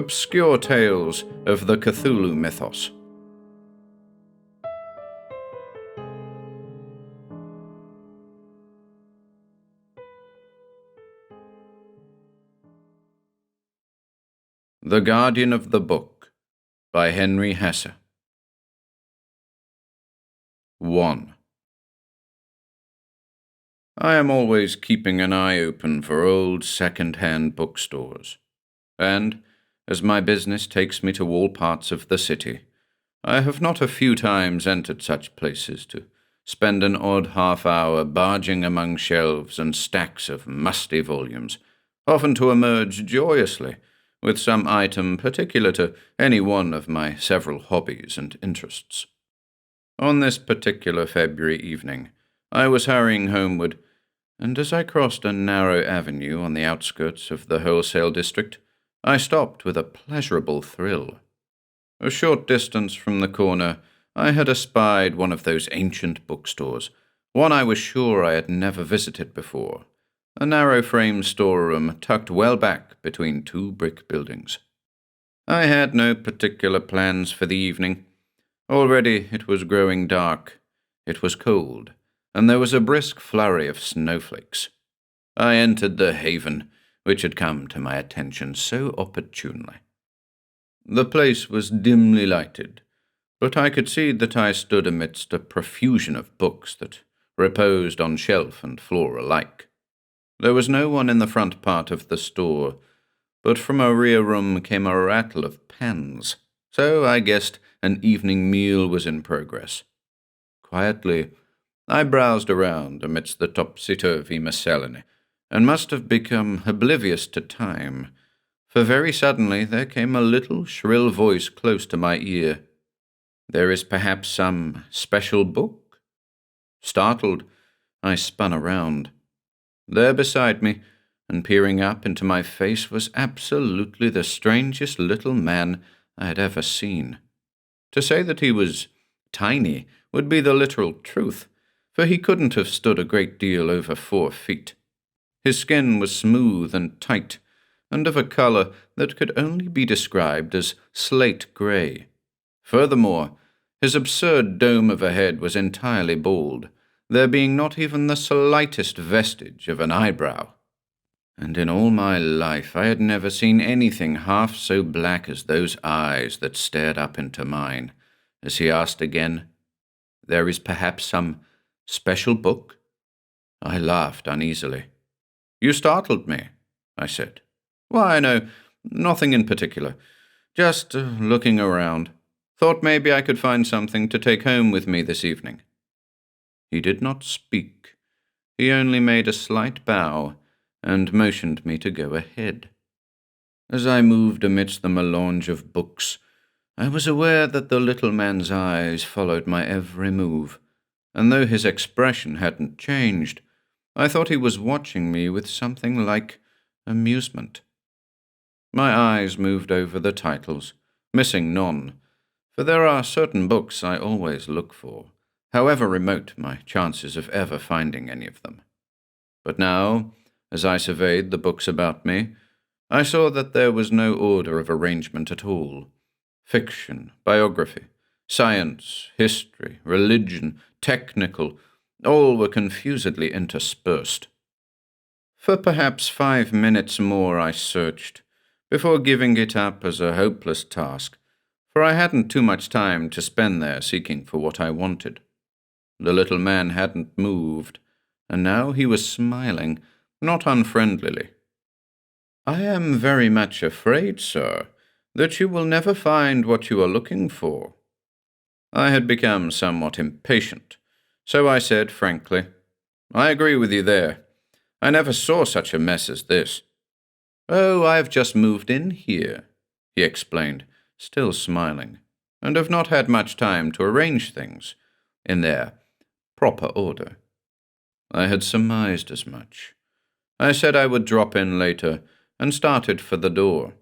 obscure tales of the Cthulhu mythos. The Guardian of the Book by Henry Hasse. 1. I am always keeping an eye open for old second-hand bookstores, and, as my business takes me to all parts of the city, I have not a few times entered such places to spend an odd half-hour barging among shelves and stacks of musty volumes, often to emerge joyously with some item particular to any one of my several hobbies and interests. On this particular February evening, I was hurrying homeward, and as I crossed a narrow avenue on the outskirts of the wholesale district, I stopped with a pleasurable thrill. A short distance from the corner, I had espied one of those ancient bookstores, one I was sure I had never visited before, a narrow-frame storeroom tucked well back between two brick buildings. I had no particular plans for the evening. Already it was growing dark, it was cold, and there was a brisk flurry of snowflakes. I entered the haven, which had come to my attention so opportunely. The place was dimly lighted, but I could see that I stood amidst a profusion of books that reposed on shelf and floor alike. There was no one in the front part of the store, but from a rear room came a rattle of pans, so I guessed an evening meal was in progress. Quietly, I browsed around amidst the topsy-turvy miscellany, and must have become oblivious to time, for very suddenly there came a little shrill voice close to my ear. "There is perhaps some special book?" Startled, I spun around. There beside me, and peering up into my face, was absolutely the strangest little man I had ever seen. To say that he was tiny would be the literal truth, for he couldn't have stood a great deal over 4 feet. His skin was smooth and tight, and of a color that could only be described as slate gray. Furthermore, his absurd dome of a head was entirely bald, there being not even the slightest vestige of an eyebrow. And in all my life I had never seen anything half so black as those eyes that stared up into mine, as he asked again, "There is perhaps some special book?" I laughed uneasily. "You startled me," I said. "Why, no, nothing in particular. Just looking around. Thought maybe I could find something to take home with me this evening." He did not speak. He only made a slight bow and motioned me to go ahead. As I moved amidst the melange of books, I was aware that the little man's eyes followed my every move, and though his expression hadn't changed, I thought he was watching me with something like amusement. My eyes moved over the titles, missing none, for there are certain books I always look for, however remote my chances of ever finding any of them. But now, as I surveyed the books about me, I saw that there was no order of arrangement at all. Fiction, biography, science, history, religion, technical, all were confusedly interspersed. For perhaps 5 minutes more I searched, before giving it up as a hopeless task, for I hadn't too much time to spend there seeking for what I wanted. The little man hadn't moved, and now he was smiling, not unfriendlily. "I am very much afraid, sir, that you will never find what you are looking for." I had become somewhat impatient, so I said frankly, "I agree with you there. I never saw such a mess as this." "Oh, I have just moved in here," he explained, still smiling, "and have not had much time to arrange things in their proper order." I had surmised as much. I said I would drop in later, and started for the door.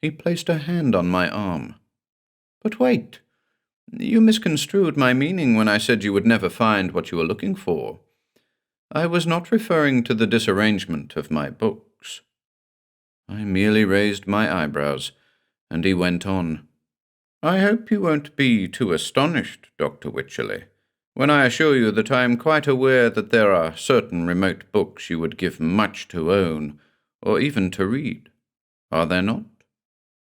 He placed a hand on my arm. "But wait. You misconstrued my meaning when I said you would never find what you were looking for. I was not referring to the disarrangement of my books." I merely raised my eyebrows, and he went on. "I hope you won't be too astonished, Dr. Wycherley, when I assure you that I am quite aware that there are certain remote books you would give much to own, or even to read. Are there not?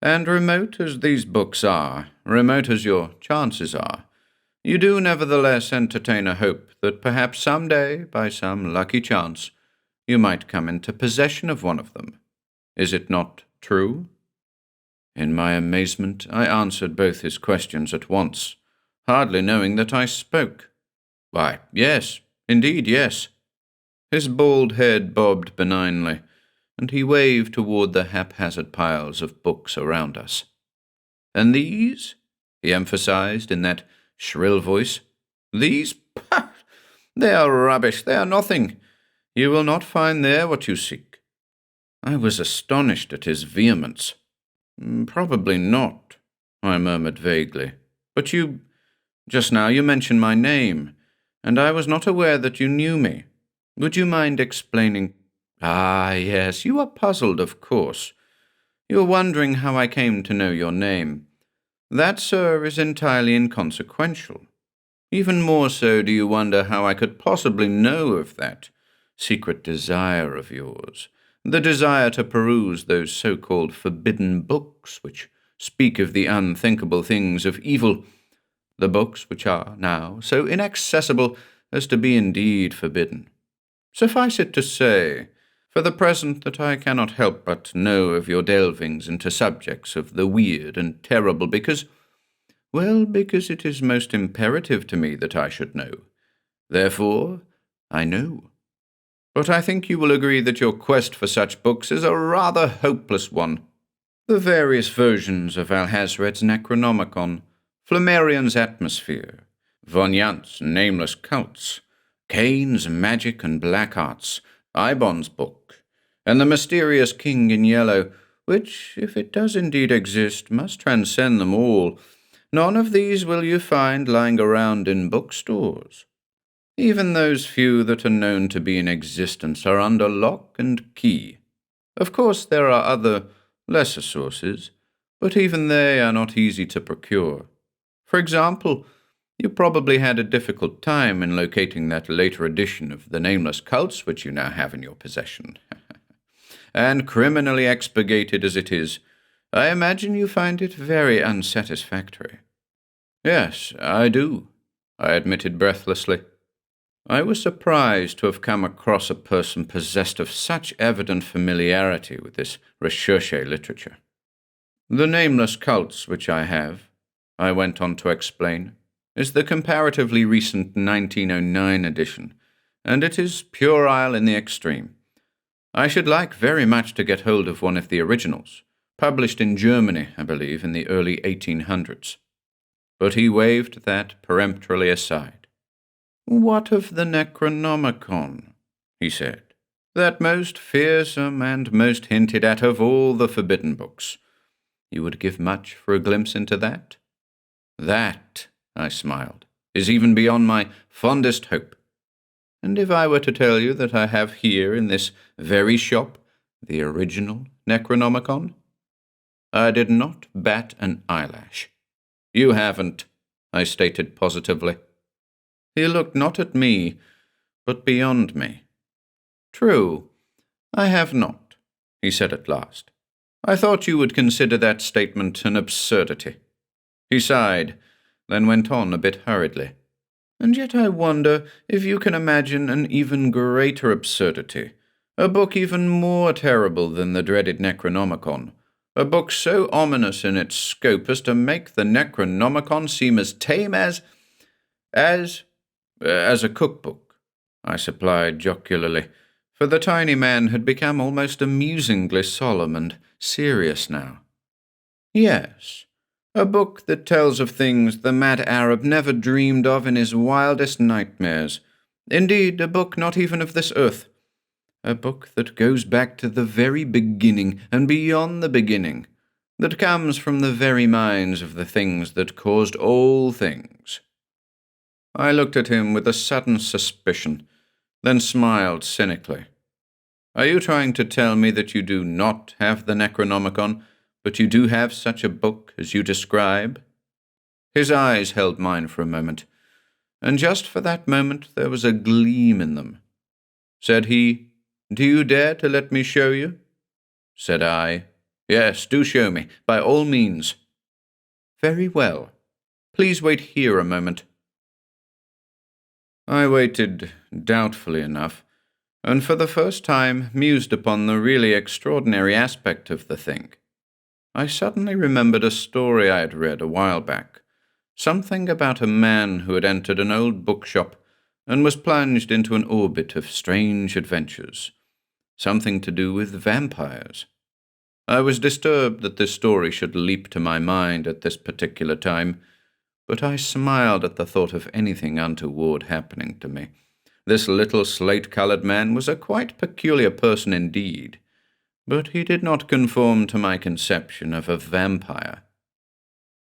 And remote as these books are, remote as your chances are, you do nevertheless entertain a hope that perhaps some day, by some lucky chance, you might come into possession of one of them. Is it not true?" In my amazement, I answered both his questions at once, hardly knowing that I spoke. "Why, yes, indeed, yes." His bald head bobbed benignly, and he waved toward the haphazard piles of books around us. "And these?" he emphasized in that shrill voice. "These? Pah! They are rubbish, they are nothing. You will not find there what you seek." I was astonished at his vehemence. "Probably not," I murmured vaguely. "But just now you mentioned my name, and I was not aware that you knew me. Would you mind explaining—" "Ah, yes, you are puzzled, of course. You are wondering how I came to know your name. That, sir, is entirely inconsequential. Even more so do you wonder how I could possibly know of that secret desire of yours, the desire to peruse those so-called forbidden books which speak of the unthinkable things of evil, the books which are now so inaccessible as to be indeed forbidden. Suffice it to say, for the present, that I cannot help but know of your delvings into subjects of the weird and terrible because it is most imperative to me that I should know. Therefore, I know. But I think you will agree that your quest for such books is a rather hopeless one. The various versions of Alhazred's Necronomicon, Flammarion's Atmosphere, Von Yant's Nameless Cults, Kane's Magic and Black Arts, Ibon's book, and the mysterious King in Yellow, which, if it does indeed exist, must transcend them all. None of these will you find lying around in bookstores. Even those few that are known to be in existence are under lock and key. Of course, there are other, lesser sources, but even they are not easy to procure. For example, you probably had a difficult time in locating that later edition of the Nameless Cults which you now have in your possession. And criminally expurgated as it is, I imagine you find it very unsatisfactory. "Yes, I do," I admitted breathlessly. I was surprised to have come across a person possessed of such evident familiarity with this recherche literature. "The Nameless Cults which I have," I went on to explain, "is the comparatively recent 1909 edition, and it is puerile in the extreme. I should like very much to get hold of one of the originals, published in Germany, I believe, in the early 1800s. But he waved that peremptorily aside. "What of the Necronomicon?" he said. "That most fearsome and most hinted at of all the forbidden books. You would give much for a glimpse into that?" "That," I smiled, "is even beyond my fondest hope. And if I were to tell you that I have here in this very shop the original Necronomicon?" I did not bat an eyelash. "You haven't," I stated positively. He looked not at me, but beyond me. "True, I have not," he said at last. "I thought you would consider that statement an absurdity." He sighed, then went on a bit hurriedly. "And yet I wonder if you can imagine an even greater absurdity, a book even more terrible than the dreaded Necronomicon, a book so ominous in its scope as to make the Necronomicon seem as tame as a cookbook," I supplied jocularly, for the tiny man had become almost amusingly solemn and serious now. "Yes, a book that tells of things the mad Arab never dreamed of in his wildest nightmares. Indeed, a book not even of this earth. A book that goes back to the very beginning and beyond the beginning, that comes from the very minds of the things that caused all things." I looked at him with a sudden suspicion, then smiled cynically. "Are you trying to tell me that you do not have the Necronomicon, But you do have such a book as you describe?" His eyes held mine for a moment, and just for that moment there was a gleam in them. Said he, "Do you dare to let me show you?" Said I, "Yes, do show me, by all means." "Very well. Please wait here a moment." I waited, doubtfully enough, and for the first time mused upon the really extraordinary aspect of the thing. I suddenly remembered a story I had read a while back, something about a man who had entered an old bookshop and was plunged into an orbit of strange adventures, something to do with vampires. I was disturbed that this story should leap to my mind at this particular time, but I smiled at the thought of anything untoward happening to me. This little slate-colored man was a quite peculiar person indeed, but he did not conform to my conception of a vampire.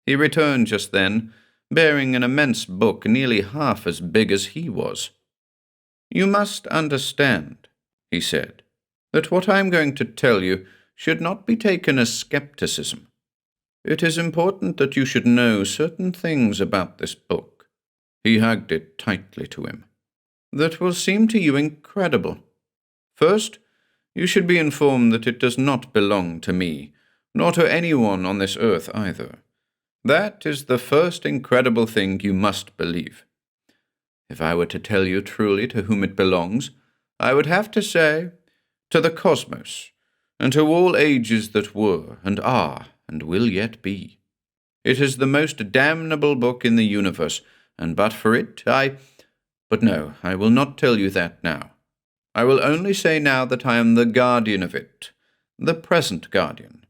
He returned just then, bearing an immense book nearly half as big as he was. "You must understand," he said, "that what I am going to tell you should not be taken as skepticism. It is important that you should know certain things about this book," he hugged it tightly to him, "that will seem to you incredible. First, you should be informed that it does not belong to me, nor to anyone on this earth either. That is the first incredible thing you must believe. If I were to tell you truly to whom it belongs, I would have to say, to the cosmos, and to all ages that were, and are, and will yet be. It is the most damnable book in the universe, and but for it, But no, I will not tell you that now. I will only say now that I am the guardian of it, the present guardian,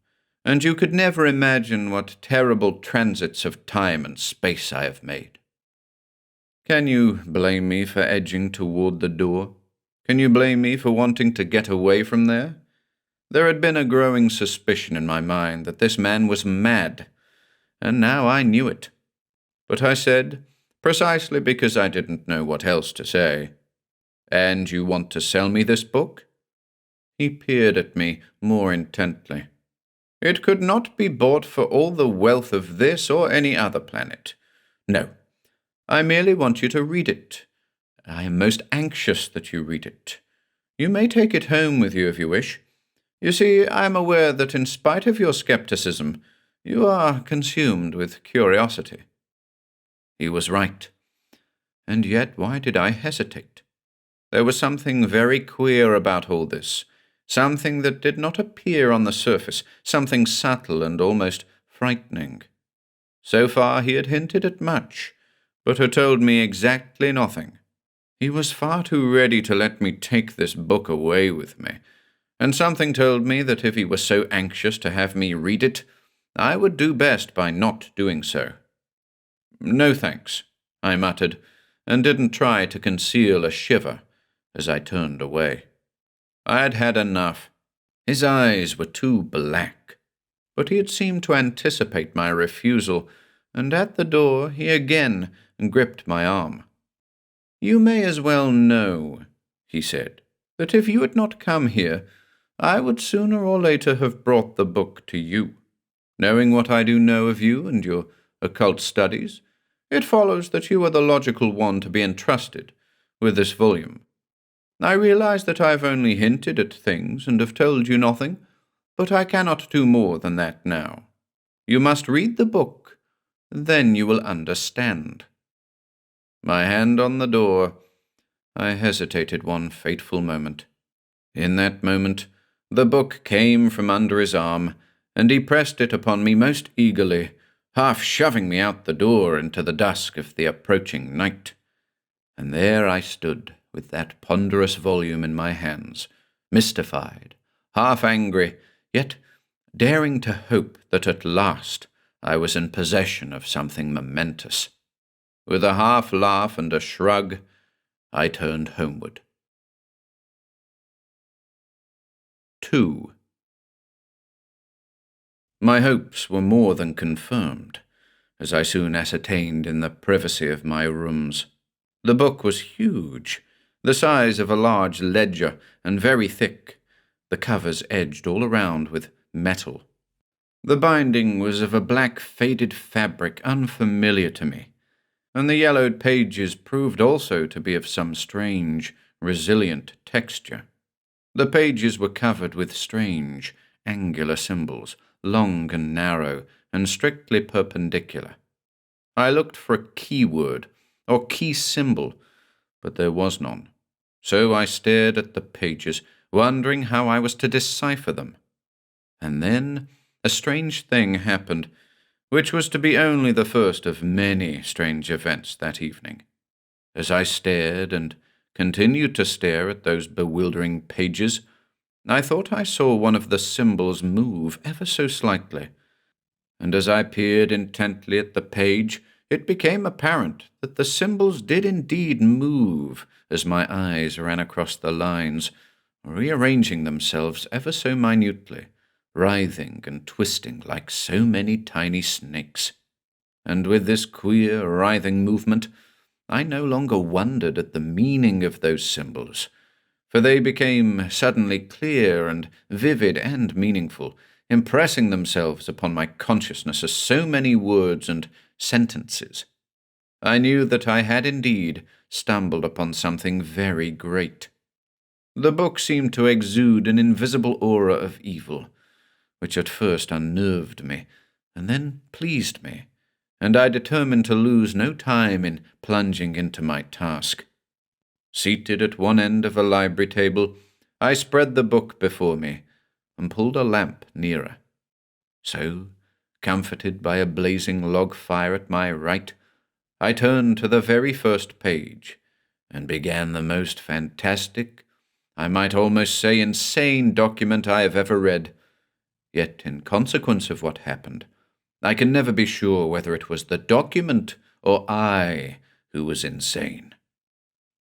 and you could never imagine what terrible transits of time and space I have made. Can you blame me for edging toward the door? Can you blame me for wanting to get away from there? There had been a growing suspicion in my mind that this man was mad, and now I knew it. But I said, precisely because I didn't know what else to say, "And you want to sell me this book?" He peered at me more intently. "It could not be bought for all the wealth of this or any other planet. No, I merely want you to read it. I am most anxious that you read it. You may take it home with you if you wish. You see, I am aware that in spite of your skepticism, you are consumed with curiosity." He was right. And yet why did I hesitate? There was something very queer about all this, something that did not appear on the surface, something subtle and almost frightening. So far he had hinted at much, but had told me exactly nothing. He was far too ready to let me take this book away with me, and something told me that if he was so anxious to have me read it, I would do best by not doing so. "No thanks," I muttered, and didn't try to conceal a shiver as I turned away. I had had enough. His eyes were too black, but he had seemed to anticipate my refusal, and at the door he again gripped my arm. "You may as well know," he said, "that if you had not come here, I would sooner or later have brought the book to you. Knowing what I do know of you and your occult studies, it follows that you are the logical one to be entrusted with this volume. I realize that I have only hinted at things and have told you nothing, but I cannot do more than that now. You must read the book, then you will understand." My hand on the door, I hesitated one fateful moment. In that moment, the book came from under his arm, and he pressed it upon me most eagerly, half shoving me out the door into the dusk of the approaching night. And there I stood, with that ponderous volume in my hands, mystified, half angry, yet daring to hope that at last I was in possession of something momentous. With a half laugh and a shrug, I turned homeward. 2. My hopes were more than confirmed, as I soon ascertained in the privacy of my rooms. The book was huge, the size of a large ledger, and very thick, the covers edged all around with metal. The binding was of a black faded fabric unfamiliar to me, and the yellowed pages proved also to be of some strange, resilient texture. The pages were covered with strange, angular symbols, long and narrow, and strictly perpendicular. I looked for a key word, or key symbol, but there was none. So I stared at the pages, wondering how I was to decipher them. And then a strange thing happened, which was to be only the first of many strange events that evening. As I stared and continued to stare at those bewildering pages, I thought I saw one of the symbols move ever so slightly, and as I peered intently at the page, it became apparent that the symbols did indeed move as my eyes ran across the lines, rearranging themselves ever so minutely, writhing and twisting like so many tiny snakes. And with this queer, writhing movement, I no longer wondered at the meaning of those symbols, for they became suddenly clear and vivid and meaningful, impressing themselves upon my consciousness as so many words and sentences. I knew that I had indeed stumbled upon something very great. The book seemed to exude an invisible aura of evil, which at first unnerved me, and then pleased me, and I determined to lose no time in plunging into my task. Seated at one end of a library table, I spread the book before me, and pulled a lamp nearer. So, comforted by a blazing log fire at my right, I turned to the very first page, and began the most fantastic, I might almost say insane document I have ever read. Yet, in consequence of what happened, I can never be sure whether it was the document or I who was insane.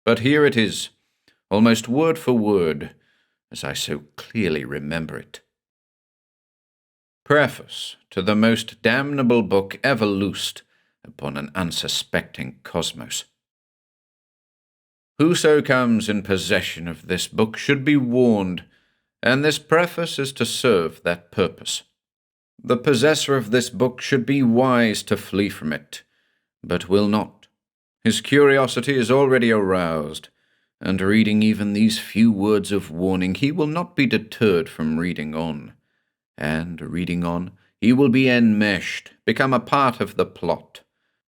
But here it is, almost word for word, as I so clearly remember it. Preface to the most damnable book ever loosed upon an unsuspecting cosmos. Whoso comes in possession of this book should be warned, and this preface is to serve that purpose. The possessor of this book should be wise to flee from it, but will not. His curiosity is already aroused, and reading even these few words of warning, he will not be deterred from reading on. And, reading on, he will be enmeshed, become a part of the plot,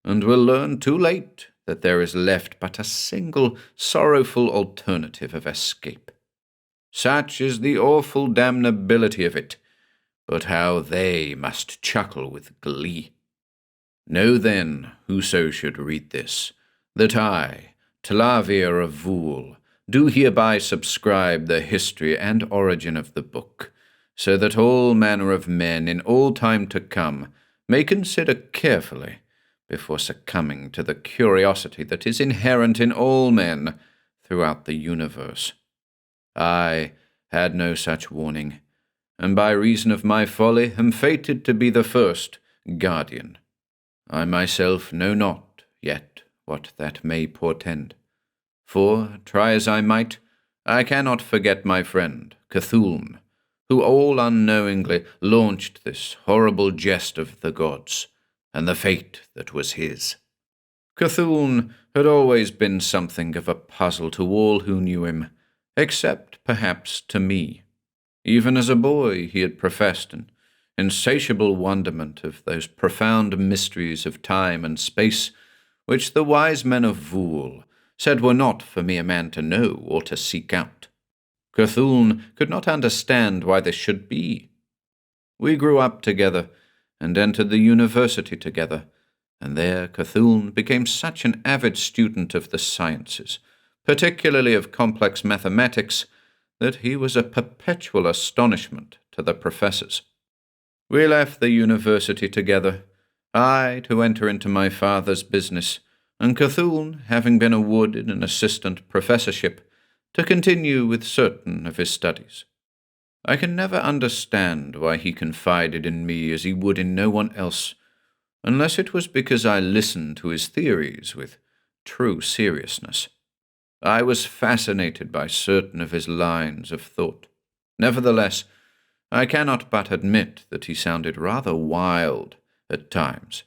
and will learn too late that there is left but a single sorrowful alternative of escape. Such is the awful damnability of it, but how they must chuckle with glee. Know then, whoso should read this, that I, Tlavier of Vool, do hereby subscribe the history and origin of the book, so that all manner of men in all time to come may consider carefully before succumbing to the curiosity that is inherent in all men throughout the universe. I had no such warning, and by reason of my folly am fated to be the first guardian. I myself know not yet what that may portend, for, try as I might, I cannot forget my friend Cthulhu, who all unknowingly launched this horrible jest of the gods, and the fate that was his. Cthulhu had always been something of a puzzle to all who knew him, except perhaps to me. Even as a boy he had professed an insatiable wonderment of those profound mysteries of time and space which the wise men of Vool said were not for mere man to know or to seek out. Cthulhu could not understand why this should be. We grew up together and entered the university together, and there Cthulhu became such an avid student of the sciences, particularly of complex mathematics, that he was a perpetual astonishment to the professors. We left the university together, I to enter into my father's business, and Cthulhu, having been awarded an assistant professorship, to continue with certain of his studies. I can never understand why he confided in me as he would in no one else, unless it was because I listened to his theories with true seriousness. I was fascinated by certain of his lines of thought. Nevertheless, I cannot but admit that he sounded rather wild at times.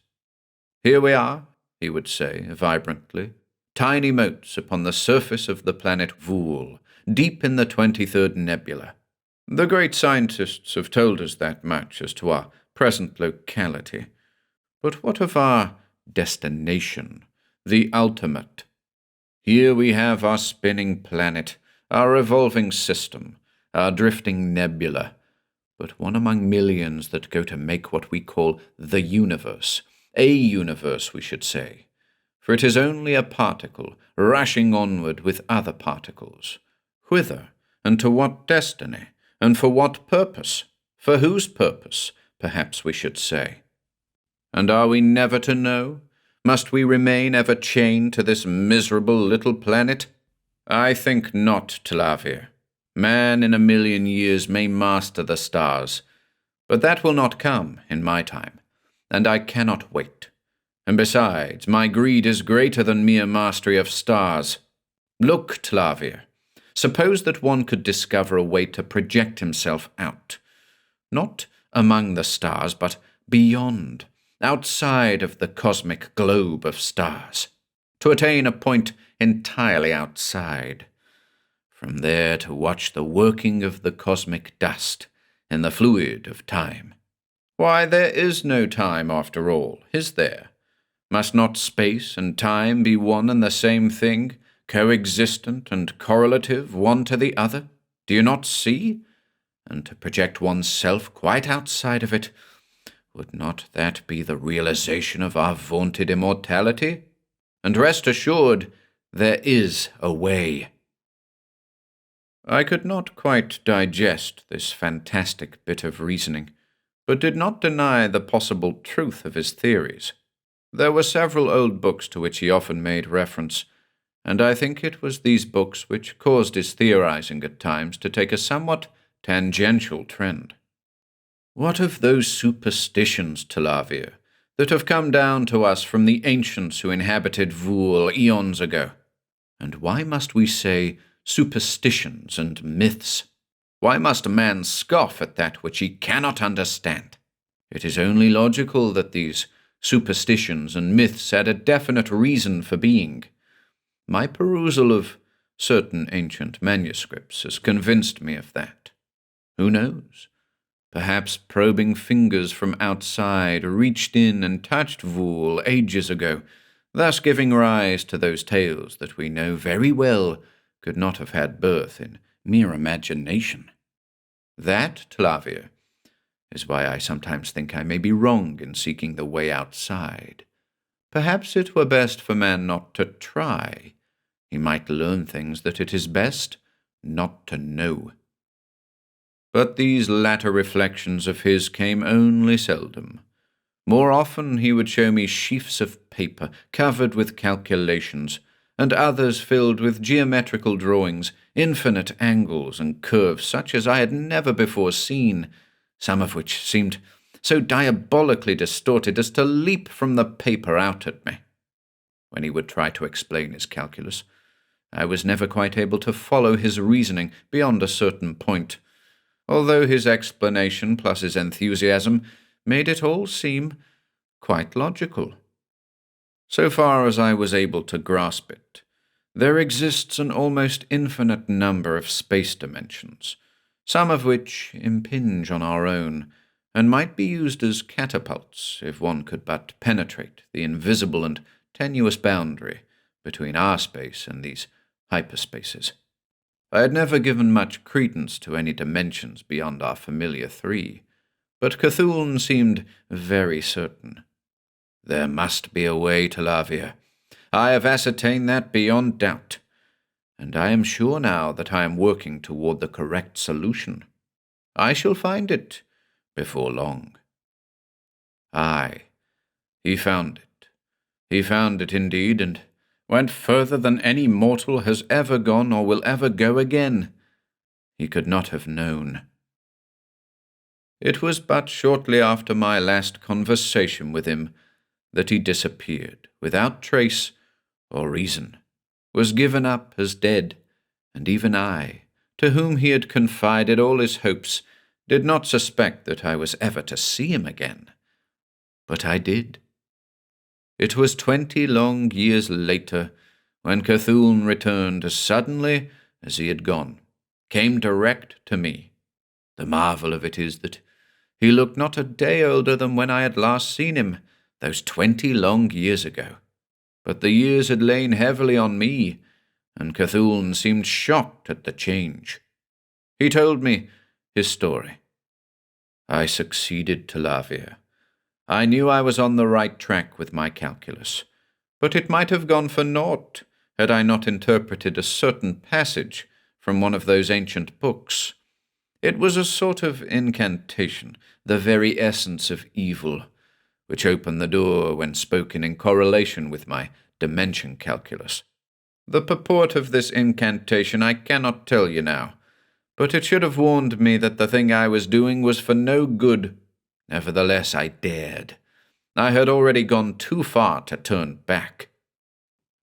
"Here we are," he would say vibrantly, "tiny motes upon the surface of the planet Vool, deep in the 23rd nebula. The great scientists have told us that much as to our present locality. But what of our destination, the ultimate? Here we have our spinning planet, our revolving system, our drifting nebula, but one among millions that go to make what we call the universe, a universe, we should say, for it is only a particle rushing onward with other particles. Whither, and to what destiny, and for what purpose? For whose purpose, perhaps we should say? And are we never to know? Must we remain ever chained to this miserable little planet? I think not, Tlavir. Man in 1,000,000 years may master the stars, but that will not come in my time, and I cannot wait. And besides, my greed is greater than mere mastery of stars. Look, Tlavir, suppose that one could discover a way to project himself out, not among the stars, but beyond, outside of the cosmic globe of stars, to attain a point entirely outside. From there to watch the working of the cosmic dust in the fluid of time. Why, there is no time after all, is there? Must not space and time be one and the same thing, coexistent and correlative one to the other? Do you not see? And to project oneself quite outside of it, would not that be the realization of our vaunted immortality? And rest assured, there is a way. I could not quite digest this fantastic bit of reasoning, but did not deny the possible truth of his theories. There were several old books to which he often made reference, and I think it was these books which caused his theorizing at times to take a somewhat tangential trend. What of those superstitions, Tlavir, that have come down to us from the ancients who inhabited Vool eons ago? And why must we say superstitions and myths? Why must a man scoff at that which he cannot understand? It is only logical that these superstitions and myths had a definite reason for being. My perusal of certain ancient manuscripts has convinced me of that. Who knows? Perhaps probing fingers from outside reached in and touched Vool ages ago, thus giving rise to those tales that we know very well could not have had birth in mere imagination. That, Tlavir, is why I sometimes think I may be wrong in seeking the way outside. Perhaps it were best for man not to try. He might learn things that it is best not to know. But these latter reflections of his came only seldom. More often he would show me sheafs of paper covered with calculations, and others filled with geometrical drawings, infinite angles and curves such as I had never before seen, some of which seemed so diabolically distorted as to leap from the paper out at me. When he would try to explain his calculus, I was never quite able to follow his reasoning beyond a certain point, although his explanation plus his enthusiasm made it all seem quite logical. So far as I was able to grasp it, there exists an almost infinite number of space dimensions, some of which impinge on our own, and might be used as catapults if one could but penetrate the invisible and tenuous boundary between our space and these hyperspaces. I had never given much credence to any dimensions beyond our familiar 3, but Cthulhu seemed very certain. There must be a way, Tlavir. I have ascertained that beyond doubt, and I am sure now that I am working toward the correct solution. I shall find it before long. Aye, he found it. He found it indeed, and went further than any mortal has ever gone or will ever go again. He could not have known. It was but shortly after my last conversation with him that he disappeared, without trace or reason, was given up as dead, and even I, to whom he had confided all his hopes, did not suspect that I was ever to see him again. But I did. It was 20 long years later when Cthulhu returned as suddenly as he had gone, came direct to me. The marvel of it is that he looked not a day older than when I had last seen him, those 20 long years ago. But the years had lain heavily on me, and Cthulhu seemed shocked at the change. He told me his story. I succeeded to Lavia. I knew I was on the right track with my calculus, but it might have gone for naught had I not interpreted a certain passage from one of those ancient books. It was a sort of incantation, the very essence of evil, which opened the door when spoken in correlation with my dimension calculus. The purport of this incantation I cannot tell you now, but it should have warned me that the thing I was doing was for no good. Nevertheless, I dared. I had already gone too far to turn back.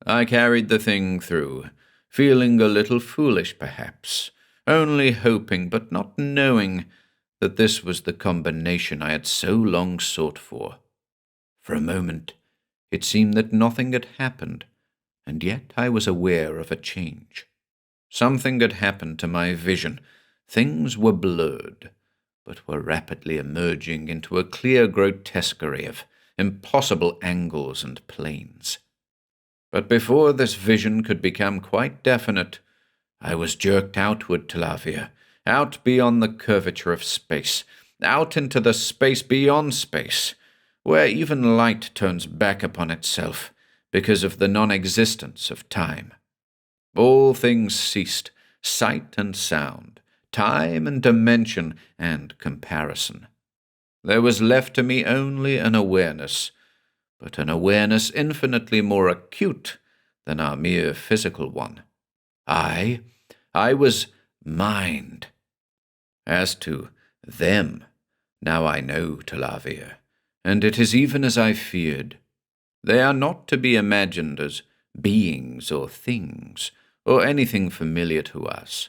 I carried the thing through, feeling a little foolish perhaps, only hoping but not knowing that this was the combination I had so long sought for. For a moment, it seemed that nothing had happened, and yet I was aware of a change. Something had happened to my vision. Things were blurred, but were rapidly emerging into a clear grotesquerie of impossible angles and planes. But before this vision could become quite definite, I was jerked outward to Lavia, out beyond the curvature of space, out into the space beyond space, where even light turns back upon itself because of the non-existence of time. All things ceased, sight and sound, time and dimension and comparison. There was left to me only an awareness, but an awareness infinitely more acute than our mere physical one. I was mind. As to them, now I know, Talavia, and it is even as I feared. They are not to be imagined as beings or things, or anything familiar to us.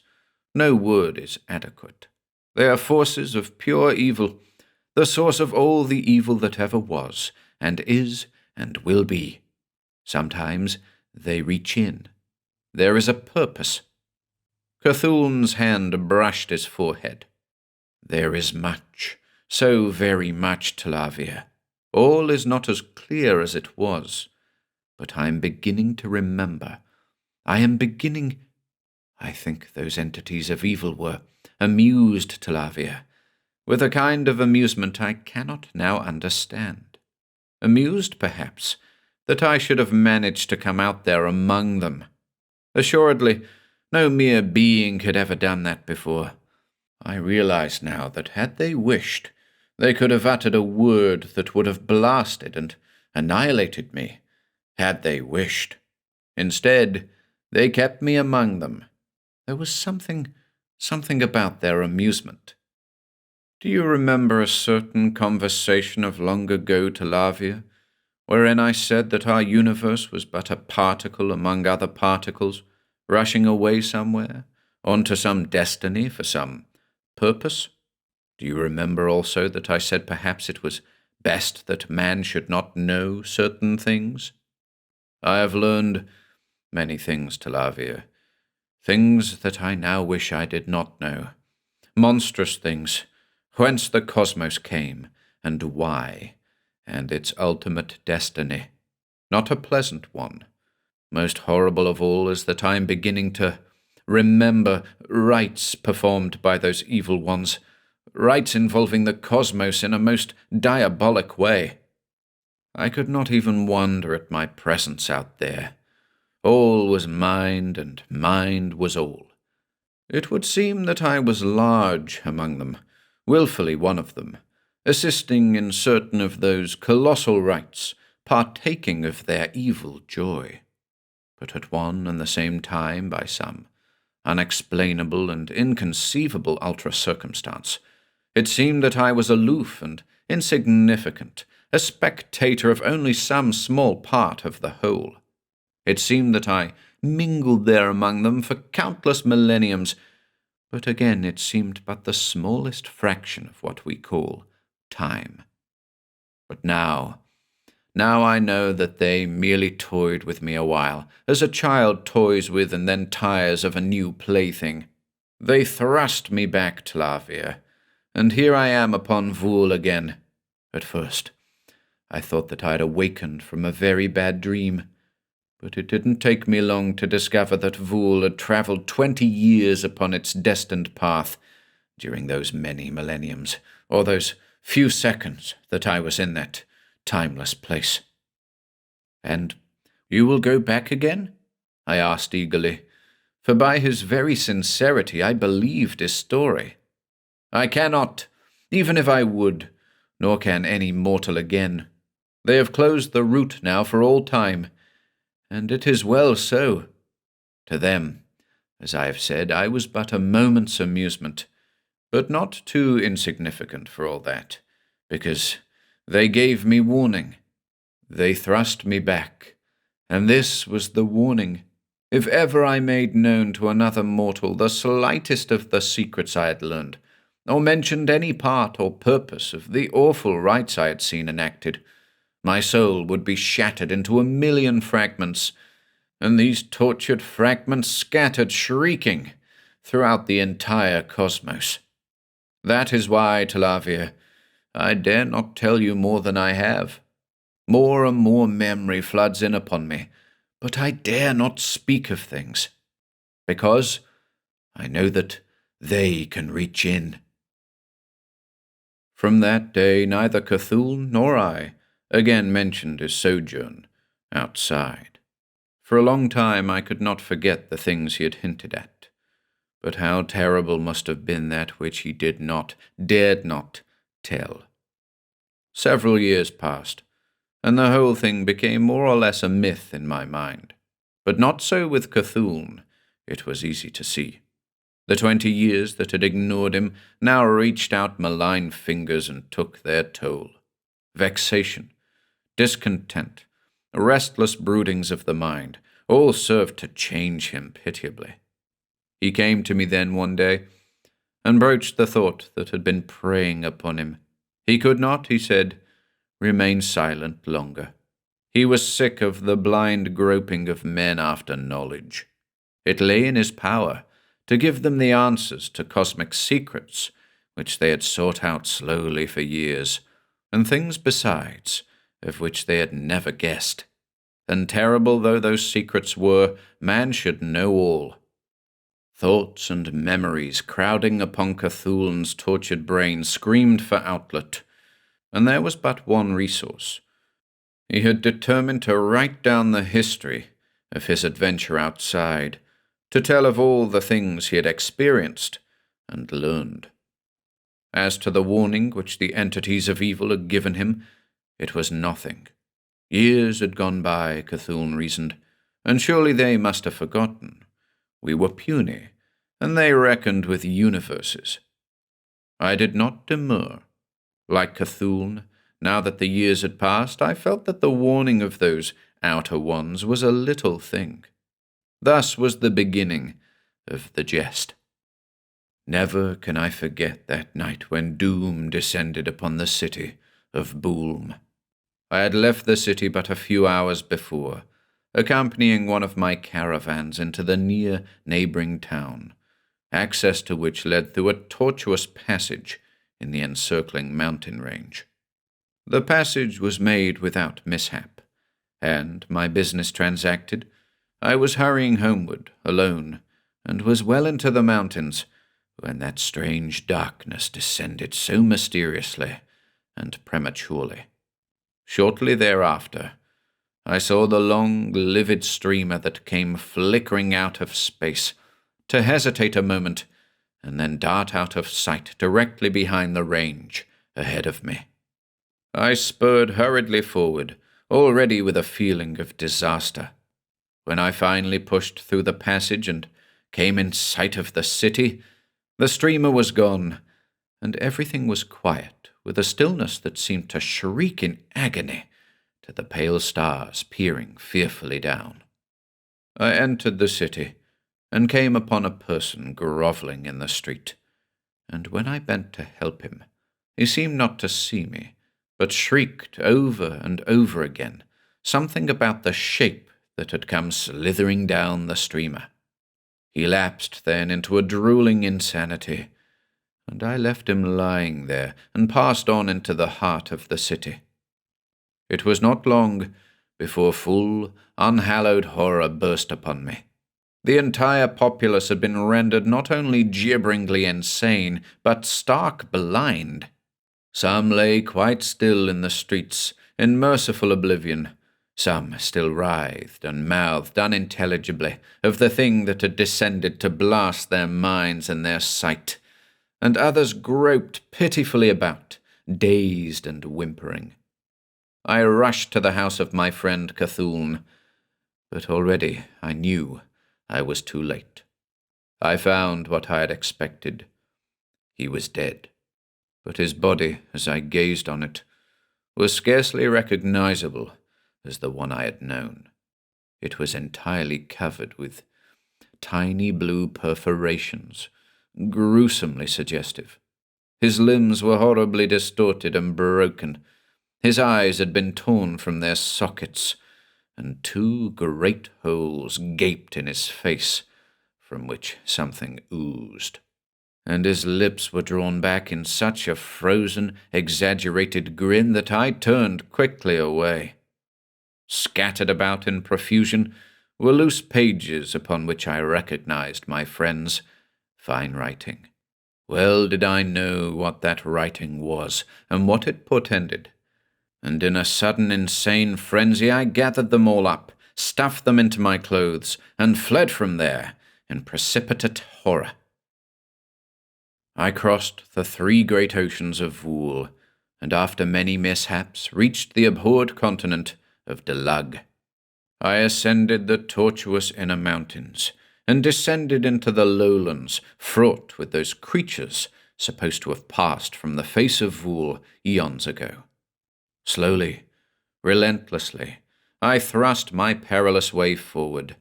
No word is adequate. They are forces of pure evil, the source of all the evil that ever was, and is, and will be. Sometimes they reach in. There is a purpose. Cthulhu's hand brushed his forehead. There is much, so very much, Talavia. All is not as clear as it was, but I am beginning to remember. I think those entities of evil were amused, Talavia, with a kind of amusement I cannot now understand. Amused, perhaps, that I should have managed to come out there among them. Assuredly, no mere being had ever done that before. I realize now that had they wished, they could have uttered a word that would have blasted and annihilated me, had they wished. Instead, they kept me among them. There was something about their amusement. Do you remember a certain conversation of long ago, Talavia, wherein I said that our universe was but a particle among other particles, rushing away somewhere, onto some destiny for some purpose? Do you remember also that I said perhaps it was best that man should not know certain things? I have learned many things, Talavia, things that I now wish I did not know, monstrous things, whence the cosmos came, and why, and its ultimate destiny. Not a pleasant one. Most horrible of all is that I am beginning to remember rites performed by those evil ones, rites involving the cosmos in a most diabolic way. I could not even wonder at my presence out there. All was mind, and mind was all. It would seem that I was large among them, wilfully one of them, assisting in certain of those colossal rites, partaking of their evil joy. But at one and the same time, by some unexplainable and inconceivable ultra-circumstance, it seemed that I was aloof and insignificant, a spectator of only some small part of the whole. It seemed that I mingled there among them for countless millenniums, but again it seemed but the smallest fraction of what we call time. But now I know that they merely toyed with me a while, as a child toys with and then tires of a new plaything. They thrust me back to Lavia, and here I am upon Vool again. At first, I thought that I had awakened from a very bad dream, but it didn't take me long to discover that Vool had travelled 20 years upon its destined path during those many millenniums, or those few seconds that I was in that timeless place. "And you will go back again?" I asked eagerly, for by his very sincerity I believed his story. "I cannot, even if I would, nor can any mortal again. They have closed the route now for all time, and it is well so. To them, as I have said, I was but a moment's amusement, but not too insignificant for all that, because they gave me warning. They thrust me back, and this was the warning. If ever I made known to another mortal the slightest of the secrets I had learned, or mentioned any part or purpose of the awful rites I had seen enacted, my soul would be shattered into a million fragments, and these tortured fragments scattered shrieking throughout the entire cosmos. That is why, Talavia, I dare not tell you more than I have. More and more memory floods in upon me, but I dare not speak of things, because I know that they can reach in." From that day neither Cthulhu nor I again mentioned his sojourn outside. For a long time I could not forget the things he had hinted at, but how terrible must have been that which he did not, dared not, tell. Several years passed, and the whole thing became more or less a myth in my mind. But not so with Cthulhu, it was easy to see. The 20 years that had ignored him now reached out malign fingers and took their toll. Vexation, discontent, restless broodings of the mind, all served to change him pitiably. He came to me then one day, and broached the thought that had been preying upon him. He could not, he said, remain silent longer. He was sick of the blind groping of men after knowledge. It lay in his power to give them the answers to cosmic secrets which they had sought out slowly for years, and things besides of which they had never guessed. And terrible though those secrets were, man should know all. Thoughts and memories crowding upon Cthulhu's tortured brain screamed for outlet, and there was but one resource. He had determined to write down the history of his adventure outside, to tell of all the things he had experienced and learned. As to the warning which the entities of evil had given him, it was nothing. Years had gone by, Cthulhu reasoned, and surely they must have forgotten. We were puny, and they reckoned with universes. I did not demur. Like Cthulhu, now that the years had passed, I felt that the warning of those outer ones was a little thing. Thus was the beginning of the jest. Never can I forget that night when doom descended upon the city of Boolm. I had left the city but a few hours before, accompanying one of my caravans into the near neighbouring town, access to which led through a tortuous passage in the encircling mountain range. The passage was made without mishap, and, my business transacted, I was hurrying homeward, alone, and was well into the mountains, when that strange darkness descended so mysteriously and prematurely. Shortly thereafter, I saw the long, livid streamer that came flickering out of space, to hesitate a moment, and then dart out of sight directly behind the range ahead of me. I spurred hurriedly forward, already with a feeling of disaster. When I finally pushed through the passage and came in sight of the city, the streamer was gone, and everything was quiet, with a stillness that seemed to shriek in agony to the pale stars peering fearfully down. I entered the city, and came upon a person grovelling in the street, and when I bent to help him, he seemed not to see me, but shrieked over and over again something about the shape that had come slithering down the streamer. He lapsed then into a drooling insanity, and I left him lying there and passed on into the heart of the city. It was not long before full, unhallowed horror burst upon me. The entire populace had been rendered not only gibberingly insane, but stark blind. Some lay quite still in the streets, in merciful oblivion. Some still writhed and mouthed unintelligibly of the thing that had descended to blast their minds and their sight, and others groped pitifully about, dazed and whimpering. I rushed to the house of my friend Cthulhu, but already I knew I was too late. I found what I had expected. He was dead, but his body, as I gazed on it, was scarcely recognizable as the one I had known. It was entirely covered with tiny blue perforations, gruesomely suggestive. His limbs were horribly distorted and broken. His eyes had been torn from their sockets, and two great holes gaped in his face, from which something oozed. And his lips were drawn back in such a frozen, exaggerated grin that I turned quickly away. Scattered about in profusion were loose pages upon which I recognized my friend's fine writing. Well did I know what that writing was and what it portended, and in a sudden insane frenzy I gathered them all up, stuffed them into my clothes, and fled from there in precipitate horror. I crossed the 3 great oceans of Vool, and after many mishaps reached the abhorred continent of Delag. I ascended the tortuous inner mountains, and descended into the lowlands, fraught with those creatures supposed to have passed from the face of Vool eons ago. Slowly, relentlessly, I thrust my perilous way forward,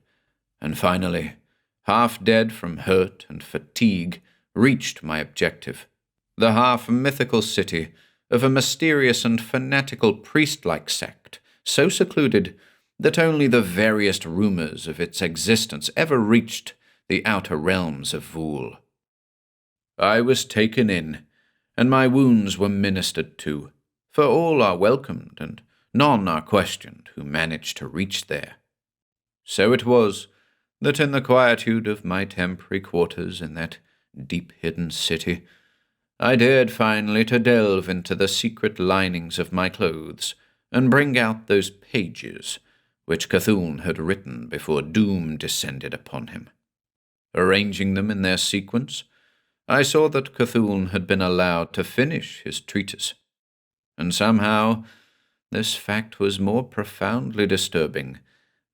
and finally, half dead from hurt and fatigue, reached my objective, the half-mythical city of a mysterious and fanatical priest-like sect, so secluded that only the veriest rumors of its existence ever reached the outer realms of Vool. I was taken in, and my wounds were ministered to, for all are welcomed and none are questioned who manage to reach there. So it was that in the quietude of my temporary quarters in that deep-hidden city, I dared finally to delve into the secret linings of my clothes and bring out those pages which Cthulhu had written before doom descended upon him. Arranging them in their sequence, I saw that Cthulhu had been allowed to finish his treatise, and somehow this fact was more profoundly disturbing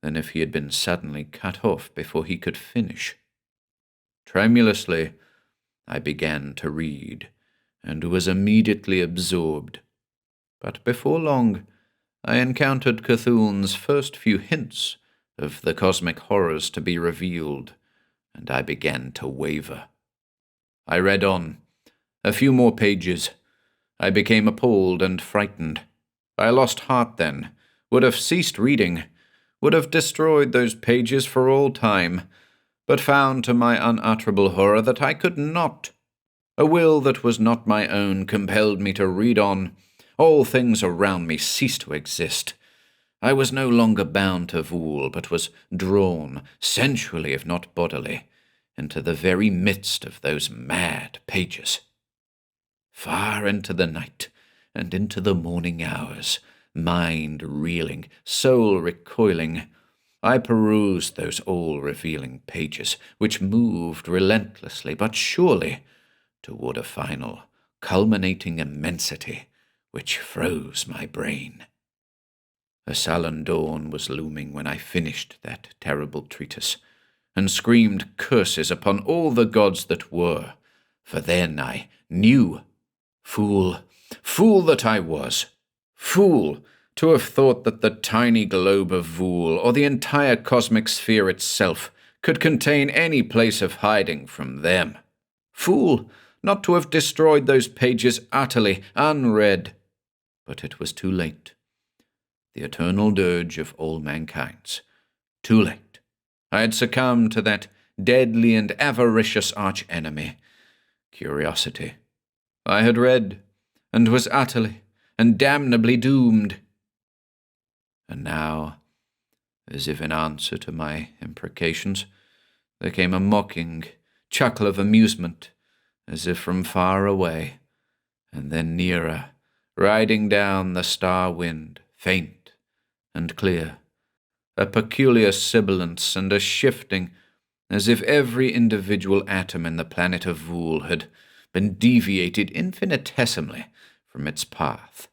than if he had been suddenly cut off before he could finish. Tremulously, I began to read, and was immediately absorbed. But before long, I encountered Cthulhu's first few hints of the cosmic horrors to be revealed, and I began to waver. I read on. A few more pages. I became appalled and frightened. I lost heart then, would have ceased reading, would have destroyed those pages for all time, but found to my unutterable horror that I could not. A will that was not my own compelled me to read on. All things around me ceased to exist. I was no longer bound to Vool, but was drawn, sensually if not bodily, into the very midst of those mad pages. Far into the night, and into the morning hours, mind reeling, soul recoiling, I perused those all-revealing pages, which moved relentlessly but surely toward a final, culminating immensity which froze my brain. A sullen dawn was looming when I finished that terrible treatise, and screamed curses upon all the gods that were, for then I knew. Fool that I was! Fool to have thought that the tiny globe of Vool, or the entire cosmic sphere itself, could contain any place of hiding from them. Fool, not to have destroyed those pages utterly unread. But it was too late. The eternal dirge of all mankind's. Too late. I had succumbed to that deadly and avaricious arch-enemy, curiosity. I had read, and was utterly and damnably doomed. And now, as if in answer to my imprecations, there came a mocking chuckle of amusement, as if from far away, and then nearer, riding down the star wind, faint and clear, a peculiar sibilance and a shifting, as if every individual atom in the planet of Vool had been deviated infinitesimally from its path,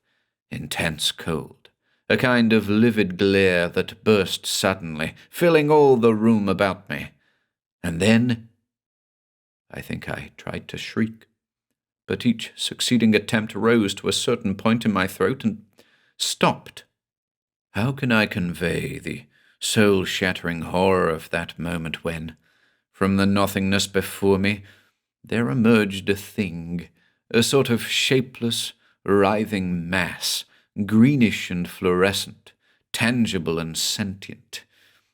intense cold, a kind of livid glare that burst suddenly, filling all the room about me. And then I think I tried to shriek, but each succeeding attempt rose to a certain point in my throat and stopped. How can I convey the soul-shattering horror of that moment when, from the nothingness before me, there emerged a thing, a sort of shapeless, writhing mass, greenish and fluorescent, tangible and sentient,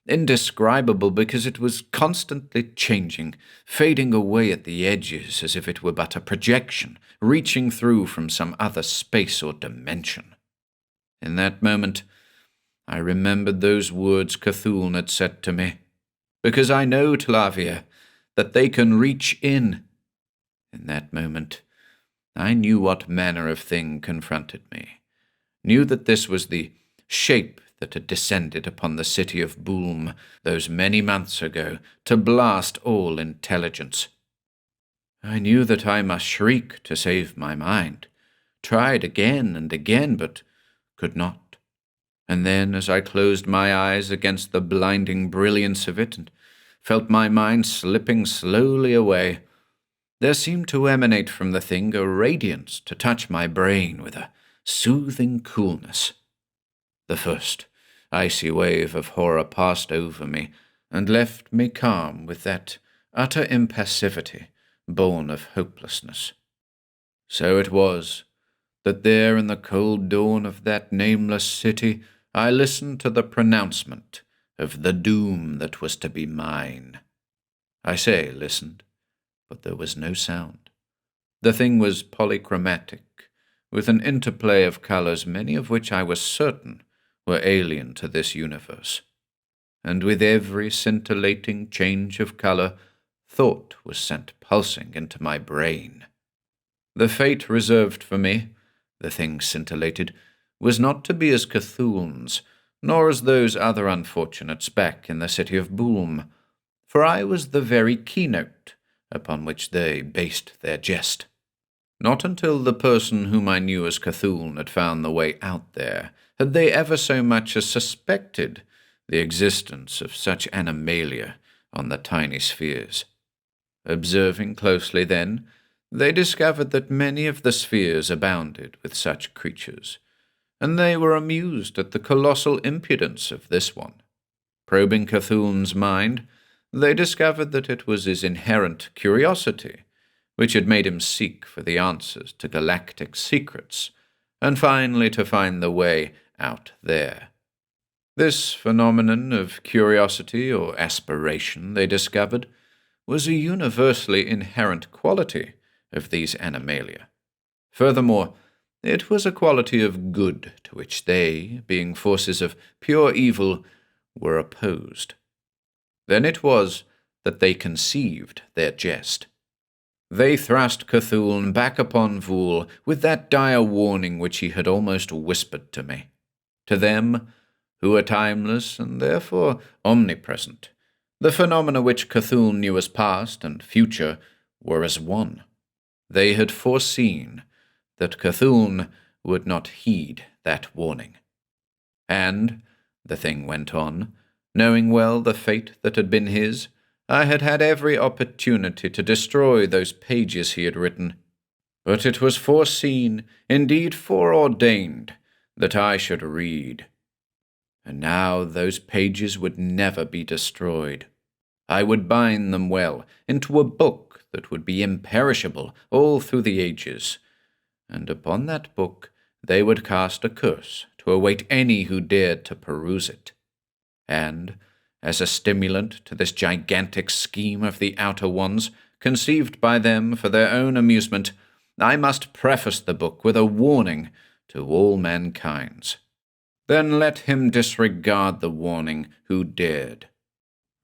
indescribable because it was constantly changing, fading away at the edges as if it were but a projection, reaching through from some other space or dimension. In that moment, I remembered those words Cthulhu had said to me, because I know, Tlavia, that they can reach in. In that moment, I knew what manner of thing confronted me, knew that this was the shape that had descended upon the city of Boolm those many months ago to blast all intelligence. I knew that I must shriek to save my mind, tried again and again, but could not. And then, as I closed my eyes against the blinding brilliance of it and felt my mind slipping slowly away, there seemed to emanate from the thing a radiance to touch my brain with a soothing coolness. The first icy wave of horror passed over me and left me calm with that utter impassivity born of hopelessness. So it was that there in the cold dawn of that nameless city I listened to the pronouncement of the doom that was to be mine. I say listened, but there was no sound. The thing was polychromatic, with an interplay of colors many of which I was certain were alien to this universe. And with every scintillating change of color, thought was sent pulsing into my brain. The fate reserved for me, the thing scintillated, was not to be as Cthulhu's, nor as those other unfortunates back in the city of Boolm, for I was the very keynote upon which they based their jest. Not until the person whom I knew as Cthulhu had found the way out there had they ever so much as suspected the existence of such animalia on the tiny spheres. Observing closely then, they discovered that many of the spheres abounded with such creatures, and they were amused at the colossal impudence of this one. Probing Cthulhu's mind, they discovered that it was his inherent curiosity which had made him seek for the answers to galactic secrets, and finally to find the way out there. This phenomenon of curiosity or aspiration, they discovered, was a universally inherent quality of these animalia. Furthermore, it was a quality of good to which they, being forces of pure evil, were opposed. Then it was that they conceived their jest. They thrust Cthulhu back upon Vool with that dire warning which he had almost whispered to me. To them, who are timeless and therefore omnipresent, the phenomena which Cthulhu knew as past and future were as one. They had foreseen that Cthulhu would not heed that warning. And, the thing went on, knowing well the fate that had been his, I had had every opportunity to destroy those pages he had written. But it was foreseen, indeed foreordained, that I should read. And now those pages would never be destroyed. I would bind them well into a book that would be imperishable all through the ages, and upon that book they would cast a curse to await any who dared to peruse it. And, as a stimulant to this gigantic scheme of the Outer Ones, conceived by them for their own amusement, I must preface the book with a warning to all mankind. Then let him disregard the warning who dared.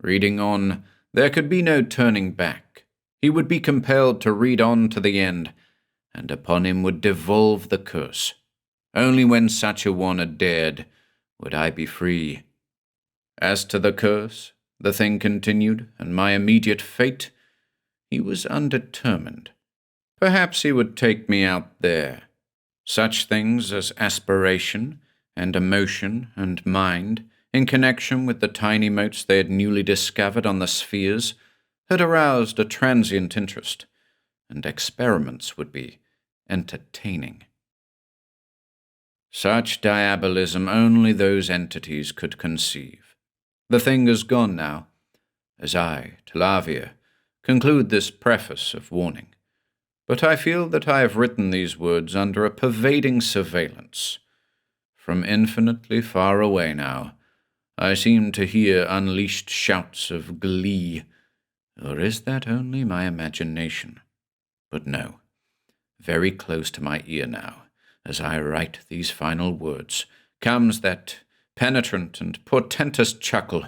Reading on, there could be no turning back. He would be compelled to read on to the end, and upon him would devolve the curse. Only when such a one had dared would I be free. As to the curse, the thing continued, and my immediate fate, he was undetermined. Perhaps he would take me out there. Such things as aspiration and emotion and mind, in connection with the tiny motes they had newly discovered on the spheres, had aroused a transient interest, and experiments would be entertaining. Such diabolism only those entities could conceive. The thing is gone now, as I, Tlavia, conclude this preface of warning. But I feel that I have written these words under a pervading surveillance. From infinitely far away now, I seem to hear unleashed shouts of glee. Or is that only my imagination? But no, very close to my ear now, as I write these final words, comes that penetrant and portentous chuckle,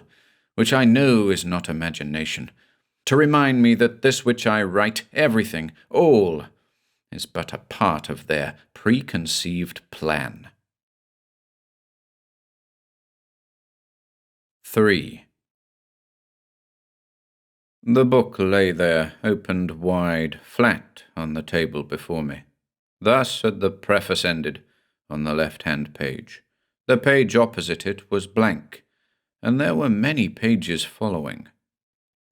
which I know is not imagination, to remind me that this which I write, everything, all, is but a part of their preconceived plan. 3. The book lay there, opened wide, flat on the table before me. Thus had the preface ended, on the left-hand page. The page opposite it was blank, and there were many pages following.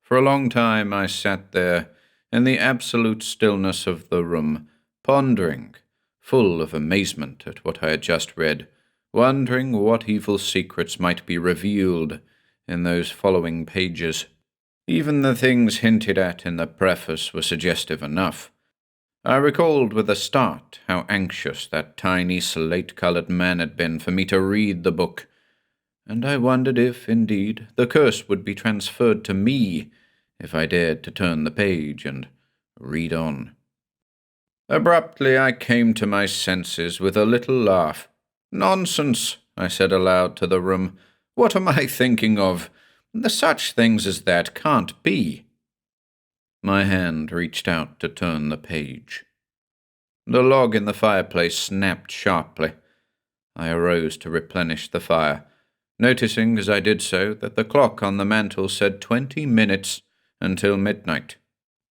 For a long time I sat there, in the absolute stillness of the room, pondering, full of amazement at what I had just read, wondering what evil secrets might be revealed in those following pages. Even the things hinted at in the preface were suggestive enough. I recalled with a start how anxious that tiny slate-coloured man had been for me to read the book, and I wondered if, indeed, the curse would be transferred to me if I dared to turn the page and read on. Abruptly I came to my senses with a little laugh. "Nonsense," I said aloud to the room. "What am I thinking of? Such things as that can't be." My hand reached out to turn the page. The log in the fireplace snapped sharply. I arose to replenish the fire, noticing as I did so that the clock on the mantel said 20 minutes until midnight.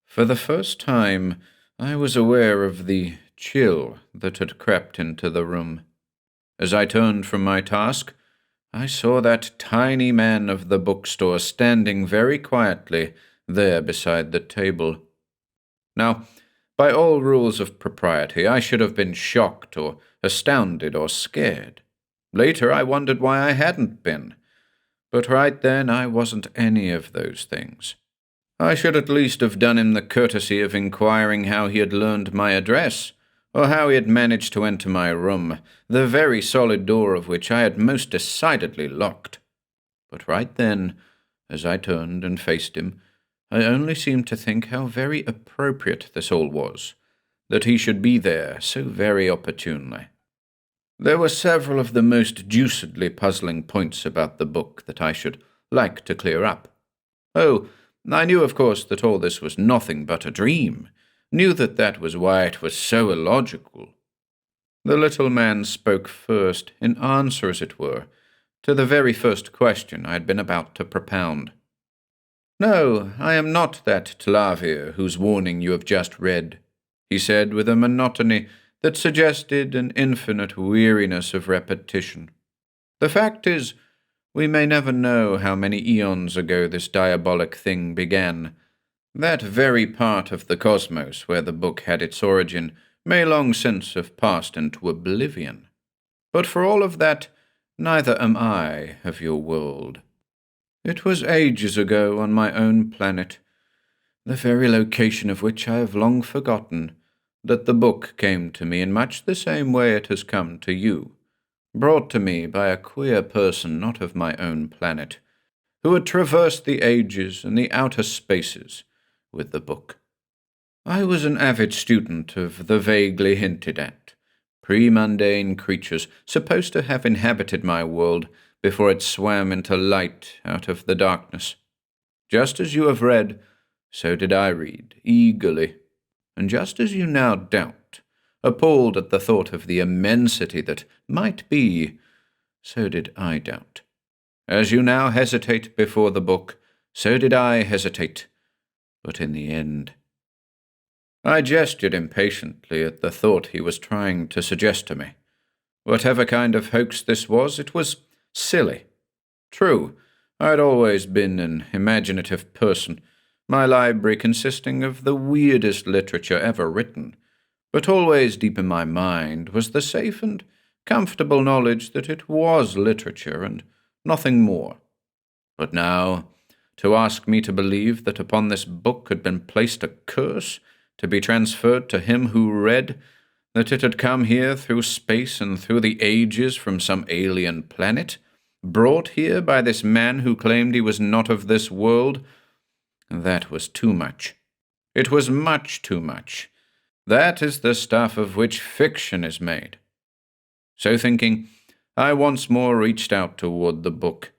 For the first time, I was aware of the chill that had crept into the room. As I turned from my task, I saw that tiny man of the bookstore standing very quietly there beside the table. Now, by all rules of propriety, I should have been shocked or astounded or scared. Later, I wondered why I hadn't been. But right then, I wasn't any of those things. I should at least have done him the courtesy of inquiring how he had learned my address, or how he had managed to enter my room, the very solid door of which I had most decidedly locked. But right then, as I turned and faced him, I only seemed to think how very appropriate this all was, that he should be there so very opportunely. There were several of the most deucedly puzzling points about the book that I should like to clear up. Oh, I knew, of course, that all this was nothing but a dream, knew that that was why it was so illogical. The little man spoke first, in answer, as it were, to the very first question I had been about to propound. "No, I am not that Tlavia whose warning you have just read," he said with a monotony that suggested an infinite weariness of repetition. "The fact is, we may never know how many eons ago this diabolic thing began. That very part of the cosmos where the book had its origin may long since have passed into oblivion. But for all of that, neither am I of your world. It was ages ago on my own planet, the very location of which I have long forgotten, that the book came to me in much the same way it has come to you, brought to me by a queer person not of my own planet, who had traversed the ages and the outer spaces with the book. I was an avid student of the vaguely hinted at, pre-mundane creatures supposed to have inhabited my world before it swam into light out of the darkness. Just as you have read, so did I read, eagerly, and just as you now doubt, appalled at the thought of the immensity that might be, so did I doubt. As you now hesitate before the book, so did I hesitate, but in the end. I gestured impatiently at the thought he was trying to suggest to me. Whatever kind of hoax this was, it was silly. True, I had always been an imaginative person, my library consisting of the weirdest literature ever written, but always deep in my mind was the safe and comfortable knowledge that it was literature and nothing more. But now, to ask me to believe that upon this book had been placed a curse, to be transferred to him who read, that it had come here through space and through the ages from some alien planet, brought here by this man who claimed he was not of this world, that was too much. It was much too much. That is the stuff of which fiction is made. So thinking, I once more reached out toward the book.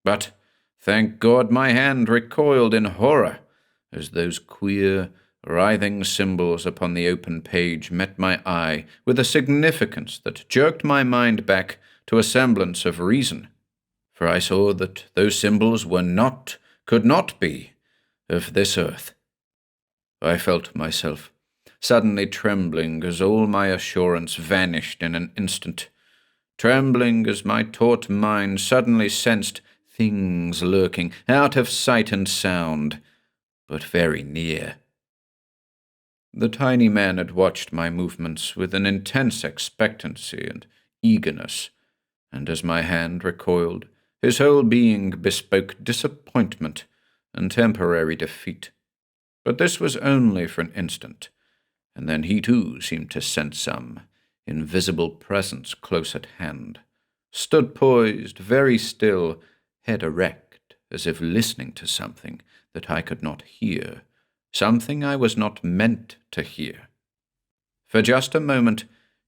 But, thank God, my hand recoiled in horror as those queer, writhing symbols upon the open page met my eye with a significance that jerked my mind back to a semblance of reason. For I saw that those symbols were not, could not be, of this earth. I felt myself suddenly trembling as all my assurance vanished in an instant, trembling as my taut mind suddenly sensed things lurking out of sight and sound, but very near. The tiny man had watched my movements with an intense expectancy and eagerness, and as my hand recoiled, his whole being bespoke disappointment and temporary defeat. But this was only for an instant, and then he too seemed to sense some invisible presence close at hand, stood poised, very still, head erect, as if listening to something that I could not hear, something I was not meant to hear. For just a moment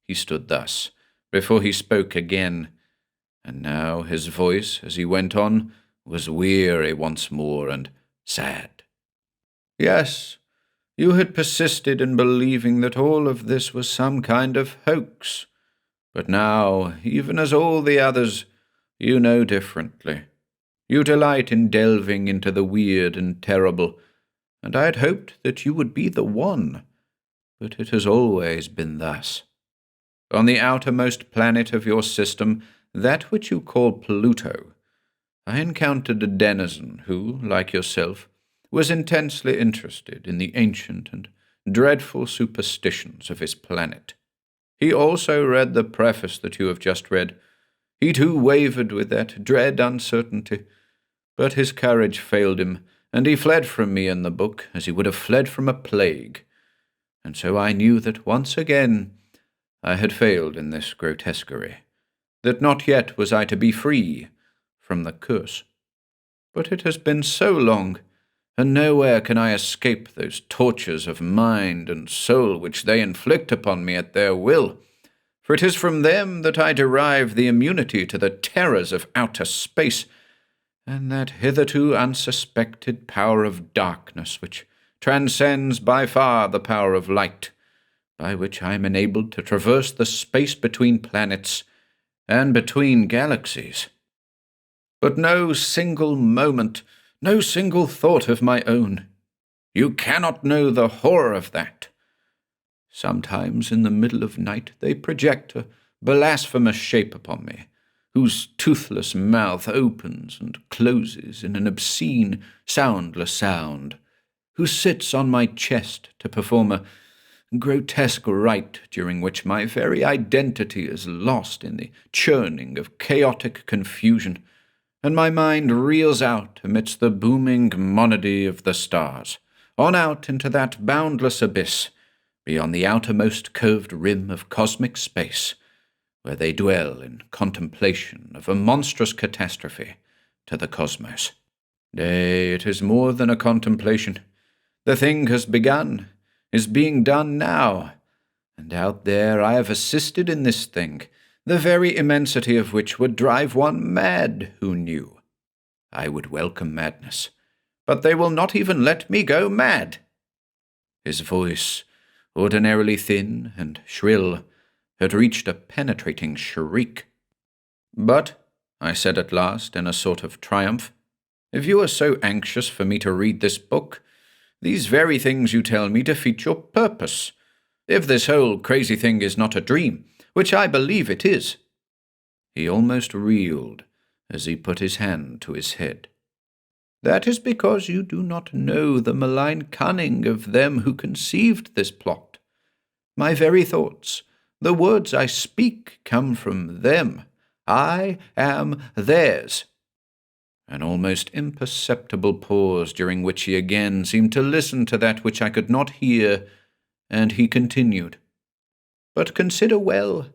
he stood thus, before he spoke again, and now his voice, as he went on, was weary once more and sad. Yes, you had persisted in believing that all of this was some kind of hoax, but now, even as all the others, you know differently. You delight in delving into the weird and terrible, and I had hoped that you would be the one, but it has always been thus. On the outermost planet of your system, that which you call Pluto, I encountered a denizen who, like yourself, was intensely interested in the ancient and dreadful superstitions of his planet. He also read the preface that you have just read. He too wavered with that dread uncertainty, but his courage failed him, and he fled from me in the book as he would have fled from a plague. And so I knew that once again I had failed in this grotesquerie, that not yet was I to be free from the curse. But it has been so long, and nowhere can I escape those tortures of mind and soul which they inflict upon me at their will, for it is from them that I derive the immunity to the terrors of outer space, and that hitherto unsuspected power of darkness which transcends by far the power of light, by which I am enabled to traverse the space between planets and between galaxies. But no single moment, no single thought of my own. You cannot know the horror of that. Sometimes in the middle of night they project a blasphemous shape upon me, whose toothless mouth opens and closes in an obscene, soundless sound, who sits on my chest to perform a grotesque rite during which my very identity is lost in the churning of chaotic confusion, and my mind reels out amidst the booming monody of the stars, on out into that boundless abyss, beyond the outermost curved rim of cosmic space, where they dwell in contemplation of a monstrous catastrophe to the cosmos. Nay, it is more than a contemplation. The thing has begun, is being done now, and out there I have assisted in this thing, the very immensity of which would drive one mad who knew. I would welcome madness, but they will not even let me go mad. His voice, ordinarily thin and shrill, had reached a penetrating shriek. "But," I said at last, in a sort of triumph, "if you are so anxious for me to read this book, these very things you tell me defeat your purpose. If this whole crazy thing is not a dream, which I believe it is." He almost reeled as he put his hand to his head. "That is because you do not know the malign cunning of them who conceived this plot. My very thoughts, the words I speak, come from them. I am theirs." An almost imperceptible pause, during which he again seemed to listen to that which I could not hear, and he continued, "But consider well.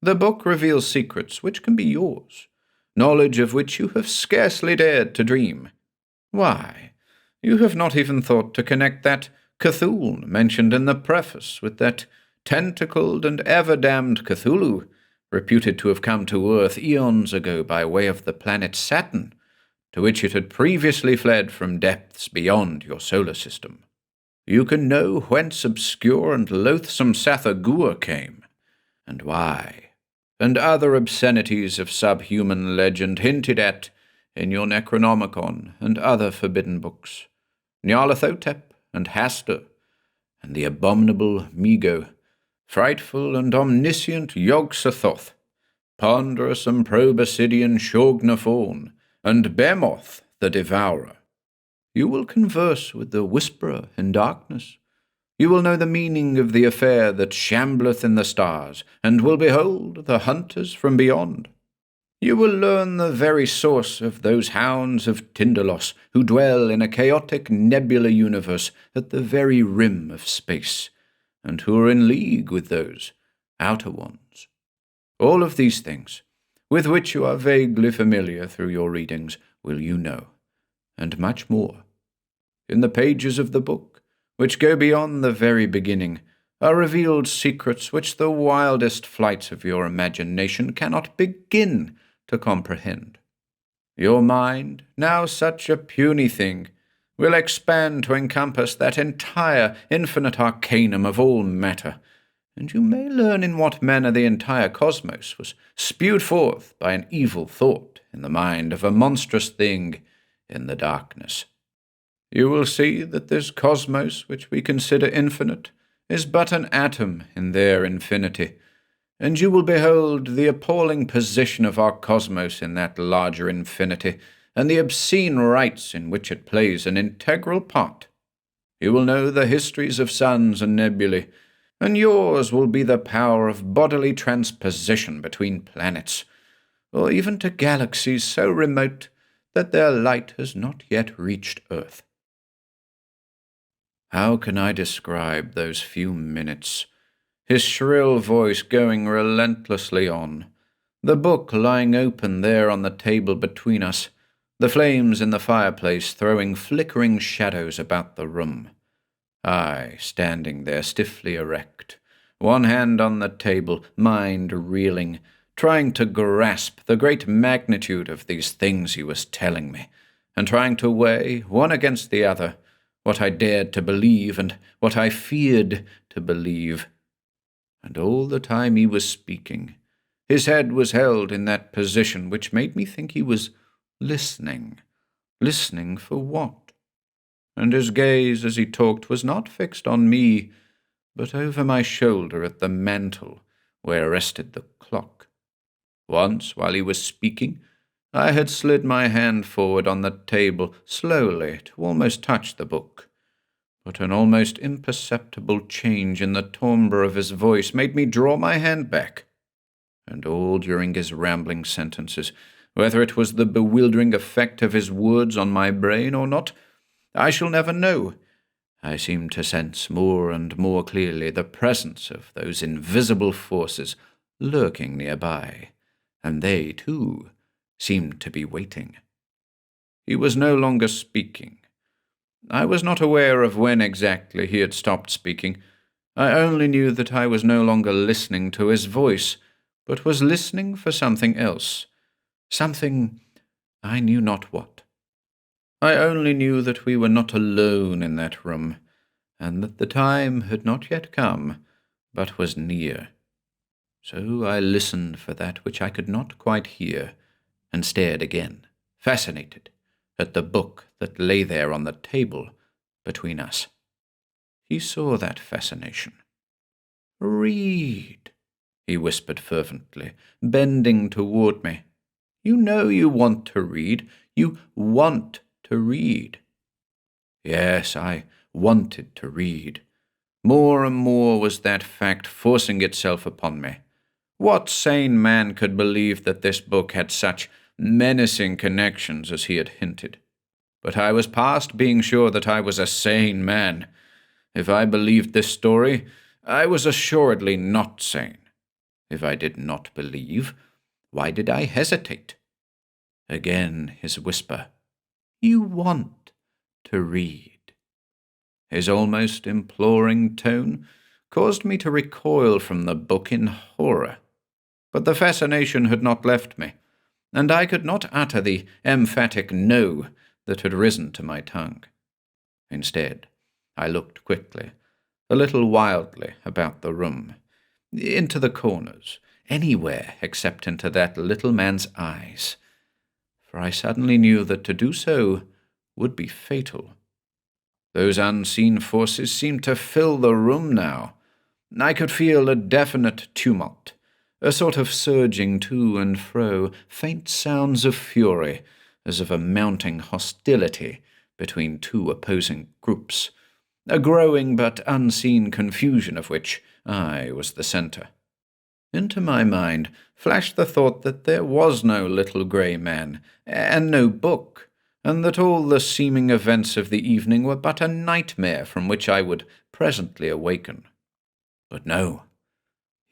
The book reveals secrets which can be yours, knowledge of which you have scarcely dared to dream. Why, you have not even thought to connect that Cthulhu mentioned in the preface with that tentacled and ever-damned Cthulhu, reputed to have come to Earth eons ago by way of the planet Saturn, to which it had previously fled from depths beyond your solar system. You can know whence obscure and loathsome Sathagua came, and why, and other obscenities of subhuman legend hinted at in your Necronomicon and other forbidden books, Nyarlathotep and Hasse, and the abominable Migo, frightful and omniscient Yog-Sothoth, ponderous and proboscidean Shognathorn, and Behemoth the Devourer. You will converse with the Whisperer in darkness. You will know the meaning of the affair that shambleth in the stars, and will behold the hunters from beyond. You will learn the very source of those hounds of Tindalos who dwell in a chaotic nebula universe at the very rim of space, and who are in league with those outer ones. All of these things, with which you are vaguely familiar through your readings, will you know, and much more. In the pages of the book, which go beyond the very beginning, are revealed secrets which the wildest flights of your imagination cannot begin to comprehend. Your mind, now such a puny thing, will expand to encompass that entire infinite arcanum of all matter, and you may learn in what manner the entire cosmos was spewed forth by an evil thought in the mind of a monstrous thing in the darkness. You will see that this cosmos, which we consider infinite, is but an atom in their infinity, and you will behold the appalling position of our cosmos in that larger infinity, and the obscene rites in which it plays an integral part. You will know the histories of suns and nebulae, and yours will be the power of bodily transposition between planets, or even to galaxies so remote that their light has not yet reached Earth. How can I describe those few minutes? His shrill voice going relentlessly on, the book lying open there on the table between us, the flames in the fireplace throwing flickering shadows about the room. I standing there stiffly erect, one hand on the table, mind reeling, trying to grasp the great magnitude of these things he was telling me, and trying to weigh, one against the other, what I dared to believe and what I feared to believe. And all the time he was speaking, his head was held in that position which made me think he was listening. Listening for what? And his gaze as he talked was not fixed on me, but over my shoulder at the mantel where rested the clock. Once, while he was speaking, I had slid my hand forward on the table slowly to almost touch the book, but an almost imperceptible change in the timbre of his voice made me draw my hand back, and all during his rambling sentences, Whether it was the bewildering effect of his words on my brain or not, I shall never know. I seemed to sense more and more clearly the presence of those invisible forces lurking nearby, and they, too, seemed to be waiting. He was no longer speaking. I was not aware of when exactly he had stopped speaking. I only knew that I was no longer listening to his voice, but was listening for something else. Something I knew not what. I only knew that we were not alone in that room, and that the time had not yet come, but was near. So I listened for that which I could not quite hear, and stared again, fascinated, at the book that lay there on the table between us. He saw that fascination. "Read," he whispered fervently, bending toward me. "You know you want to read. You want to read." Yes, I wanted to read. More and more was that fact forcing itself upon me. What sane man could believe that this book had such menacing connections as he had hinted? But I was past being sure that I was a sane man. If I believed this story, I was assuredly not sane. If I did not believe, why did I hesitate? Again his whisper, "You want to read." His almost imploring tone caused me to recoil from the book in horror. But the fascination had not left me, and I could not utter the emphatic no that had risen to my tongue. Instead, I looked quickly, a little wildly, about the room, into the corners, anywhere except into that little man's eyes, for I suddenly knew that to do so would be fatal. Those unseen forces seemed to fill the room now. I could feel a definite tumult, a sort of surging to and fro, faint sounds of fury, as of a mounting hostility between two opposing groups, a growing but unseen confusion of which I was the centre. Into my mind flashed the thought that there was no little grey man, and no book, and that all the seeming events of the evening were but a nightmare from which I would presently awaken. But no.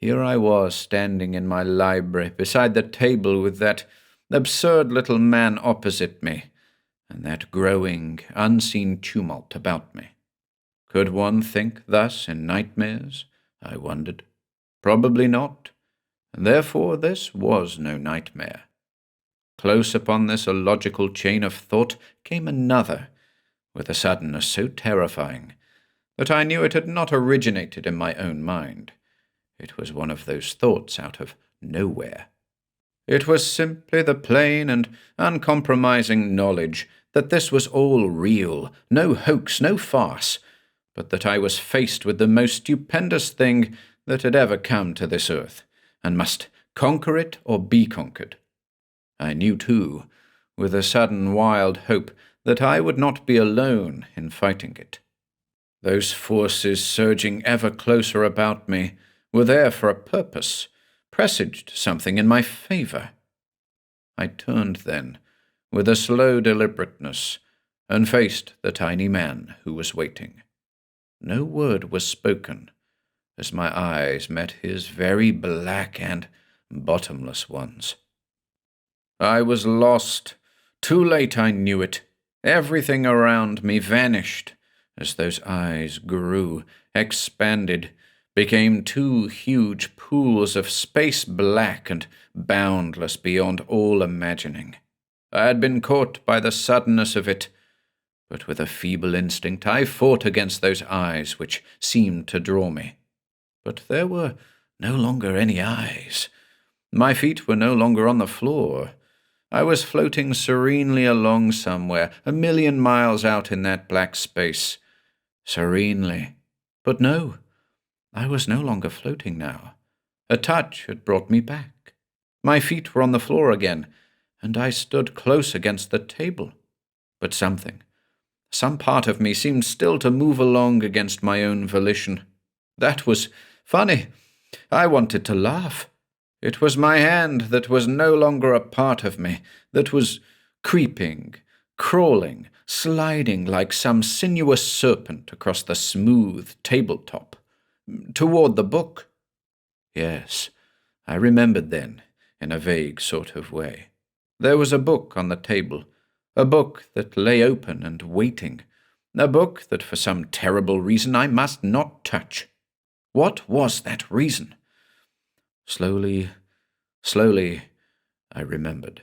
Here I was standing in my library beside the table with that absurd little man opposite me, and that growing, unseen tumult about me. Could one think thus in nightmares? I wondered. Probably not, and therefore this was no nightmare. Close upon this illogical chain of thought came another, with a suddenness so terrifying that I knew it had not originated in my own mind. It was one of those thoughts out of nowhere. It was simply the plain and uncompromising knowledge that this was all real, no hoax, no farce, but that I was faced with the most stupendous thing that had ever come to this earth, and must conquer it or be conquered. I knew, too, with a sudden wild hope, that I would not be alone in fighting it. Those forces surging ever closer about me were there for a purpose, presaged something in my favour. I turned then, with a slow deliberateness, and faced the tiny man who was waiting. No word was spoken, as my eyes met his very black and bottomless ones. I was lost. Too late I knew it. Everything around me vanished as those eyes grew, expanded, became two huge pools of space black and boundless beyond all imagining. I had been caught by the suddenness of it, but with a feeble instinct I fought against those eyes which seemed to draw me. But there were no longer any eyes. My feet were no longer on the floor. I was floating serenely along somewhere, 1,000,000 miles out in that black space. Serenely. But no, I was no longer floating now. A touch had brought me back. My feet were on the floor again, and I stood close against the table. But some part of me seemed still to move along against my own volition. That was funny. I wanted to laugh. It was my hand that was no longer a part of me, that was creeping, crawling, sliding like some sinuous serpent across the smooth tabletop, toward the book. Yes, I remembered then, in a vague sort of way. There was a book on the table, a book that lay open and waiting, a book that for some terrible reason I must not touch. What was that reason? Slowly, I remembered.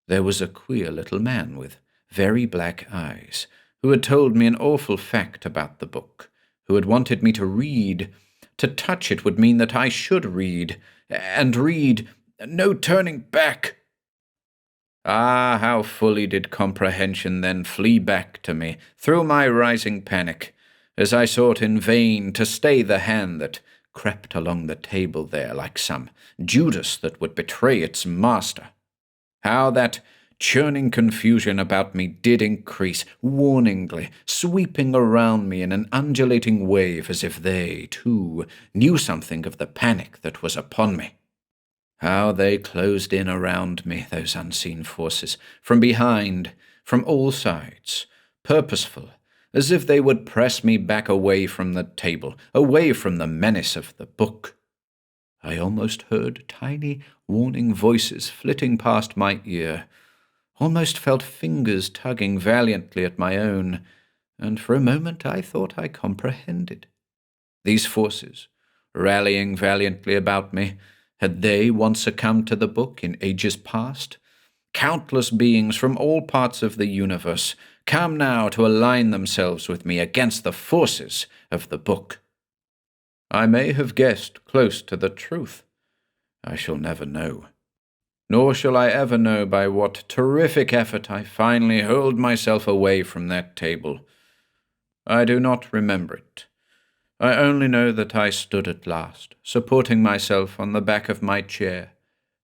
There was a queer little man with very black eyes, who had told me an awful fact about the book, who had wanted me to read. To touch it would mean that I should read, and read, no turning back. Ah, how fully did comprehension then flee back to me through my rising panic, as I sought in vain to stay the hand that crept along the table there like some Judas that would betray its master. How that churning confusion about me did increase, warningly, sweeping around me in an undulating wave as if they, too, knew something of the panic that was upon me. How they closed in around me, those unseen forces, from behind, from all sides, purposeful, as if they would press me back away from the table, away from the menace of the book. I almost heard tiny, warning voices flitting past my ear, almost felt fingers tugging valiantly at my own, and for a moment I thought I comprehended. These forces, rallying valiantly about me, had they once succumbed to the book in ages past? Countless beings from all parts of the universe come now to align themselves with me against the forces of the book. I may have guessed close to the truth. I shall never know. Nor shall I ever know by what terrific effort I finally hurled myself away from that table. I do not remember it. I only know that I stood at last, supporting myself on the back of my chair,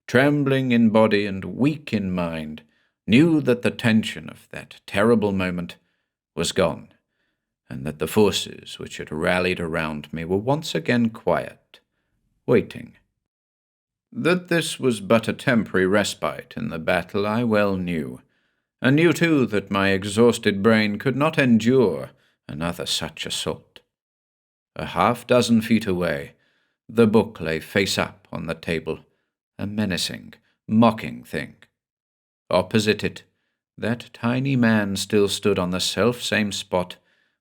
trembling in body and weak in mind, knew that the tension of that terrible moment was gone, and that the forces which had rallied around me were once again quiet, waiting. That this was but a temporary respite in the battle I well knew, and knew too that my exhausted brain could not endure another such assault. 6 feet away, the book lay face up on the table, a menacing, mocking thing. Opposite it, that tiny man still stood on the self-same spot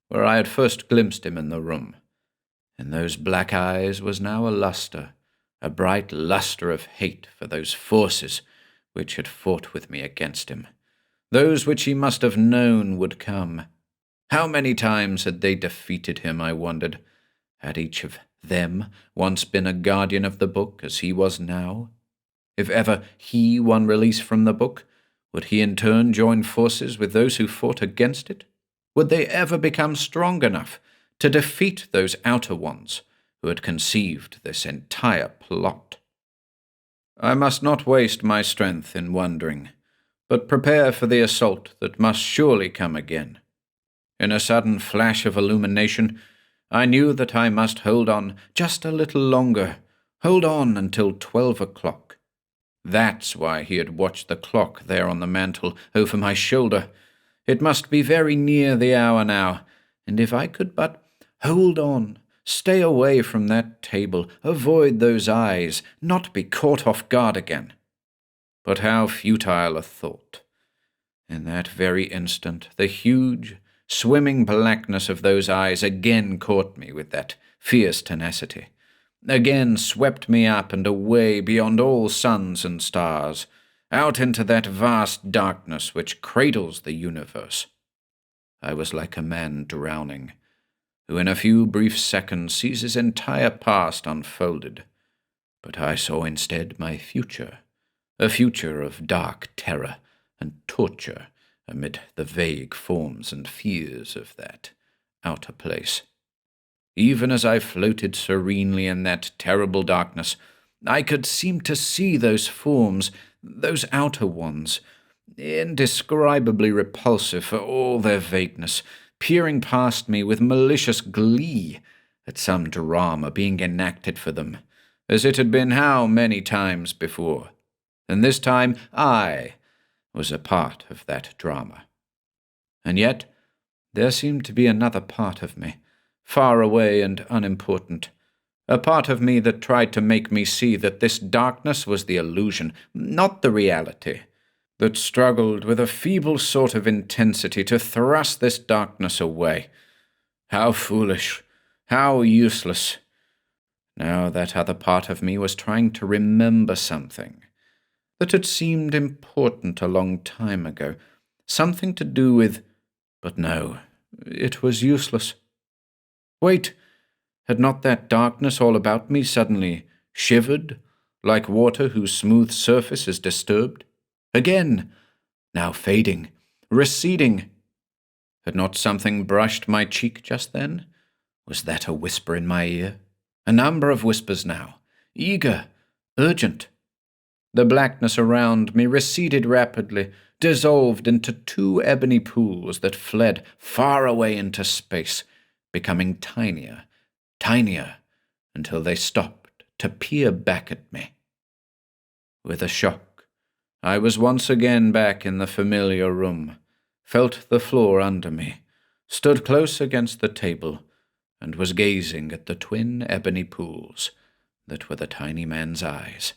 where I had first glimpsed him in the room. In those black eyes was now a lustre, a bright lustre of hate for those forces which had fought with me against him, those which he must have known would come. How many times had they defeated him, I wondered? Had each of them once been a guardian of the book as he was now? If ever he won release from the book, would he in turn join forces with those who fought against it? Would they ever become strong enough to defeat those outer ones who had conceived this entire plot? I must not waste my strength in wondering, but prepare for the assault that must surely come again. In a sudden flash of illumination, I knew that I must hold on just a little longer, hold on until 12 o'clock. That's why he had watched the clock there on the mantel over my shoulder. It must be very near the hour now, and if I could but hold on, stay away from that table, avoid those eyes, not be caught off guard again. But how futile a thought! In that very instant, the huge, swimming blackness of those eyes again caught me with that fierce tenacity, again swept me up and away beyond all suns and stars, out into that vast darkness which cradles the universe. I was like a man drowning, who in a few brief seconds sees his entire past unfolded, but I saw instead my future, a future of dark terror and torture, amid the vague forms and fears of that outer place. Even as I floated serenely in that terrible darkness, I could seem to see those forms, those outer ones, indescribably repulsive for all their vagueness, peering past me with malicious glee at some drama being enacted for them, as it had been how many times before, and this time I was a part of that drama. And yet there seemed to be another part of me, far away and unimportant, a part of me that tried to make me see that this darkness was the illusion, not the reality, that struggled with a feeble sort of intensity to thrust this darkness away. How foolish, how useless. Now that other part of me was trying to remember something that had seemed important a long time ago, something to do with... But no, it was useless. Wait, had not that darkness all about me suddenly shivered, like water whose smooth surface is disturbed? Again, now fading, receding. Had not something brushed my cheek just then? Was that a whisper in my ear? A number of whispers now, eager, urgent. The blackness around me receded rapidly, dissolved into two ebony pools that fled far away into space, becoming tinier, tinier, until they stopped to peer back at me. With a shock, I was once again back in the familiar room, felt the floor under me, stood close against the table, and was gazing at the twin ebony pools that were the tiny man's eyes.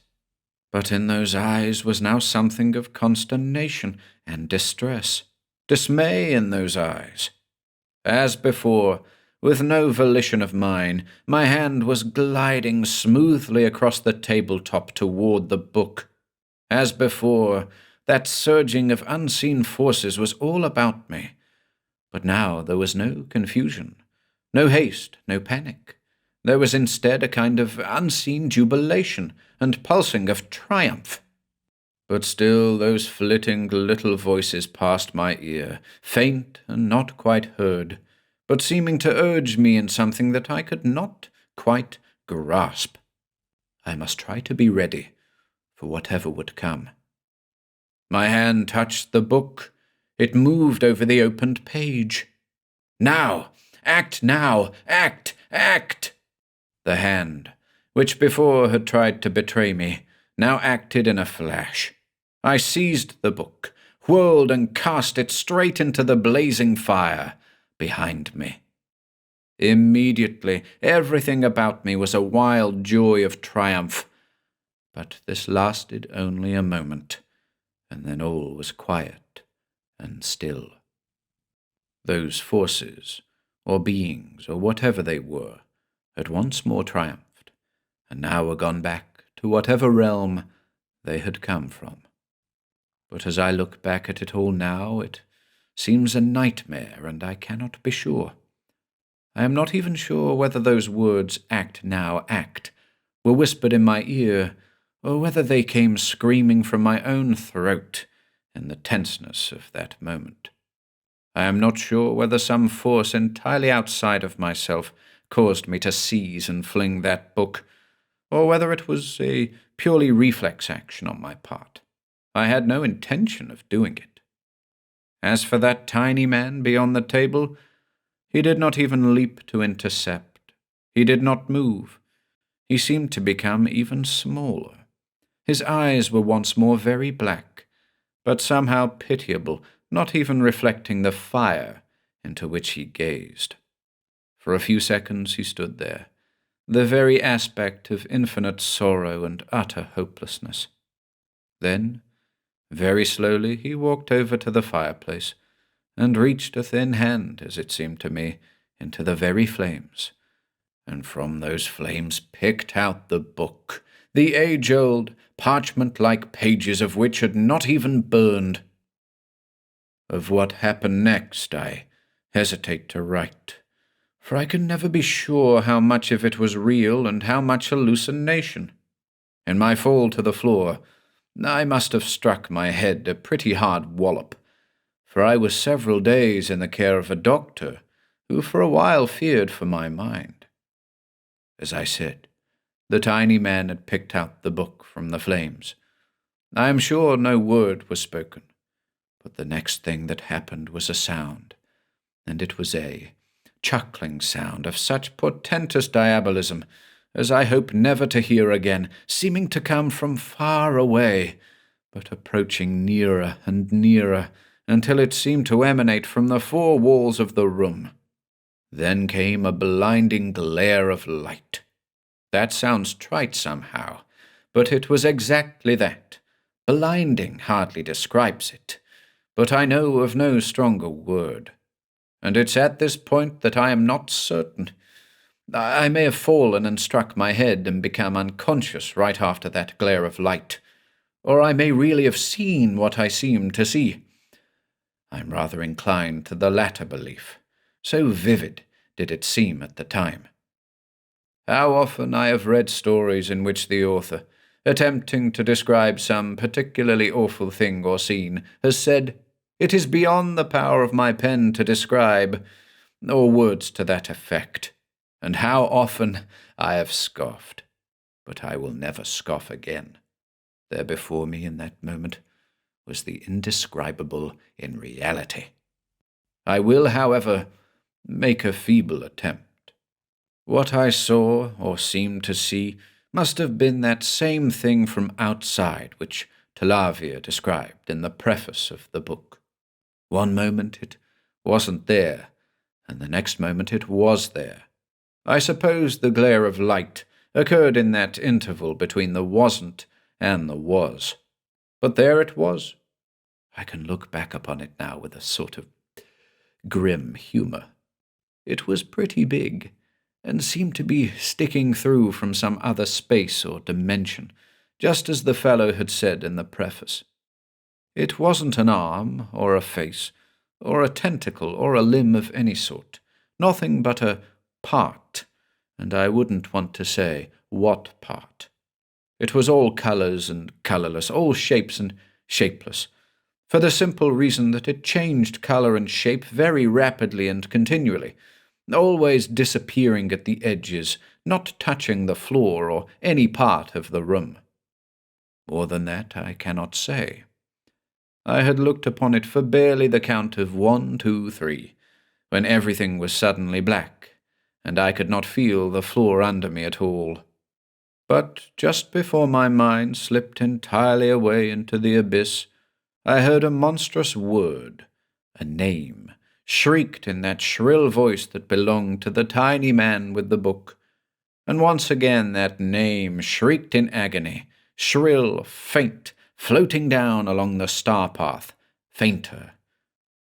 But in those eyes was now something of consternation and distress, dismay in those eyes. As before, with no volition of mine, my hand was gliding smoothly across the tabletop toward the book. As before, that surging of unseen forces was all about me. But now there was no confusion, no haste, no panic. There was instead a kind of unseen jubilation and pulsing of triumph. But still those flitting little voices passed my ear, faint and not quite heard, but seeming to urge me in something that I could not quite grasp. I must try to be ready for whatever would come. My hand touched the book. It moved over the opened page. Now! Act now! Act! Act! The hand, which before had tried to betray me, now acted in a flash. I seized the book, whirled and cast it straight into the blazing fire behind me. Immediately, everything about me was a wild joy of triumph. But this lasted only a moment, and then all was quiet and still. Those forces, or beings, or whatever they were, had once more triumphed, and now were gone back to whatever realm they had come from. But as I look back at it all now, it seems a nightmare, and I cannot be sure. I am not even sure whether those words, "Act now, act," were whispered in my ear, or whether they came screaming from my own throat in the tenseness of that moment. I am not sure whether some force entirely outside of myself caused me to seize and fling that book, or whether it was a purely reflex action on my part. I had no intention of doing it. As for that tiny man beyond the table, he did not even leap to intercept. He did not move. He seemed to become even smaller. His eyes were once more very black, but somehow pitiable, not even reflecting the fire into which he gazed. For a few seconds he stood there, the very aspect of infinite sorrow and utter hopelessness. Then, very slowly, he walked over to the fireplace and reached a thin hand, as it seemed to me, into the very flames, and from those flames picked out the book, the age-old, parchment-like pages of which had not even burned. Of what happened next I hesitate to write, for I can never be sure how much of it was real and how much hallucination. In my fall to the floor, I must have struck my head a pretty hard wallop, for I was several days in the care of a doctor who for a while feared for my mind. As I said, the tiny man had picked out the book from the flames. I am sure no word was spoken, but the next thing that happened was a sound, and it was a chuckling sound of such portentous diabolism as I hope never to hear again, seeming to come from far away, but approaching nearer and nearer, until it seemed to emanate from the four walls of the room. Then came a blinding glare of light. That sounds trite somehow, but it was exactly that. Blinding hardly describes it, but I know of no stronger word. And it's at this point that I am not certain. I may have fallen and struck my head and become unconscious right after that glare of light, or I may really have seen what I seemed to see. I'm rather inclined to the latter belief. So vivid did it seem at the time. How often I have read stories in which the author, attempting to describe some particularly awful thing or scene, has said, "It is beyond the power of my pen to describe," or words to that effect, and how often I have scoffed. But I will never scoff again. There before me in that moment was the indescribable in reality. I will, however, make a feeble attempt. What I saw, or seemed to see, must have been that same thing from outside which Talavia described in the preface of the book. One moment it wasn't there, and the next moment it was there. I suppose the glare of light occurred in that interval between the wasn't and the was. But there it was. I can look back upon it now with a sort of grim humor. It was pretty big, and seemed to be sticking through from some other space or dimension, just as the fellow had said in the preface. It wasn't an arm, or a face, or a tentacle, or a limb of any sort, nothing but a part, and I wouldn't want to say what part. It was all colours and colourless, all shapes and shapeless, for the simple reason that it changed colour and shape very rapidly and continually, always disappearing at the edges, not touching the floor or any part of the room. More than that I cannot say. I had looked upon it for barely the count of 1, 2, 3, when everything was suddenly black, and I could not feel the floor under me at all. But just before my mind slipped entirely away into the abyss, I heard a monstrous word, a name, shrieked in that shrill voice that belonged to the tiny man with the book, and once again that name shrieked in agony, shrill, faint, floating down along the star path, fainter,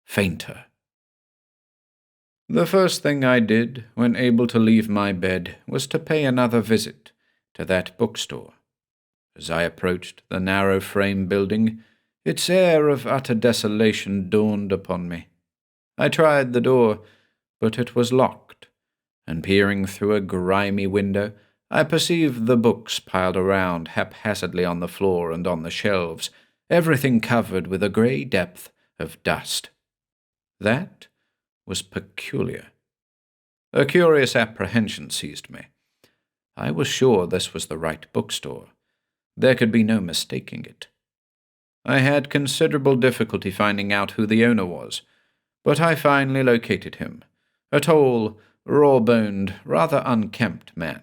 fainter. The first thing I did, when able to leave my bed, was to pay another visit to that bookstore. As I approached the narrow frame building, its air of utter desolation dawned upon me. I tried the door, but it was locked, and peering through a grimy window, I perceived the books piled around haphazardly on the floor and on the shelves, everything covered with a grey depth of dust. That was peculiar. A curious apprehension seized me. I was sure this was the right bookstore. There could be no mistaking it. I had considerable difficulty finding out who the owner was, but I finally located him, a tall, raw-boned, rather unkempt man.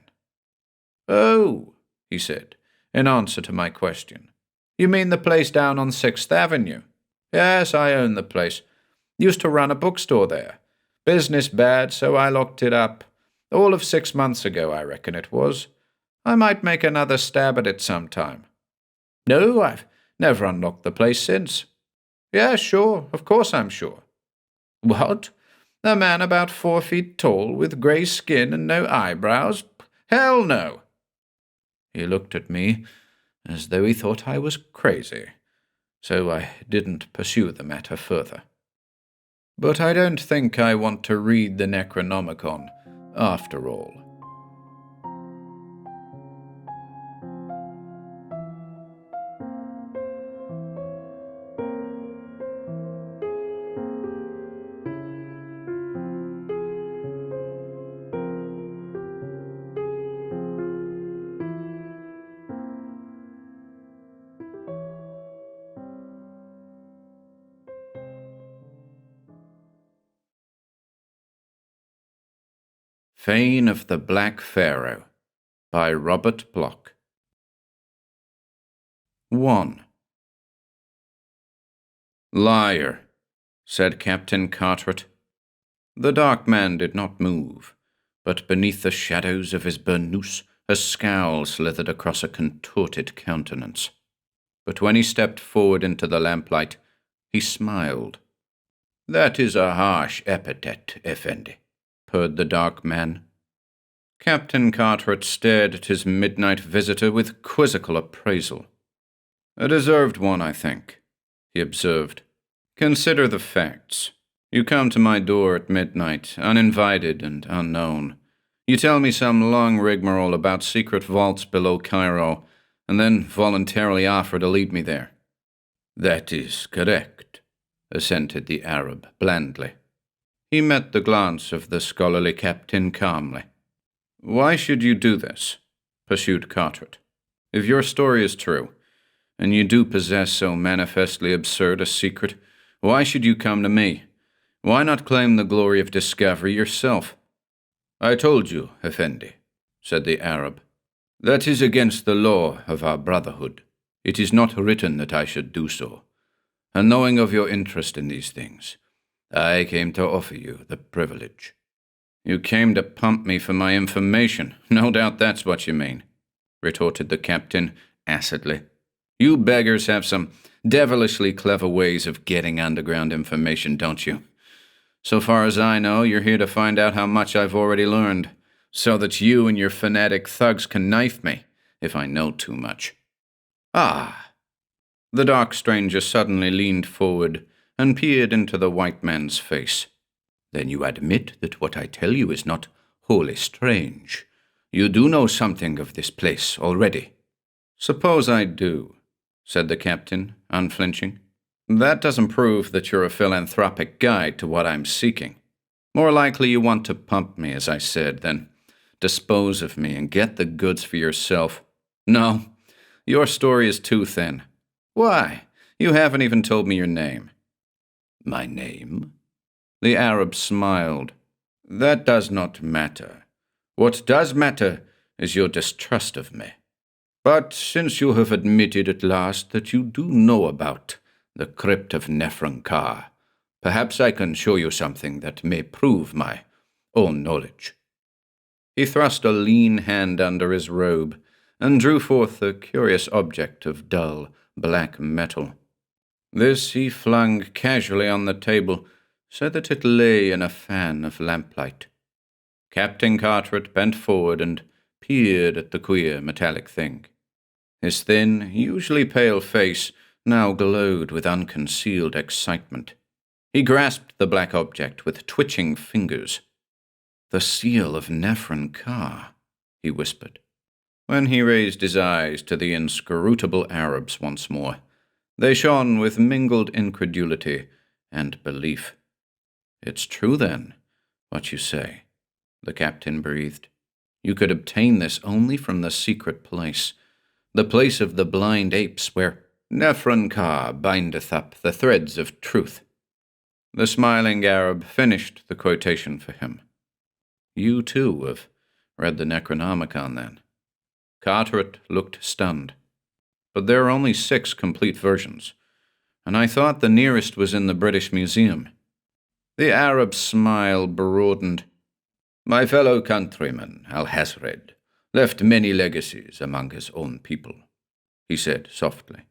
"Oh," he said, in answer to my question. "You mean the place down on 6th Avenue? Yes, I own the place. Used to run a bookstore there. Business bad, so I locked it up. All of 6 months ago, I reckon it was. I might make another stab at it sometime." "No, I've never unlocked the place since." "Yeah, sure. Of course I'm sure." "What? A man about 4 feet tall, with grey skin and no eyebrows? Hell no!" He looked at me as though he thought I was crazy, so I didn't pursue the matter further. But I don't think I want to read the Necronomicon after all. Fane of the Black Pharaoh by Robert Bloch. 1. "Liar," said Captain Carteret. The dark man did not move, but beneath the shadows of his burnous a scowl slithered across a contorted countenance. But when he stepped forward into the lamplight, he smiled. "That is a harsh epithet, Effendi," purred the dark man. Captain Carteret stared at his midnight visitor with quizzical appraisal. "A deserved one, I think," he observed. "Consider the facts. You come to my door at midnight, uninvited and unknown. You tell me some long rigmarole about secret vaults below Cairo, and then voluntarily offer to lead me there." "That is correct," assented the Arab blandly. He met the glance of the scholarly captain calmly. "Why should you do this?" pursued Carteret. "If your story is true, and you do possess so manifestly absurd a secret, why should you come to me? Why not claim the glory of discovery yourself?" "I told you, Effendi," said the Arab. "That is against the law of our brotherhood. It is not written that I should do so. And knowing of your interest in these things, I came to offer you the privilege." "You came to pump me for my information. No doubt that's what you mean," retorted the captain acidly. "You beggars have some devilishly clever ways of getting underground information, don't you? So far as I know, you're here to find out how much I've already learned, so that you and your fanatic thugs can knife me if I know too much." "Ah!" The dark stranger suddenly leaned forward and peered into the white man's face. "Then you admit that what I tell you is not wholly strange. You do know something of this place already." "Suppose I do," said the captain, unflinching. "That doesn't prove that you're a philanthropic guide to what I'm seeking. More likely you want to pump me, as I said, then dispose of me and get the goods for yourself. No, your story is too thin. Why, you haven't even told me your name." "My name?" The Arab smiled. "That does not matter. What does matter is your distrust of me. But since you have admitted at last that you do know about the crypt of Nephron-Ka, perhaps I can show you something that may prove my own knowledge." He thrust a lean hand under his robe and drew forth a curious object of dull black metal. This he flung casually on the table so that it lay in a fan of lamplight. Captain Carteret bent forward and peered at the queer metallic thing. His thin, usually pale face now glowed with unconcealed excitement. He grasped the black object with twitching fingers. "The seal of Nephron-Ka," he whispered. When he raised his eyes to the inscrutable Arabs once more, they shone with mingled incredulity and belief. "It's true, then, what you say," the captain breathed. "You could obtain this only from the secret place, the place of the blind apes, where Nephron-Ka bindeth up the threads of truth." The smiling Arab finished the quotation for him. "You, too, have read the Necronomicon, then?" Carteret looked stunned. "But there are only 6 complete versions, and I thought the nearest was in the British Museum." The Arab's smile broadened. "My fellow countryman, Alhazred, left many legacies among his own people," he said softly.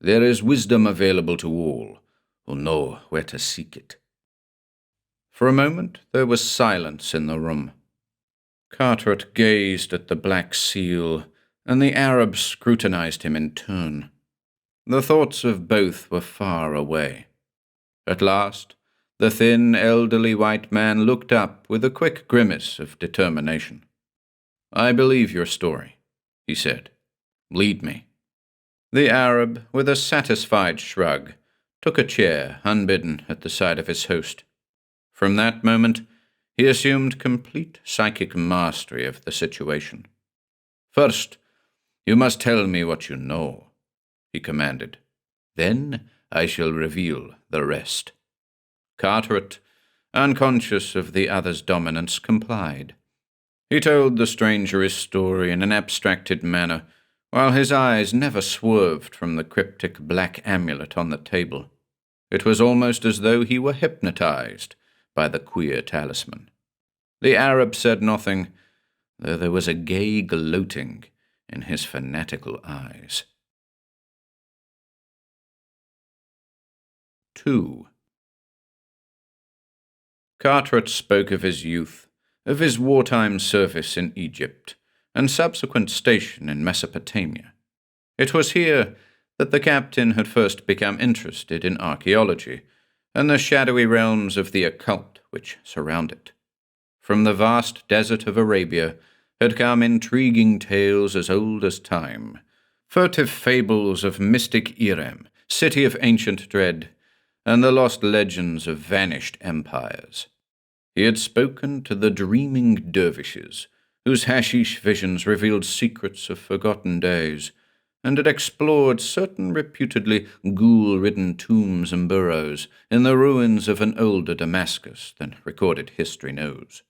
"There is wisdom available to all who know where to seek it." For a moment there was silence in the room. Carteret gazed at the black seal, and the Arab scrutinized him in turn. The thoughts of both were far away. At last, the thin, elderly white man looked up with a quick grimace of determination. "I believe your story," he said. "Lead me." The Arab, with a satisfied shrug, took a chair, unbidden, at the side of his host. From that moment, he assumed complete psychic mastery of the situation. "First, you must tell me what you know," he commanded. "Then I shall reveal the rest." Carteret, unconscious of the other's dominance, complied. He told the stranger his story in an abstracted manner, while his eyes never swerved from the cryptic black amulet on the table. It was almost as though he were hypnotized by the queer talisman. The Arab said nothing, though there was a gay gloating in his fanatical eyes. 2. Carteret spoke of his youth, of his wartime service in Egypt, and subsequent station in Mesopotamia. It was here that the captain had first become interested in archaeology and the shadowy realms of the occult which surround it. From the vast desert of Arabia had come intriguing tales as old as time, furtive fables of mystic Irem, city of ancient dread, and the lost legends of vanished empires. He had spoken to the dreaming dervishes, whose hashish visions revealed secrets of forgotten days, and had explored certain reputedly ghoul-ridden tombs and burrows in the ruins of an older Damascus than recorded history knows.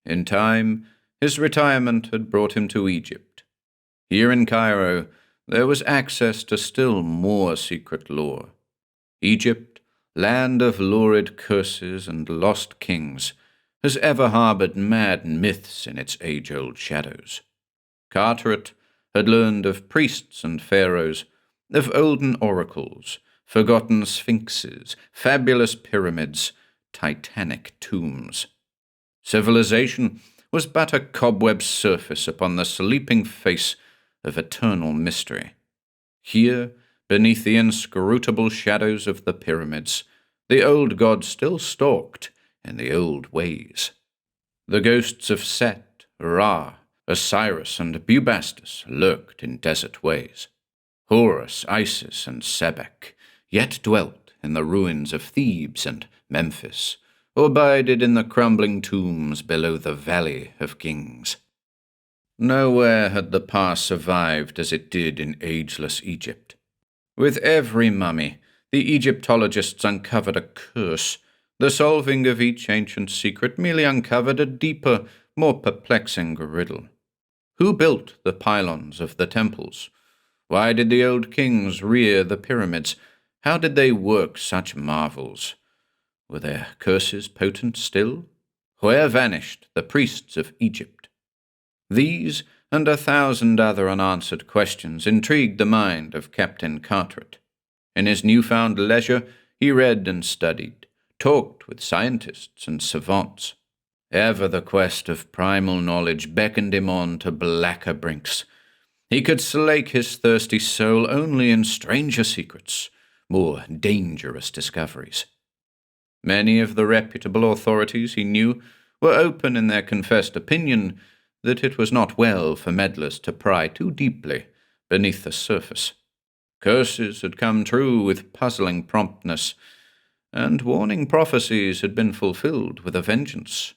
In time, his retirement had brought him to Egypt. Here in Cairo, there was access to still more secret lore. Egypt, land of lurid curses and lost kings, has ever harbored mad myths in its age-old shadows. Carteret had learned of priests and pharaohs, of olden oracles, forgotten sphinxes, fabulous pyramids, titanic tombs. Civilization was but a cobweb surface upon the sleeping face of eternal mystery. Here, beneath the inscrutable shadows of the pyramids, the old gods still stalked in the old ways. The ghosts of Set, Ra, Osiris, and Bubastis lurked in desert ways. Horus, Isis, and Sebek yet dwelt in the ruins of Thebes and Memphis, or bided in the crumbling tombs below the Valley of Kings. Nowhere had the past survived as it did in ageless Egypt. With every mummy, the Egyptologists uncovered a curse. The solving of each ancient secret merely uncovered a deeper, more perplexing riddle. Who built the pylons of the temples? Why did the old kings rear the pyramids? How did they work such marvels? Were their curses potent still? Where vanished the priests of Egypt? These and 1,000 other unanswered questions intrigued the mind of Captain Carteret. In his newfound leisure, he read and studied, talked with scientists and savants. Ever the quest of primal knowledge beckoned him on to blacker brinks. He could slake his thirsty soul only in stranger secrets, more dangerous discoveries. Many of the reputable authorities he knew were open in their confessed opinion that it was not well for meddlers to pry too deeply beneath the surface. Curses had come true with puzzling promptness, and warning prophecies had been fulfilled with a vengeance.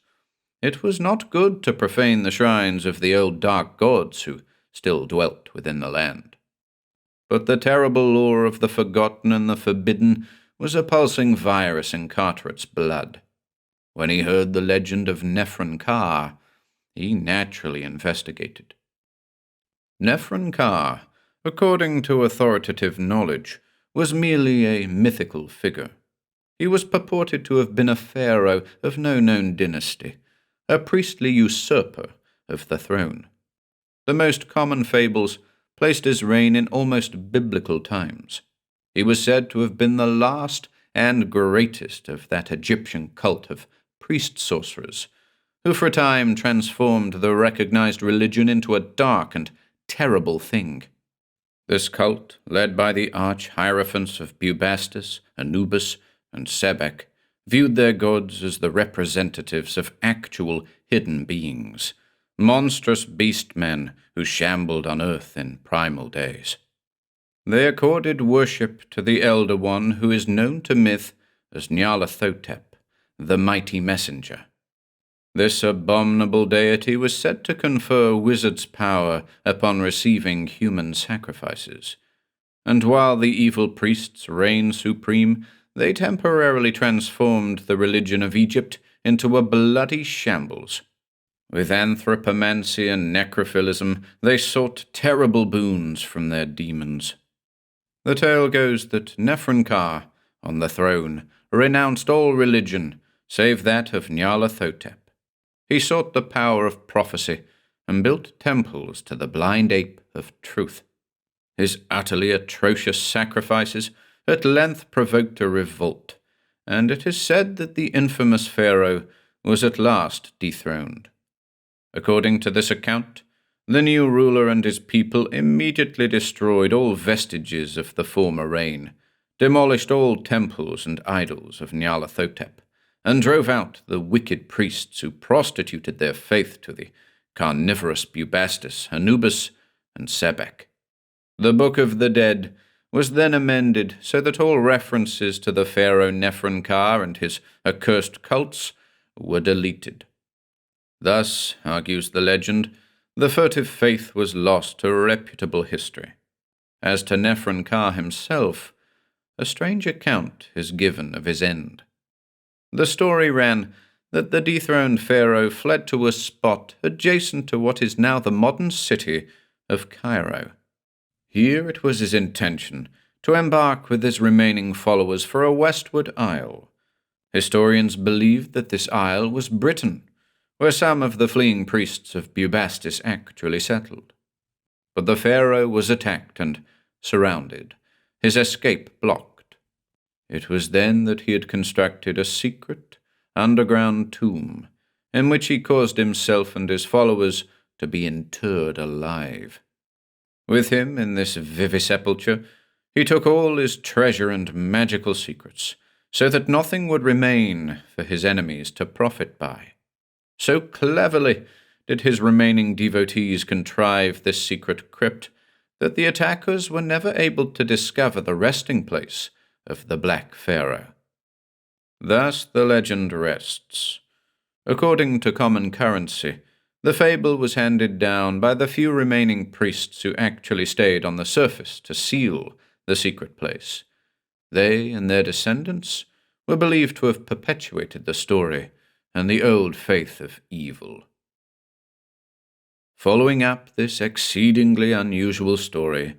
It was not good to profane the shrines of the old dark gods who still dwelt within the land. But the terrible lore of the forgotten and the forbidden was a pulsing virus in Carteret's blood. When he heard the legend of Nephron-Ka, he naturally investigated. Nephron-Ka, according to authoritative knowledge, was merely a mythical figure. He was purported to have been a pharaoh of no known dynasty, a priestly usurper of the throne. The most common fables placed his reign in almost biblical times. He was said to have been the last and greatest of that Egyptian cult of priest-sorcerers, who for a time transformed the recognized religion into a dark and terrible thing. This cult, led by the arch-hierophants of Bubastis, Anubis, and Sebek, viewed their gods as the representatives of actual hidden beings, monstrous beast-men who shambled on earth in primal days. They accorded worship to the Elder One who is known to myth as Nyarlathotep, the mighty messenger. This abominable deity was said to confer wizards' power upon receiving human sacrifices, and while the evil priests reigned supreme, they temporarily transformed the religion of Egypt into a bloody shambles. With anthropomancy and necrophilism, they sought terrible boons from their demons. The tale goes that Nephron-Ka, on the throne, renounced all religion save that of Nyarlathotep. He sought the power of prophecy and built temples to the blind ape of truth. His utterly atrocious sacrifices at length provoked a revolt, and it is said that the infamous Pharaoh was at last dethroned. According to this account, the new ruler and his people immediately destroyed all vestiges of the former reign, demolished all temples and idols of Nyarlathotep, and drove out the wicked priests who prostituted their faith to the carnivorous Bubastis, Anubis, and Sebek. The Book of the Dead was then amended so that all references to the pharaoh Nephron-Ka and his accursed cults were deleted. Thus, argues the legend, the furtive faith was lost to reputable history. As to Nephron-Ka himself, a strange account is given of his end. The story ran that the dethroned pharaoh fled to a spot adjacent to what is now the modern city of Cairo. Here it was his intention to embark with his remaining followers for a westward isle. Historians believe that this isle was Britain, where some of the fleeing priests of Bubastis actually settled. But the pharaoh was attacked and surrounded, his escape blocked. It was then that he had constructed a secret, underground tomb, in which he caused himself and his followers to be interred alive. With him in this vivisepulture, he took all his treasure and magical secrets, so that nothing would remain for his enemies to profit by. So cleverly did his remaining devotees contrive this secret crypt that the attackers were never able to discover the resting place of the Black Pharaoh. Thus the legend rests. According to common currency, the fable was handed down by the few remaining priests who actually stayed on the surface to seal the secret place. They and their descendants were believed to have perpetuated the story and the old faith of evil. Following up this exceedingly unusual story,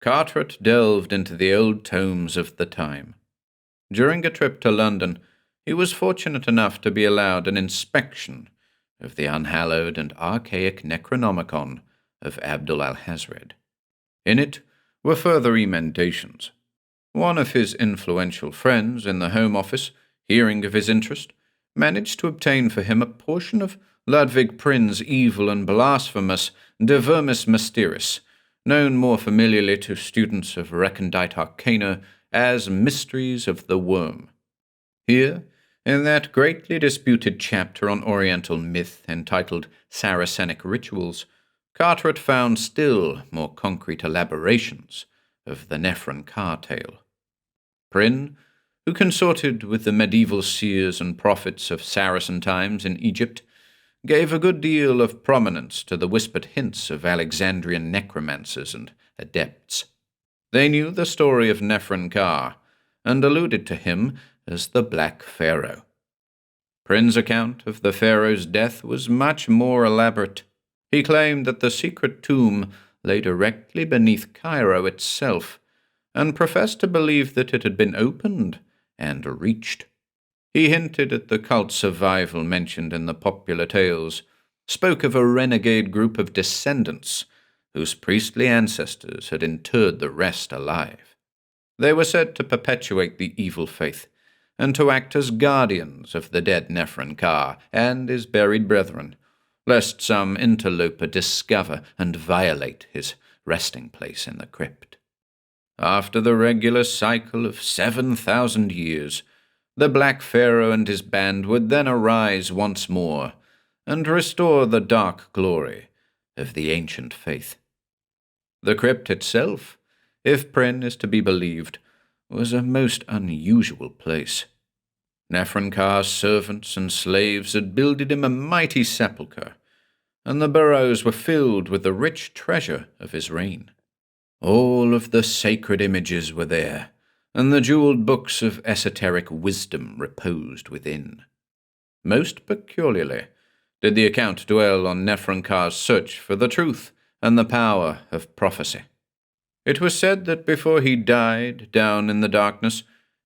Carteret delved into the old tomes of the time. During a trip to London, he was fortunate enough to be allowed an inspection of the unhallowed and archaic Necronomicon of Abdul al-Hazred. In it were further emendations. One of his influential friends in the Home Office, hearing of his interest, managed to obtain for him a portion of Ludwig Prynne's evil and blasphemous De Vermis Mysteris, known more familiarly to students of recondite arcana as Mysteries of the Worm. Here, in that greatly disputed chapter on Oriental myth entitled Saracenic Rituals, Carteret found still more concrete elaborations of the Nephron-Ka tale. Prynne, who consorted with the medieval seers and prophets of Saracen times in Egypt, gave a good deal of prominence to the whispered hints of Alexandrian necromancers and adepts. They knew the story of Nephron-Ka and alluded to him as the Black Pharaoh. Prynne's account of the pharaoh's death was much more elaborate. He claimed that the secret tomb lay directly beneath Cairo itself, and professed to believe that it had been opened and reached. He hinted at the cult survival mentioned in the popular tales, spoke of a renegade group of descendants whose priestly ancestors had interred the rest alive. They were said to perpetuate the evil faith, and to act as guardians of the dead Nephron-Ka and his buried brethren, lest some interloper discover and violate his resting place in the crypt. After the regular cycle of 7,000 years, the Black Pharaoh and his band would then arise once more and restore the dark glory of the ancient faith. The crypt itself, if Prynne is to be believed, was a most unusual place. Nephron-Ka's servants and slaves had builded him a mighty sepulchre, and the burrows were filled with the rich treasure of his reign. All of the sacred images were there, and the jeweled books of esoteric wisdom reposed within. Most peculiarly, did the account dwell on Nephronkar's search for the truth and the power of prophecy. It was said that before he died down in the darkness,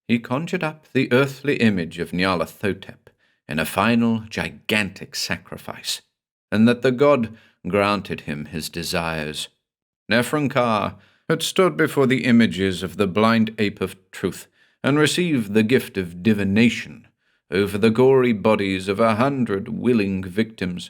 he conjured up the earthly image of Nyarlathotep in a final gigantic sacrifice, and that the god granted him his desires. Nephronkar had stood before the images of the blind ape of truth and received the gift of divination over the gory bodies of 100 willing victims.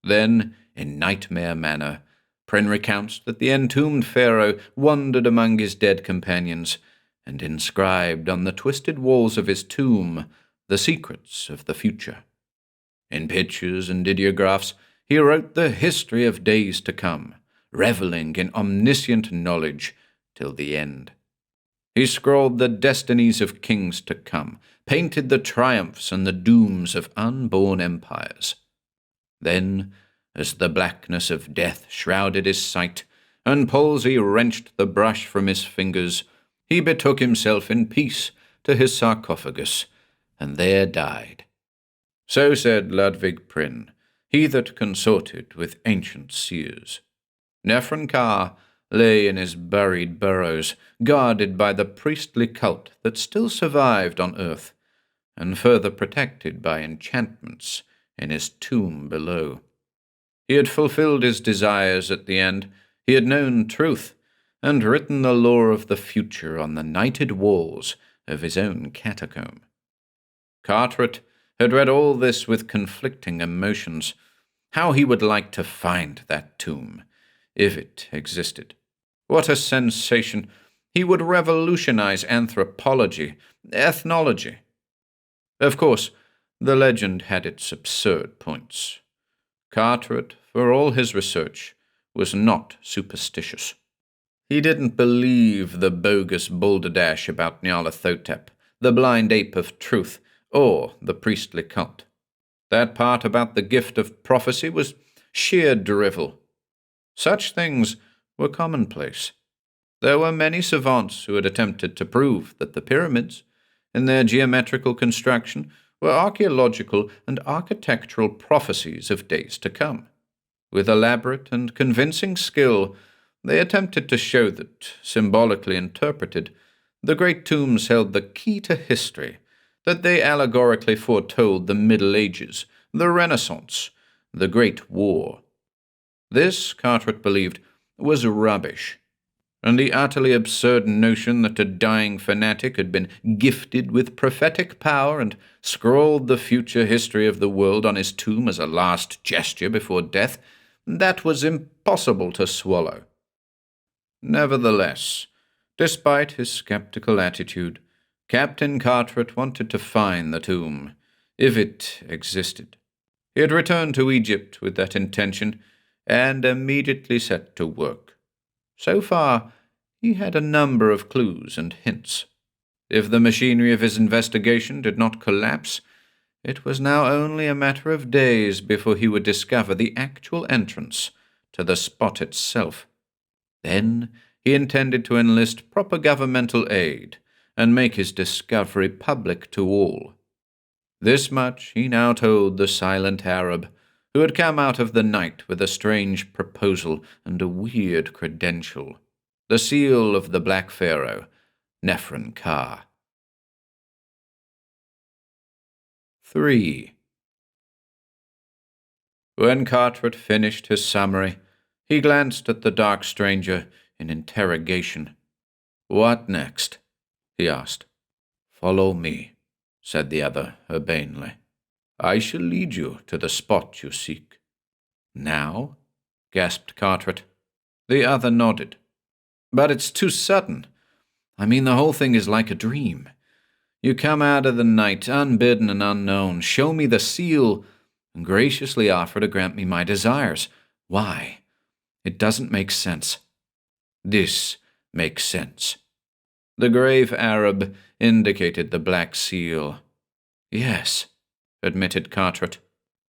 Then, in nightmare manner, Prin recounts that the entombed Pharaoh wandered among his dead companions and inscribed on the twisted walls of his tomb the secrets of the future. In pictures and ideographs, he wrote the history of days to come, reveling in omniscient knowledge till the end. He scrawled the destinies of kings to come, painted the triumphs and the dooms of unborn empires. Then, as the blackness of death shrouded his sight, and palsy wrenched the brush from his fingers, he betook himself in peace to his sarcophagus, and there died. So said Ludwig Prin, he that consorted with ancient seers. Nephronkar lay in his buried burrows, guarded by the priestly cult that still survived on earth, and further protected by enchantments in his tomb below. He had fulfilled his desires at the end. He had known truth, and written the lore of the future on the nighted walls of his own catacomb. Carteret had read all this with conflicting emotions. How he would like to find that tomb, if it existed. What a sensation! He would revolutionize anthropology, ethnology. Of course, the legend had its absurd points. Carteret, for all his research, was not superstitious. He didn't believe the bogus balderdash about Nyarlathotep, the blind ape of truth, or the priestly cult. That part about the gift of prophecy was sheer drivel. Such things were commonplace. There were many savants who had attempted to prove that the pyramids, in their geometrical construction, were archaeological and architectural prophecies of days to come. With elaborate and convincing skill, they attempted to show that, symbolically interpreted, the great tombs held the key to history, that they allegorically foretold the Middle Ages, the Renaissance, the Great War. This, Carteret believed, was rubbish, and the utterly absurd notion that a dying fanatic had been gifted with prophetic power and scrawled the future history of the world on his tomb as a last gesture before death, that was impossible to swallow. Nevertheless, despite his skeptical attitude, Captain Carteret wanted to find the tomb, if it existed. He had returned to Egypt with that intention, and immediately set to work. So far, he had a number of clues and hints. If the machinery of his investigation did not collapse, it was now only a matter of days before he would discover the actual entrance to the spot itself. Then he intended to enlist proper governmental aid and make his discovery public to all. This much he now told the silent Arab, who had come out of the night with a strange proposal and a weird credential, the seal of the Black Pharaoh, Nephronkar. 3. When Carteret finished his summary, he glanced at the dark stranger in interrogation. "What next?" he asked. "Follow me," said the other urbanely. "I shall lead you to the spot you seek." "Now?" gasped Carteret. The other nodded. "But it's too sudden. I mean, the whole thing is like a dream. You come out of the night, unbidden and unknown, show me the seal, and graciously offer to grant me my desires. Why? It doesn't make sense." "This makes sense." The grave Arab indicated the black seal. "Yes," admitted Carteret.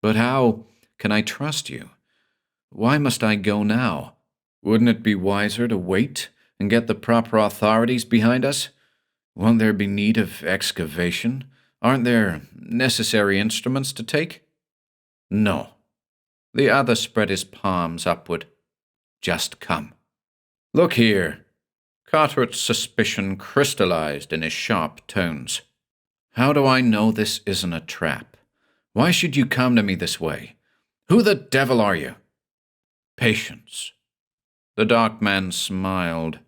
"But how can I trust you? Why must I go now? Wouldn't it be wiser to wait and get the proper authorities behind us? Won't there be need of excavation? Aren't there necessary instruments to take?" "No," The other spread his palms upward. "Just come." "Look here." Cartwright's suspicion crystallized in his sharp tones. "How do I know this isn't a trap? Why should you come to me this way? Who the devil are you?" "Patience." The dark man smiled.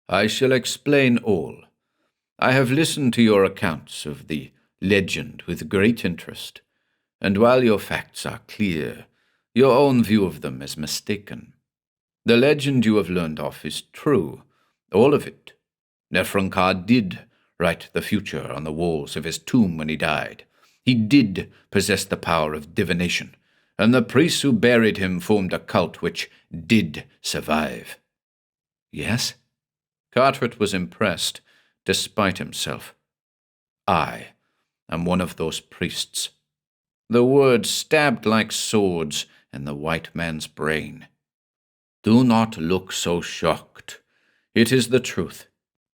"I shall explain all. I have listened to your accounts of the legend with great interest, and while your facts are clear, your own view of them is mistaken. The legend you have learned of is true, all of it. Nefrenka did write the future on the walls of his tomb when he died. He did possess the power of divination, and the priests who buried him formed a cult which did survive." "Yes?" Cartwright was impressed, despite himself. "I am one of those priests." The words stabbed like swords in the white man's brain. "Do not look so shocked. It is the truth.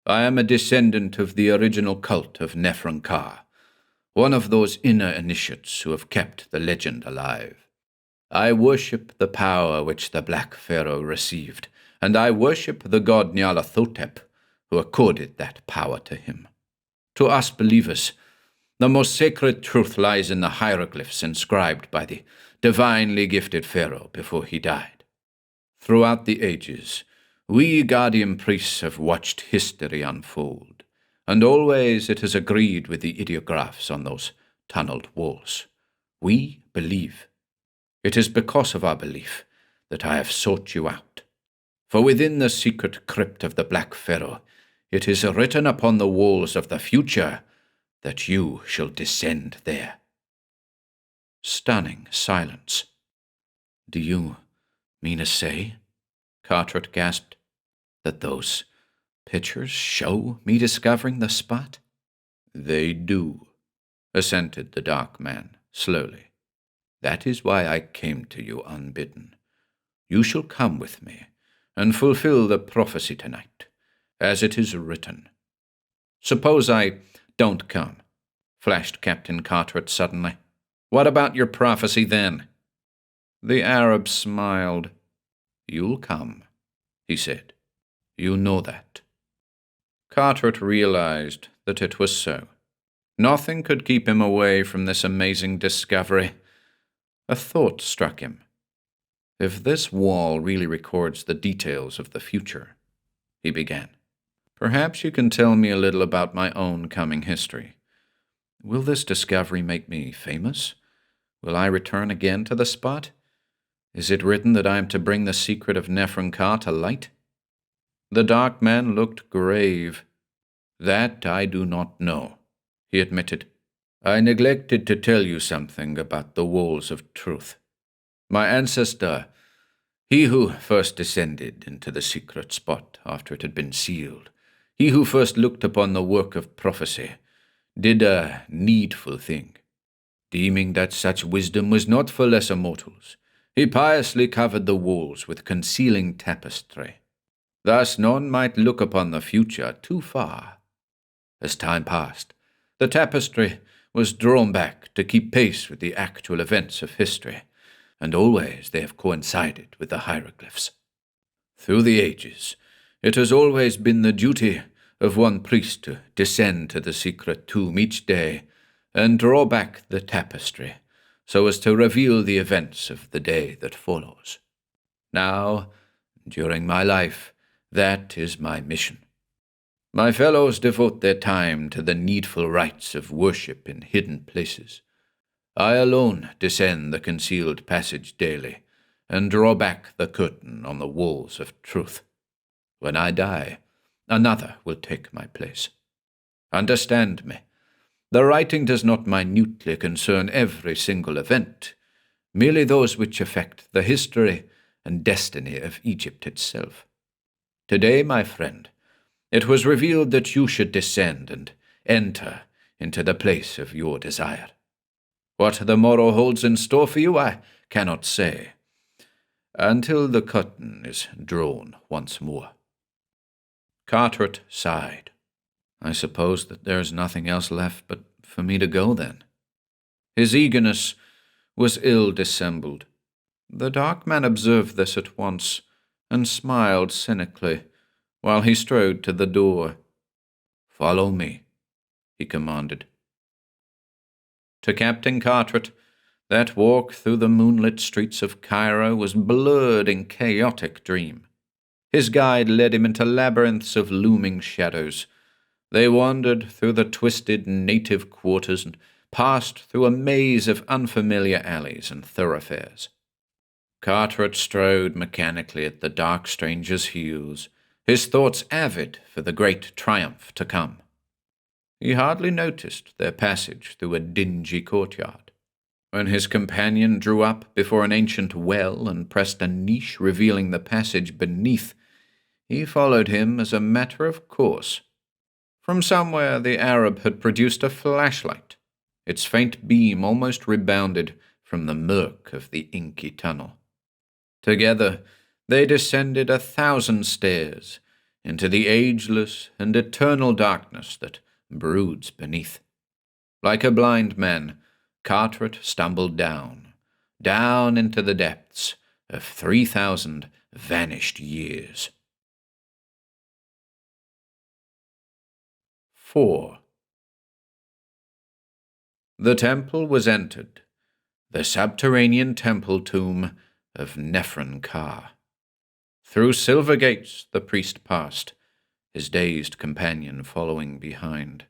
I am a descendant of the original cult of Nefrenka, one of those inner initiates who have kept the legend alive. I worship the power which the Black Pharaoh received, and I worship the god Nyarlathotep, who accorded that power to him. To us believers, the most sacred truth lies in the hieroglyphs inscribed by the divinely gifted Pharaoh before he died. Throughout the ages, we guardian priests have watched history unfold, and always it has agreed with the ideographs on those tunneled walls. We believe. It is because of our belief that I have sought you out. For within the secret crypt of the Black Pharaoh, it is written upon the walls of the future that you shall descend there." Stunning silence. "Do you mean to say," Cartwright gasped, "that those pictures show me discovering the spot?" "They do," assented the dark man slowly. "That is why I came to you unbidden. You shall come with me and fulfill the prophecy tonight, as it is written." "Suppose I don't come," flashed Captain Cartwright suddenly. "What about your prophecy then?" The Arab smiled. "You'll come," he said. "You know that." Cartwright realized that it was so. Nothing could keep him away from this amazing discovery. A thought struck him. "If this wall really records the details of the future," he began, "perhaps you can tell me a little about my own coming history. Will this discovery make me famous? Will I return again to the spot? Is it written that I am to bring the secret of Nefrenka to light?" The dark man looked grave. "That I do not know," he admitted. "I neglected to tell you something about the walls of truth. My ancestor, he who first descended into the secret spot after it had been sealed, he who first looked upon the work of prophecy, did a needful thing. Deeming that such wisdom was not for lesser mortals, he piously covered the walls with concealing tapestry. Thus none might look upon the future too far. As time passed, the tapestry was drawn back to keep pace with the actual events of history, and always they have coincided with the hieroglyphs. Through the ages, it has always been the duty of one priest to descend to the secret tomb each day and draw back the tapestry so as to reveal the events of the day that follows. Now, during my life, that is my mission. My fellows devote their time to the needful rites of worship in hidden places. I alone descend the concealed passage daily and draw back the curtain on the walls of truth. When I die, another will take my place. Understand me. The writing does not minutely concern every single event, merely those which affect the history and destiny of Egypt itself. Today, my friend, it was revealed that you should descend and enter into the place of your desire. What the morrow holds in store for you, I cannot say, until the curtain is drawn once more." Cartwright sighed. "I suppose that there is nothing else left but for me to go then." His eagerness was ill-dissembled. The dark man observed this at once, and smiled cynically, while he strode to the door. "Follow me," he commanded. To Captain Carteret, that walk through the moonlit streets of Cairo was blurred in chaotic dream. His guide led him into labyrinths of looming shadows. They wandered through the twisted native quarters and passed through a maze of unfamiliar alleys and thoroughfares. Carteret strode mechanically at the dark stranger's heels, his thoughts avid for the great triumph to come. He hardly noticed their passage through a dingy courtyard. When his companion drew up before an ancient well and pressed a niche revealing the passage beneath, he followed him as a matter of course. From somewhere the Arab had produced a flashlight. Its faint beam almost rebounded from the murk of the inky tunnel. Together they descended 1,000 stairs into the ageless and eternal darkness that broods beneath. Like a blind man, Carteret stumbled down into the depths of 3,000 vanished years. 4. The temple was entered, the subterranean temple tomb of Nephron-Ka. Through silver gates the priest passed, his dazed companion following behind.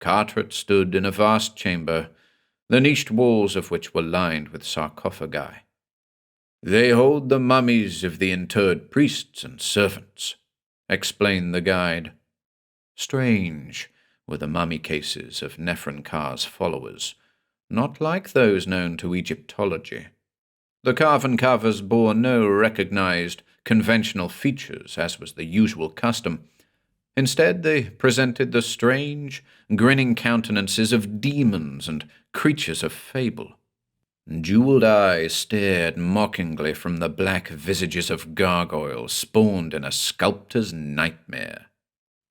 Carteret stood in a vast chamber, the niched walls of which were lined with sarcophagi. "They hold the mummies of the interred priests and servants," explained the guide. Strange were the mummy cases of Nephron-Ka's followers, not like those known to Egyptology. The carven covers bore no recognized conventional features, as was the usual custom. Instead, they presented the strange, grinning countenances of demons and creatures of fable. Jeweled eyes stared mockingly from the black visages of gargoyles spawned in a sculptor's nightmare.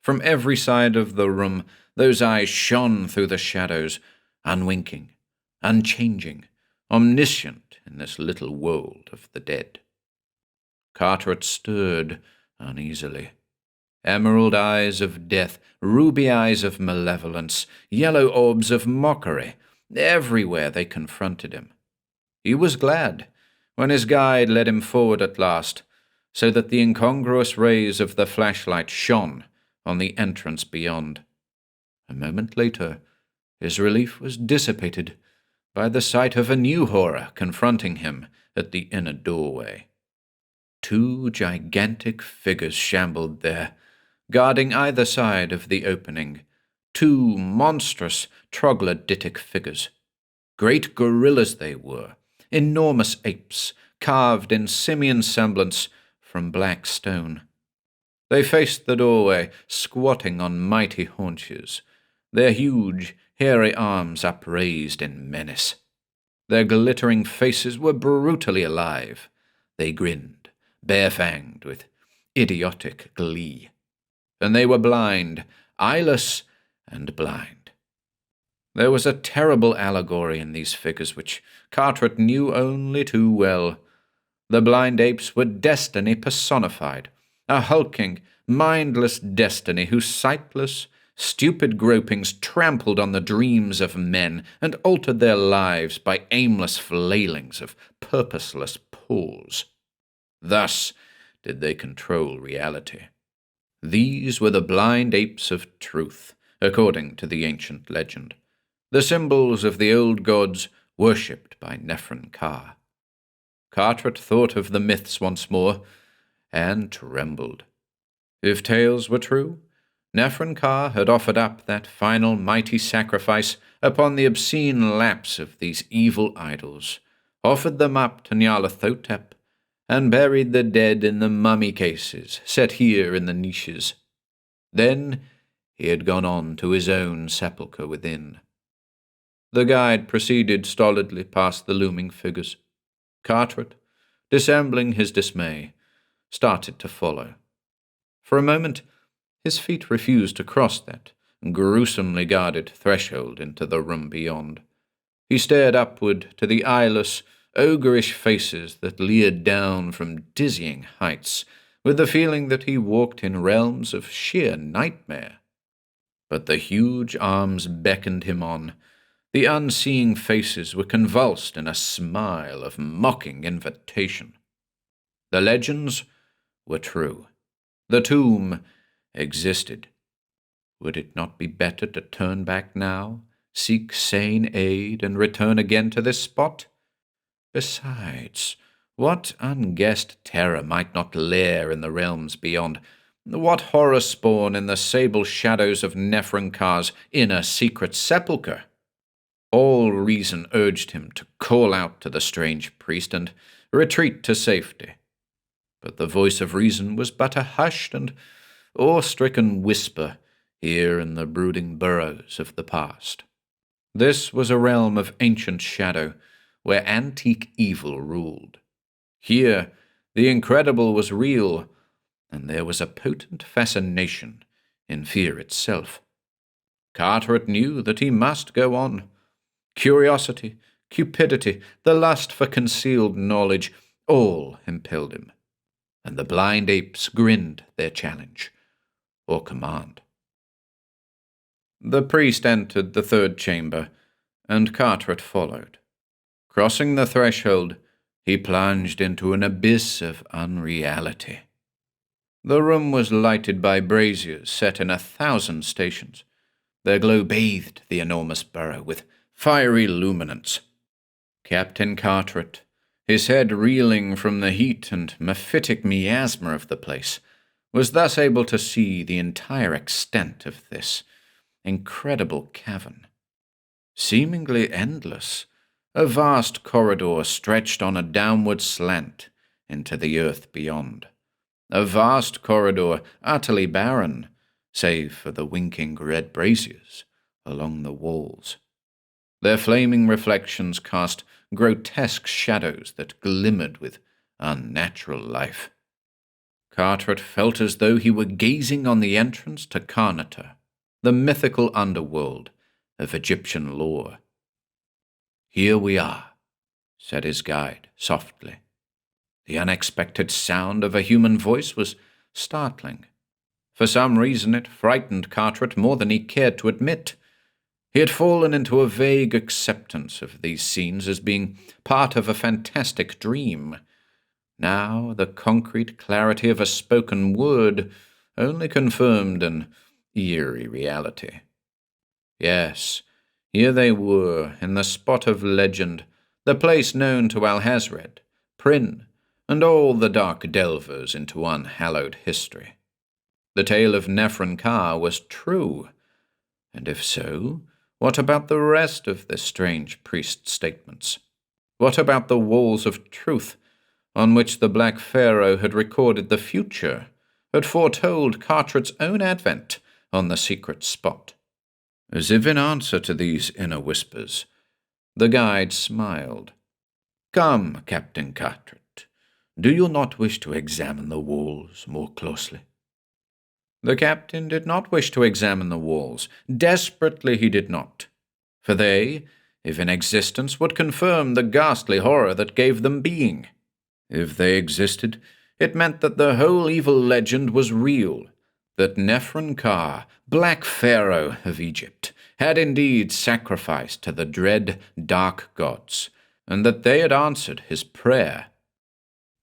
From every side of the room, those eyes shone through the shadows, unwinking, unchanging, omniscient in this little world of the dead. Carteret stirred uneasily. Emerald eyes of death, ruby eyes of malevolence, yellow orbs of mockery, everywhere they confronted him. He was glad when his guide led him forward at last, so that the incongruous rays of the flashlight shone on the entrance beyond. A moment later, his relief was dissipated by the sight of a new horror confronting him at the inner doorway. 2 gigantic figures shambled there, guarding either side of the opening. 2 monstrous troglodytic figures. Great gorillas they were, enormous apes, carved in simian semblance from black stone. They faced the doorway, squatting on mighty haunches, their huge, hairy arms upraised in menace. Their glittering faces were brutally alive. They grinned, bare-fanged, with idiotic glee. And they were blind, eyeless and blind. There was a terrible allegory in these figures which Carteret knew only too well. The blind apes were destiny personified, a hulking, mindless destiny whose sightless, stupid gropings trampled on the dreams of men and altered their lives by aimless flailings of purposeless paws. Thus did they control reality. These were the blind apes of truth, according to the ancient legend, the symbols of the old gods worshipped by Nephron-Ka. Carteret thought of the myths once more, and trembled. If tales were true, Nephron-Ka had offered up that final mighty sacrifice upon the obscene laps of these evil idols, offered them up to Nyarlathotep, and buried the dead in the mummy cases set here in the niches. Then he had gone on to his own sepulchre within. The guide proceeded stolidly past the looming figures. Carteret, dissembling his dismay, started to follow. For a moment, his feet refused to cross that gruesomely guarded threshold into the room beyond. He stared upward to the eyeless, ogreish faces that leered down from dizzying heights, with the feeling that he walked in realms of sheer nightmare. But the huge arms beckoned him on. The unseeing faces were convulsed in a smile of mocking invitation. The legends were true. The tomb existed. Would it not be better to turn back now, seek sane aid, and return again to this spot? Besides, what unguessed terror might not lair in the realms beyond? What horror spawn in the sable shadows of Nephren-Ka's inner secret sepulchre? All reason urged him to call out to the strange priest and retreat to safety. But the voice of reason was but a hushed and awe-stricken whisper here in the brooding burrows of the past. This was a realm of ancient shadow, where antique evil ruled. Here, the incredible was real, and there was a potent fascination in fear itself. Carteret knew that he must go on. Curiosity, cupidity, the lust for concealed knowledge, all impelled him, and the blind apes grinned their challenge, or command. The priest entered the third chamber, and Carteret followed. Crossing the threshold, he plunged into an abyss of unreality. The room was lighted by braziers set in 1,000 stations. Their glow bathed the enormous burrow with fiery luminance. Captain Carteret, his head reeling from the heat and mephitic miasma of the place, was thus able to see the entire extent of this incredible cavern. Seemingly endless, a vast corridor stretched on a downward slant into the earth beyond. A vast corridor utterly barren, save for the winking red braziers along the walls. Their flaming reflections cast grotesque shadows that glimmered with unnatural life. Carteret felt as though he were gazing on the entrance to Karnatar, the mythical underworld of Egyptian lore. "Here we are," said his guide softly. The unexpected sound of a human voice was startling. For some reason it frightened Carteret more than he cared to admit. He had fallen into a vague acceptance of these scenes as being part of a fantastic dream. Now the concrete clarity of a spoken word only confirmed an eerie reality. Yes, here they were, in the spot of legend, the place known to Alhazred, Prynne, and all the dark delvers into unhallowed history. The tale of Nephren-Ka was true, and if so, what about the rest of the strange priest's statements? What about the walls of truth on which the Black Pharaoh had recorded the future, had foretold Carteret's own advent on the secret spot? As if in answer to these inner whispers, the guide smiled. "Come, Captain Carteret, do you not wish to examine the walls more closely?" The captain did not wish to examine the walls. Desperately he did not. For they, if in existence, would confirm the ghastly horror that gave them being. If they existed, it meant that the whole evil legend was real, that Nephren-Ka, Black Pharaoh of Egypt, had indeed sacrificed to the dread dark gods, and that they had answered his prayer.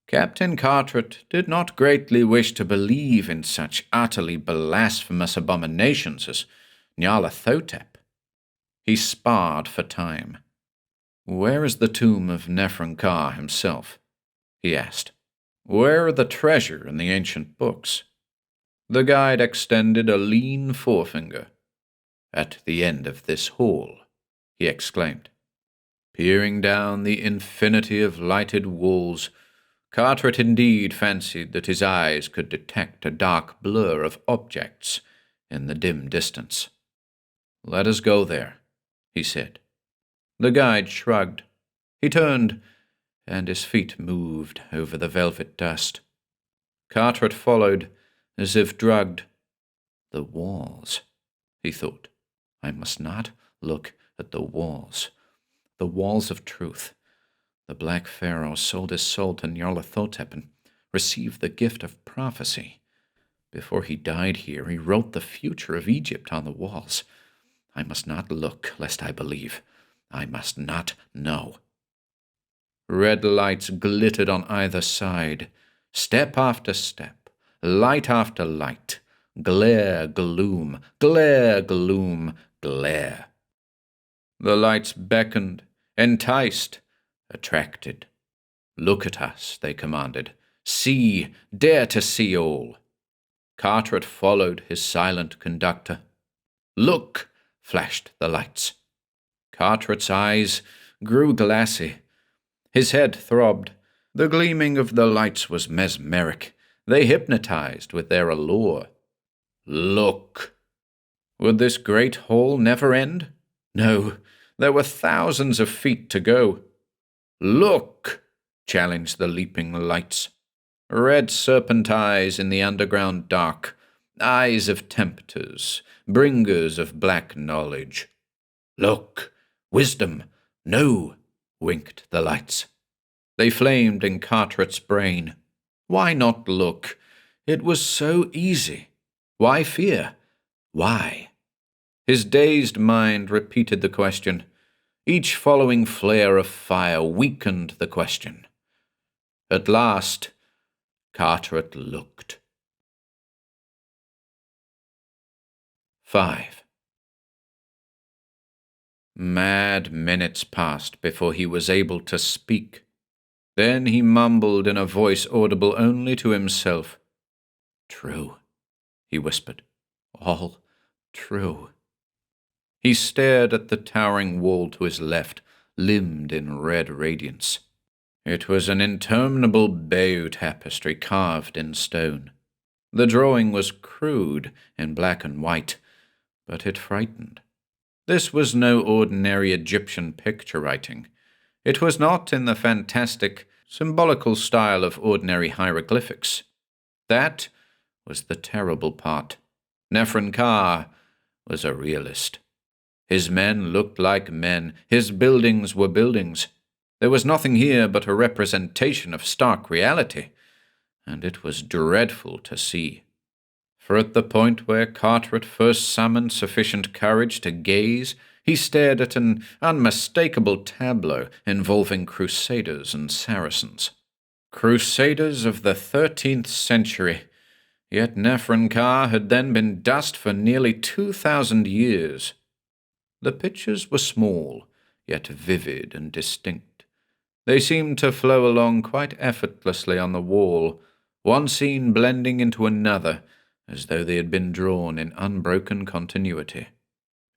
Captain Carteret did not greatly wish to believe in such utterly blasphemous abominations as Nyarlathotep. He sparred for time. "Where is the tomb of Nephren-Ka himself?" he asked. "Where are the treasure and the ancient books?" The guide extended a lean forefinger. "At the end of this hall," he exclaimed. Peering down the infinity of lighted walls, Carteret indeed fancied that his eyes could detect a dark blur of objects in the dim distance. "Let us go there," he said. The guide shrugged. He turned, and his feet moved over the velvet dust. Carteret followed, as if drugged. "The walls," he thought. "I must not look at the walls. The walls of truth. The Black Pharaoh sold his soul to Nyarlathotep and received the gift of prophecy. Before he died here, he wrote the future of Egypt on the walls. I must not look, lest I believe. I must not know. Red lights glittered on either side, step after step, light after light, glare, gloom, glare, gloom, glare. The lights beckoned, enticed, attracted. Look at us, they commanded. See, dare to see all. Carteret followed his silent conductor. Look, flashed the lights. Carteret's eyes grew glassy. His head throbbed. The gleaming of the lights was mesmeric. They hypnotized with their allure. Look! Would this great hall never end? No, there were thousands of feet to go. Look! Challenged the leaping lights. Red serpent eyes in the underground dark, eyes of tempters, bringers of black knowledge. Look! Wisdom! No! Winked the lights. They flamed in Carteret's brain. Why not look? It was so easy. Why fear? Why? His dazed mind repeated the question. Each following flare of fire weakened the question. At last, Carteret looked. 5. Mad minutes passed before he was able to speak. Then he mumbled in a voice audible only to himself. True, he whispered. All true. He stared at the towering wall to his left, limned in red radiance. It was an interminable Bayeux tapestry carved in stone. The drawing was crude in black and white, but it frightened. This was no ordinary Egyptian picture writing. It was not in the fantastic, symbolical style of ordinary hieroglyphics. That was the terrible part. Nefernkar was a realist. His men looked like men. His buildings were buildings. There was nothing here but a representation of stark reality, and it was dreadful to see. For at the point where Carteret first summoned sufficient courage to gaze, he stared at an unmistakable tableau involving crusaders and Saracens. Crusaders of the 13th century, yet Nefernkar had then been dust for nearly 2,000 years. The pictures were small, yet vivid and distinct. They seemed to flow along quite effortlessly on the wall, one scene blending into another, as though they had been drawn in unbroken continuity.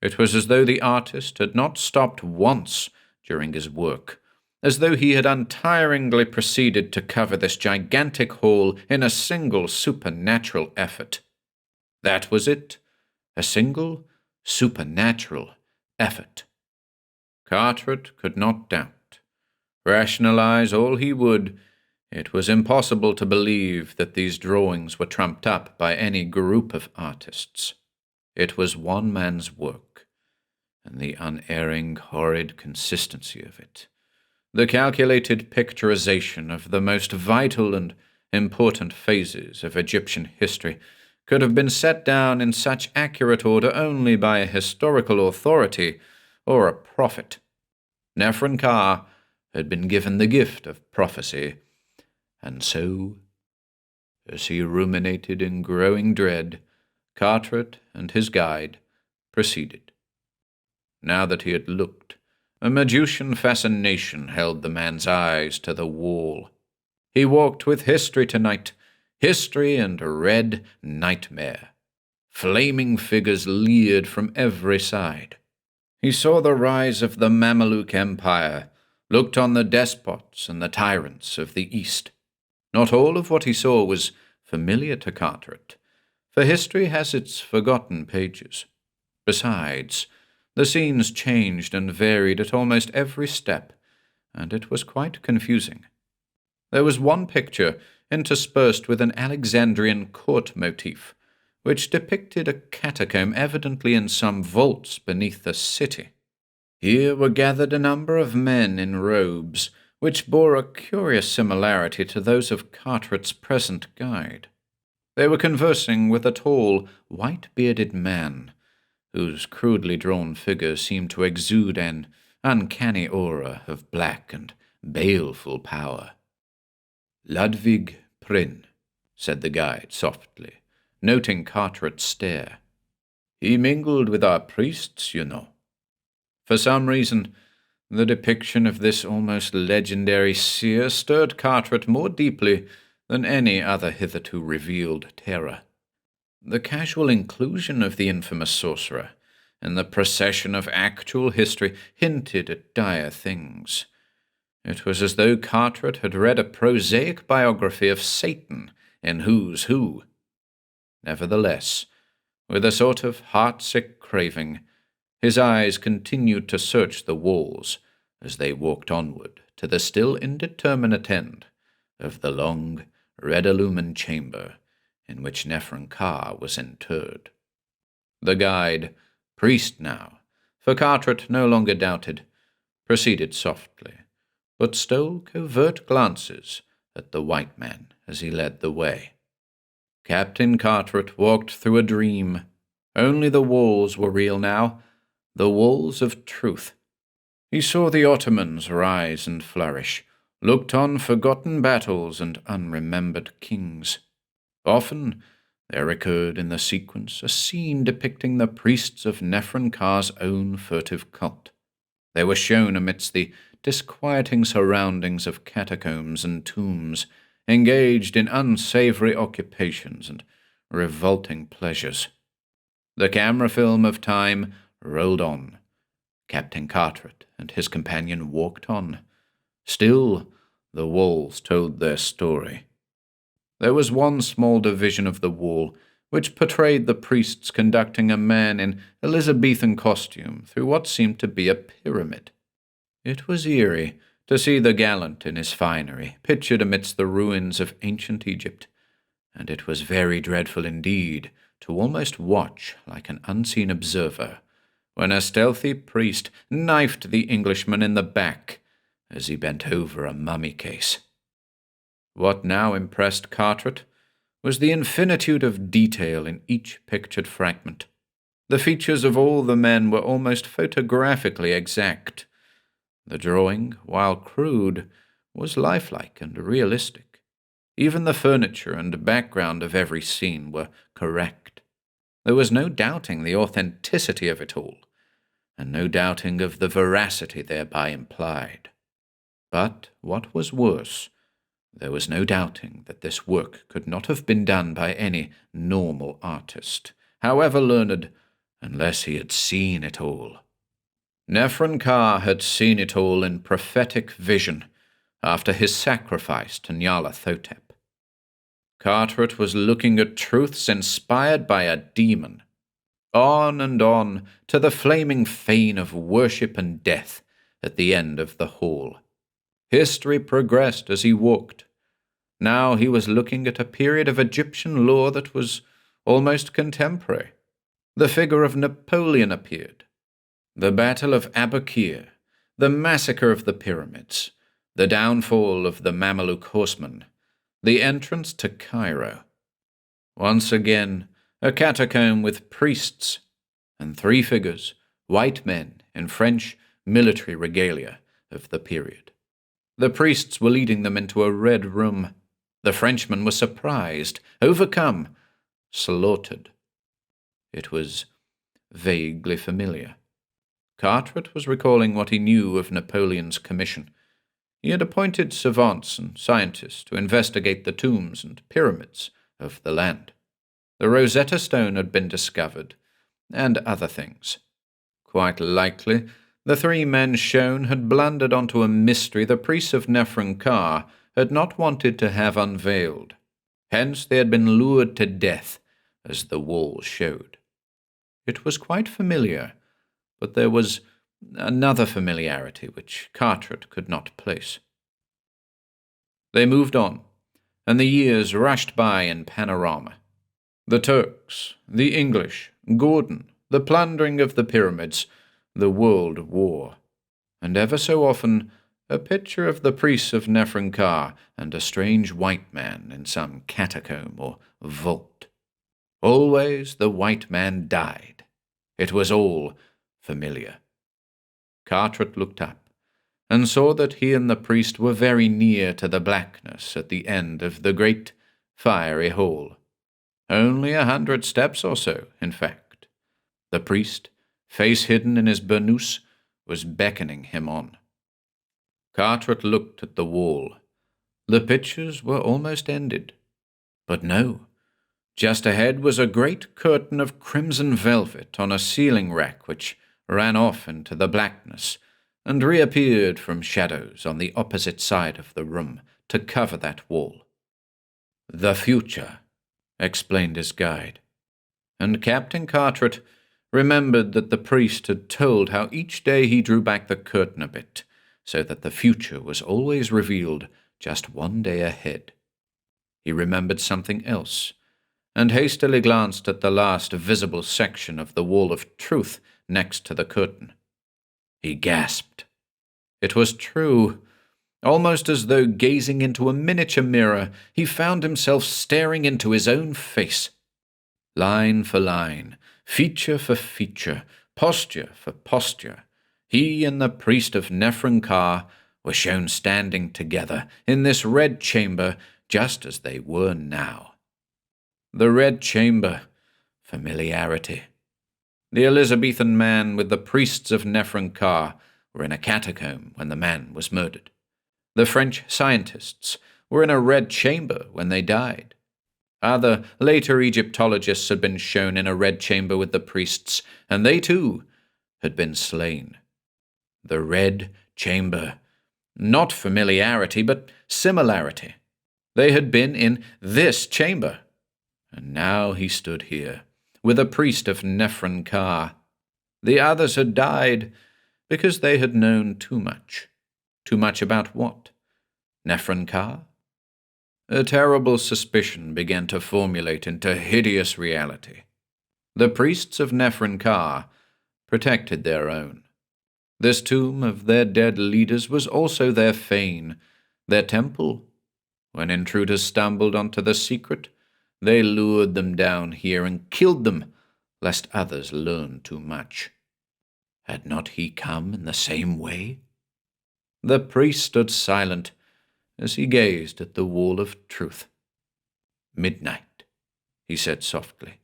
It was as though the artist had not stopped once during his work, as though he had untiringly proceeded to cover this gigantic hall in a single supernatural effort. That was it, a single supernatural effort. Carteret could not doubt. Rationalize all he would, it was impossible to believe that these drawings were trumped up by any group of artists. It was one man's work, and the unerring, horrid consistency of it, the calculated picturization of the most vital and important phases of Egyptian history, could have been set down in such accurate order only by a historical authority or a prophet. Nefernkar had been given the gift of prophecy, and so, as he ruminated in growing dread, Carteret and his guide proceeded. Now that he had looked, a Medusan fascination held the man's eyes to the wall. He walked with history tonight, history and a red nightmare. Flaming figures leered from every side. He saw the rise of the Mameluke Empire, looked on the despots and the tyrants of the East. Not all of what he saw was familiar to Carteret, for history has its forgotten pages. Besides, the scenes changed and varied at almost every step, and it was quite confusing. There was one picture interspersed with an Alexandrian court motif, which depicted a catacomb evidently in some vaults beneath the city. Here were gathered a number of men in robes, which bore a curious similarity to those of Cartwright's present guide. They were conversing with a tall, white-bearded man, whose crudely drawn figure seemed to exude an uncanny aura of black and baleful power. "Ludwig Prynne," said the guide softly, noting Cartwright's stare. "He mingled with our priests, you know." For some reason, the depiction of this almost legendary seer stirred Cartwright more deeply than any other hitherto revealed terror. The casual inclusion of the infamous sorcerer in the procession of actual history hinted at dire things. It was as though Cartwright had read a prosaic biography of Satan in Who's Who. Nevertheless, with a sort of heartsick craving, his eyes continued to search the walls as they walked onward to the still indeterminate end of the long, red-illumined chamber in which Nephron-Ka was interred. The guide, priest now, for Cartwright no longer doubted, proceeded softly, but stole covert glances at the white man as he led the way. Captain Cartwright walked through a dream. Only the walls were real now, the walls of truth. He saw the Ottomans rise and flourish, looked on forgotten battles and unremembered kings. Often there recurred in the sequence a scene depicting the priests of Nephron-Ka's own furtive cult. They were shown amidst the disquieting surroundings of catacombs and tombs, engaged in unsavory occupations and revolting pleasures. The camera film of time rolled on. Captain Cartwright and his companion walked on. Still, the walls told their story. There was one small division of the wall which portrayed the priests conducting a man in Elizabethan costume through what seemed to be a pyramid. It was eerie to see the gallant in his finery pictured amidst the ruins of ancient Egypt, and it was very dreadful indeed to almost watch like an unseen observer when a stealthy priest knifed the Englishman in the back as he bent over a mummy case. What now impressed Cartwright was the infinitude of detail in each pictured fragment. The features of all the men were almost photographically exact. The drawing, while crude, was lifelike and realistic. Even the furniture and background of every scene were correct. There was no doubting the authenticity of it all, and no doubting of the veracity thereby implied. But what was worse, there was no doubting that this work could not have been done by any normal artist, however learned, unless he had seen it all. Nephron-Ka had seen it all in prophetic vision after his sacrifice to Nyarlathotep. Cartwright was looking at truths inspired by a demon. On and on to the flaming fane of worship and death at the end of the hall. History progressed as he walked. Now he was looking at a period of Egyptian lore that was almost contemporary. The figure of Napoleon appeared. The Battle of Abukir, the massacre of the pyramids, the downfall of the Mameluke horsemen, the entrance to Cairo. Once again, a catacomb with priests, and three figures, white men in French military regalia of the period. The priests were leading them into a red room. The Frenchmen were surprised, overcome, slaughtered. It was vaguely familiar. Cartwright was recalling what he knew of Napoleon's commission. He had appointed savants and scientists to investigate the tombs and pyramids of the land. The Rosetta Stone had been discovered, and other things. Quite likely, the three men shown had blundered onto a mystery the priests of Nephron-Ka had not wanted to have unveiled. Hence they had been lured to death, as the wall showed. It was quite familiar, but there was another familiarity which Cartwright could not place. They moved on, and the years rushed by in panorama. The Turks, the English, Gordon, the plundering of the pyramids, the world war, and ever so often A picture of the priests of Nephron and a strange white man in some catacomb or vault. Always the white man died. It was all familiar. Carteret looked up and saw that he and the priest were very near to the blackness at the end of the great fiery hall. Only 100 steps or so, in fact. The priest, face hidden in his burnous, was beckoning him on. Carteret looked at the wall. The pictures were almost ended. But no. Just ahead was a great curtain of crimson velvet on a ceiling rack which ran off into the blackness and reappeared from shadows on the opposite side of the room to cover that wall. "The future," explained his guide. And Captain Carteret remembered that the priest had told how each day he drew back the curtain a bit, so that the future was always revealed just one day ahead. He remembered something else, and hastily glanced at the last visible section of the wall of truth next to the curtain. He gasped. It was true. Almost as though gazing into a miniature mirror, he found himself staring into his own face. Line for line, feature for feature, posture for posture, he and the priest of Nephron were shown standing together in this red chamber just as they were now. The red chamber, familiarity. The Elizabethan man with the priests of Nephron were in a catacomb when the man was murdered. The French scientists were in a red chamber when they died. Other later Egyptologists had been shown in a red chamber with the priests, and they too had been slain. The red chamber. Not familiarity, but similarity. They had been in this chamber. And now he stood here, with a priest of Nephron. The others had died because they had known too much. Too much about what? Nephron? A terrible suspicion began to formulate into hideous reality. The priests of Nephron protected their own. This tomb of their dead leaders was also their fane, their temple. When intruders stumbled onto the secret, they lured them down here and killed them, lest others learn too much. Had not he come in the same way? The priest stood silent as he gazed at the wall of truth. "Midnight," he said softly.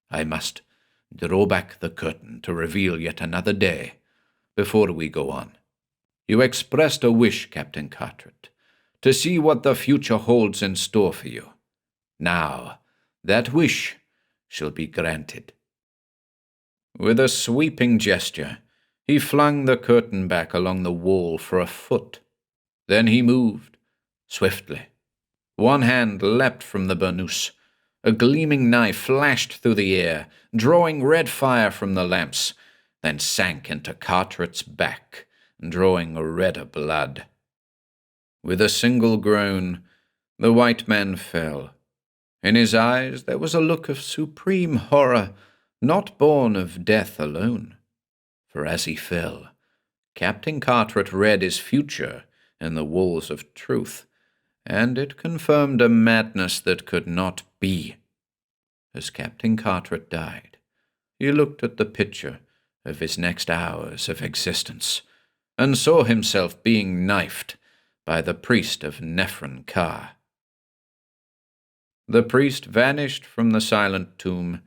"I must draw back the curtain to reveal yet another day before we go on. You expressed a wish, Captain Carteret, to see what the future holds in store for you. Now, that wish shall be granted." With a sweeping gesture, he flung the curtain back along the wall for a foot. Then he moved, swiftly. One hand leapt from the burnous. A gleaming knife flashed through the air, drawing red fire from the lamps, then sank into Carteret's back, drawing redder blood. With a single groan, the white man fell. In his eyes there was a look of supreme horror, not born of death alone. For as he fell, Captain Carteret read his future in the walls of truth, and it confirmed a madness that could not be. As Captain Carteret died, he looked at the picture of his next hours of existence, and saw himself being knifed by the priest of Nephron. The priest vanished from the silent tomb,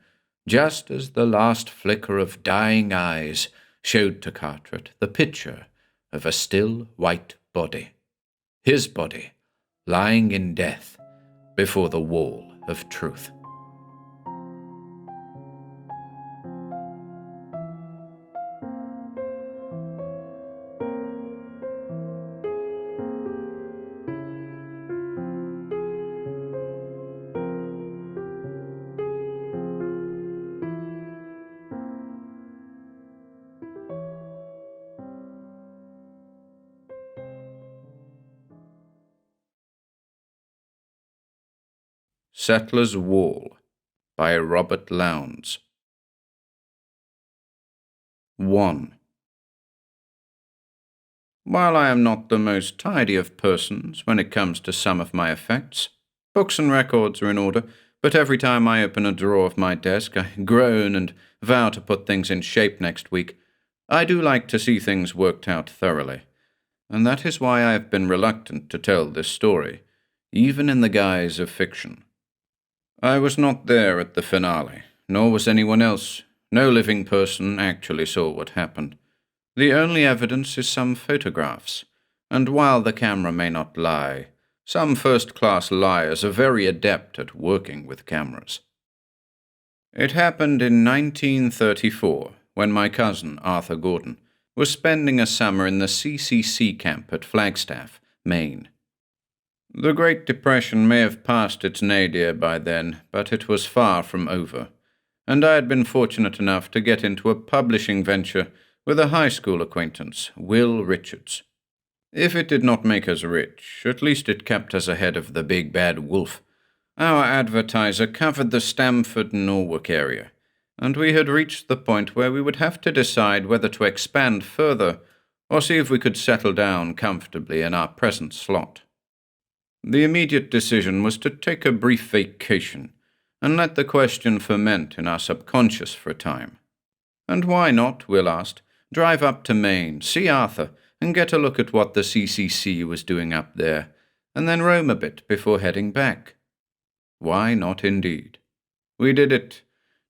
just as the last flicker of dying eyes showed to Carteret the picture of a still white body, his body, lying in death before the wall of truth. Settler's Wall by Robert Lowndes. 1. While I am not the most tidy of persons when it comes to some of my effects, books and records are in order, but every time I open a drawer of my desk, I groan and vow to put things in shape next week. I do like to see things worked out thoroughly, and that is why I have been reluctant to tell this story, even in the guise of fiction. I was not there at the finale, nor was anyone else. No living person actually saw what happened. The only evidence is some photographs, and while the camera may not lie, some first-class liars are very adept at working with cameras. It happened in 1934, when my cousin, Arthur Gordon, was spending a summer in the CCC camp at Flagstaff, Maine. The Great Depression may have passed its nadir by then, but it was far from over, and I had been fortunate enough to get into a publishing venture with a high school acquaintance, Will Richards. If it did not make us rich, at least it kept us ahead of the big bad wolf. Our advertiser covered the Stamford, Norwalk area, and we had reached the point where we would have to decide whether to expand further or see if we could settle down comfortably in our present slot. The immediate decision was to take a brief vacation and let the question ferment in our subconscious for a time. And why not, Will asked, drive up to Maine, see Arthur, and get a look at what the CCC was doing up there, and then roam a bit before heading back. Why not indeed? We did it,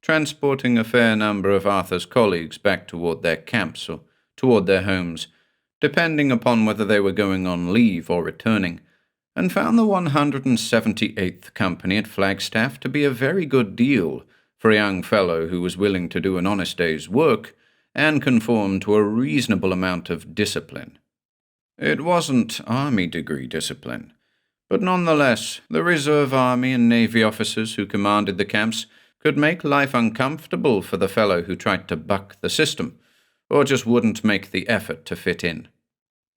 transporting a fair number of Arthur's colleagues back toward their camps or toward their homes, depending upon whether they were going on leave or returning, and found the 178th Company at Flagstaff to be a very good deal for a young fellow who was willing to do an honest day's work and conform to a reasonable amount of discipline. It wasn't army degree discipline, but nonetheless, the reserve army and navy officers who commanded the camps could make life uncomfortable for the fellow who tried to buck the system, or just wouldn't make the effort to fit in.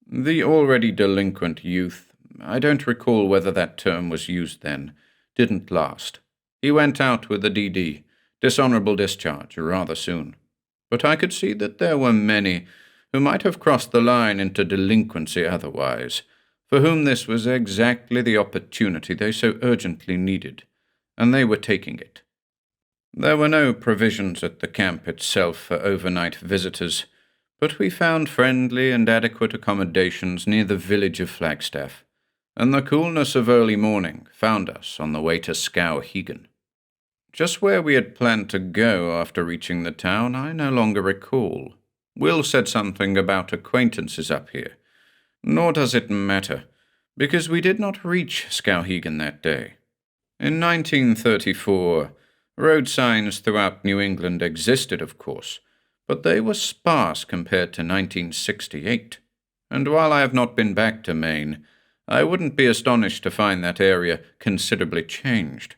The already delinquent youth, I don't recall whether that term was used then, didn't last. He went out with a DD, dishonorable discharge, rather soon. But I could see that there were many who might have crossed the line into delinquency otherwise, for whom this was exactly the opportunity they so urgently needed, and they were taking it. There were no provisions at the camp itself for overnight visitors, but we found friendly and adequate accommodations near the village of Flagstaff, and the coolness of early morning found us on the way to Skowhegan. Just where we had planned to go after reaching the town, I no longer recall. Will said something about acquaintances up here, nor does it matter, because we did not reach Skowhegan that day. In 1934, road signs throughout New England existed, of course, but they were sparse compared to 1968, and while I have not been back to Maine, I wouldn't be astonished to find that area considerably changed.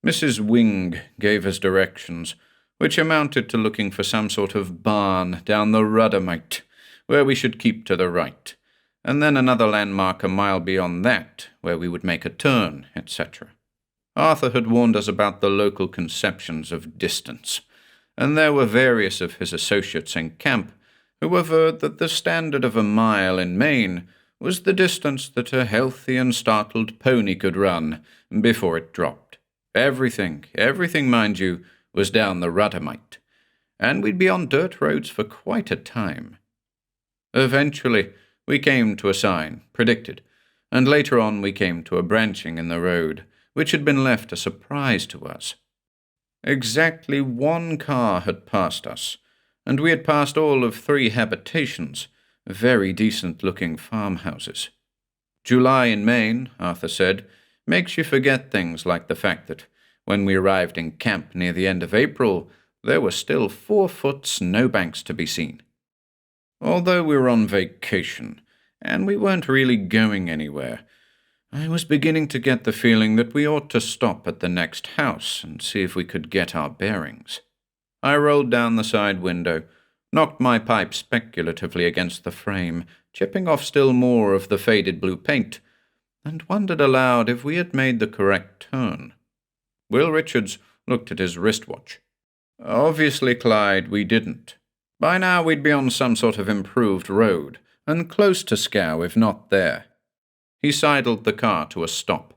Mrs. Wing gave us directions, which amounted to looking for some sort of barn down the Ruddermite, where we should keep to the right, and then another landmark a mile beyond that, where we would make a turn, etc. Arthur had warned us about the local conceptions of distance, and there were various of his associates in camp who averred that the standard of a mile in Maine was the distance that a healthy and startled pony could run before it dropped. Everything, mind you, was down the Ruddermite, and we'd be on dirt roads for quite a time. Eventually, we came to a sign, predicted, and later on we came to a branching in the road, which had been left a surprise to us. Exactly one car had passed us, and we had passed all of 3 habitations, very decent-looking farmhouses. July in Maine, Arthur said, makes you forget things like the fact that when we arrived in camp near the end of April, there were still 4-foot snowbanks to be seen. Although we were on vacation, and we weren't really going anywhere, I was beginning to get the feeling that we ought to stop at the next house and see if we could get our bearings. I rolled down the side window, knocked my pipe speculatively against the frame, chipping off still more of the faded blue paint, and wondered aloud if we had made the correct turn. Will Richards looked at his wristwatch. Obviously, Clyde, we didn't. By now we'd be on some sort of improved road, and close to Scow if not there. He sidled the car to a stop.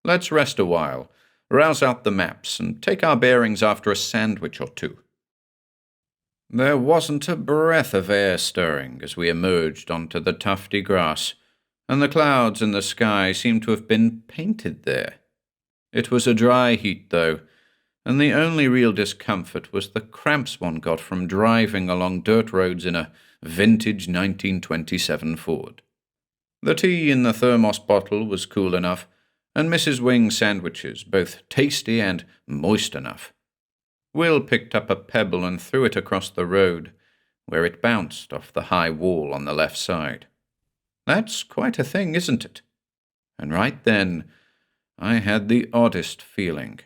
Let's rest a while, rouse out the maps, and take our bearings after a sandwich or two. There wasn't a breath of air stirring as we emerged onto the tufty grass, and the clouds in the sky seemed to have been painted there. It was a dry heat, though, and the only real discomfort was the cramps one got from driving along dirt roads in a vintage 1927 Ford. The tea in the thermos bottle was cool enough, and Mrs. Wing's sandwiches both tasty and moist enough. Will picked up a pebble and threw it across the road, where it bounced off the high wall on the left side. That's quite a thing, isn't it? And right then, I had the oddest feeling.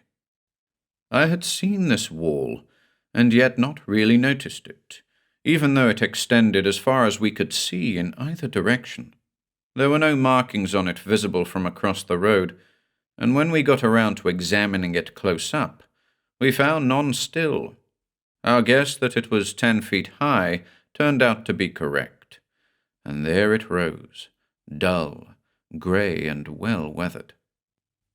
I had seen this wall, and yet not really noticed it, even though it extended as far as we could see in either direction. There were no markings on it visible from across the road, and when we got around to examining it close up, we found none still. Our guess that it was 10 feet high turned out to be correct, and there it rose, dull, grey and well-weathered.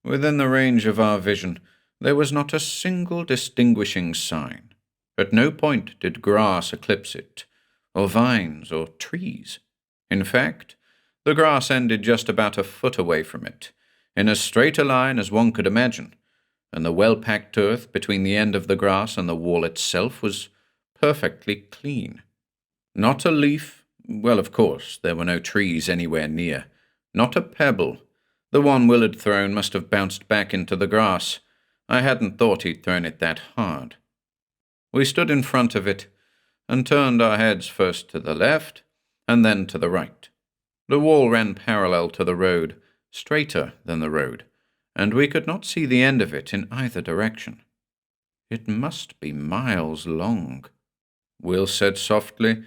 Within the range of our vision, there was not a single distinguishing sign. At no point did grass eclipse it, or vines, or trees. In fact, the grass ended just about a foot away from it, in as straight a line as one could imagine, and the well-packed earth between the end of the grass and the wall itself was perfectly clean. Not a leaf, well, of course, there were no trees anywhere near. Not a pebble. The one Will had thrown must have bounced back into the grass. I hadn't thought he'd thrown it that hard. We stood in front of it and turned our heads first to the left and then to the right. The wall ran parallel to the road, straighter than the road, and we could not see the end of it in either direction. It must be miles long, Will said softly.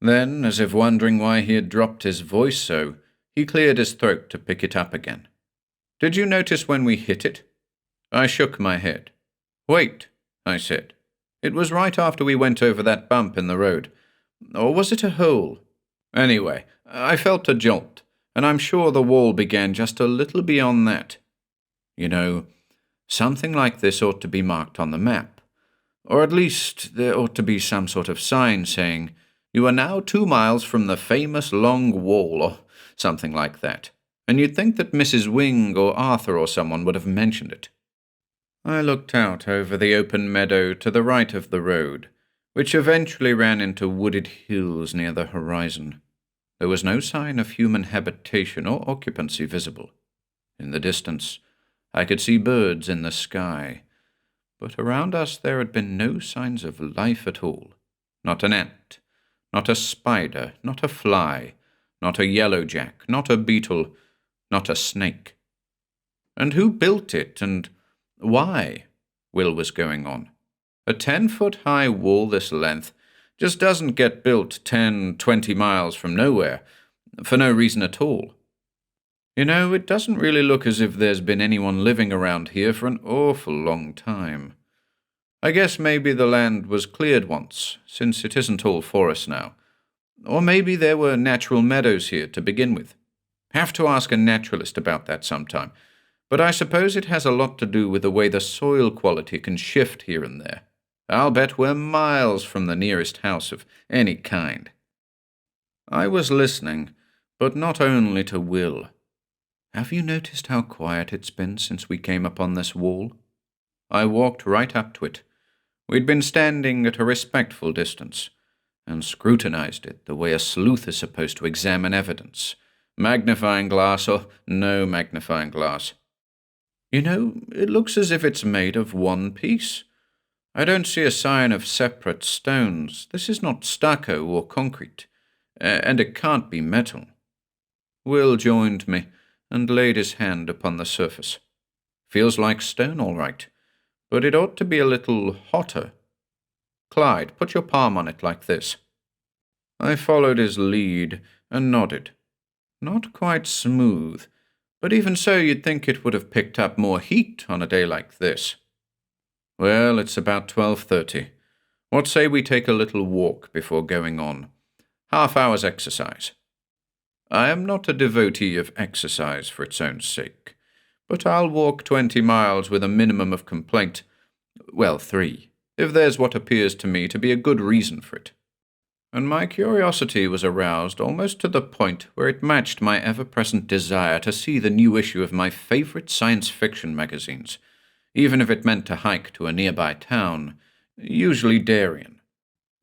Then, as if wondering why he had dropped his voice so, he cleared his throat to pick it up again. Did you notice when we hit it? I shook my head. Wait, I said. It was right after we went over that bump in the road. Or was it a hole? Anyway, I felt a jolt, and I'm sure the wall began just a little beyond that. You know, something like this ought to be marked on the map. Or at least there ought to be some sort of sign saying, "You are now 2 miles from the famous Long Wall," or something like that. And you'd think that Mrs. Wing or Arthur or someone would have mentioned it. I looked out over the open meadow to the right of the road, which eventually ran into wooded hills near the horizon. There was no sign of human habitation or occupancy visible. In the distance, I could see birds in the sky, but around us there had been no signs of life at all. Not an ant, not a spider, not a fly, not a yellowjack, not a beetle, not a snake. And who built it, and why? Will was going on. A 10-foot-high wall this length just doesn't get built 10, 20 miles from nowhere, for no reason at all. You know, it doesn't really look as if there's been anyone living around here for an awful long time. I guess maybe the land was cleared once, since it isn't all forest now. Or maybe there were natural meadows here to begin with. Have to ask a naturalist about that sometime, but I suppose it has a lot to do with the way the soil quality can shift here and there. I'll bet we're miles from the nearest house of any kind. I was listening, but not only to Will. Have you noticed how quiet it's been since we came upon this wall? I walked right up to it. We'd been standing at a respectful distance, and scrutinized it the way a sleuth is supposed to examine evidence, magnifying glass or no magnifying glass. You know, it looks as if it's made of one piece. I don't see a sign of separate stones. This is not stucco or concrete, and it can't be metal. Will joined me and laid his hand upon the surface. Feels like stone, all right, but it ought to be a little hotter. Clyde, put your palm on it like this. I followed his lead and nodded. Not quite smooth, but even so you'd think it would have picked up more heat on a day like this. Well, it's about 12:30. What say we take a little walk before going on? Half-hour's exercise. I am not a devotee of exercise for its own sake, but I'll walk 20 miles with a minimum of complaint. Well, 3, if there's what appears to me to be a good reason for it. And my curiosity was aroused almost to the point where it matched my ever-present desire to see the new issue of my favorite science fiction magazines, even if it meant to hike to a nearby town, usually Darien.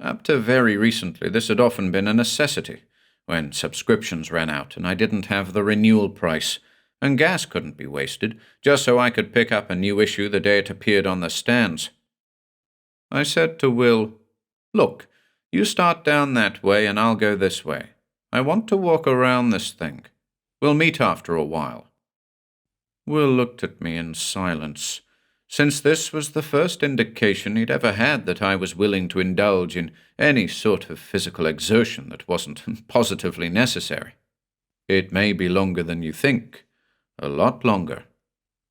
Up to very recently, this had often been a necessity, when subscriptions ran out and I didn't have the renewal price, and gas couldn't be wasted, just so I could pick up a new issue the day it appeared on the stands. I said to Will, "Look, you start down that way and I'll go this way. I want to walk around this thing. We'll meet after a while." Will looked at me in silence, since this was the first indication he'd ever had that I was willing to indulge in any sort of physical exertion that wasn't positively necessary. "It may be longer than you think. A lot longer."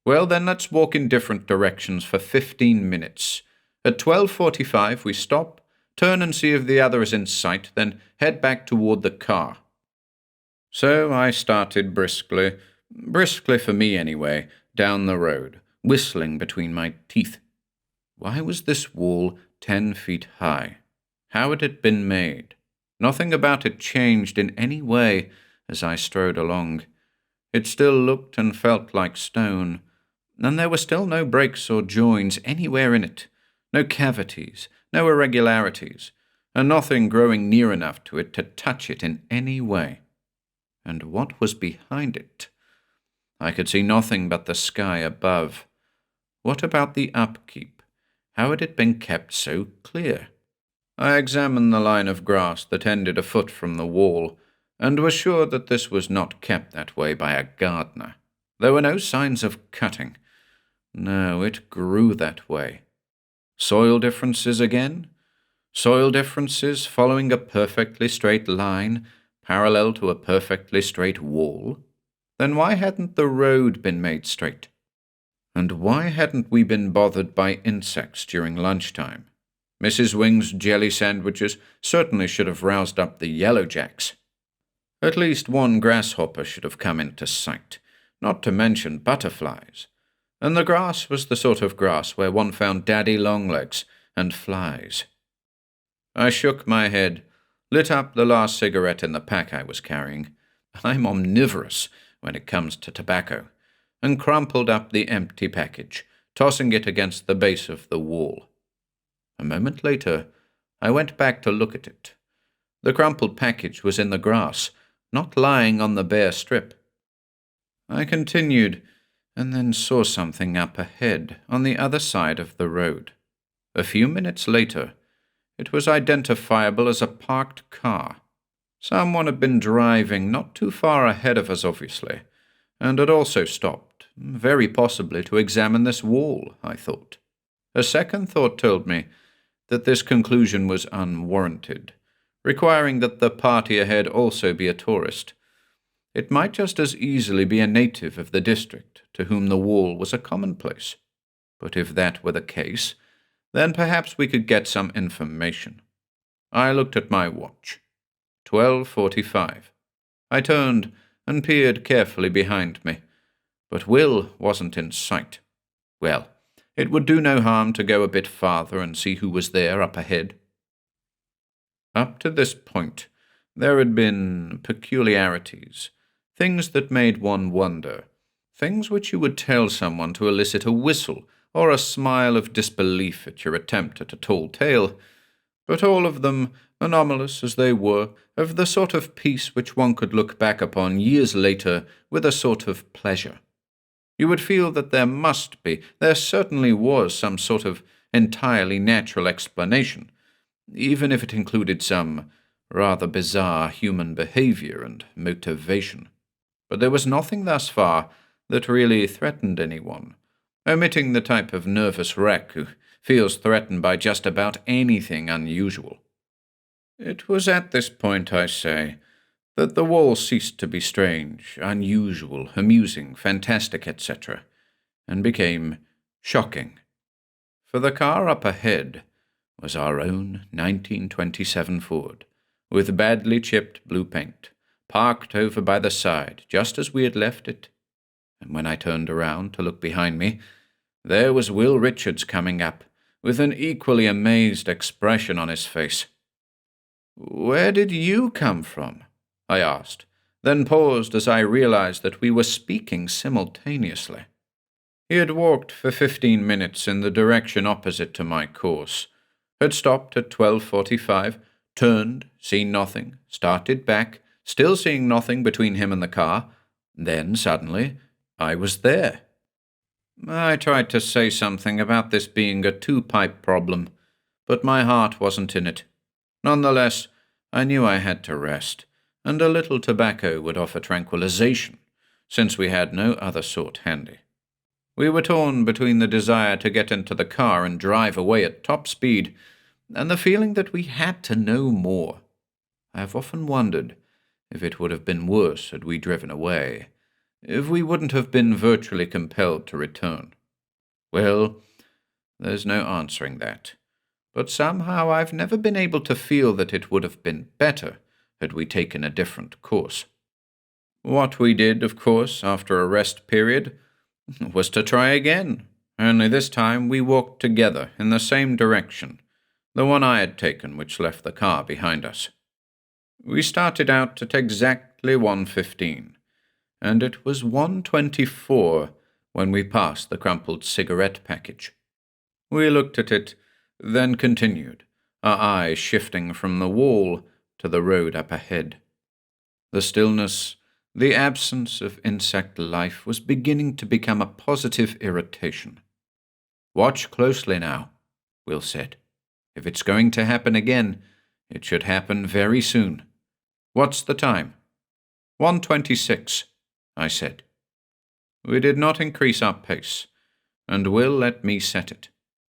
"Well, then let's walk in different directions for 15 minutes. At 12:45 we stop, turn and see if the other is in sight, then head back toward the car." So I started briskly for me anyway, down the road, whistling between my teeth. Why was this wall 10 feet high? How had it been made? Nothing about it changed in any way as I strode along. It still looked and felt like stone, and there were still no breaks or joins anywhere in it, no cavities, no irregularities, and nothing growing near enough to it to touch it in any way. And what was behind it? I could see nothing but the sky above. What about the upkeep? How had it been kept so clear? I examined the line of grass that ended a foot from the wall, and was sure that this was not kept that way by a gardener. There were no signs of cutting. No, it grew that way. Soil differences again? Soil differences following a perfectly straight line, parallel to a perfectly straight wall? Then why hadn't the road been made straight? And why hadn't we been bothered by insects during lunchtime? Mrs. Wing's jelly sandwiches certainly should have roused up the yellowjacks. At least one grasshopper should have come into sight, not to mention butterflies. And the grass was the sort of grass where one found daddy longlegs and flies. I shook my head, lit up the last cigarette in the pack I was carrying. I'm omnivorous when it comes to tobacco, and crumpled up the empty package, tossing it against the base of the wall. A moment later, I went back to look at it. The crumpled package was in the grass, not lying on the bare strip. I continued, and then saw something up ahead, on the other side of the road. A few minutes later, it was identifiable as a parked car. Someone had been driving not too far ahead of us, obviously, and had also stopped, very possibly to examine this wall, I thought. A second thought told me that this conclusion was unwarranted, requiring that the party ahead also be a tourist. It might just as easily be a native of the district to whom the wall was a commonplace. But if that were the case, then perhaps we could get some information. I looked at my watch. 12:45. I turned and peered carefully behind me, but Will wasn't in sight. Well, it would do no harm to go a bit farther and see who was there up ahead. Up to this point, there had been peculiarities, things that made one wonder, things which you would tell someone to elicit a whistle or a smile of disbelief at your attempt at a tall tale, but all of them, anomalous as they were, of the sort of piece which one could look back upon years later with a sort of pleasure. You would feel that there certainly was some sort of entirely natural explanation, even if it included some rather bizarre human behavior and motivation. But there was nothing thus far that really threatened anyone, omitting the type of nervous wreck who feels threatened by just about anything unusual. It was at this point, I say, that the wall ceased to be strange, unusual, amusing, fantastic, etc., and became shocking. For the car up ahead was our own 1927 Ford, with badly chipped blue paint, parked over by the side, just as we had left it. And when I turned around to look behind me, there was Will Richards coming up, with an equally amazed expression on his face. "Where did you come from?" I asked, then paused as I realized that we were speaking simultaneously. He had walked for 15 minutes in the direction opposite to my course, had stopped at 12:45, turned, seen nothing, started back, still seeing nothing between him and the car. Then, suddenly, I was there. I tried to say something about this being a two-pipe problem, but my heart wasn't in it. Nonetheless, I knew I had to rest, and a little tobacco would offer tranquilization, since we had no other sort handy. We were torn between the desire to get into the car and drive away at top speed, and the feeling that we had to know more. I have often wondered if it would have been worse had we driven away, if we wouldn't have been virtually compelled to return. Well, there's no answering that, but somehow I've never been able to feel that it would have been better had we taken a different course. What we did, of course, after a rest period, was to try again, only this time we walked together in the same direction, the one I had taken which left the car behind us. We started out at exactly 1:15, and it was 1:24 when we passed the crumpled cigarette package. We looked at it, then continued, our eyes shifting from the wall to the road up ahead. The stillness, the absence of insect life was beginning to become a positive irritation. "Watch closely now," Will said. "If it's going to happen again, it should happen very soon. What's the time?" 1:26, I said. We did not increase our pace, and Will let me set it.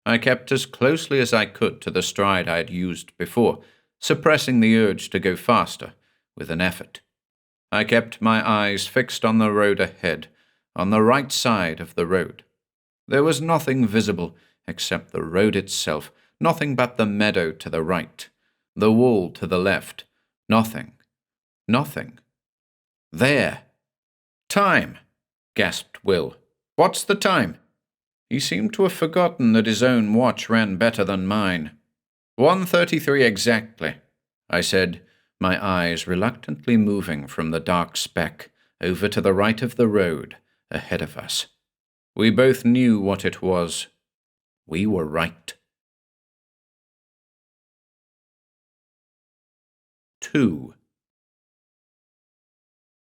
I kept as closely as I could to the stride I had used before, suppressing the urge to go faster with an effort. I kept my eyes fixed on the road ahead, on the right side of the road. There was nothing visible except the road itself, nothing but the meadow to the right, the wall to the left, nothing. There! "Time!" gasped Will. "What's the time?" He seemed to have forgotten that his own watch ran better than mine. 1:33 exactly, I said, my eyes reluctantly moving from the dark speck over to the right of the road ahead of us. We both knew what it was. We were right. 2.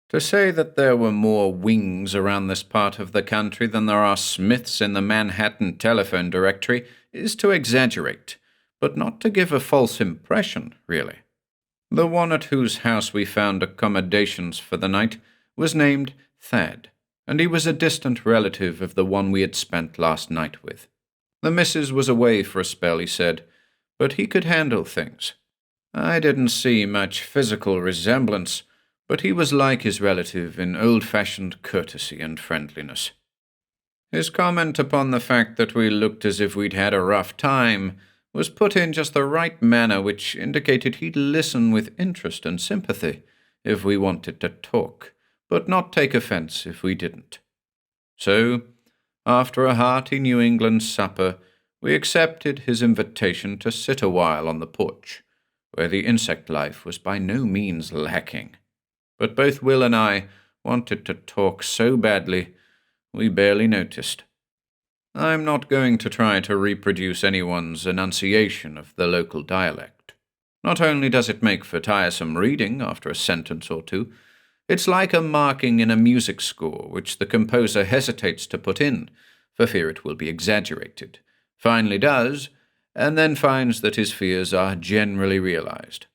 To say that there were more wings around this part of the country than there are Smiths in the Manhattan telephone directory is to exaggerate, but not to give a false impression, really. The one at whose house we found accommodations for the night was named Thad, and he was a distant relative of the one we had spent last night with. The missus was away for a spell, he said, but he could handle things. I didn't see much physical resemblance, but he was like his relative in old-fashioned courtesy and friendliness. His comment upon the fact that we looked as if we'd had a rough time was put in just the right manner, which indicated he'd listen with interest and sympathy if we wanted to talk, but not take offense if we didn't. So, after a hearty New England supper, we accepted his invitation to sit a while on the porch, where the insect life was by no means lacking. But both Will and I wanted to talk so badly, we barely noticed. I'm not going to try to reproduce anyone's enunciation of the local dialect. Not only does it make for tiresome reading after a sentence or two, it's like a marking in a music score which the composer hesitates to put in, for fear it will be exaggerated, finally does, and then finds that his fears are generally realized.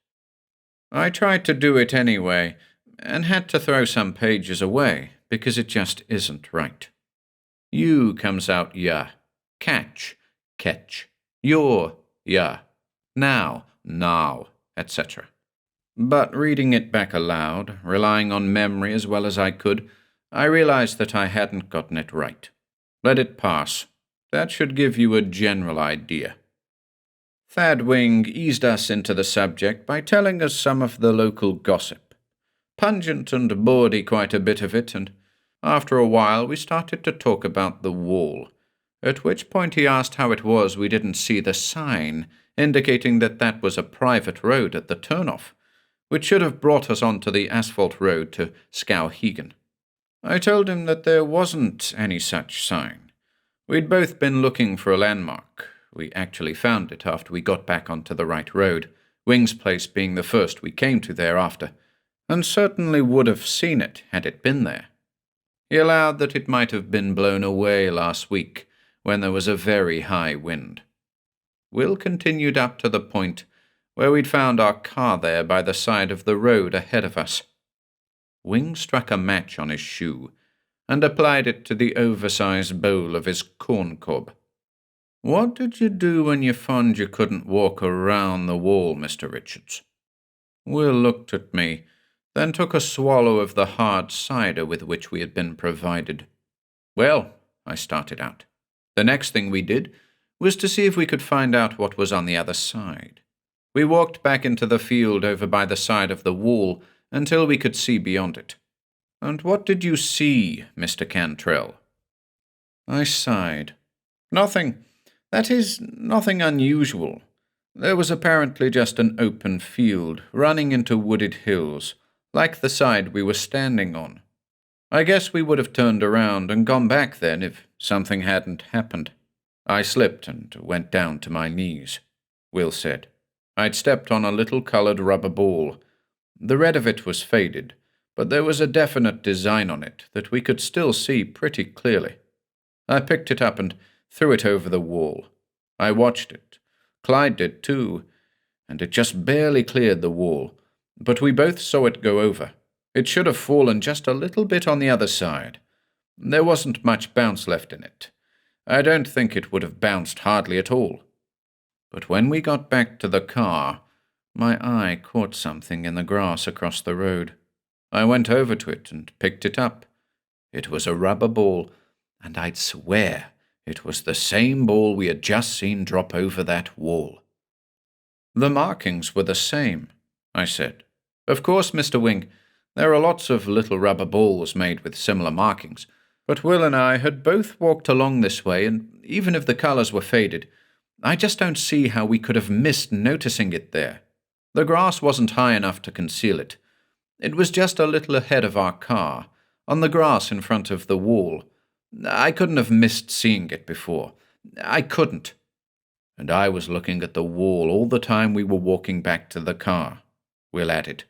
I tried to do it anyway, and had to throw some pages away, because it just isn't right. You comes out ya, catch, your, ya, now, etc. But reading it back aloud, relying on memory as well as I could, I realized that I hadn't gotten it right. Let it pass. That should give you a general idea. Thad Wing eased us into the subject by telling us some of the local gossip. Pungent and bawdy quite a bit of it, and after a while we started to talk about the wall, at which point he asked how it was we didn't see the sign indicating that that was a private road at the turnoff, which should have brought us onto the asphalt road to Skowhegan. I told him that there wasn't any such sign. We'd both been looking for a landmark. We actually found it after we got back onto the right road, Wing's place being the first we came to thereafter, and certainly would have seen it had it been there. He allowed that it might have been blown away last week when there was a very high wind. Will continued up to the point where we'd found our car there by the side of the road ahead of us. Wing struck a match on his shoe and applied it to the oversized bowl of his corn cob. "What did you do when you found you couldn't walk around the wall, Mr. Richards?" Will looked at me, then took a swallow of the hard cider with which we had been provided. "Well," I started out, "the next thing we did was to see if we could find out what was on the other side. We walked back into the field over by the side of the wall until we could see beyond it." "And what did you see, Mr. Cantrell?" I sighed. "Nothing. That is, nothing unusual. There was apparently just an open field running into wooded hills, like the side we were standing on. I guess we would have turned around and gone back then if something hadn't happened. I slipped and went down to my knees," Will said. "I'd stepped on a little colored rubber ball. The red of it was faded, but there was a definite design on it that we could still see pretty clearly. I picked it up and threw it over the wall. I watched it. Clyde did too, and it just barely cleared the wall, but we both saw it go over. It should have fallen just a little bit on the other side. There wasn't much bounce left in it. I don't think it would have bounced hardly at all. But when we got back to the car, my eye caught something in the grass across the road. I went over to it and picked it up. It was a rubber ball, and I'd swear it was the same ball we had just seen drop over that wall." "The markings were the same," I said. "Of course, Mr. Wing, there are lots of little rubber balls made with similar markings, but Will and I had both walked along this way, and even if the colors were faded, I just don't see how we could have missed noticing it there. The grass wasn't high enough to conceal it. It was just a little ahead of our car, on the grass in front of the wall. I couldn't have missed seeing it before. I couldn't. And I was looking at the wall all the time we were walking back to the car," Will added.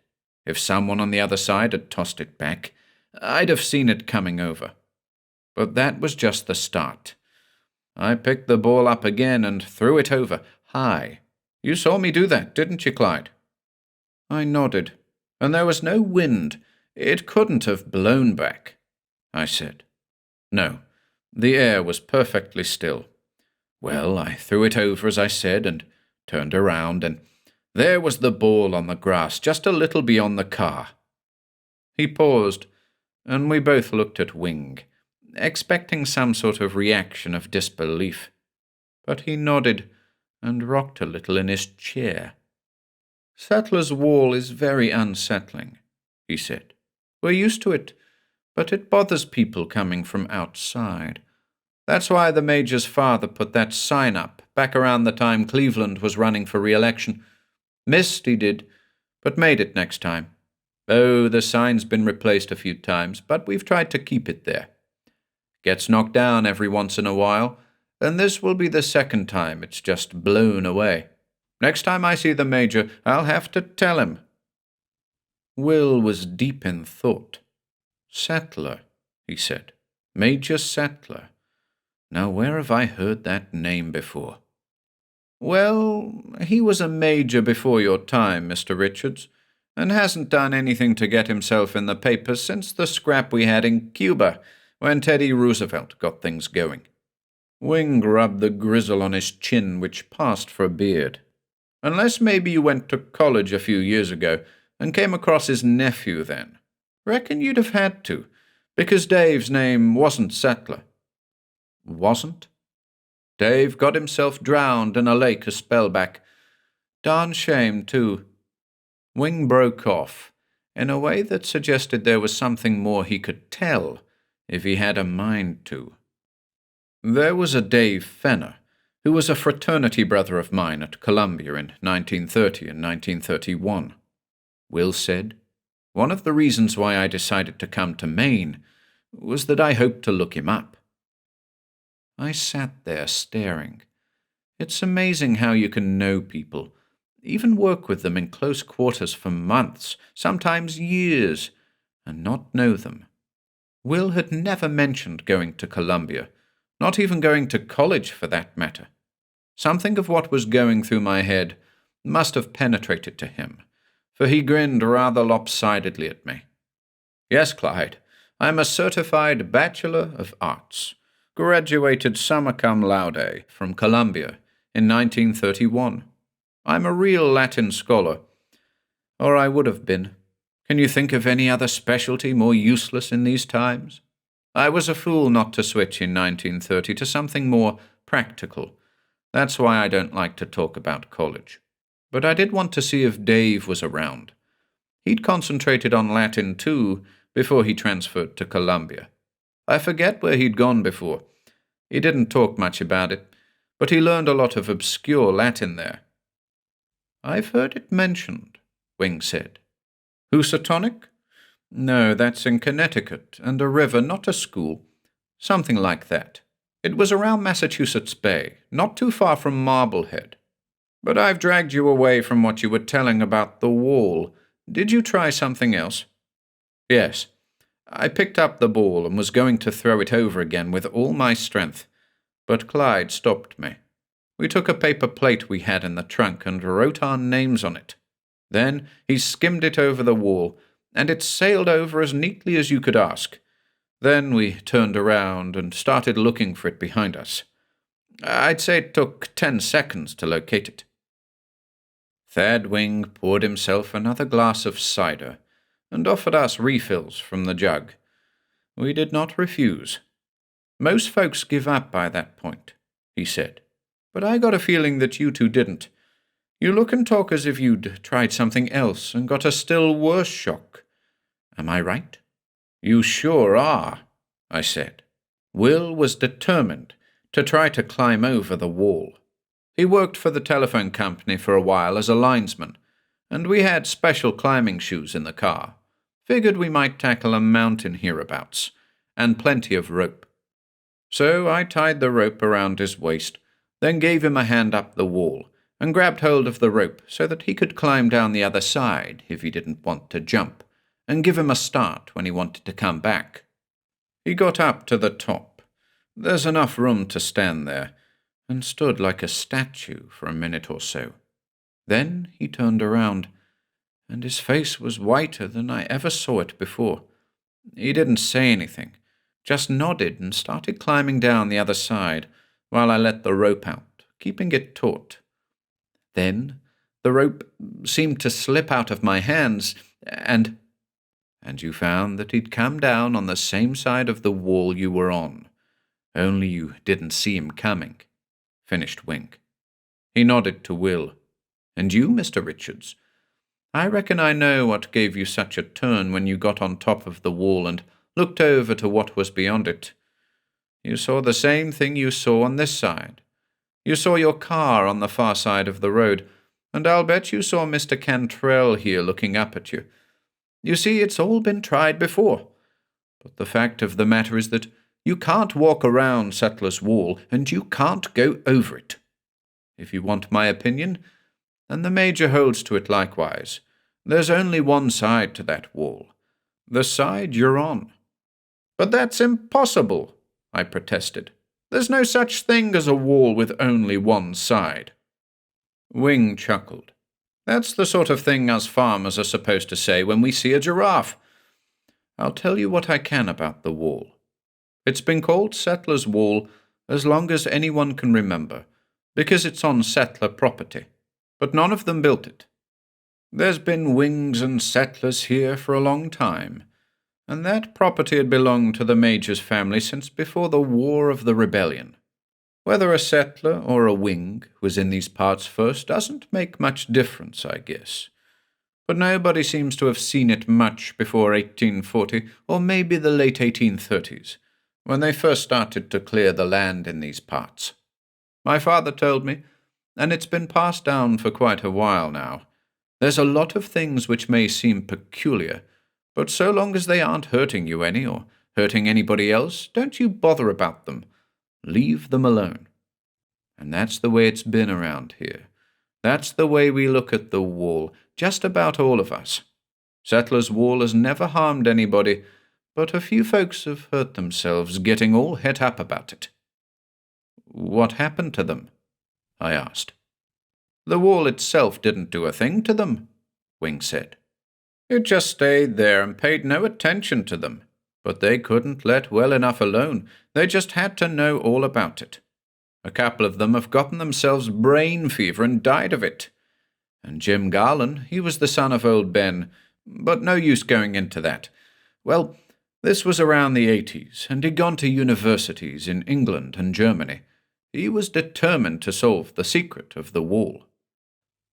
"If someone on the other side had tossed it back, I'd have seen it coming over. But that was just the start. I picked the ball up again and threw it over, high. You saw me do that, didn't you, Clyde?" I nodded. "And there was no wind. It couldn't have blown back," I said. "No, the air was perfectly still. Well, I threw it over, as I said, and turned around, and there was the ball on the grass just a little beyond the car." He paused, and we both looked at Wing, expecting some sort of reaction of disbelief. But he nodded and rocked a little in his chair. "Settler's Wall is very unsettling," he said. "We're used to it, but it bothers people coming from outside. That's why the Major's father put that sign up back around the time Cleveland was running for re-election. Missed, he did, but made it next time. Oh, the sign's been replaced a few times, but we've tried to keep it there. Gets knocked down every once in a while, and this will be the second time it's just blown away. Next time I see the Major, I'll have to tell him." Will was deep in thought. "Settler," he said. "Major Settler. Now where have I heard that name before?" "Well, he was a major before your time, Mr. Richards, and hasn't done anything to get himself in the papers since the scrap we had in Cuba, when Teddy Roosevelt got things going." Wing rubbed the grizzle on his chin, which passed for a beard. "Unless maybe you went to college a few years ago and came across his nephew then. Reckon you'd have had to, because Dave's name wasn't Settler." "Wasn't?" "Dave got himself drowned in a lake a spell back. Darn shame, too." Wing broke off, in a way that suggested there was something more he could tell if he had a mind to. There was a Dave Fenner, who was a fraternity brother of mine at Columbia in 1930 and 1931. Will said, one of the reasons why I decided to come to Maine was that I hoped to look him up. I sat there staring. It's amazing how you can know people, even work with them in close quarters for months, sometimes years, and not know them. Will had never mentioned going to Columbia, not even going to college for that matter. Something of what was going through my head must have penetrated to him, for he grinned rather lopsidedly at me. Yes, Clyde, I'm a certified Bachelor of Arts, graduated summa cum laude from Columbia in 1931. I'm a real Latin scholar, or I would have been. Can you think of any other specialty more useless in these times? I was a fool not to switch in 1930 to something more practical. That's why I don't like to talk about college. But I did want to see if Dave was around. He'd concentrated on Latin too before he transferred to Columbia. I forget where he'd gone before. He didn't talk much about it, but he learned a lot of obscure Latin there. I've heard it mentioned, Wing said. Housatonic? No, that's in Connecticut, and a river, not a school. Something like that. It was around Massachusetts Bay, not too far from Marblehead. But I've dragged you away from what you were telling about the wall. Did you try something else? Yes. I picked up the ball and was going to throw it over again with all my strength, but Clyde stopped me. We took a paper plate we had in the trunk and wrote our names on it. Then he skimmed it over the wall, and it sailed over as neatly as you could ask. Then we turned around and started looking for it behind us. I'd say it took 10 seconds to locate it. Thad Wing poured himself another glass of cider and offered us refills from the jug. We did not refuse. Most folks give up by that point, he said, but I got a feeling that you two didn't. You look and talk as if you'd tried something else and got a still worse shock. Am I right? You sure are, I said. Will was determined to try to climb over the wall. He worked for the telephone company for a while as a linesman, and we had special climbing shoes in the car. Figured we might tackle a mountain hereabouts, and plenty of rope. So I tied the rope around his waist, then gave him a hand up the wall, and grabbed hold of the rope so that he could climb down the other side if he didn't want to jump, and give him a start when he wanted to come back. He got up to the top. There's enough room to stand there, and stood like a statue for a minute or so. Then he turned around, and his face was whiter than I ever saw it before. He didn't say anything, just nodded and started climbing down the other side while I let the rope out, keeping it taut. Then the rope seemed to slip out of my hands, and you found that he'd come down on the same side of the wall you were on, only you didn't see him coming, finished Wing. He nodded to Will. And you, Mr. Richards? I reckon I know what gave you such a turn when you got on top of the wall and looked over to what was beyond it. You saw the same thing you saw on this side. You saw your car on the far side of the road, and I'll bet you saw Mr. Cantrell here looking up at you. You see, it's all been tried before. But the fact of the matter is that you can't walk around Settler's Wall, and you can't go over it. If you want my opinion, and the Major holds to it likewise, there's only one side to that wall, the side you're on. But that's impossible, I protested. There's no such thing as a wall with only one side. Wing chuckled. That's the sort of thing us farmers are supposed to say when we see a giraffe. I'll tell you what I can about the wall. It's been called Settler's Wall as long as anyone can remember, because it's on settler property, but none of them built it. There's been Wings and settlers here for a long time, and that property had belonged to the Major's family since before the War of the Rebellion. Whether a settler or a Wing was in these parts first doesn't make much difference, I guess. but nobody seems to have seen it much before 1840, or maybe the late 1830s, when they first started to clear the land in these parts. My father told me, and it's been passed down for quite a while now. There's a lot of things which may seem peculiar, but so long as they aren't hurting you any or hurting anybody else, don't you bother about them. Leave them alone. And that's the way it's been around here. That's the way we look at the wall, just about all of us. Settlers' Wall has never harmed anybody, but a few folks have hurt themselves getting all het up about it. What happened to them? I asked. The wall itself didn't do a thing to them, Wing said. It just stayed there and paid no attention to them. But they couldn't let well enough alone. They just had to know all about it. A couple of them have gotten themselves brain fever and died of it. And Jim Garland, he was the son of old Ben, but no use going into that. Well, this was around the 80s, and he'd gone to universities in England and Germany. He was determined to solve the secret of the wall.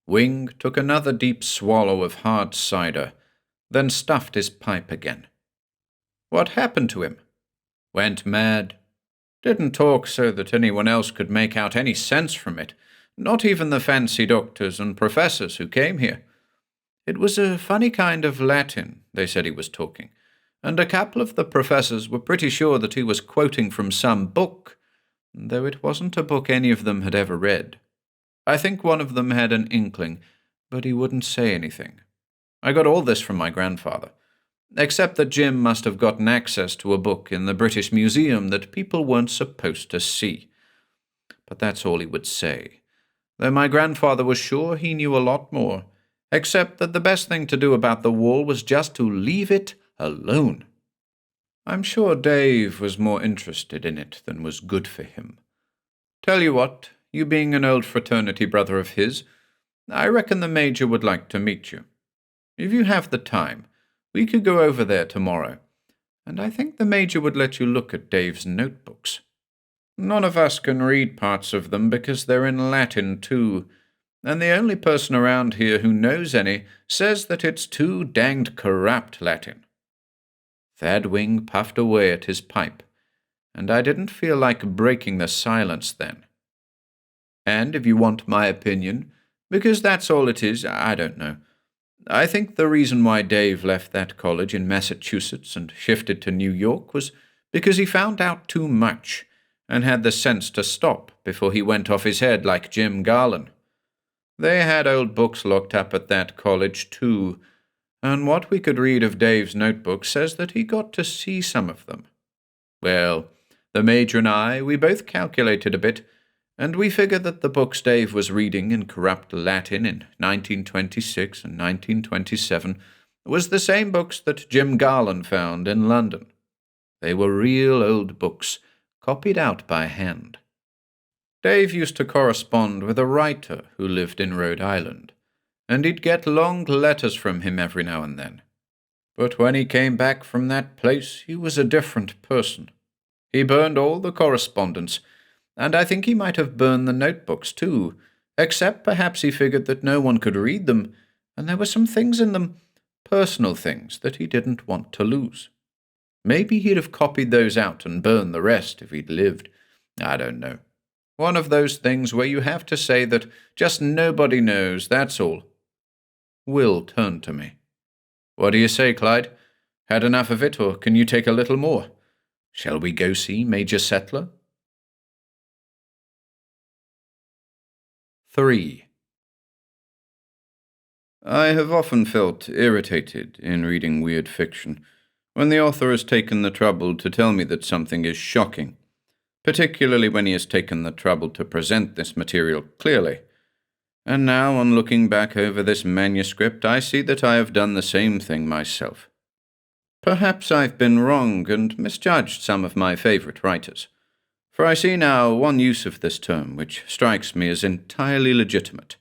Wing took another deep swallow of hard cider, then stuffed his pipe again. What happened to him? Went mad. Didn't talk so that anyone else could make out any sense from it, not even the fancy doctors and professors who came here. It was a funny kind of Latin, they said he was talking, and a couple of the professors were pretty sure that he was quoting from some book, though it wasn't a book any of them had ever read. I think one of them had an inkling, but he wouldn't say anything. I got all this from my grandfather, except that Jim must have gotten access to a book in the British Museum that people weren't supposed to see. But that's all he would say, though my grandfather was sure he knew a lot more, except that the best thing to do about the wall was just to leave it alone. I'm sure Dave was more interested in it than was good for him. Tell you what, you being an old fraternity brother of his, I reckon the Major would like to meet you. If you have the time, we could go over there tomorrow, and I think the Major would let you look at Dave's notebooks. None of us can read parts of them because they're in Latin too, and the only person around here who knows any says that it's too danged corrupt Latin. Thad Wing puffed away at his pipe, and I didn't feel like breaking the silence then. And if you want my opinion, because that's all it is, I don't know. I think the reason why Dave left that college in Massachusetts and shifted to New York was because he found out too much and had the sense to stop before he went off his head like Jim Garland. They had old books locked up at that college too, and what we could read of Dave's notebook says that he got to see some of them. Well, the Major and I, we both calculated a bit, and we figured that the books Dave was reading in corrupt Latin in 1926 and 1927 was the same books that Jim Garland found in London. They were real old books, copied out by hand. Dave used to correspond with a writer who lived in Rhode Island, and he'd get long letters from him every now and then. But when he came back from that place, he was a different person. He burned all the correspondence, and I think he might have burned the notebooks too, except perhaps he figured that no one could read them, and there were some things in them, personal things, that he didn't want to lose. Maybe he'd have copied those out and burned the rest if he'd lived. I don't know. One of those things where you have to say that just nobody knows, that's all. Will turned to me. What do you say, Clyde? Had enough of it, or can you take a little more? Shall we go see Major Settler? 3. I have often felt irritated in reading weird fiction when the author has taken the trouble to tell me that something is shocking, particularly when he has taken the trouble to present this material clearly. And now, on looking back over this manuscript, I see that I have done the same thing myself. Perhaps I've been wrong and misjudged some of my favorite writers, for I see now one use of this term which strikes me as entirely legitimate.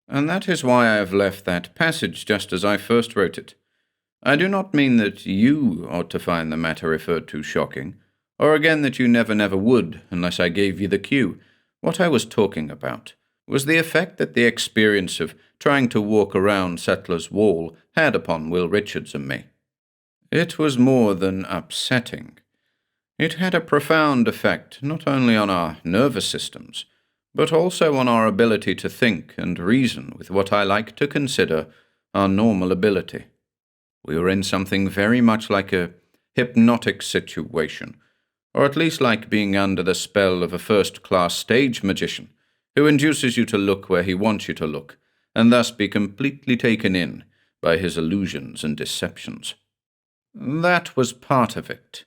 And that is why I have left that passage just as I first wrote it. I do not mean that you ought to find the matter referred to shocking, or again that you never would unless I gave you the cue, what I was talking about, was the effect that the experience of trying to walk around Settler's Wall had upon Will Richards and me. It was more than upsetting. It had a profound effect not only on our nervous systems, but also on our ability to think and reason with what I like to consider our normal ability. We were in something very much like a hypnotic situation, or at least like being under the spell of a first-class stage magician who induces you to look where he wants you to look, and thus be completely taken in by his illusions and deceptions. That was part of it.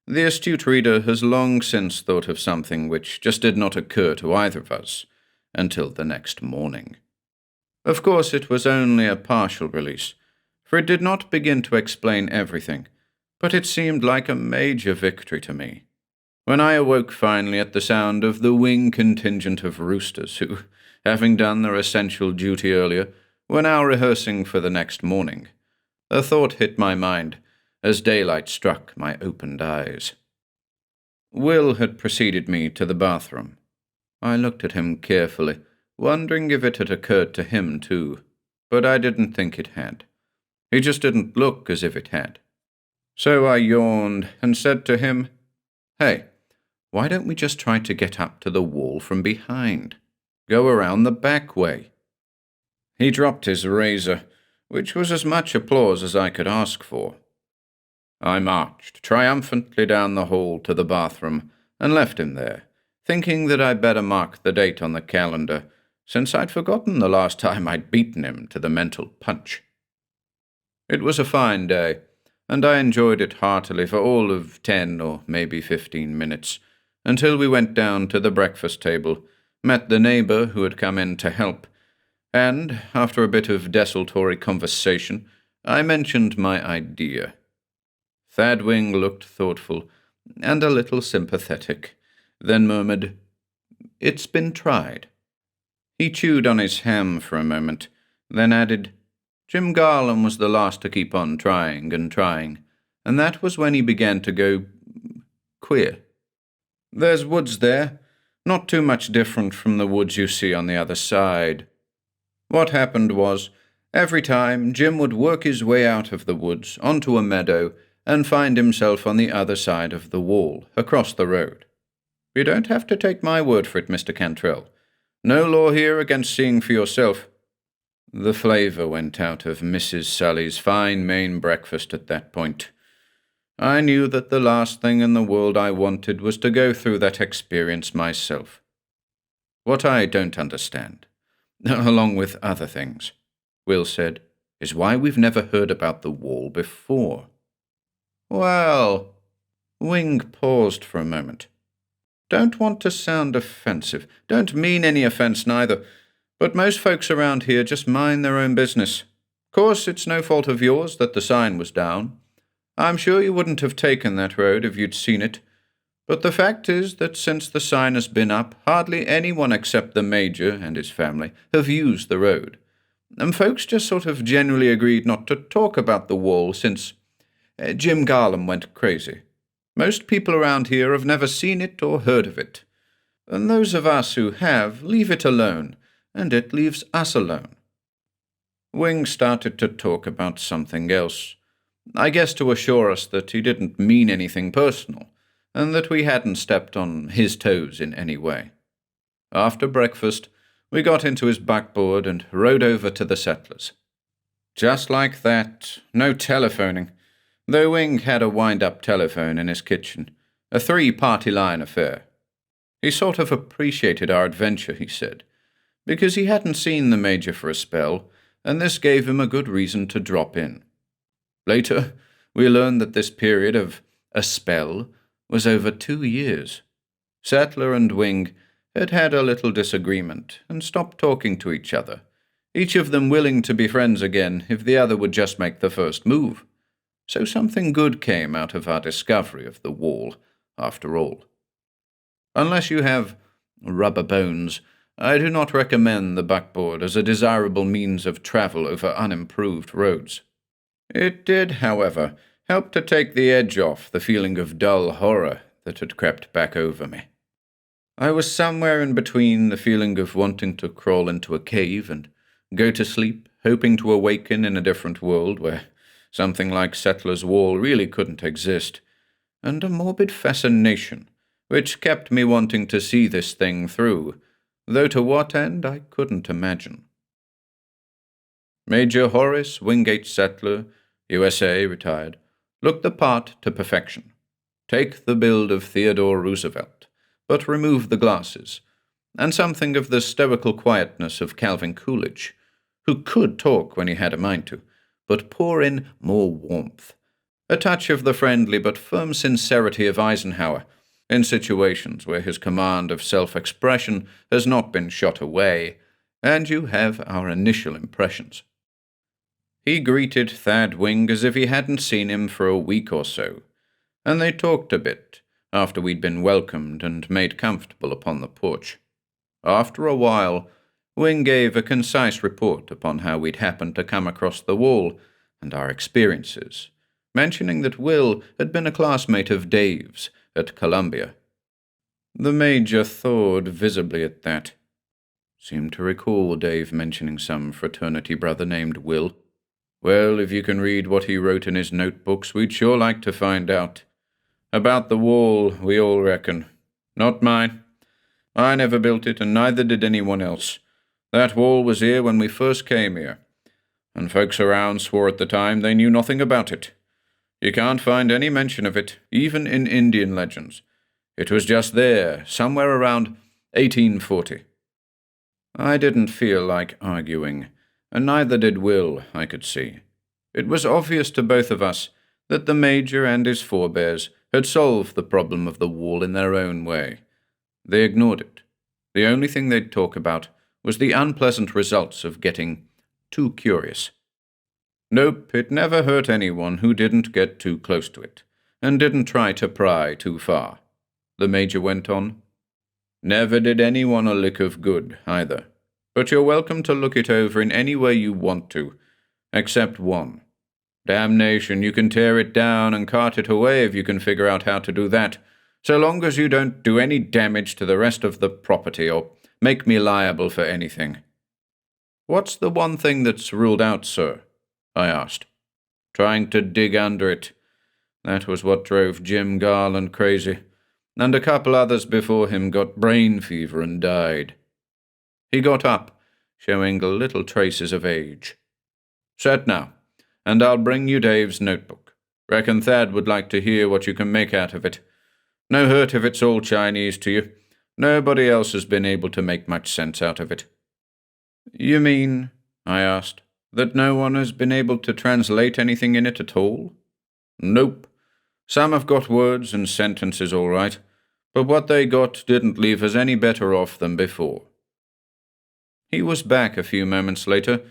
The astute reader has long since thought of something which just did not occur to either of us until the next morning. Of course, it was only a partial release, for it did not begin to explain everything, but it seemed like a major victory to me. When I awoke finally at the sound of the wing contingent of roosters who, having done their essential duty earlier, were now rehearsing for the next morning, a thought hit my mind as daylight struck my opened eyes. Will had preceded me to the bathroom. I looked at him carefully, wondering if it had occurred to him too, but I didn't think it had. He just didn't look as if it had. So I yawned and said to him, "Hey, why don't we just try to get up to the wall from behind? Go around the back way." He dropped his razor, which was as much applause as I could ask for. I marched triumphantly down the hall to the bathroom and left him there, thinking that I'd better mark the date on the calendar, since I'd forgotten the last time I'd beaten him to the mental punch. It was a fine day, and I enjoyed it heartily for all of 10 or maybe 15 minutes, until we went down to the breakfast table, met the neighbour who had come in to help, and, after a bit of desultory conversation, I mentioned my idea. Thadwing looked thoughtful and a little sympathetic, then murmured, "It's been tried." He chewed on his ham for a moment, then added, "Jim Garland was the last to keep on trying, and that was when he began to go queer. There's woods there, not too much different from the woods you see on the other side. What happened was, every time Jim would work his way out of the woods onto a meadow and find himself on the other side of the wall, across the road. You don't have to take my word for it, Mr. Cantrell. No law here against seeing for yourself." The flavour went out of Mrs. Sully's fine Maine breakfast at that point. I knew that the last thing in the world I wanted was to go through that experience myself. "What I don't understand, along with other things," Will said, "is why we've never heard about the wall before." "Well," Wing paused for a moment. "Don't want to sound offensive, don't mean any offence neither, but most folks around here just mind their own business. Course it's no fault of yours that the sign was down. I'm sure you wouldn't have taken that road if you'd seen it, but the fact is that since the sign has been up, hardly anyone except the Major and his family have used the road, and folks just sort of generally agreed not to talk about the wall since Jim Garland went crazy. Most people around here have never seen it or heard of it, and those of us who have leave it alone, and it leaves us alone." Wing started to talk about something else, I guess to assure us that he didn't mean anything personal, and that we hadn't stepped on his toes in any way. After breakfast, we got into his buckboard and rode over to the Settlers. Just like that, no telephoning, though Wing had a wind-up telephone in his kitchen, a 3-party line affair. He sort of appreciated our adventure, he said, because he hadn't seen the Major for a spell, and this gave him a good reason to drop in. Later, we learned that this period of a spell was over 2 years. Settler and Wing had had a little disagreement and stopped talking to each other, each of them willing to be friends again if the other would just make the first move. So something good came out of our discovery of the wall, after all. Unless you have rubber bones, I do not recommend the buckboard as a desirable means of travel over unimproved roads. It did, however, help to take the edge off the feeling of dull horror that had crept back over me. I was somewhere in between the feeling of wanting to crawl into a cave and go to sleep, hoping to awaken in a different world where something like Settler's Wall really couldn't exist, and a morbid fascination which kept me wanting to see this thing through, though to what end I couldn't imagine. Major Horace Wingate Settler, USA, retired, looked the part to perfection. Take the build of Theodore Roosevelt, but remove the glasses, and something of the stoical quietness of Calvin Coolidge, who could talk when he had a mind to, but pour in more warmth, a touch of the friendly but firm sincerity of Eisenhower, in situations where his command of self-expression has not been shot away, and you have our initial impressions. He greeted Thad Wing as if he hadn't seen him for a week or so, and they talked a bit after we'd been welcomed and made comfortable upon the porch. After a while, Wing gave a concise report upon how we'd happened to come across the wall and our experiences, mentioning that Will had been a classmate of Dave's at Columbia. The Major thawed visibly at that. Seemed to recall Dave mentioning some fraternity brother named Will. Well, if you can read what he wrote in his notebooks, we'd sure like to find out. About the wall, we all reckon. Not mine. I never built it, and neither did anyone else. That wall was here when we first came here, and folks around swore at the time they knew nothing about it. You can't find any mention of it, even in Indian legends. It was just there, somewhere around 1840. I didn't feel like arguing, and neither did Will, I could see. It was obvious to both of us that the Major and his forebears had solved the problem of the wall in their own way. They ignored it. The only thing they'd talk about was the unpleasant results of getting too curious. Nope, it never hurt anyone who didn't get too close to it, and didn't try to pry too far. The Major went on. Never did anyone a lick of good, either. But you're welcome to look it over in any way you want to, except one. Damnation, you can tear it down and cart it away if you can figure out how to do that, so long as you don't do any damage to the rest of the property or make me liable for anything. What's the one thing that's ruled out, sir? I asked. Trying to dig under it. That was what drove Jim Garland crazy, and a couple others before him got brain fever and died. He got up, showing little traces of age. Set now, and I'll bring you Dave's notebook. Reckon Thad would like to hear what you can make out of it. No hurt if it's all Chinese to you. Nobody else has been able to make much sense out of it. You mean, I asked, that no one has been able to translate anything in it at all? Nope. Some have got words and sentences all right, but what they got didn't leave us any better off than before. He was back a few moments later,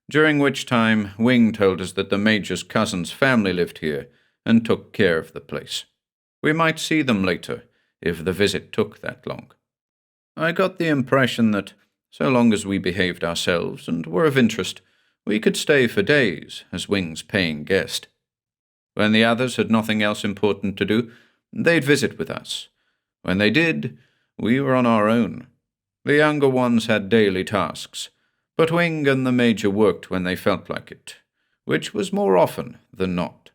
during which time Wing told us that the Major's cousin's family lived here and took care of the place. We might see them later, if the visit took that long. I got the impression that, so long as we behaved ourselves and were of interest, we could stay for days as Wing's paying guest. When the others had nothing else important to do, they'd visit with us. When they did, we were on our own. The younger ones had daily tasks, but Wing and the Major worked when they felt like it, which was more often than not.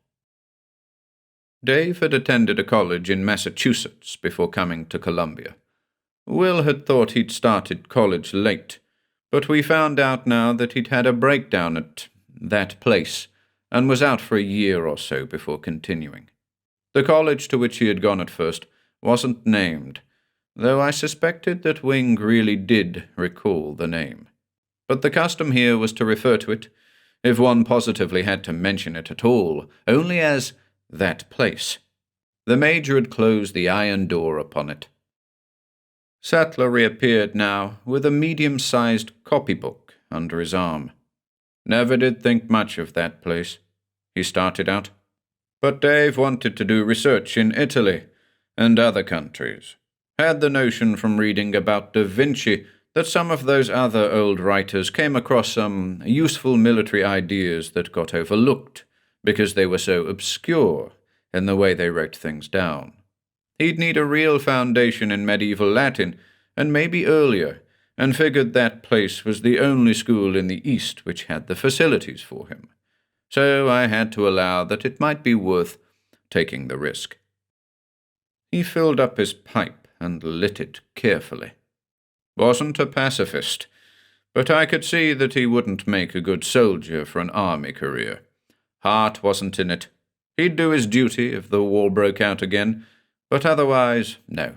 Dave had attended a college in Massachusetts before coming to Columbia. Will had thought he'd started college late, but we found out now that he'd had a breakdown at that place and was out for a year or so before continuing. The college to which he had gone at first wasn't named, though I suspected that Wing really did recall the name. But the custom here was to refer to it, if one positively had to mention it at all, only as that place. The Major had closed the iron door upon it. Sattler reappeared now with a medium-sized copybook under his arm. Never did think much of that place, he started out. But Dave wanted to do research in Italy and other countries. Had the notion from reading about Da Vinci that some of those other old writers came across some useful military ideas that got overlooked because they were so obscure in the way they wrote things down. He'd need a real foundation in medieval Latin, and maybe earlier, and figured that place was the only school in the East which had the facilities for him. So I had to allow that it might be worth taking the risk. He filled up his pipe and lit it carefully. Wasn't a pacifist, but I could see that he wouldn't make a good soldier for an army career. Heart wasn't in it. He'd do his duty if the war broke out again, but otherwise, no.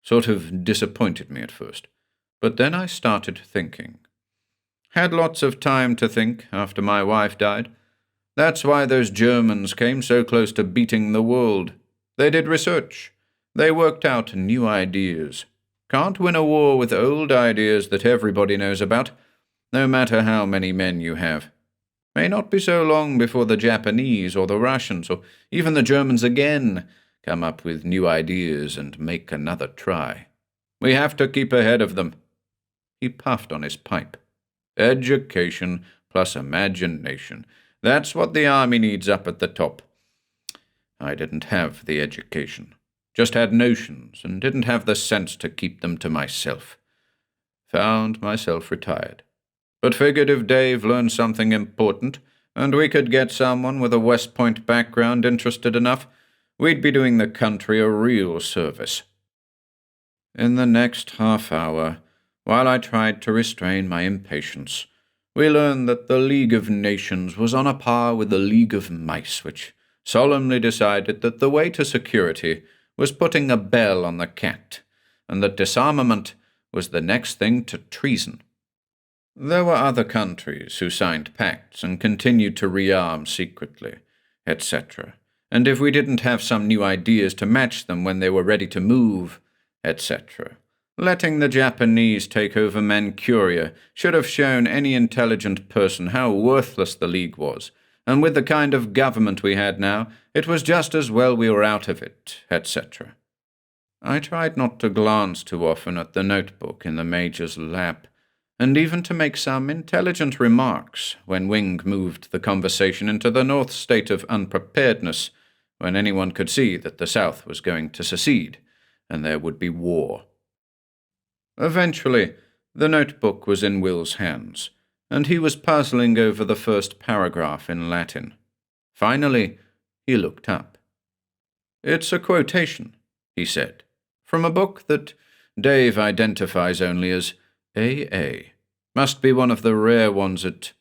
Sort of disappointed me at first, but then I started thinking. Had lots of time to think after my wife died. That's why those Germans came so close to beating the world. They did research. They worked out new ideas. Can't win a war with old ideas that everybody knows about, no matter how many men you have. May not be so long before the Japanese or the Russians or even the Germans again come up with new ideas and make another try. We have to keep ahead of them. He puffed on his pipe. Education plus imagination. That's what the army needs up at the top. I didn't have the education. Just had notions and didn't have the sense to keep them to myself. Found myself retired. But figured if Dave learned something important, and we could get someone with a West Point background interested enough, we'd be doing the country a real service. In the next half hour, while I tried to restrain my impatience, we learned that the League of Nations was on a par with the League of Mice, which solemnly decided that the way to security was putting a bell on the cat, and that disarmament was the next thing to treason. There were other countries who signed pacts and continued to rearm secretly, etc., and if we didn't have some new ideas to match them when they were ready to move, etc., letting the Japanese take over Manchuria should have shown any intelligent person how worthless the League was, and with the kind of government we had now, it was just as well we were out of it, etc. I tried not to glance too often at the notebook in the Major's lap, and even to make some intelligent remarks when Wing moved the conversation into the North state of unpreparedness, when anyone could see that the South was going to secede, and there would be war. Eventually, the notebook was in Will's hands, and he was puzzling over the first paragraph in Latin. Finally, he looked up. "It's a quotation," he said, "from a book that Dave identifies only as AA. Must be one of the rare ones at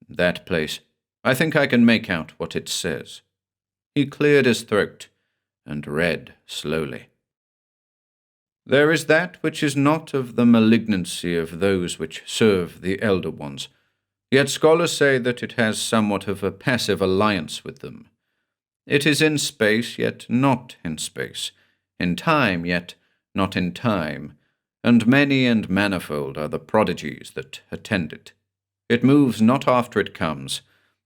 that place. I think I can make out what it says." He cleared his throat and read slowly. "There is that which is not of the malignancy of those which serve the elder ones, yet scholars say that it has somewhat of a passive alliance with them. It is in space, yet not in space, in time, yet not in time, and many and manifold are the prodigies that attend it. It moves not after it comes,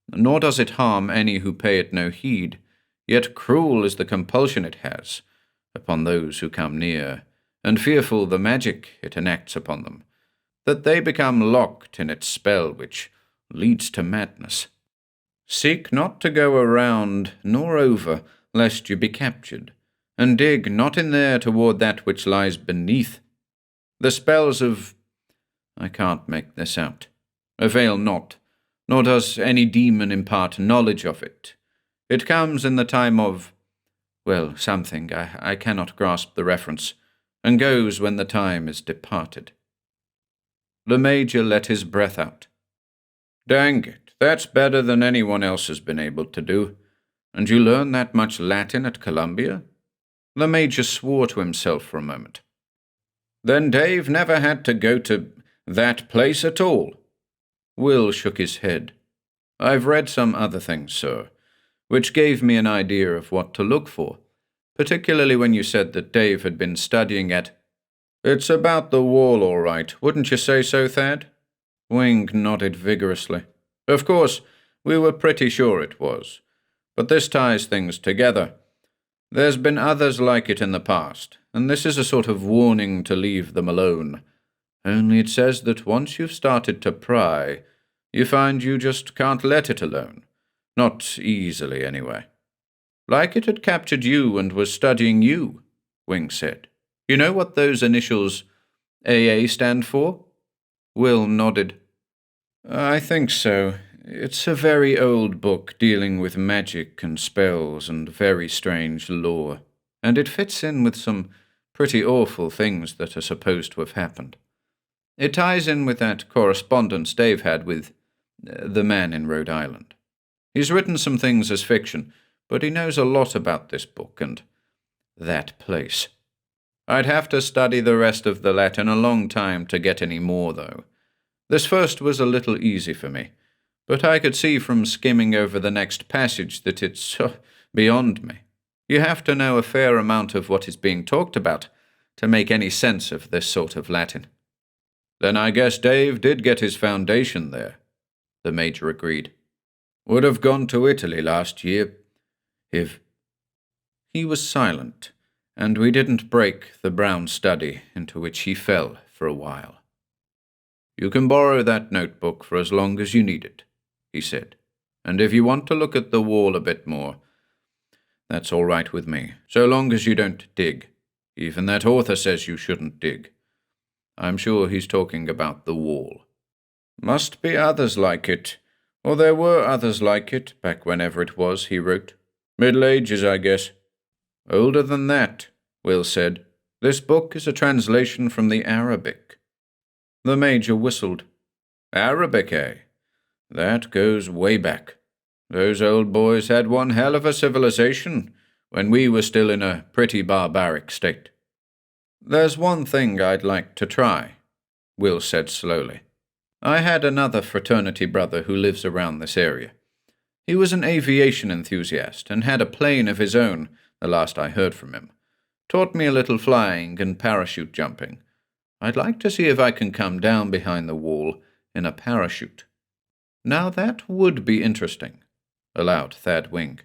nor does it harm any who pay it no heed, yet cruel is the compulsion it has upon those who come near, and fearful the magic it enacts upon them, that they become locked in its spell which leads to madness. Seek not to go around nor over, lest you be captured, and dig not in there toward that which lies beneath. The spells of— I can't make this out— avail not, nor does any demon impart knowledge of it. It comes in the time of— well, something, I cannot grasp the reference, and goes when the time is departed." The Major let his breath out. "Dang it, that's better than anyone else has been able to do. And you learn that much Latin at Columbia?" The Major swore to himself for a moment. "Then Dave never had to go to that place at all." Will shook his head. "I've read some other things, sir, which gave me an idea of what to look for, particularly when you said that Dave had been studying at— It's about the wall, all right, wouldn't you say so, Thad?" Wing nodded vigorously. "Of course, we were pretty sure it was, but this ties things together. There's been others like it in the past, and this is a sort of warning to leave them alone. Only it says that once you've started to pry, you find you just can't let it alone. Not easily, anyway." Like it had captured you and was studying you, Wing said. You know what those initials AA stand for? Will nodded. I think so. It's a very old book dealing with magic and spells and very strange lore, and it fits in with some pretty awful things that are supposed to have happened. It ties in with that correspondence Dave had with the man in Rhode Island. He's written some things as fiction, but he knows a lot about this book and that place. I'd have to study the rest of the Latin a long time to get any more, though. This first was a little easy for me, but I could see from skimming over the next passage that it's beyond me. You have to know a fair amount of what is being talked about to make any sense of this sort of Latin. Then I guess Dave did get his foundation there, the Major agreed. Would have gone to Italy last year, if... He was silent, and we didn't break the brown study into which he fell for a while. You can borrow that notebook for as long as you need it, he said, and if you want to look at the wall a bit more, that's all right with me, so long as you don't dig. Even that author says you shouldn't dig. I'm sure he's talking about the wall. Must be others like it, or there were others like it back whenever it was, he wrote. Middle Ages, I guess. Older than that, Will said. This book is a translation from the Arabic. The Major whistled. Arabic, eh? That goes way back. Those old boys had one hell of a civilization when we were still in a pretty barbaric state. There's one thing I'd like to try, Will said slowly. I had another fraternity brother who lives around this area. He was an aviation enthusiast and had a plane of his own, the last I heard from him. Taught me a little flying and parachute jumping. I'd like to see if I can come down behind the wall in a parachute. Now that would be interesting, allowed Thad Wing.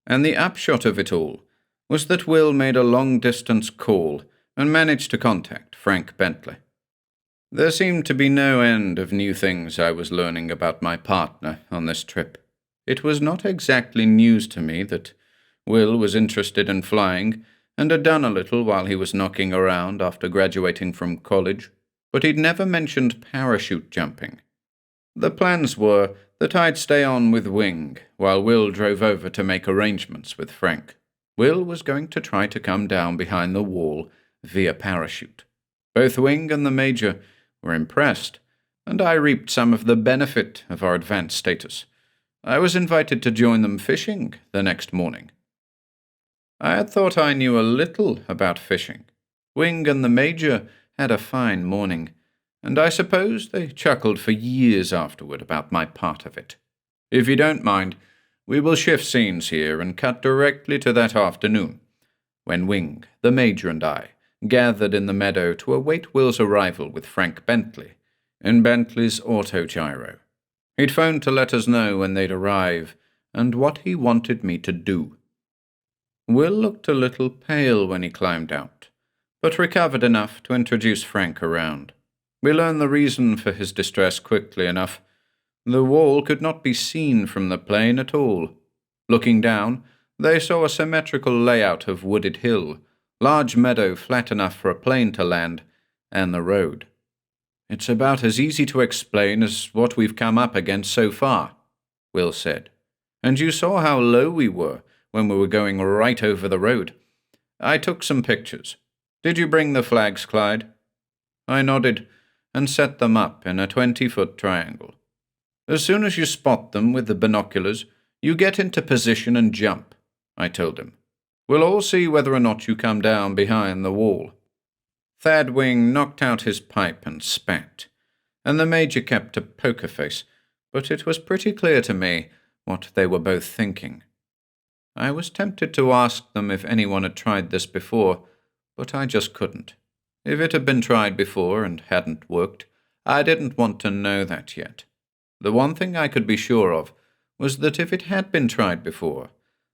And the upshot of it all was that Will made a long-distance call and managed to contact Frank Bentley. There seemed to be no end of new things I was learning about my partner on this trip. It was not exactly news to me that Will was interested in flying and had done a little while he was knocking around after graduating from college, but he'd never mentioned parachute jumping. The plans were that I'd stay on with Wing while Will drove over to make arrangements with Frank. Will was going to try to come down behind the wall via parachute. Both Wing and the Major were impressed, and I reaped some of the benefit of our advanced status. I was invited to join them fishing the next morning. I had thought I knew a little about fishing. Wing and the Major had a fine morning, and I suppose they chuckled for years afterward about my part of it. If you don't mind, we will shift scenes here and cut directly to that afternoon, when Wing, the Major, and I gathered in the meadow to await Will's arrival with Frank Bentley in Bentley's autogyro. He'd phoned to let us know when they'd arrive and what he wanted me to do. Will looked a little pale when he climbed out, but recovered enough to introduce Frank around. We learned the reason for his distress quickly enough. The wall could not be seen from the plane at all. Looking down, they saw a symmetrical layout of wooded hill, large meadow flat enough for a plane to land, and the road. It's about as easy to explain as what we've come up against so far, Will said. And you saw how low we were when we were going right over the road. I took some pictures. Did you bring the flags, Clyde? I nodded and set them up in a 20-foot triangle. As soon as you spot them with the binoculars, you get into position and jump, I told him. We'll all see whether or not you come down behind the wall. Thad Wing knocked out his pipe and spat, and the Major kept a poker face, but it was pretty clear to me what they were both thinking. I was tempted to ask them if anyone had tried this before, but I just couldn't. If it had been tried before and hadn't worked, I didn't want to know that yet. The one thing I could be sure of was that if it had been tried before,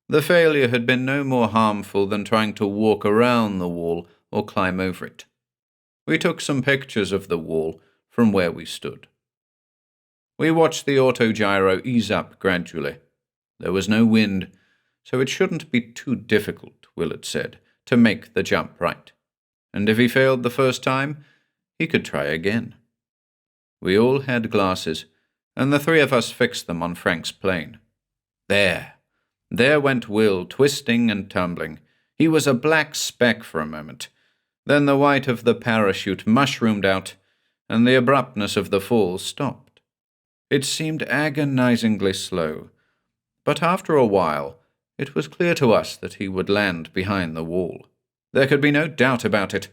the failure had been no more harmful than trying to walk around the wall or climb over it. We took some pictures of the wall from where we stood. We watched the autogyro ease up gradually. There was no wind, so it shouldn't be too difficult, Willard said, to make the jump right. And if he failed the first time, he could try again. We all had glasses, and the three of us fixed them on Frank's plane. There went Will, twisting and tumbling. He was a black speck for a moment. Then the white of the parachute mushroomed out, and the abruptness of the fall stopped. It seemed agonizingly slow, but after a while it was clear to us that he would land behind the wall. There could be no doubt about it,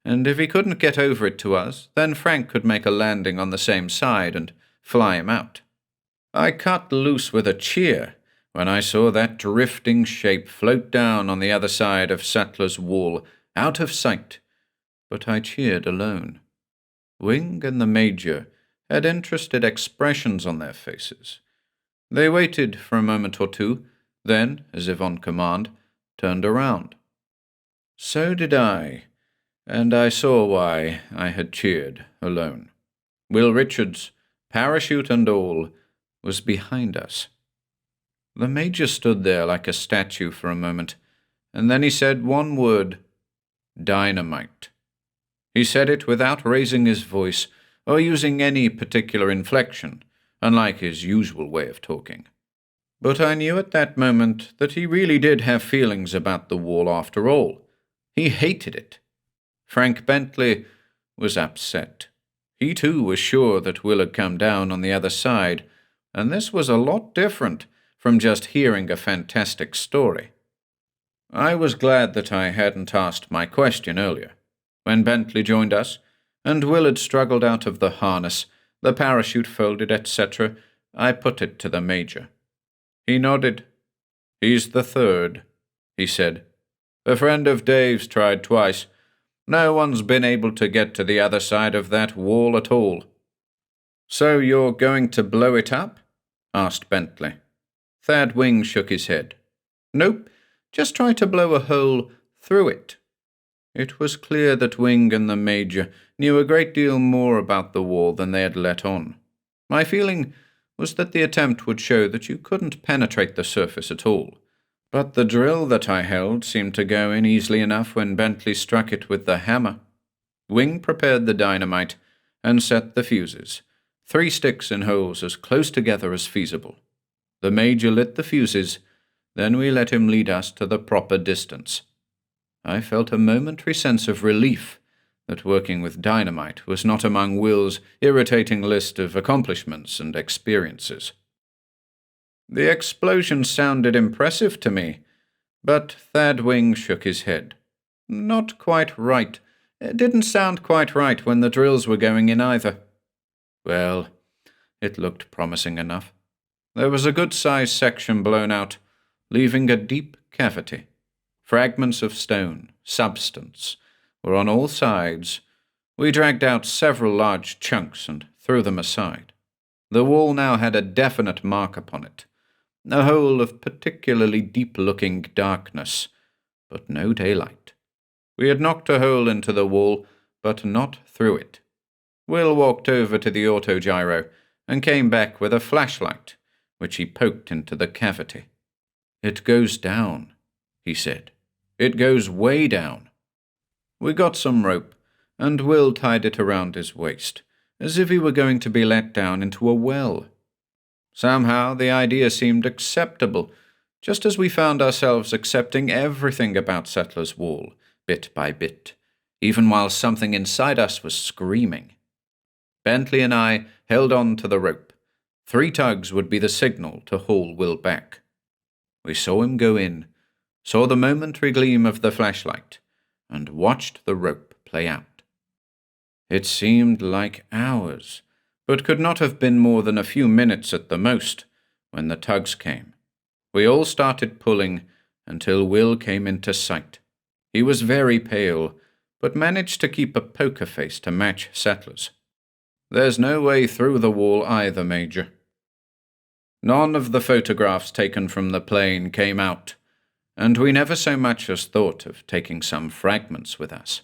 and if he couldn't get over it to us, then Frank could make a landing on the same side and fly him out. I cut loose with a cheer when I saw that drifting shape float down on the other side of Sattler's wall, out of sight, but I cheered alone. Wing and the Major had interested expressions on their faces. They waited for a moment or two, then, as if on command, turned around. So did I, and I saw why I had cheered alone. Will Richards, parachute and all, was behind us. The Major stood there like a statue for a moment, and then he said one word: dynamite. He said it without raising his voice or using any particular inflection, unlike his usual way of talking. But I knew at that moment that he really did have feelings about the wall after all. He hated it. Frank Bentley was upset. He too was sure that Will had come down on the other side, and this was a lot different from just hearing a fantastic story. I was glad that I hadn't asked my question earlier. When Bentley joined us, and Will had struggled out of the harness, the parachute folded, etc., I put it to the Major. He nodded. "He's the third," he said. "A friend of Dave's tried twice. No one's been able to get to the other side of that wall at all." "So you're going to blow it up?" asked Bentley. Thad Wing shook his head. "Nope, just try to blow a hole through it." It was clear that Wing and the Major knew a great deal more about the wall than they had let on. My feeling was that the attempt would show that you couldn't penetrate the surface at all, but the drill that I held seemed to go in easily enough when Bentley struck it with the hammer. Wing prepared the dynamite and set the fuses, 3 sticks in holes as close together as feasible. The Major lit the fuses, then we let him lead us to the proper distance. I felt a momentary sense of relief that working with dynamite was not among Will's irritating list of accomplishments and experiences. The explosion sounded impressive to me, but Thad Wing shook his head. "Not quite right. It didn't sound quite right when the drills were going in either." Well, it looked promising enough. There was a good-sized section blown out, leaving a deep cavity. Fragments of stone, substance, were on all sides. We dragged out several large chunks and threw them aside. The wall now had a definite mark upon it, a hole of particularly deep-looking darkness, but no daylight. We had knocked a hole into the wall, but not through it. Will walked over to the autogyro and came back with a flashlight, which he poked into the cavity. "It goes down," he said. "It goes way down." We got some rope, and Will tied it around his waist, as if he were going to be let down into a well. Somehow the idea seemed acceptable, just as we found ourselves accepting everything about Settler's Wall, bit by bit, even while something inside us was screaming. Bentley and I held on to the rope. 3 tugs would be the signal to haul Will back. We saw him go in, saw the momentary gleam of the flashlight, and watched the rope play out. It seemed like hours, but could not have been more than a few minutes at the most, when the tugs came. We all started pulling until Will came into sight. He was very pale, but managed to keep a poker face to match Settler's. "There's no way through the wall either, Major." None of the photographs taken from the plane came out, and we never so much as thought of taking some fragments with us.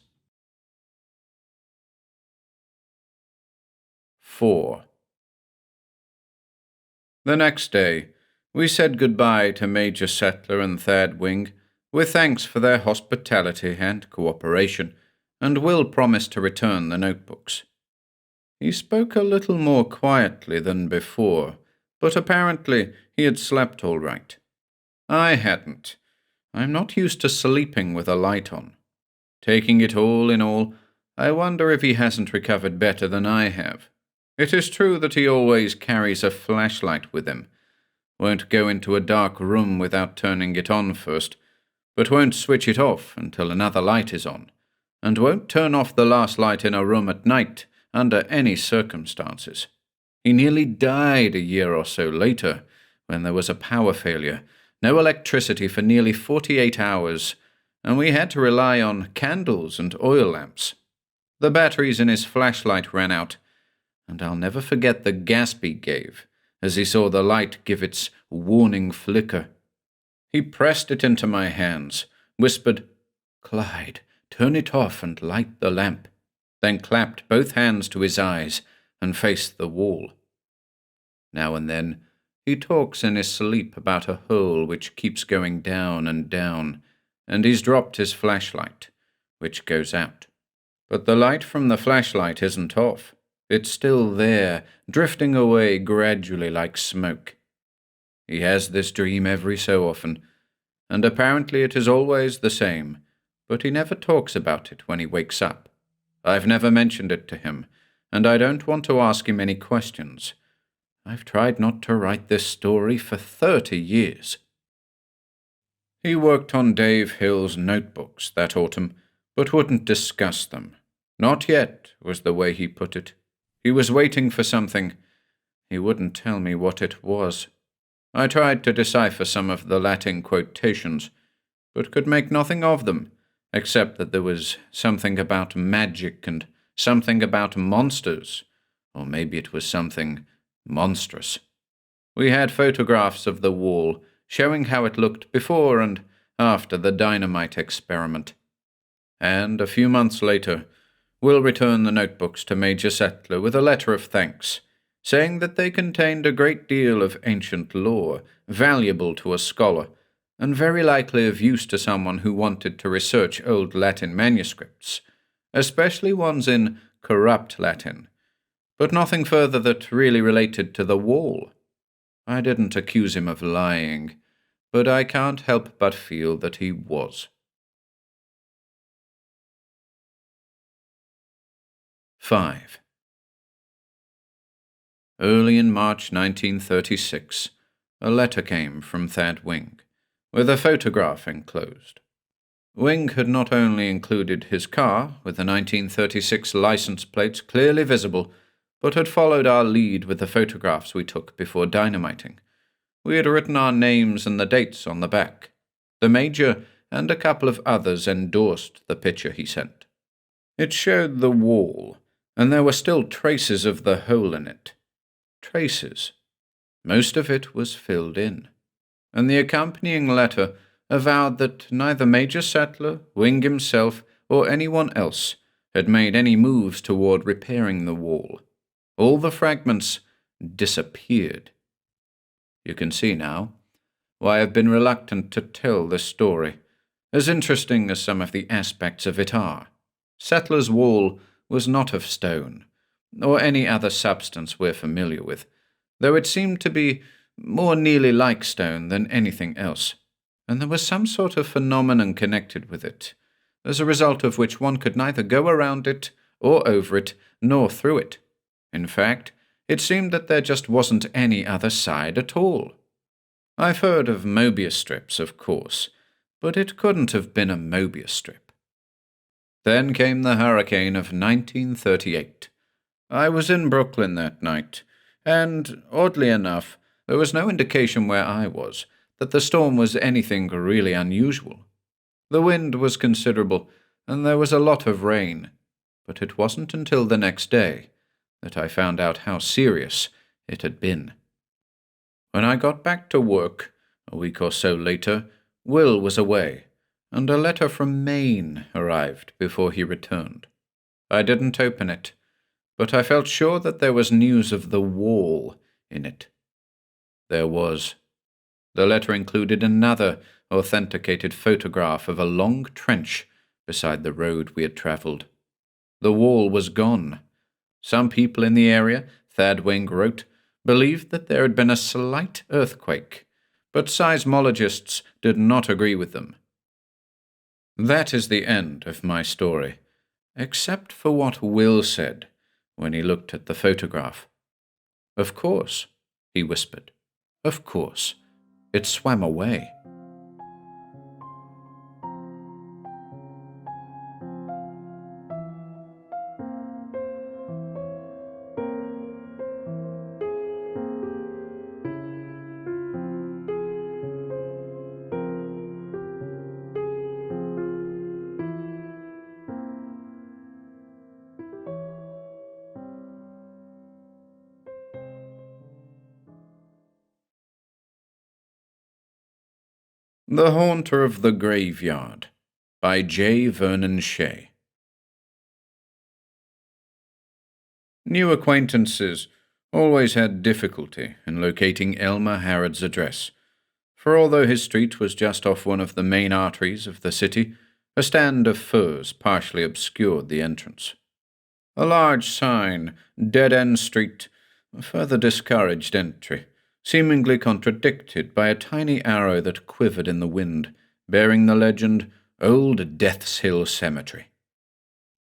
4. The next day, We said goodbye to Major Settler and Third Wing, with thanks for their hospitality and cooperation, and Will promised to return the notebooks. He spoke a little more quietly than before, but apparently he had slept all right. I hadn't. I'm not used to sleeping with a light on. Taking it all in all, I wonder if he hasn't recovered better than I have. It is true that he always carries a flashlight with him, won't go into a dark room without turning it on first, but won't switch it off until another light is on, and won't turn off the last light in a room at night under any circumstances. He nearly died a year or so later when there was a power failure, no electricity for nearly 48 hours, and we had to rely on candles and oil lamps. The batteries in his flashlight ran out, and I'll never forget the gasp he gave as he saw the light give its warning flicker. He pressed it into my hands, whispered, "Clyde, turn it off and light the lamp," then clapped both hands to his eyes and faced the wall. Now and then he talks in his sleep about a hole which keeps going down and down, and he's dropped his flashlight, which goes out. But the light from the flashlight isn't off. It's still there, drifting away gradually like smoke. He has this dream every so often, and apparently it is always the same, but he never talks about it when he wakes up. I've never mentioned it to him, and I don't want to ask him any questions. I've tried not to write this story for 30 years. He worked on Dave Hill's notebooks that autumn, but wouldn't discuss them. Not yet, was the way he put it. He was waiting for something. He wouldn't tell me what it was. I tried to decipher some of the Latin quotations, but could make nothing of them, except that there was something about magic and something about monsters, or maybe it was something monstrous. We had photographs of the wall, showing how it looked before and after the dynamite experiment. And a few months later, Will returned the notebooks to Major Settler with a letter of thanks, saying that they contained a great deal of ancient lore, valuable to a scholar, and very likely of use to someone who wanted to research old Latin manuscripts, especially ones in corrupt Latin, but nothing further that really related to the wall. I didn't accuse him of lying, but I can't help but feel that he was. 5. Early in March 1936, a letter came from Thad Wing, with a photograph enclosed. Wing had not only included his car, with the 1936 license plates clearly visible, but had followed our lead with the photographs we took before dynamiting. We had written our names and the dates on the back. The Major and a couple of others endorsed the picture he sent. It showed the wall, and there were still traces of the hole in it. Traces. Most of it was filled in, and the accompanying letter avowed that neither Major Settler, Wing himself, or anyone else had made any moves toward repairing the wall. All the fragments disappeared. You can see now why I've been reluctant to tell this story, as interesting as some of the aspects of it are. Settler's wall was not of stone, or any other substance we're familiar with, though it seemed to be more nearly like stone than anything else, and there was some sort of phenomenon connected with it, as a result of which one could neither go around it, or over it, nor through it. In fact, it seemed that there just wasn't any other side at all. I've heard of Mobius strips, of course, but it couldn't have been a Mobius strip. Then came the hurricane of 1938. I was in Brooklyn that night, and, oddly enough, there was no indication where I was that the storm was anything really unusual. The wind was considerable, and there was a lot of rain, but it wasn't until the next day that I found out how serious it had been. When I got back to work, a week or so later, Will was away, and a letter from Maine arrived before he returned. I didn't open it, but I felt sure that there was news of the wall in it. There was. The letter included another authenticated photograph of a long trench beside the road we had travelled. The wall was gone. Some people in the area, Thadwing wrote, believed that there had been a slight earthquake, but seismologists did not agree with them. That is the end of my story, except for what Will said when he looked at the photograph. "Of course," he whispered. "Of course. It swam away." The Haunter of the Graveyard by Vernon Shea. New acquaintances always had difficulty in locating Elmer Harrod's address, for although his street was just off one of the main arteries of the city, a stand of firs partially obscured the entrance. A large sign, Dead End Street, further discouraged entry, seemingly contradicted by a tiny arrow that quivered in the wind, bearing the legend, Old Death's Hill Cemetery.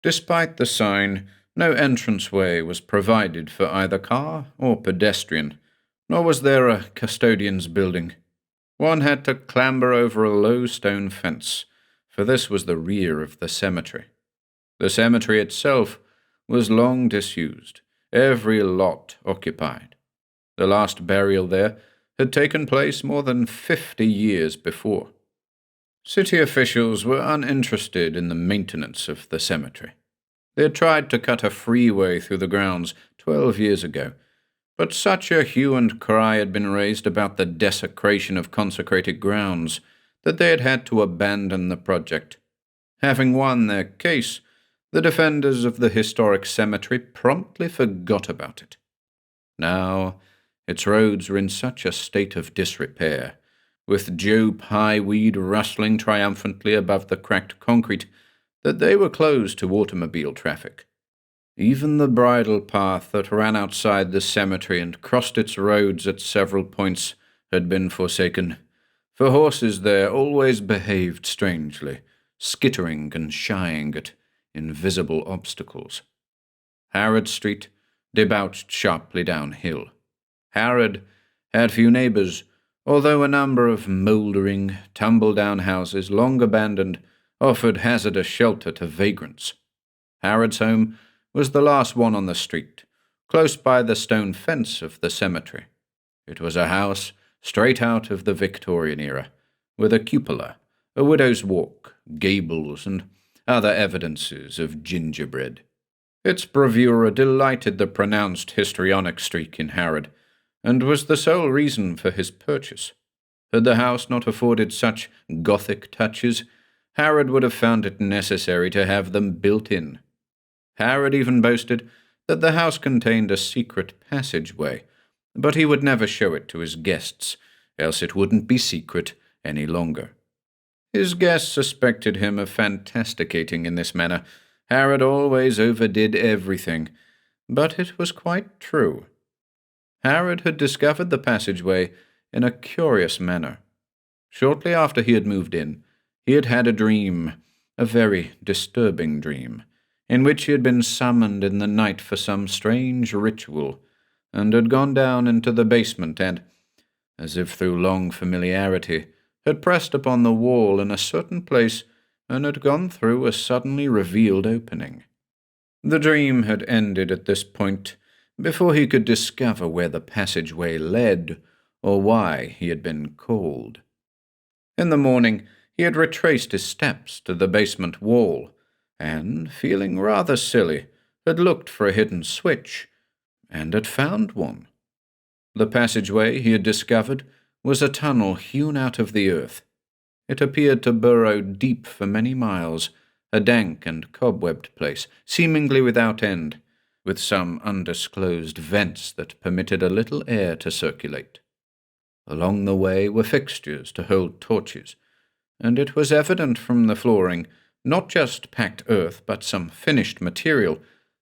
Despite the sign, no entranceway was provided for either car or pedestrian, nor was there a custodian's building. One had to clamber over a low stone fence, for this was the rear of the cemetery. The cemetery itself was long disused, every lot occupied. The last burial there had taken place more than 50 years before. City officials were uninterested in the maintenance of the cemetery. They had tried to cut a freeway through the grounds 12 years ago, but such a hue and cry had been raised about the desecration of consecrated grounds that they had had to abandon the project. Having won their case, the defenders of the historic cemetery promptly forgot about it. Now, its roads were in such a state of disrepair, with Joe Pyeweed rustling triumphantly above the cracked concrete, that they were closed to automobile traffic. Even the bridle path that ran outside the cemetery and crossed its roads at several points had been forsaken, for horses there always behaved strangely, skittering and shying at invisible obstacles. Harrod Street debouched sharply downhill. Harrod had few neighbours, although a number of mouldering, tumble-down houses, long abandoned, offered hazardous shelter to vagrants. Harrod's home was the last one on the street, close by the stone fence of the cemetery. It was a house straight out of the Victorian era, with a cupola, a widow's walk, gables, and other evidences of gingerbread. Its bravura delighted the pronounced histrionic streak in Harrod, and was the sole reason for his purchase. Had the house not afforded such Gothic touches, Harrod would have found it necessary to have them built in. Harrod even boasted that the house contained a secret passageway, but he would never show it to his guests, else it wouldn't be secret any longer. His guests suspected him of fantasticating in this manner. Harrod always overdid everything, but it was quite true. Harrod had discovered the passageway in a curious manner. Shortly after he had moved in, he had had a dream, a very disturbing dream, in which he had been summoned in the night for some strange ritual, and had gone down into the basement and, as if through long familiarity, had pressed upon the wall in a certain place and had gone through a suddenly revealed opening. The dream had ended at this point, before he could discover where the passageway led, or why he had been called. In the morning, he had retraced his steps to the basement wall, and, feeling rather silly, had looked for a hidden switch, and had found one. The passageway, he had discovered, was a tunnel hewn out of the earth. It appeared to burrow deep for many miles, a dank and cobwebbed place, seemingly without end, with some undisclosed vents that permitted a little air to circulate. Along the way were fixtures to hold torches, and it was evident from the flooring, not just packed earth, but some finished material,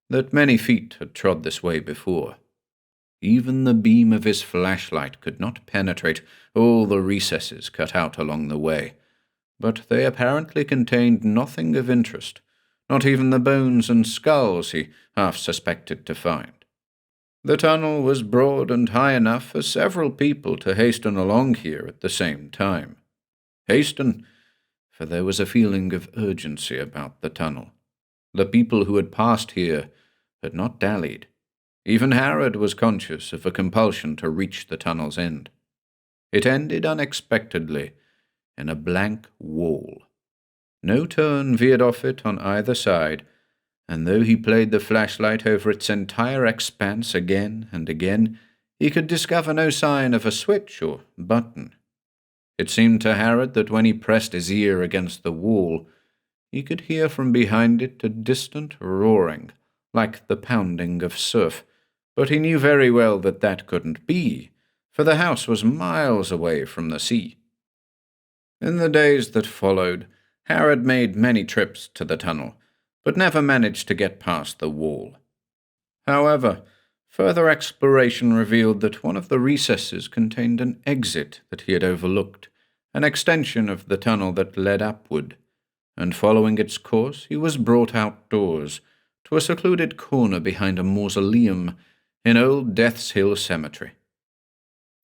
that many feet had trod this way before. Even the beam of his flashlight could not penetrate all the recesses cut out along the way, but they apparently contained nothing of interest, not even the bones and skulls he half suspected to find. The tunnel was broad and high enough for several people to hasten along here at the same time. Hasten, for there was a feeling of urgency about the tunnel. The people who had passed here had not dallied. Even Harrod was conscious of a compulsion to reach the tunnel's end. It ended unexpectedly in a blank wall. No turn veered off it on either side, and though he played the flashlight over its entire expanse again and again, he could discover no sign of a switch or button. It seemed to Harrod that when he pressed his ear against the wall, he could hear from behind it a distant roaring, like the pounding of surf, but he knew very well that that couldn't be, for the house was miles away from the sea. In the days that followed, Harrod made many trips to the tunnel, but never managed to get past the wall. However, further exploration revealed that one of the recesses contained an exit that he had overlooked, an extension of the tunnel that led upward, and following its course he was brought outdoors to a secluded corner behind a mausoleum in Old Death's Hill Cemetery.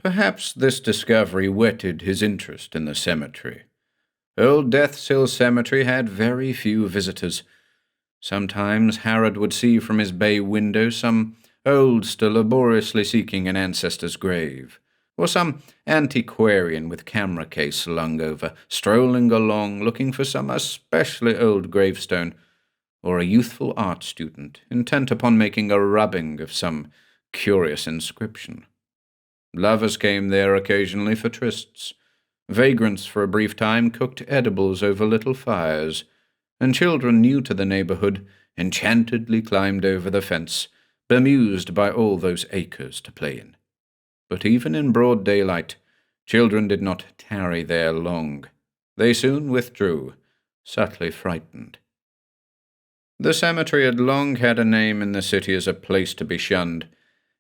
Perhaps this discovery whetted his interest in the cemetery. Old Death's Hill Cemetery had very few visitors. Sometimes Harrod would see from his bay window some oldster laboriously seeking an ancestor's grave, or some antiquarian with camera case slung over, strolling along looking for some especially old gravestone, or a youthful art student intent upon making a rubbing of some curious inscription. Lovers came there occasionally for trysts. Vagrants for a brief time cooked edibles over little fires, and children new to the neighborhood enchantedly climbed over the fence, bemused by all those acres to play in. But even in broad daylight, children did not tarry there long. They soon withdrew, subtly frightened. The cemetery had long had a name in the city as a place to be shunned,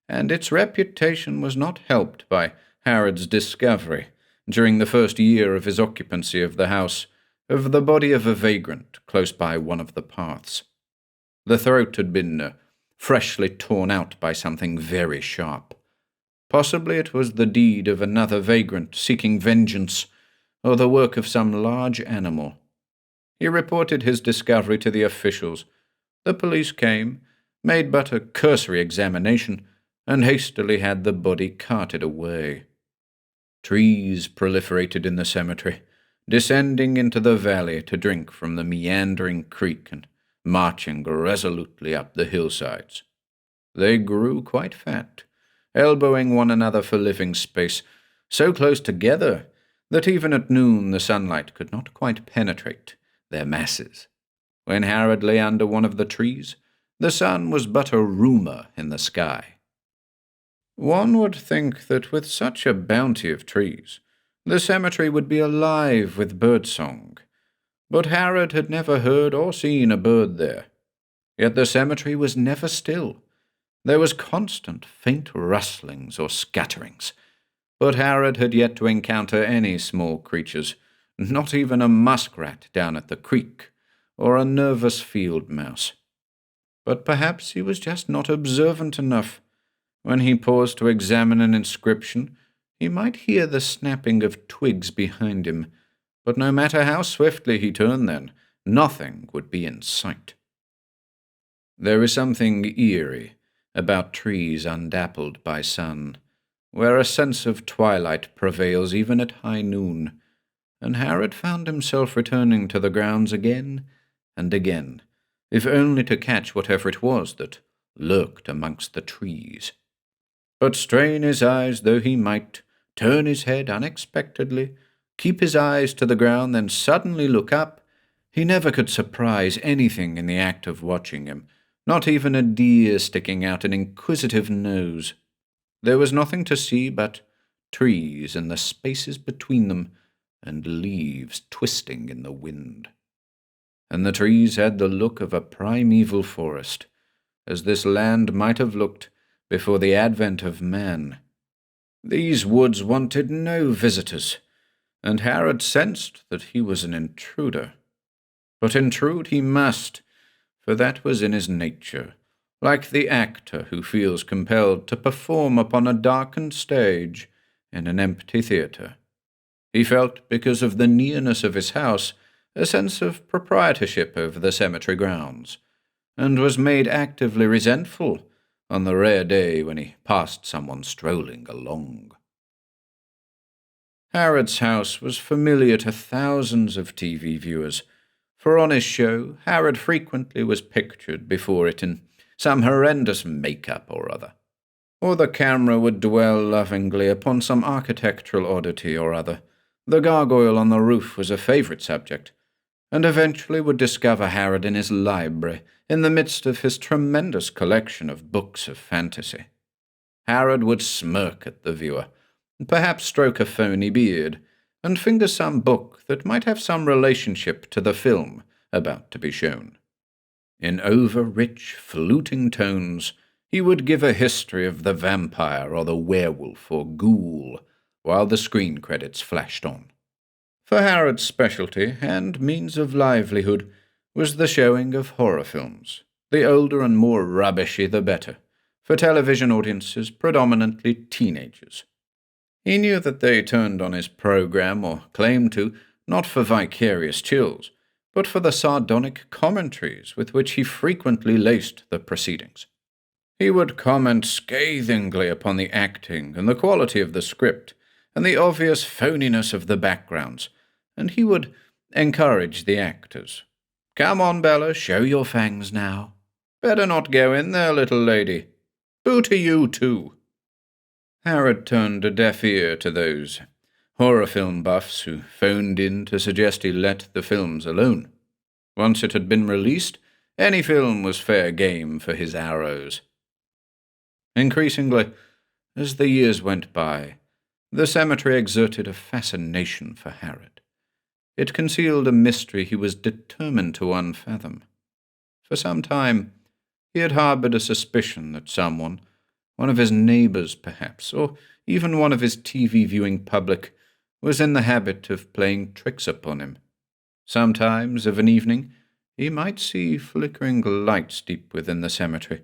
and its reputation was not helped by Harrod's discovery, during the first year of his occupancy of the house, of the body of a vagrant close by one of the paths. The throat had been freshly torn out by something very sharp. Possibly it was the deed of another vagrant seeking vengeance, or the work of some large animal. He reported his discovery to the officials. The police came, made but a cursory examination, and hastily had the body carted away. Trees proliferated in the cemetery, descending into the valley to drink from the meandering creek and marching resolutely up the hillsides. They grew quite fat, elbowing one another for living space, so close together that even at noon the sunlight could not quite penetrate their masses. When Harrod lay under one of the trees, the sun was but a rumour in the sky. One would think that with such a bounty of trees, the cemetery would be alive with birdsong, but Harrod had never heard or seen a bird there. Yet the cemetery was never still. There was constant faint rustlings or scatterings, but Harrod had yet to encounter any small creatures, not even a muskrat down at the creek, or a nervous field mouse. But perhaps he was just not observant enough. When he paused to examine an inscription, he might hear the snapping of twigs behind him, but no matter how swiftly he turned then, nothing would be in sight. There is something eerie about trees undappled by sun, where a sense of twilight prevails even at high noon, and Harrod found himself returning to the grounds again and again, if only to catch whatever it was that lurked amongst the trees. But strain his eyes though he might, turn his head unexpectedly, keep his eyes to the ground, then suddenly look up, he never could surprise anything in the act of watching him, not even a deer sticking out an inquisitive nose. There was nothing to see but trees and the spaces between them, and leaves twisting in the wind. And the trees had the look of a primeval forest, as this land might have looked before the advent of man. These woods wanted no visitors, and Harrod sensed that he was an intruder. But intrude he must, for that was in his nature, like the actor who feels compelled to perform upon a darkened stage in an empty theatre. He felt, because of the nearness of his house, a sense of proprietorship over the cemetery grounds, and was made actively resentful on the rare day when he passed someone strolling along. Harrod's house was familiar to thousands of TV viewers, for on his show Harrod frequently was pictured before it in some horrendous make-up or other, or the camera would dwell lovingly upon some architectural oddity or other. The gargoyle on the roof was a favourite subject, and eventually would discover Harrod in his library, in the midst of his tremendous collection of books of fantasy. Harrod would smirk at the viewer, perhaps stroke a phony beard, and finger some book that might have some relationship to the film about to be shown. In over-rich, fluting tones, he would give a history of the vampire or the werewolf or ghoul, while the screen credits flashed on. For Harrod's specialty and means of livelihood was the showing of horror films, the older and more rubbishy the better, for television audiences predominantly teenagers. He knew that they turned on his program, or claimed to, not for vicarious chills, but for the sardonic commentaries with which he frequently laced the proceedings. He would comment scathingly upon the acting and the quality of the script, and the obvious phoniness of the backgrounds, and he would encourage the actors. "Come on, Bella, show your fangs now. Better not go in there, little lady. Boo to you, too." Harrod turned a deaf ear to those horror film buffs who phoned in to suggest he let the films alone. Once it had been released, any film was fair game for his arrows. Increasingly, as the years went by, the cemetery exerted a fascination for Harrod. It concealed a mystery he was determined to unfathom. For some time, he had harbored a suspicion that someone, one of his neighbors perhaps, or even one of his TV-viewing public, was in the habit of playing tricks upon him. Sometimes, of an evening, he might see flickering lights deep within the cemetery,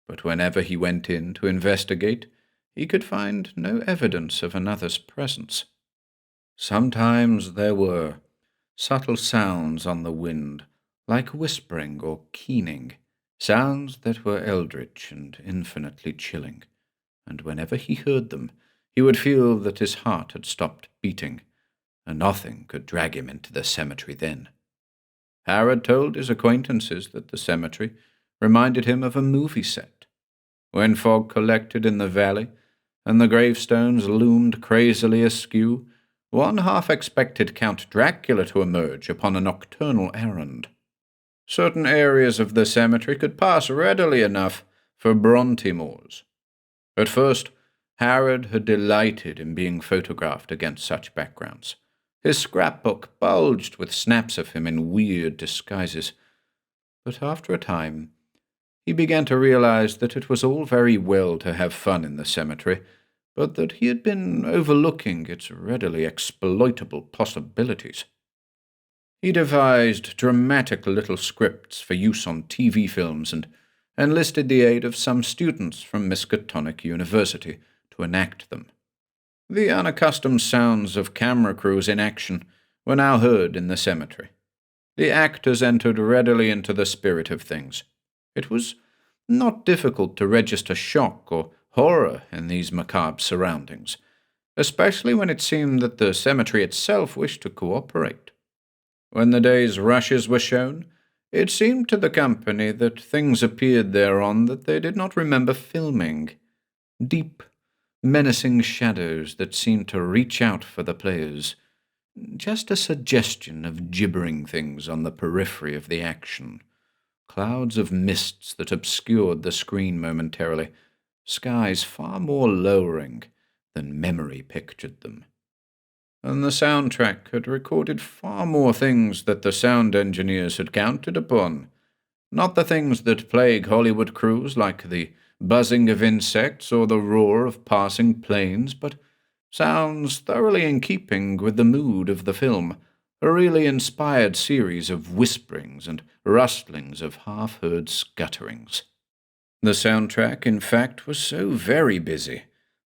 but whenever he went in to investigate, he could find no evidence of another's presence. Sometimes there were subtle sounds on the wind, like whispering or keening, sounds that were eldritch and infinitely chilling, and whenever he heard them, he would feel that his heart had stopped beating, and nothing could drag him into the cemetery then. Harrod told his acquaintances that the cemetery reminded him of a movie set. When fog collected in the valley, and the gravestones loomed crazily askew, one half expected Count Dracula to emerge upon a nocturnal errand. Certain areas of the cemetery could pass readily enough for Bronte moors. At first, Harrod had delighted in being photographed against such backgrounds. His scrapbook bulged with snaps of him in weird disguises. But after a time, he began to realize that it was all very well to have fun in the cemetery, but that he had been overlooking its readily exploitable possibilities. He devised dramatic little scripts for use on TV films and enlisted the aid of some students from Miskatonic University to enact them. The unaccustomed sounds of camera crews in action were now heard in the cemetery. The actors entered readily into the spirit of things. It was not difficult to register shock or horror in these macabre surroundings, especially when it seemed that the cemetery itself wished to cooperate. When the day's rushes were shown, it seemed to the company that things appeared thereon that they did not remember filming. Deep, menacing shadows that seemed to reach out for the players. Just a suggestion of gibbering things on the periphery of the action. Clouds of mists that obscured the screen momentarily. Skies far more lowering than memory pictured them. And the soundtrack had recorded far more things that the sound engineers had counted upon. Not the things that plague Hollywood crews like the buzzing of insects or the roar of passing planes, but sounds thoroughly in keeping with the mood of the film, a really inspired series of whisperings and rustlings of half-heard scutterings. The soundtrack, in fact, was so very busy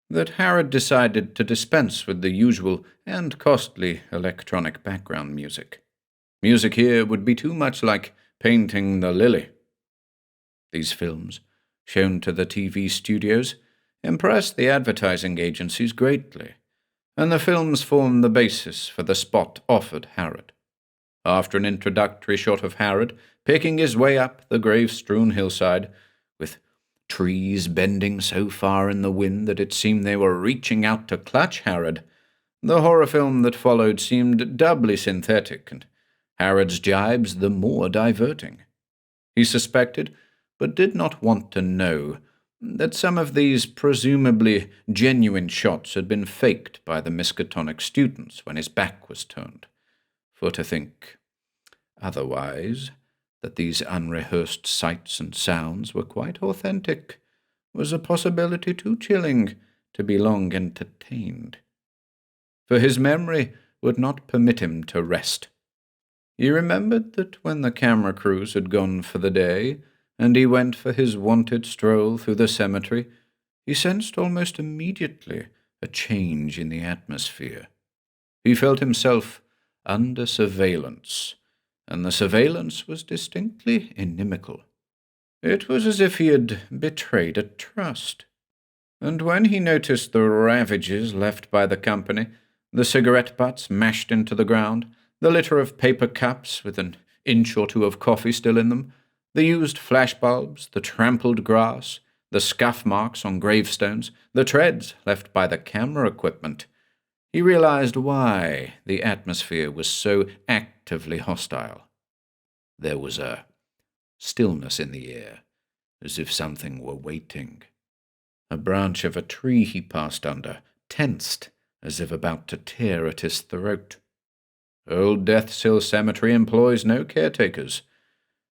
that Harrod decided to dispense with the usual and costly electronic background music. Music here would be too much like painting the lily. These films, shown to the TV studios, impressed the advertising agencies greatly, and the films formed the basis for the spot offered Harrod. After an introductory shot of Harrod picking his way up the grave-strewn hillside, with trees bending so far in the wind that it seemed they were reaching out to clutch Harrod, the horror film that followed seemed doubly synthetic, and Harrod's jibes the more diverting. He suspected, but did not want to know, that some of these presumably genuine shots had been faked by the Miskatonic students when his back was turned. For to think otherwise, that these unrehearsed sights and sounds were quite authentic, was a possibility too chilling to be long entertained. For his memory would not permit him to rest. He remembered that when the camera crews had gone for the day, and he went for his wonted stroll through the cemetery, he sensed almost immediately a change in the atmosphere. He felt himself under surveillance, and the surveillance was distinctly inimical. It was as if he had betrayed a trust. And when he noticed the ravages left by the company, the cigarette butts mashed into the ground, the litter of paper cups with an inch or two of coffee still in them, the used flashbulbs, the trampled grass, the scuff marks on gravestones, the treads left by the camera equipment, he realized why the atmosphere was so actively hostile. There was a stillness in the air, as if something were waiting. A branch of a tree he passed under tensed, as if about to tear at his throat. Old Death's Hill Cemetery employs no caretakers,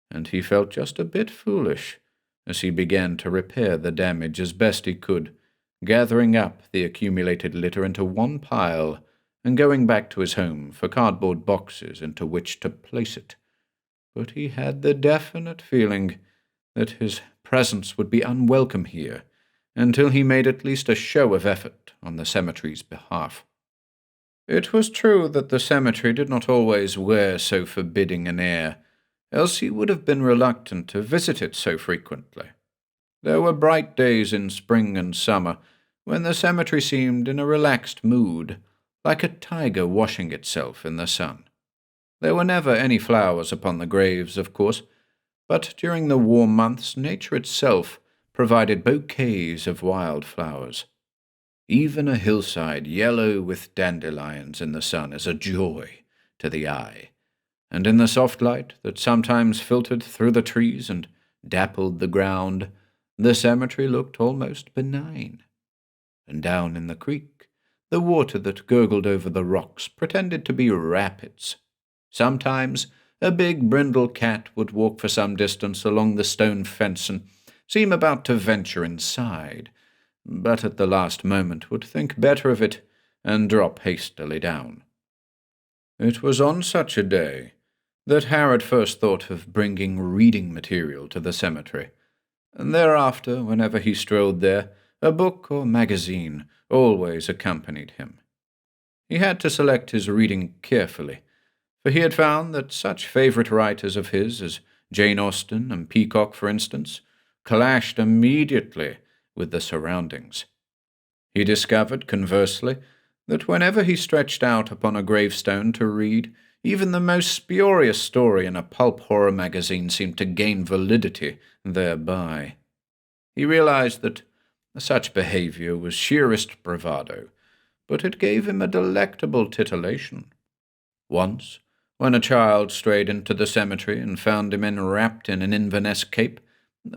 and he felt just a bit foolish as he began to repair the damage as best he could, gathering up the accumulated litter into one pile and going back to his home for cardboard boxes into which to place it. But he had the definite feeling that his presence would be unwelcome here until he made at least a show of effort on the cemetery's behalf. It was true that the cemetery did not always wear so forbidding an air, else he would have been reluctant to visit it so frequently. There were bright days in spring and summer when the cemetery seemed in a relaxed mood, like a tiger washing itself in the sun. There were never any flowers upon the graves, of course, but during the warm months nature itself provided bouquets of wild flowers. Even a hillside yellow with dandelions in the sun is a joy to the eye, and in the soft light that sometimes filtered through the trees and dappled the ground, the cemetery looked almost benign. And down in the creek, the water that gurgled over the rocks pretended to be rapids. Sometimes a big brindle cat would walk for some distance along the stone fence and seem about to venture inside, but at the last moment would think better of it and drop hastily down. It was on such a day that Harrod first thought of bringing reading material to the cemetery, and thereafter, whenever he strolled there, a book or magazine always accompanied him. He had to select his reading carefully, for he had found that such favorite writers of his as Jane Austen and Peacock, for instance, clashed immediately with the surroundings. He discovered, conversely, that whenever he stretched out upon a gravestone to read, even the most spurious story in a pulp horror magazine seemed to gain validity thereby. He realized that such behavior was sheerest bravado, but it gave him a delectable titillation. Once, when a child strayed into the cemetery and found him enwrapped in an Inverness cape,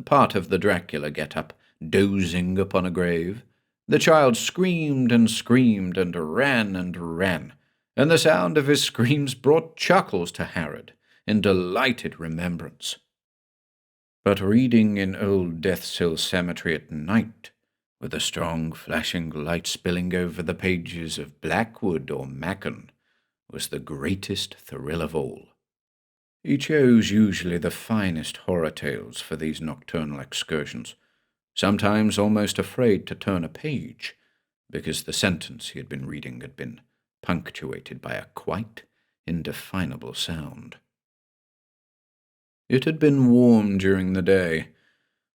part of the Dracula get-up, dozing upon a grave, The child screamed and screamed and ran, and the sound of his screams brought chuckles to Harrod in delighted remembrance. But reading in Old Death's Hill Cemetery at night, with a strong flashing light spilling over the pages of Blackwood or Macon, was the greatest thrill of all. He chose usually the finest horror tales for these nocturnal excursions, sometimes almost afraid to turn a page, because the sentence he had been reading had been punctuated by a quite indefinable sound. It had been warm during the day,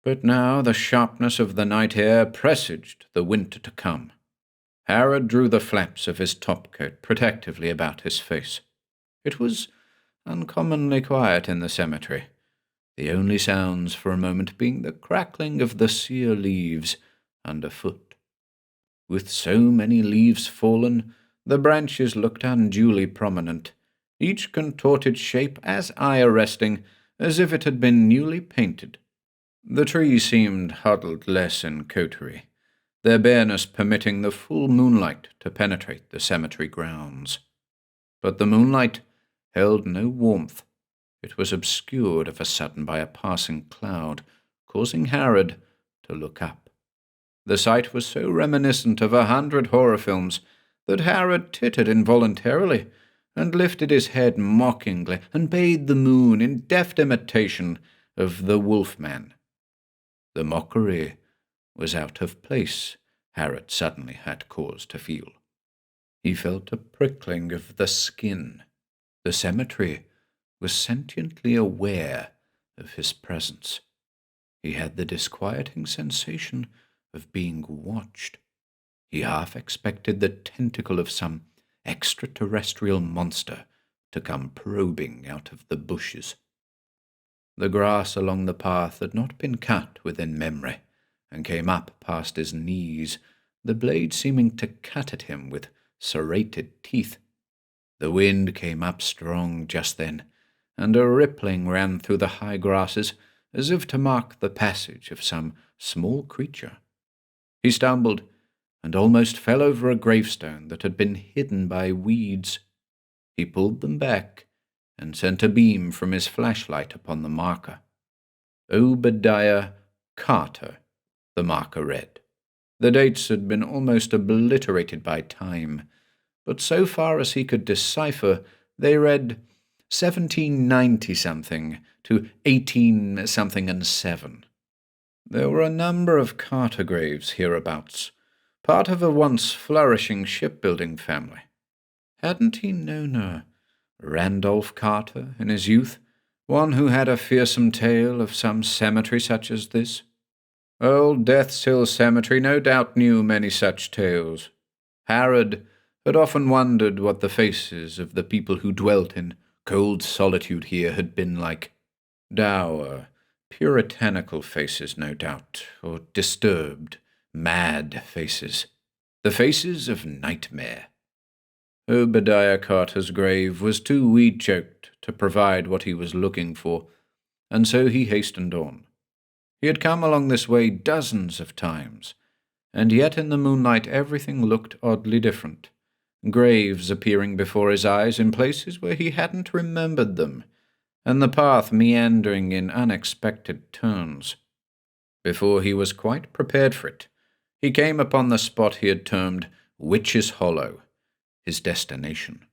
but now the sharpness of the night air presaged the winter to come. Harrod drew the flaps of his topcoat protectively about his face. It was uncommonly quiet in the cemetery, the only sounds for a moment being the crackling of the sere leaves underfoot. With so many leaves fallen, the branches looked unduly prominent, each contorted shape as eye-arresting as if it had been newly painted. The trees seemed huddled less in coterie, their bareness permitting the full moonlight to penetrate the cemetery grounds. But the moonlight held no warmth. It was obscured of a sudden by a passing cloud, causing Harrod to look up. The sight was so reminiscent of 100 horror films that Harrod tittered involuntarily and lifted his head mockingly and bade the moon in deft imitation of the Wolfman. The mockery was out of place, Harrod suddenly had cause to feel. He felt a prickling of the skin. The cemetery was sentiently aware of his presence. He had the disquieting sensation of being watched. He half expected the tentacle of some extraterrestrial monster to come probing out of the bushes. The grass along the path had not been cut within memory, and came up past his knees, the blade seeming to cut at him with serrated teeth. The wind came up strong just then, and a rippling ran through the high grasses as if to mark the passage of some small creature. He stumbled and almost fell over a gravestone that had been hidden by weeds. He pulled them back and sent a beam from his flashlight upon the marker. Obadiah Carter, the marker read. The dates had been almost obliterated by time, but so far as he could decipher, they read 1790-something to 18-something and 7. There were a number of Carter graves hereabouts, part of a once flourishing shipbuilding family. Hadn't he known a Randolph Carter in his youth, one who had a fearsome tale of some cemetery such as this? Old Death's Hill Cemetery no doubt knew many such tales. Harrod had often wondered what the faces of the people who dwelt in cold solitude here had been like. Dour, puritanical faces, no doubt, or disturbed, mad faces. The faces of nightmare. Obadiah Carter's grave was too weed-choked to provide what he was looking for, and so he hastened on. He had come along this way dozens of times, and yet in the moonlight everything looked oddly different, graves appearing before his eyes in places where he hadn't remembered them, and the path meandering in unexpected turns. Before he was quite prepared for it, he came upon the spot he had termed Witch's Hollow, his destination.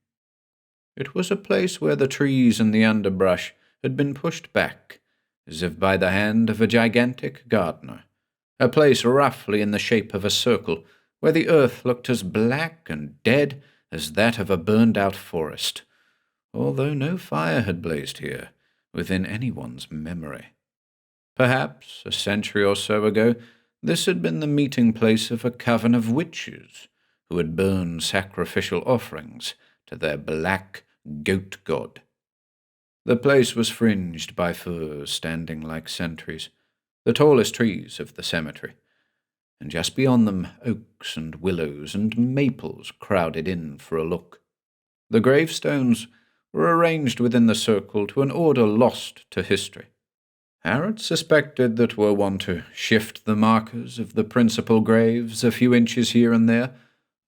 It was a place where the trees and the underbrush had been pushed back, as if by the hand of a gigantic gardener, a place roughly in the shape of a circle, where the earth looked as black and dead as that of a burned-out forest, although no fire had blazed here within anyone's memory. Perhaps, a century or so ago, this had been the meeting place of a coven of witches who had burned sacrificial offerings to their black goat god. The place was fringed by firs standing like sentries, the tallest trees of the cemetery, and just beyond them oaks and willows and maples crowded in for a look. The gravestones were arranged within the circle to an order lost to history. Harrod suspected that were one to shift the markers of the principal graves a few inches here and there,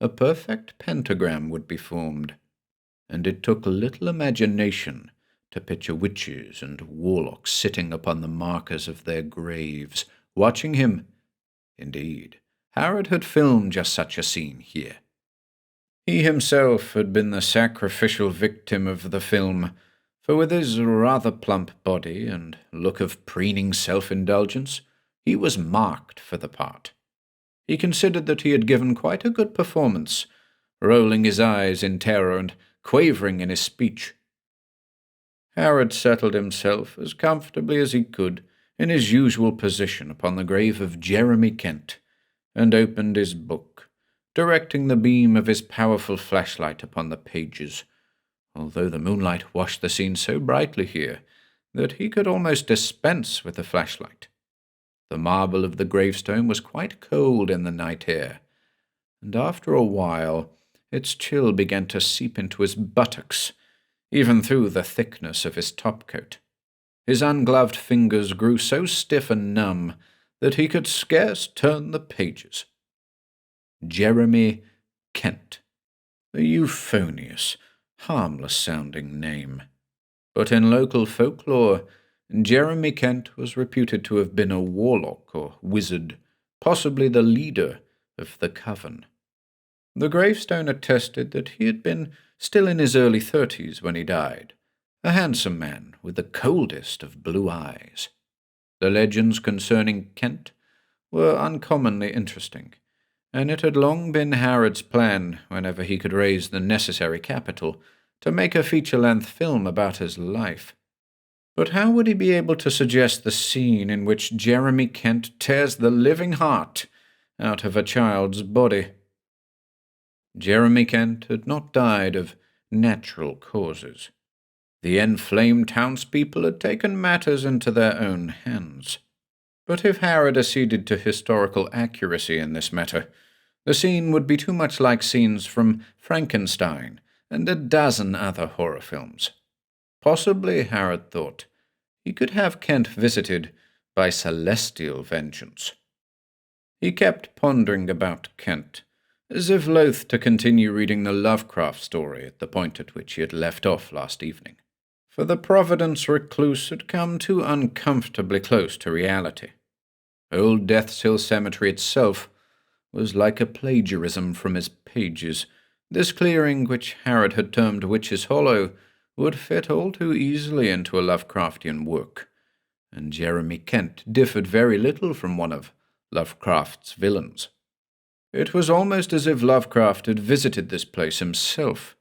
a perfect pentagram would be formed, and it took little imagination to picture witches and warlocks sitting upon the markers of their graves, watching him. Indeed, Harrod had filmed just such a scene here. He himself had been the sacrificial victim of the film, for with his rather plump body and look of preening self-indulgence, he was marked for the part. He considered that he had given quite a good performance, rolling his eyes in terror and quavering in his speech. Harrod settled himself as comfortably as he could in his usual position upon the grave of Jeremy Kent, and opened his book, directing the beam of his powerful flashlight upon the pages, although the moonlight washed the scene so brightly here that he could almost dispense with the flashlight. The marble of the gravestone was quite cold in the night air, and after a while its chill began to seep into his buttocks, even through the thickness of his topcoat. His ungloved fingers grew so stiff and numb that he could scarce turn the pages. Jeremy Kent, a euphonious, harmless-sounding name. But in local folklore, Jeremy Kent was reputed to have been a warlock or wizard, possibly the leader of the coven. The gravestone attested that he had been still in his early 30s when he died, a handsome man with the coldest of blue eyes. The legends concerning Kent were uncommonly interesting, and it had long been Harrod's plan, whenever he could raise the necessary capital, to make a feature-length film about his life. But how would he be able to suggest the scene in which Jeremy Kent tears the living heart out of a child's body? Jeremy Kent had not died of natural causes. The enflamed townspeople had taken matters into their own hands. But if Harrod acceded to historical accuracy in this matter, the scene would be too much like scenes from Frankenstein and a dozen other horror films. Possibly, Harrod thought, he could have Kent visited by celestial vengeance. He kept pondering about Kent, as if loath to continue reading the Lovecraft story at the point at which he had left off last evening. For the Providence recluse had come too uncomfortably close to reality. Old Death's Hill Cemetery itself was like a plagiarism from his pages. This clearing, which Harrod had termed Witch's Hollow, would fit all too easily into a Lovecraftian work, and Jeremy Kent differed very little from one of Lovecraft's villains. It was almost as if Lovecraft had visited this place himself,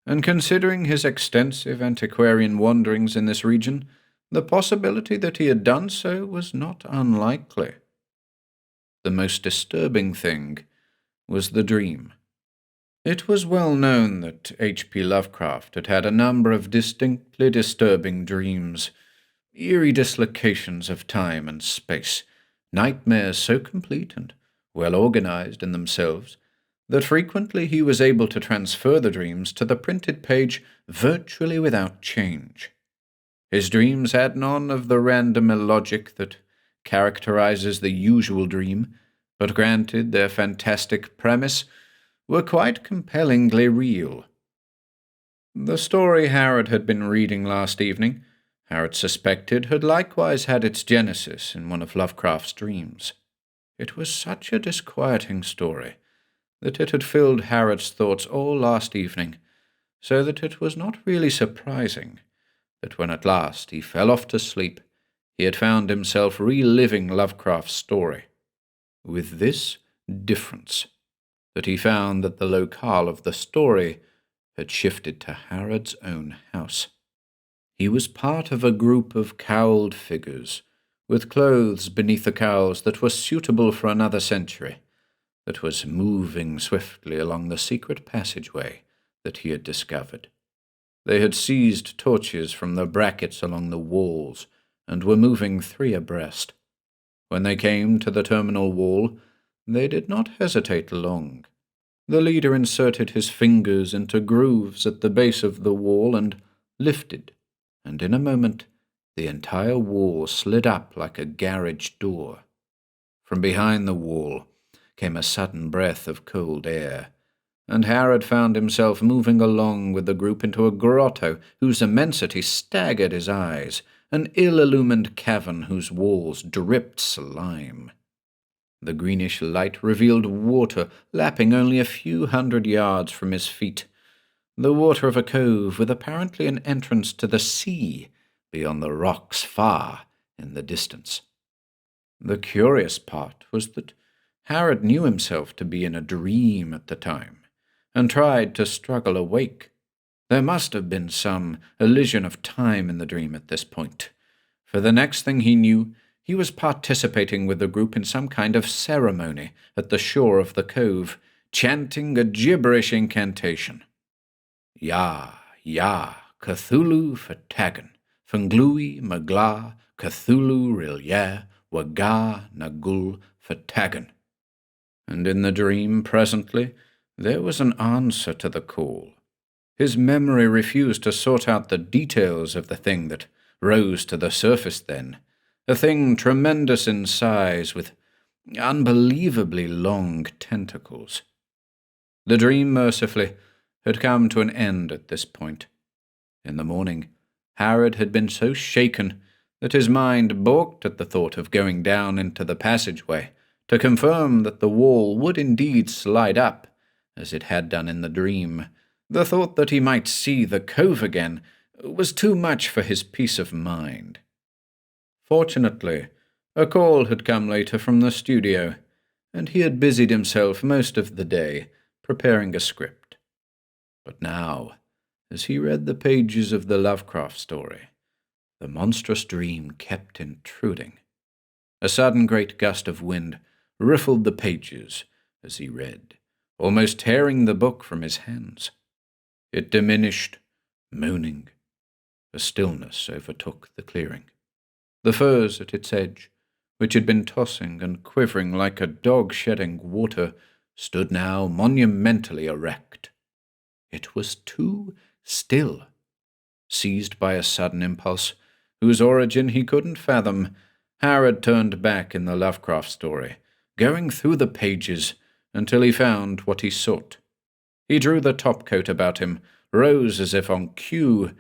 and considering his extensive antiquarian wanderings in this region, the possibility that he had done so was not unlikely. The most disturbing thing was the dream. It was well known that H.P. Lovecraft had had a number of distinctly disturbing dreams, eerie dislocations of time and space, nightmares so complete and well organized in themselves that frequently he was able to transfer the dreams to the printed page virtually without change. His dreams had none of the random illogic that characterizes the usual dream, but granted their fantastic premise, were quite compellingly real. The story Harrod had been reading last evening, Harrod suspected, had likewise had its genesis in one of Lovecraft's dreams. It was such a disquieting story that it had filled Harrod's thoughts all last evening, so that it was not really surprising that when at last he fell off to sleep, he had found himself reliving Lovecraft's story, with this difference, that he found that the locale of the story had shifted to Harrod's own house. He was part of a group of cowled figures, with clothes beneath the cowls that were suitable for another century, that was moving swiftly along the secret passageway that he had discovered. They had seized torches from the brackets along the walls and were moving 3 abreast. When they came to the terminal wall, they did not hesitate long. The leader inserted his fingers into grooves at the base of the wall and lifted, and in a moment The entire wall slid up like a garage door. From behind the wall came a sudden breath of cold air, and Harrod found himself moving along with the group into a grotto whose immensity staggered his eyes, an ill-illumined cavern whose walls dripped slime. The greenish light revealed water lapping only a few hundred yards from his feet, the water of a cove with apparently an entrance to the sea beyond the rocks far in the distance. The curious part was that Harrod knew himself to be in a dream at the time, and tried to struggle awake. There must have been some elision of time in the dream at this point, for the next thing he knew, he was participating with the group in some kind of ceremony at the shore of the cove, chanting a gibberish incantation. Ya, ya, Cthulhu Fatagan, Funglui Magla, Cthulhu Rilya, Waga Nagul Fatagan. And in the dream, presently, there was an answer to the call. His memory refused to sort out the details of the thing that rose to the surface then, a thing tremendous in size with unbelievably long tentacles. The dream, mercifully, had come to an end at this point. In the morning, Harrod had been so shaken that his mind balked at the thought of going down into the passageway to confirm that the wall would indeed slide up, as it had done in the dream. The thought that he might see the cove again was too much for his peace of mind. Fortunately, a call had come later from the studio, and he had busied himself most of the day preparing a script. But now, as he read the pages of the Lovecraft story, the monstrous dream kept intruding. A sudden great gust of wind riffled the pages as he read, almost tearing the book from his hands. It diminished, moaning. A stillness overtook the clearing. The firs at its edge, which had been tossing and quivering like a dog shedding water, stood now monumentally erect. It was too still. Seized by a sudden impulse, whose origin he couldn't fathom, Harrod turned back in the Lovecraft story, going through the pages until he found what he sought. He drew the topcoat about him, rose as if on cue,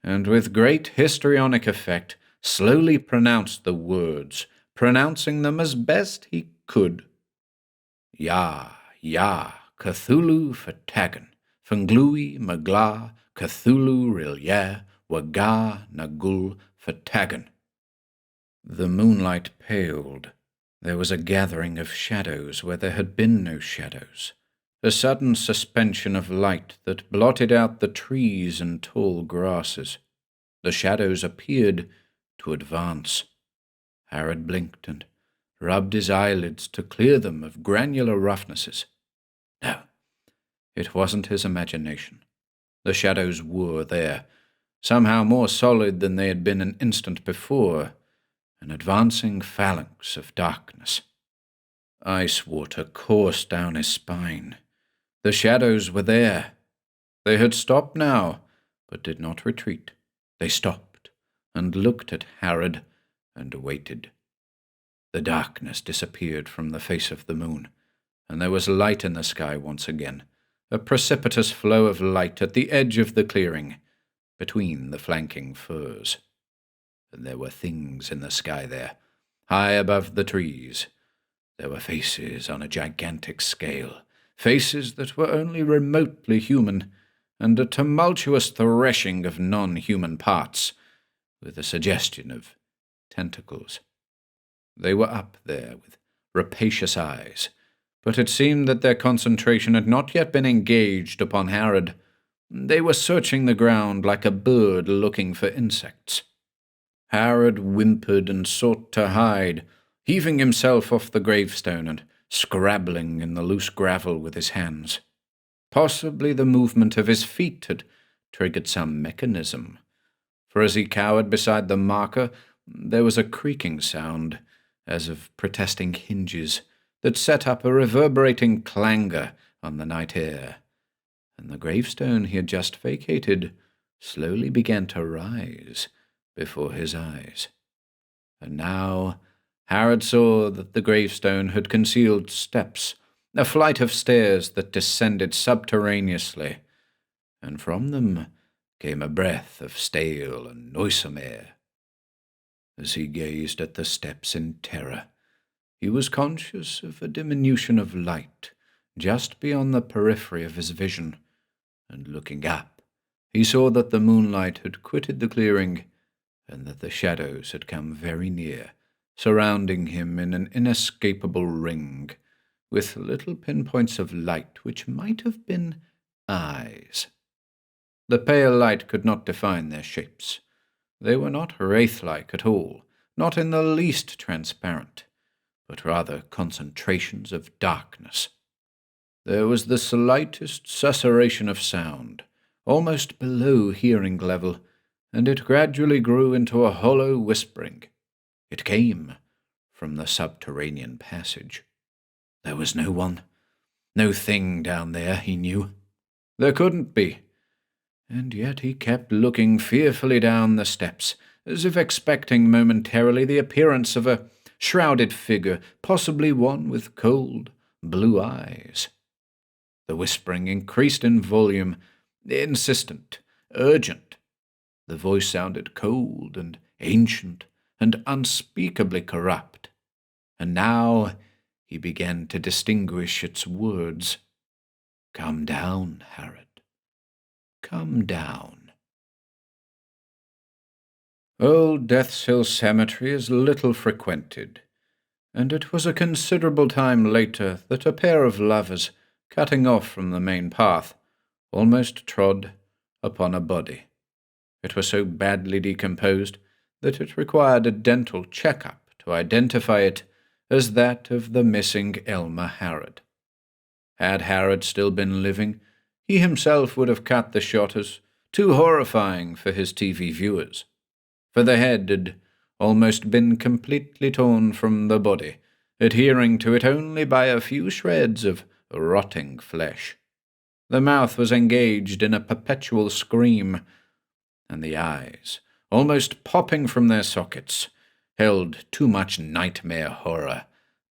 and with great histrionic effect slowly pronounced the words, pronouncing them as best he could. Ya, ya, Cthulhu Fatagan, Funglui Magla, Cthulhu Rilya, Waga Nagul Fatagan. The moonlight paled. There was a gathering of shadows where there had been no shadows, a sudden suspension of light that blotted out the trees and tall grasses. The shadows appeared to advance. Harrod blinked and rubbed his eyelids to clear them of granular roughnesses. No, it wasn't his imagination. The shadows were there, somehow more solid than they had been an instant before, an advancing phalanx of darkness. Ice water coursed down his spine. The shadows were there. They had stopped now, but did not retreat. They stopped and looked at Harrod and waited. The darkness disappeared from the face of the moon, and there was light in the sky once again, a precipitous flow of light at the edge of the clearing, between the flanking firs. And there were things in the sky there, high above the trees. There were faces on a gigantic scale, faces that were only remotely human, and a tumultuous threshing of non-human parts, with a suggestion of tentacles. They were up there with rapacious eyes, but it seemed that their concentration had not yet been engaged upon Harrod. They were searching the ground like a bird looking for insects. Harrod whimpered and sought to hide, heaving himself off the gravestone and scrabbling in the loose gravel with his hands. Possibly the movement of his feet had triggered some mechanism, for as he cowered beside the marker, there was a creaking sound, as of protesting hinges, that set up a reverberating clangor on the night air, and the gravestone he had just vacated slowly began to rise before his eyes. And now Harrod saw that the gravestone had concealed steps, a flight of stairs that descended subterraneously, and from them came a breath of stale and noisome air. As he gazed at the steps in terror, he was conscious of a diminution of light just beyond the periphery of his vision, and looking up, he saw that the moonlight had quitted the clearing, and that the shadows had come very near, surrounding him in an inescapable ring, with little pinpoints of light which might have been eyes. The pale light could not define their shapes. They were not wraith-like at all, not in the least transparent, but rather concentrations of darkness. There was the slightest susurration of sound, almost below hearing level, and it gradually grew into a hollow whispering. It came from the subterranean passage. There was no one, no thing down there, he knew. There couldn't be. And yet he kept looking fearfully down the steps, as if expecting momentarily the appearance of a shrouded figure, possibly one with cold, blue eyes. The whispering increased in volume, insistent, urgent. The voice sounded cold and ancient and unspeakably corrupt, and now he began to distinguish its words. "Come down, Harrod. Come down." Old Death's Hill Cemetery is little frequented, and it was a considerable time later that a pair of lovers, cutting off from the main path, almost trod upon a body. It was so badly decomposed that it required a dental check-up to identify it as that of the missing Elmer Harrod. Had Harrod still been living, he himself would have cut the shot as too horrifying for his TV viewers, for the head had almost been completely torn from the body, adhering to it only by a few shreds of rotting flesh. The mouth was engaged in a perpetual scream, and the eyes, almost popping from their sockets, held too much nightmare horror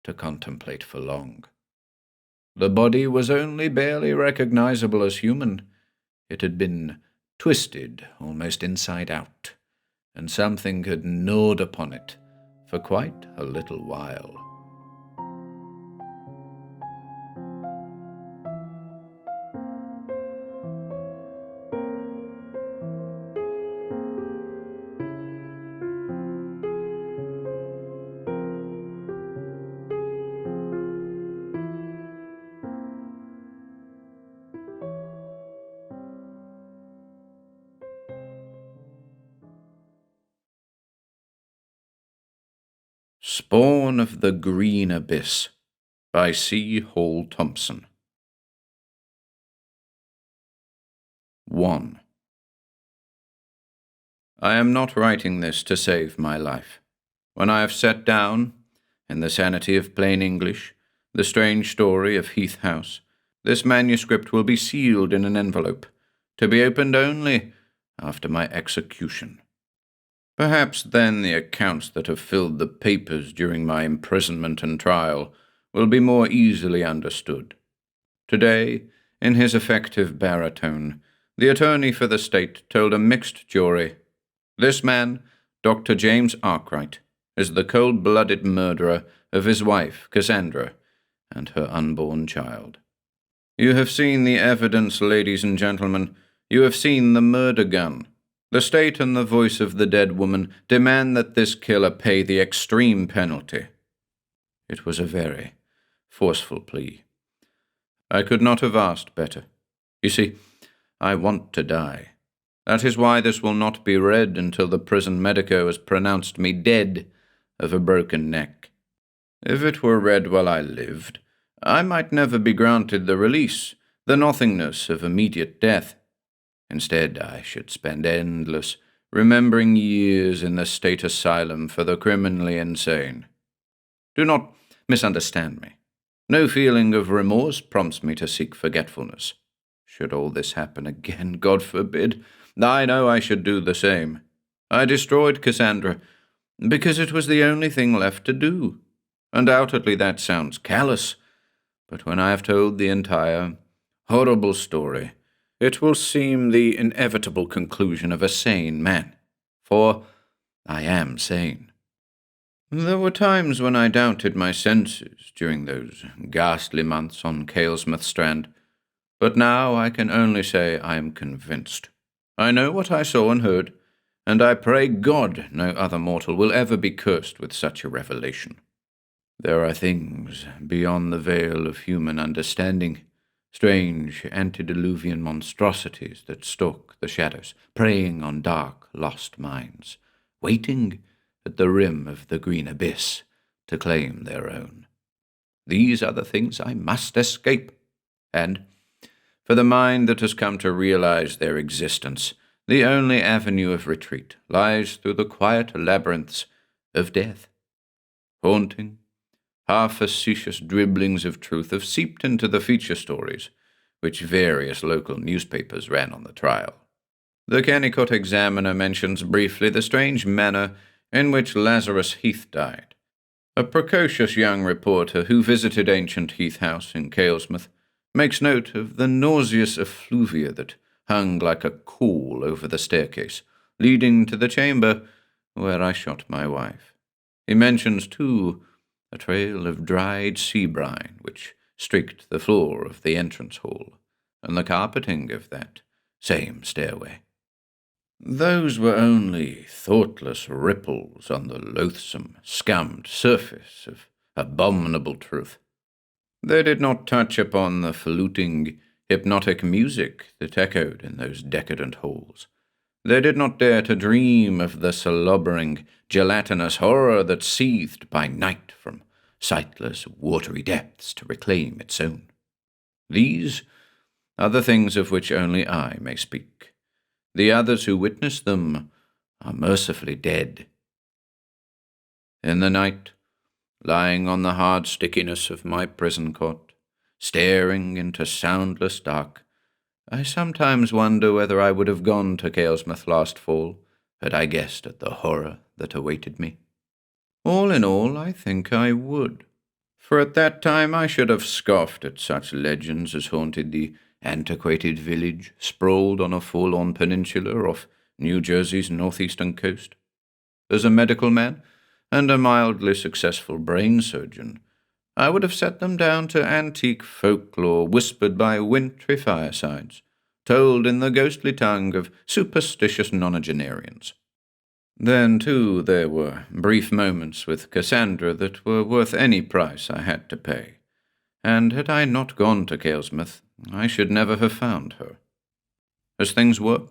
to contemplate for long. The body was only barely recognizable as human. It had been twisted almost inside out, and something had gnawed upon it for quite a little while. Spawn of the Green Abyss by C. Hall Thompson. 1. I am not writing this to save my life. When I have set down, in the sanity of plain English, the strange story of Heath House, this manuscript will be sealed in an envelope, to be opened only after my execution. Perhaps then the accounts that have filled the papers during my imprisonment and trial will be more easily understood. Today, in his effective baritone, the attorney for the state told a mixed jury, "This man, Dr. James Arkwright, is the cold-blooded murderer of his wife, Cassandra, and her unborn child. You have seen the evidence, ladies and gentlemen. You have seen the murder gun. The state and the voice of the dead woman demand that this killer pay the extreme penalty." It was a very forceful plea. I could not have asked better. You see, I want to die. That is why this will not be read until the prison medico has pronounced me dead of a broken neck. If it were read while I lived, I might never be granted the release, the nothingness of immediate death. Instead, I should spend endless, remembering years in the state asylum for the criminally insane. Do not misunderstand me. No feeling of remorse prompts me to seek forgetfulness. Should all this happen again, God forbid, I know I should do the same. I destroyed Cassandra because it was the only thing left to do. Undoubtedly that sounds callous, but when I have told the entire, horrible story, it will seem the inevitable conclusion of a sane man. For I am sane. There were times when I doubted my senses during those ghastly months on Kalesmouth Strand, but now I can only say I am convinced. I know what I saw and heard, and I pray God no other mortal will ever be cursed with such a revelation. There are things beyond the veil of human understanding, strange antediluvian monstrosities that stalk the shadows, preying on dark, lost minds, waiting at the rim of the green abyss to claim their own. These are the things I must escape, and, for the mind that has come to realize their existence, the only avenue of retreat lies through the quiet labyrinths of death. Haunting, half-facetious dribblings of truth have seeped into the feature stories, which various local newspapers ran on the trial. The Kennicott Examiner mentions briefly the strange manner in which Lazarus Heath died. A precocious young reporter who visited ancient Heath House in Kalesmouth makes note of the nauseous effluvia that hung like a caul over the staircase, leading to the chamber where I shot my wife. He mentions, too, a trail of dried sea brine which streaked the floor of the entrance hall, and the carpeting of that same stairway. Those were only thoughtless ripples on the loathsome, scummed surface of abominable truth. They did not touch upon the fluting, hypnotic music that echoed in those decadent halls. They did not dare to dream of the slobbering, gelatinous horror that seethed by night from sightless, watery depths to reclaim its own. These are the things of which only I may speak. The others who witnessed them are mercifully dead. In the night, lying on the hard stickiness of my prison cot, staring into soundless dark, I sometimes wonder whether I would have gone to Kalesmouth last fall had I guessed at the horror that awaited me. All in all, I think I would, for at that time I should have scoffed at such legends as haunted the antiquated village sprawled on a forlorn peninsula off New Jersey's northeastern coast. As a medical man and a mildly successful brain surgeon, I would have set them down to antique folklore whispered by wintry firesides, told in the ghostly tongue of superstitious nonagenarians. Then, too, there were brief moments with Cassandra that were worth any price I had to pay, and had I not gone to Kalesmouth, I should never have found her. As things were,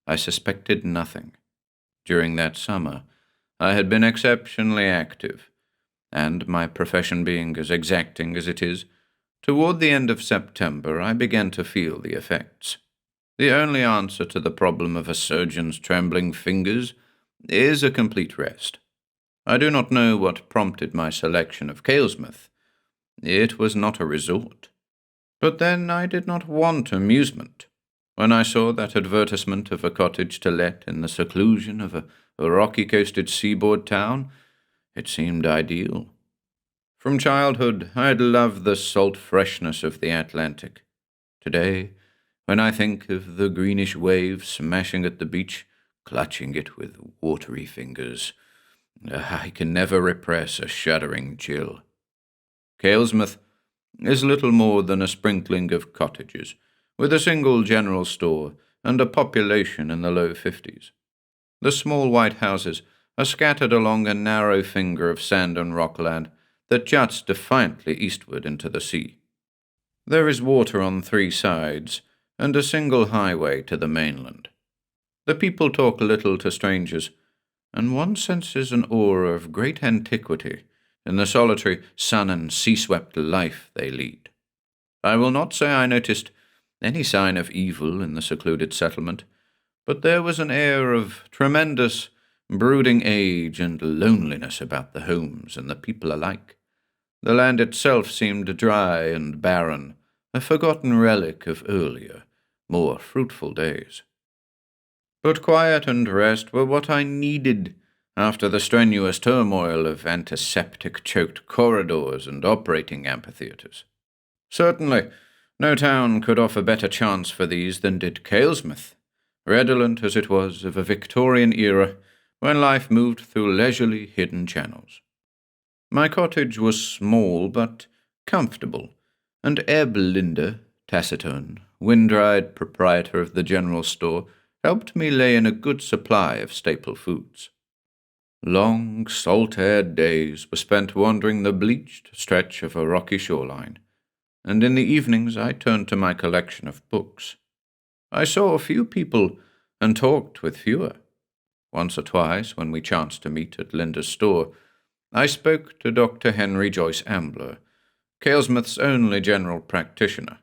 I suspected nothing. During that summer, I had been exceptionally active, and my profession being as exacting as it is, toward the end of September I began to feel the effects. The only answer to the problem of a surgeon's trembling fingers is a complete rest. I do not know what prompted my selection of Kalesmouth. It was not a resort. But then I did not want amusement. When I saw that advertisement of a cottage to let in the seclusion of a rocky-coasted seaboard town, it seemed ideal. From childhood, I had loved the salt freshness of the Atlantic. Today, when I think of the greenish waves smashing at the beach, clutching it with watery fingers, I can never repress a shuddering chill. Kalesmouth is little more than a sprinkling of cottages, with a single general store and a population in the low 50s. The small white houses are scattered along a narrow finger of sand and rockland that juts defiantly eastward into the sea. There is water on 3 sides, and a single highway to the mainland. The people talk little to strangers, and one senses an aura of great antiquity in the solitary, sun and sea-swept life they lead. I will not say I noticed any sign of evil in the secluded settlement, but there was an air of tremendous, brooding age and loneliness about the homes and the people alike. The land itself seemed dry and barren, a forgotten relic of earlier, more fruitful days. But quiet and rest were what I needed after the strenuous turmoil of antiseptic-choked corridors and operating amphitheatres. Certainly, no town could offer better chance for these than did Kalesmith, redolent as it was of a Victorian era when life moved through leisurely hidden channels. My cottage was small but comfortable, and Belinda, taciturn, wind-dried proprietor of the general store, helped me lay in a good supply of staple foods. Long, salt-aired days were spent wandering the bleached stretch of a rocky shoreline, and in the evenings I turned to my collection of books. I saw few people and talked with fewer. Once or twice, when we chanced to meet at Linda's store, I spoke to Dr. Henry Joyce Ambler, Kalesmith's only general practitioner.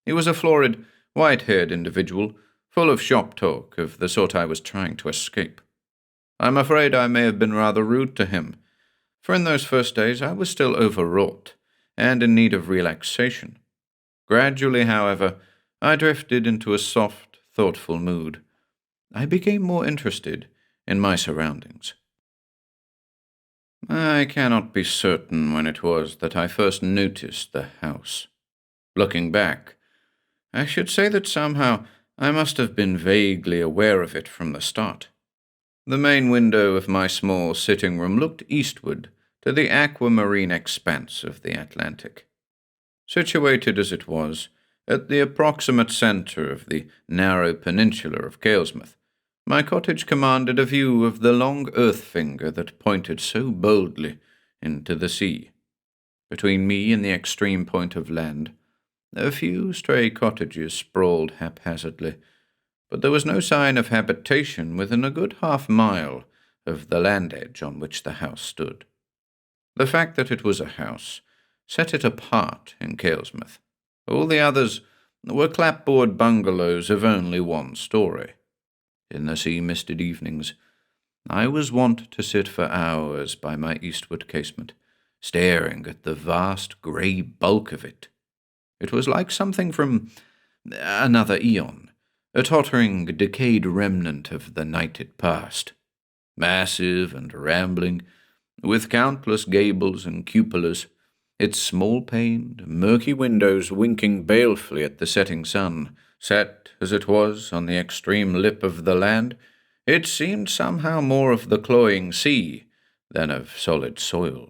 He was a florid, white-haired individual, full of shop talk of the sort I was trying to escape. I'm afraid I may have been rather rude to him, for in those first days I was still overwrought and in need of relaxation. Gradually, however, I drifted into a soft, thoughtful mood. I became more interested in my surroundings. I cannot be certain when it was that I first noticed the house. Looking back, I should say that somehow I must have been vaguely aware of it from the start. The main window of my small sitting room looked eastward to the aquamarine expanse of the Atlantic. Situated as it was, at the approximate centre of the narrow peninsula of Kalesmith, my cottage commanded a view of the long earth finger that pointed so boldly into the sea. Between me and the extreme point of land, a few stray cottages sprawled haphazardly, but there was no sign of habitation within a good half-mile of the land edge on which the house stood. The fact that it was a house set it apart in Kalesmith. All the others were clapboard bungalows of only one story. In the sea-misted evenings, I was wont to sit for hours by my eastward casement, staring at the vast grey bulk of it. It was like something from another eon, a tottering, decayed remnant of the nighted past. Massive and rambling, with countless gables and cupolas, its small-paned, murky windows winking balefully at the setting sun. Set as it was on the extreme lip of the land, it seemed somehow more of the cloying sea than of solid soil.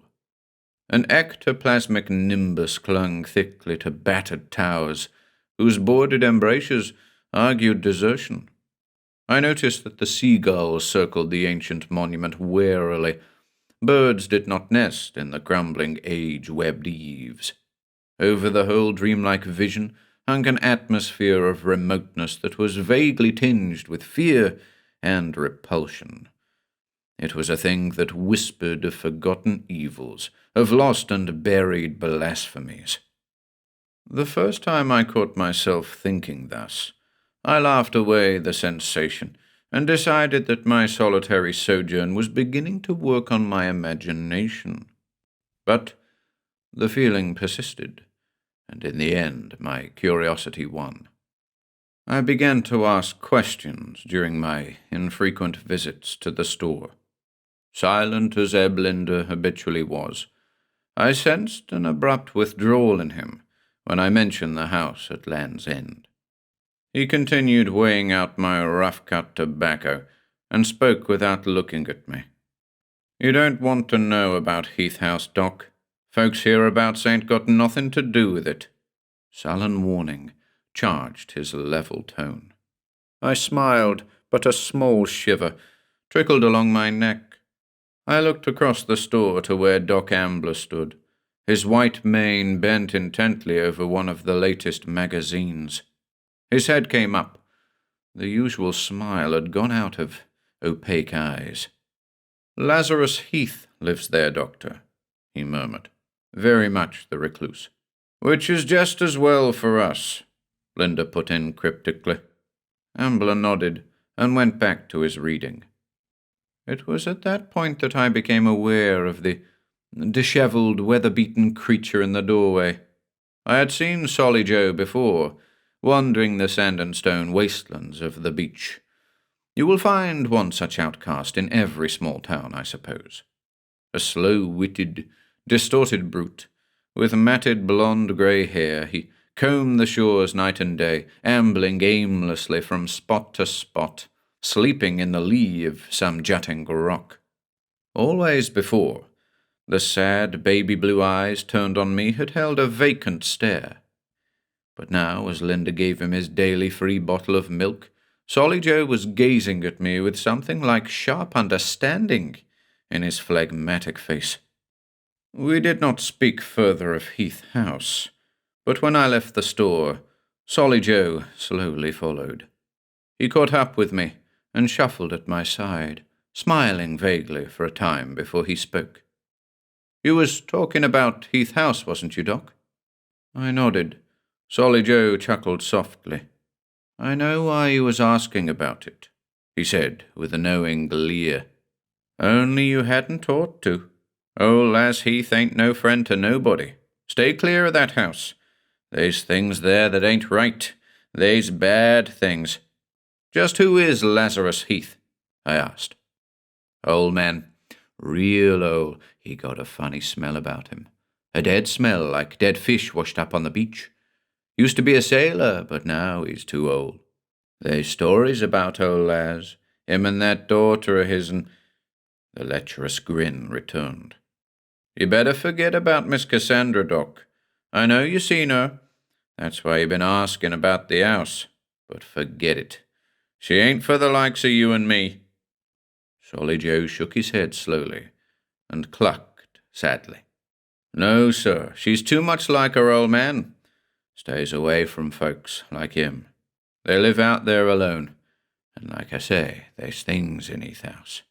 An ectoplasmic nimbus clung thickly to battered towers, whose boarded embrasures argued desertion. I noticed that the seagulls circled the ancient monument warily. Birds did not nest in the crumbling age-webbed eaves. Over the whole dreamlike vision hung an atmosphere of remoteness that was vaguely tinged with fear and repulsion. It was a thing that whispered of forgotten evils, of lost and buried blasphemies. The first time I caught myself thinking thus, I laughed away the sensation and decided that my solitary sojourn was beginning to work on my imagination. But the feeling persisted, and in the end my curiosity won. I began to ask questions during my infrequent visits to the store. Silent as Belinda habitually was, I sensed an abrupt withdrawal in him when I mentioned the house at Land's End. He continued weighing out my rough-cut tobacco and spoke without looking at me. "You don't want to know about Heath House, Doc. Folks hereabouts ain't got nothing to do with it." Sullen warning charged his level tone. I smiled, but a small shiver trickled along my neck. I looked across the store to where Doc Ambler stood, his white mane bent intently over one of the latest magazines. His head came up. The usual smile had gone out of opaque eyes. "Lazarus Heath lives there, Doctor," he murmured, very much the recluse. "Which is just as well for us," Linda put in cryptically. Ambler nodded and went back to his reading. It was at that point that I became aware of the dishevelled, weather-beaten creature in the doorway. I had seen Solly Joe before, wandering the sand and stone wastelands of the beach. You will find one such outcast in every small town, I suppose. A slow-witted, distorted brute, with matted blonde-grey hair, he combed the shores night and day, ambling aimlessly from spot to spot, sleeping in the lee of some jutting rock. Always before, the sad baby-blue eyes turned on me had held a vacant stare. But now, as Linda gave him his daily free bottle of milk, Solly Joe was gazing at me with something like sharp understanding in his phlegmatic face. We did not speak further of Heath House, but when I left the store, Solly Joe slowly followed. He caught up with me and shuffled at my side, smiling vaguely for a time before he spoke. You was talking about Heath House, wasn't you, Doc? I nodded. Solly Joe chuckled softly. I know why you was asking about it, he said with a knowing leer. Only you hadn't ought to. Old Las Heath ain't no friend to nobody. Stay clear of that house. They's things there that ain't right. They's bad things. Just who is Lazarus Heath? I asked. Old man. Real old. He got a funny smell about him. A dead smell like dead fish washed up on the beach. Used to be a sailor, but now he's too old. There's stories about old Laz, him and that daughter of his'n. The lecherous grin returned. You better forget about Miss Cassandra, Doc. I know you seen her. That's why you been asking about the house. But forget it. She ain't for the likes of you and me. Solly Joe shook his head slowly and clucked sadly. No, sir, she's too much like her old man. Stays away from folks like him. They live out there alone. And like I say, there's things in Heath House.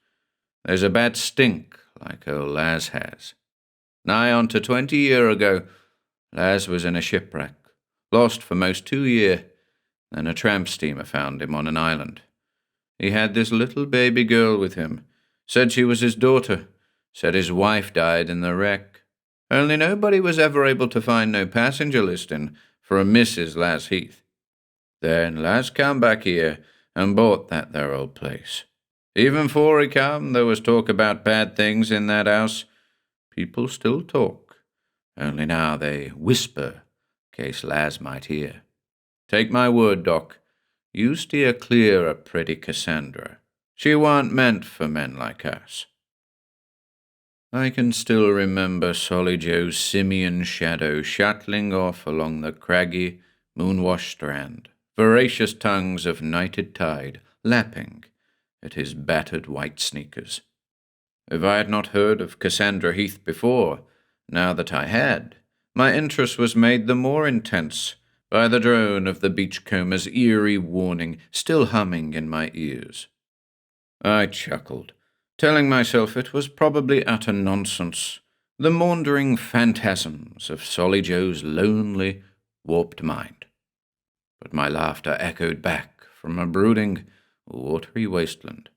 There's a bad stink like old Laz has. Nigh on to 20 year ago, Laz was in a shipwreck, lost for most 2 year. Then a tramp steamer found him on an island. He had this little baby girl with him. Said she was his daughter. Said his wife died in the wreck. Only nobody was ever able to find no passenger listing for a Mrs. Las Heath. Then Laz come back here and bought that there old place. Even 'fore he come, there was talk about bad things in that house. People still talk, only now they whisper, case Laz might hear. Take my word, Doc, you steer clear of pretty Cassandra. She warn't meant for men like us. I can still remember Solly Joe's simian shadow shuttling off along the craggy, moon-washed strand, voracious tongues of nighted tide lapping at his battered white sneakers. If I had not heard of Cassandra Heath before, now that I had, my interest was made the more intense by the drone of the beachcomber's eerie warning still humming in my ears. I chuckled, telling myself it was probably utter nonsense, the maundering phantasms of Solly Joe's lonely, warped mind. But my laughter echoed back from a brooding, watery wasteland.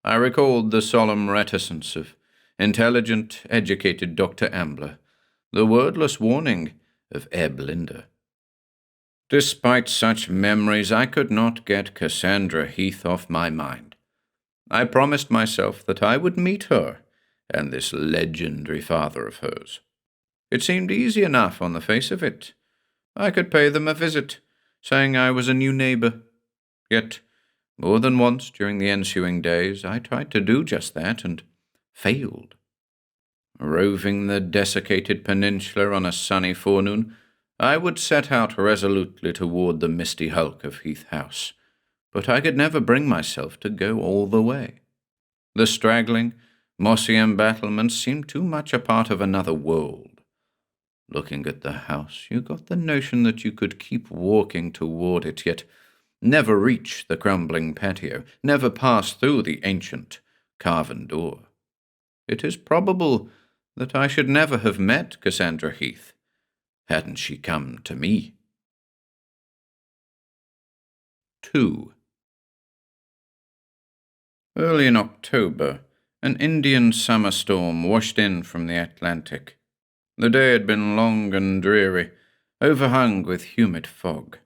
I recalled the solemn reticence of intelligent, educated Dr. Ambler, the wordless warning of Ebb Linder. Despite such memories, I could not get Cassandra Heath off my mind. I promised myself that I would meet her and this legendary father of hers. It seemed easy enough on the face of it. I could pay them a visit, saying I was a new neighbor. Yet, more than once during the ensuing days, I tried to do just that and failed. Roving the desiccated peninsula on a sunny forenoon, I would set out resolutely toward the misty hulk of Heath House, but I could never bring myself to go all the way. The straggling, mossy embattlements seemed too much a part of another world. Looking at the house, you got the notion that you could keep walking toward it, yet never reach the crumbling patio, never pass through the ancient carven door. It is probable that I should never have met Cassandra Heath, hadn't she come to me. 2. Early in October, an Indian summer storm washed in from the Atlantic. The day had been long and dreary, overhung with humid fog,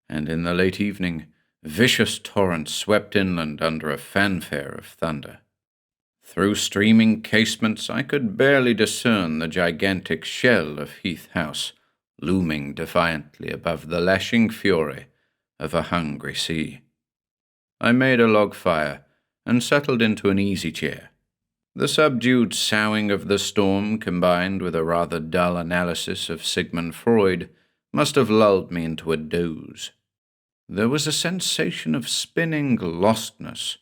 and in the late evening, Vicious torrents swept inland under a fanfare of thunder. Through streaming casements I could barely discern the gigantic shell of Heath House, looming defiantly above the lashing fury of a hungry sea. I made a log fire and settled into an easy chair. The subdued soughing of the storm, combined with a rather dull analysis of Sigmund Freud, must have lulled me into a doze. There was a sensation of spinning lostness.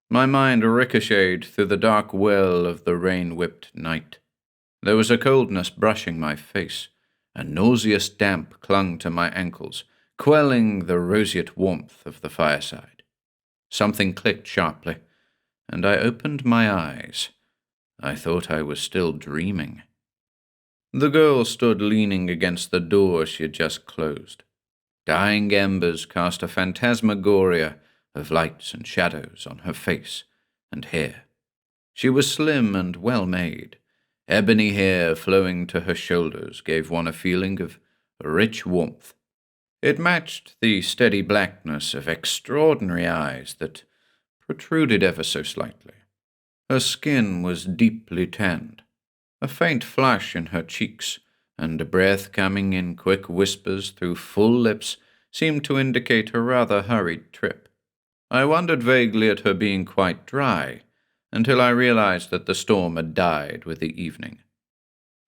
My mind ricocheted through the dark well of the rain-whipped night. There was a coldness brushing my face. A nauseous damp clung to my ankles, quelling the roseate warmth of the fireside. Something clicked sharply, and I opened my eyes. I thought I was still dreaming. The girl stood leaning against the door she had just closed. Dying embers cast a phantasmagoria of lights and shadows on her face and hair. She was slim and well-made. Ebony hair flowing to her shoulders gave one a feeling of rich warmth. It matched the steady blackness of extraordinary eyes that protruded ever so slightly. Her skin was deeply tanned, a faint flush in her cheeks, and a breath coming in quick whispers through full lips seemed to indicate a rather hurried trip. I wondered vaguely at her being quite dry, until I realized that the storm had died with the evening.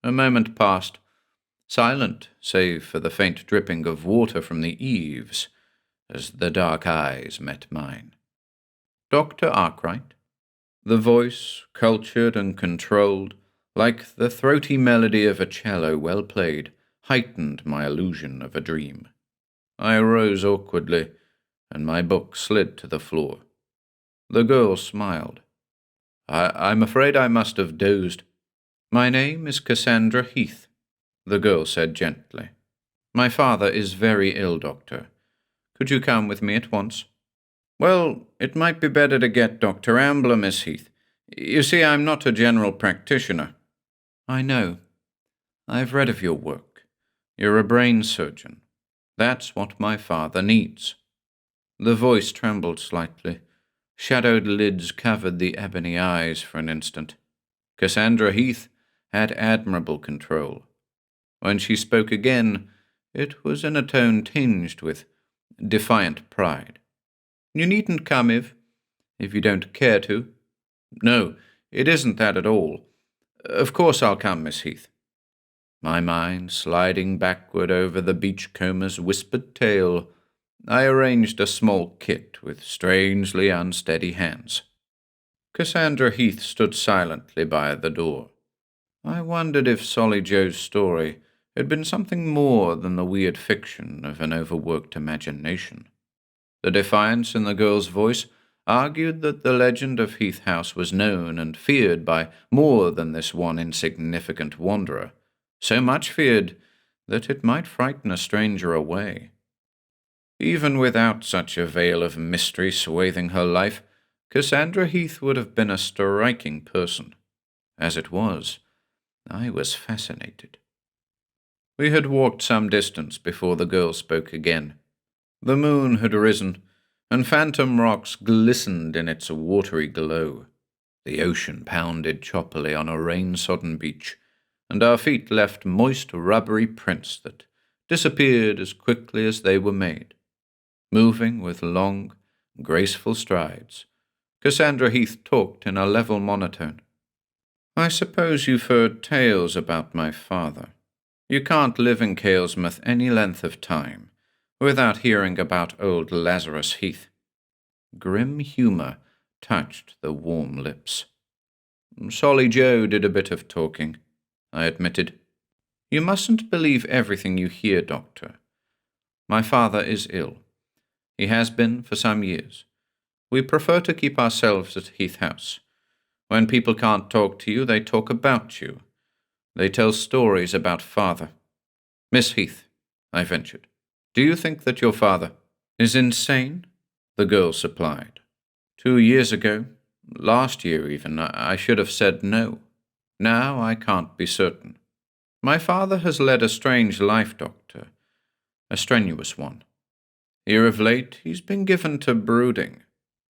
A moment passed, silent save for the faint dripping of water from the eaves, as the dark eyes met mine. Dr. Arkwright? The voice, cultured and controlled, like the throaty melody of a cello well played, heightened my illusion of a dream. I arose awkwardly, and my book slid to the floor. The girl smiled. I'm afraid I must have dozed. My name is Cassandra Heath, the girl said gently. My father is very ill, Doctor. Could you come with me at once? Well, it might be better to get Dr. Ambler, Miss Heath. You see, I'm not a general practitioner. I know. I've read of your work. You're a brain surgeon. That's what my father needs. The voice trembled slightly. Shadowed lids covered the ebony eyes for an instant. Cassandra Heath had admirable control. When she spoke again, it was in a tone tinged with defiant pride. You needn't come if you don't care to. No, it isn't that at all. Of course I'll come, Miss Heath. My mind sliding backward over the beachcomber's whispered tale, I arranged a small kit with strangely unsteady hands. Cassandra Heath stood silently by the door. I wondered if Solly Joe's story had been something more than the weird fiction of an overworked imagination. The defiance in the girl's voice argued that the legend of Heath House was known and feared by more than this one insignificant wanderer, so much feared that it might frighten a stranger away. Even without such a veil of mystery swathing her life, Cassandra Heath would have been a striking person. As it was, I was fascinated. We had walked some distance before the girl spoke again. The moon had risen, and phantom rocks glistened in its watery glow. The ocean pounded choppily on a rain-sodden beach, and our feet left moist, rubbery prints that disappeared as quickly as they were made. Moving with long, graceful strides, Cassandra Heath talked in a level monotone. I suppose you've heard tales about my father. You can't live in Kalesmouth any length of time without hearing about old Lazarus Heath. Grim humour touched the warm lips. Solly Joe did a bit of talking, I admitted. You mustn't believe everything you hear, Doctor. My father is ill. He has been for some years. We prefer to keep ourselves at Heath House. When people can't talk to you, they talk about you. They tell stories about father. Miss Heath, I ventured, do you think that your father is insane? The girl supplied. 2 years ago, last year even, I should have said no. Now I can't be certain. My father has led a strange life, Doctor, a strenuous one. Here of late he's been given to brooding.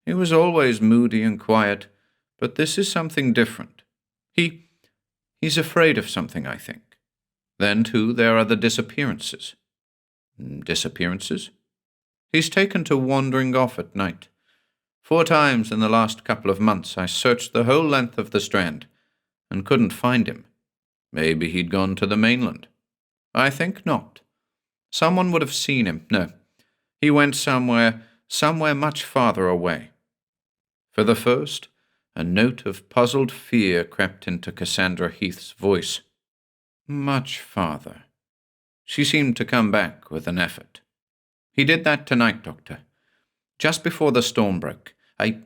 He was always moody and quiet, but this is something different. He's afraid of something, I think. Then, too, there are the disappearances. Disappearances? He's taken to wandering off at night. 4 times in the last couple of months I searched the whole length of the Strand, and couldn't find him. Maybe he'd gone to the mainland. I think not. Someone would have seen him. No, he went somewhere much farther away. For the first, a note of puzzled fear crept into Cassandra Heath's voice. Much farther. She seemed to come back with an effort. He did that tonight, Doctor. Just before the storm broke. I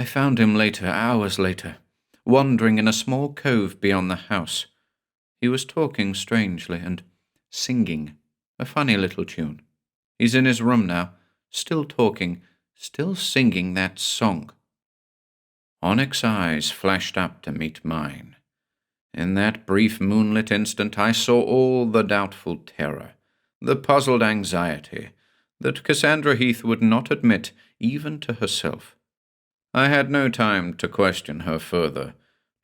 found him later, hours later, wandering in a small cove beyond the house. He was talking strangely and singing, a funny little tune. He's in his room now, still talking, still singing that song. Onyx eyes flashed up to meet mine. In that brief moonlit instant I saw all the doubtful terror, the puzzled anxiety, that Cassandra Heath would not admit even to herself. I had no time to question her further,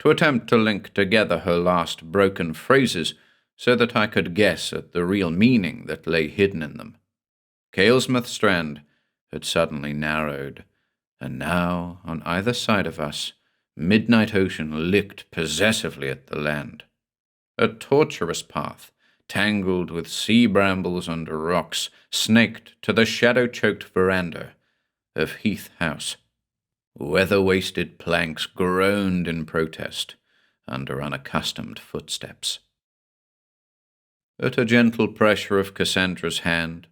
to attempt to link together her last broken phrases so that I could guess at the real meaning that lay hidden in them. Kalesmouth Strand had suddenly narrowed, and now, on either side of us, midnight ocean licked possessively at the land. A tortuous path, tangled with sea brambles and rocks, snaked to the shadow-choked veranda of Heath House. Weather-wasted planks groaned in protest under unaccustomed footsteps. At a gentle pressure of Cassandra's hand,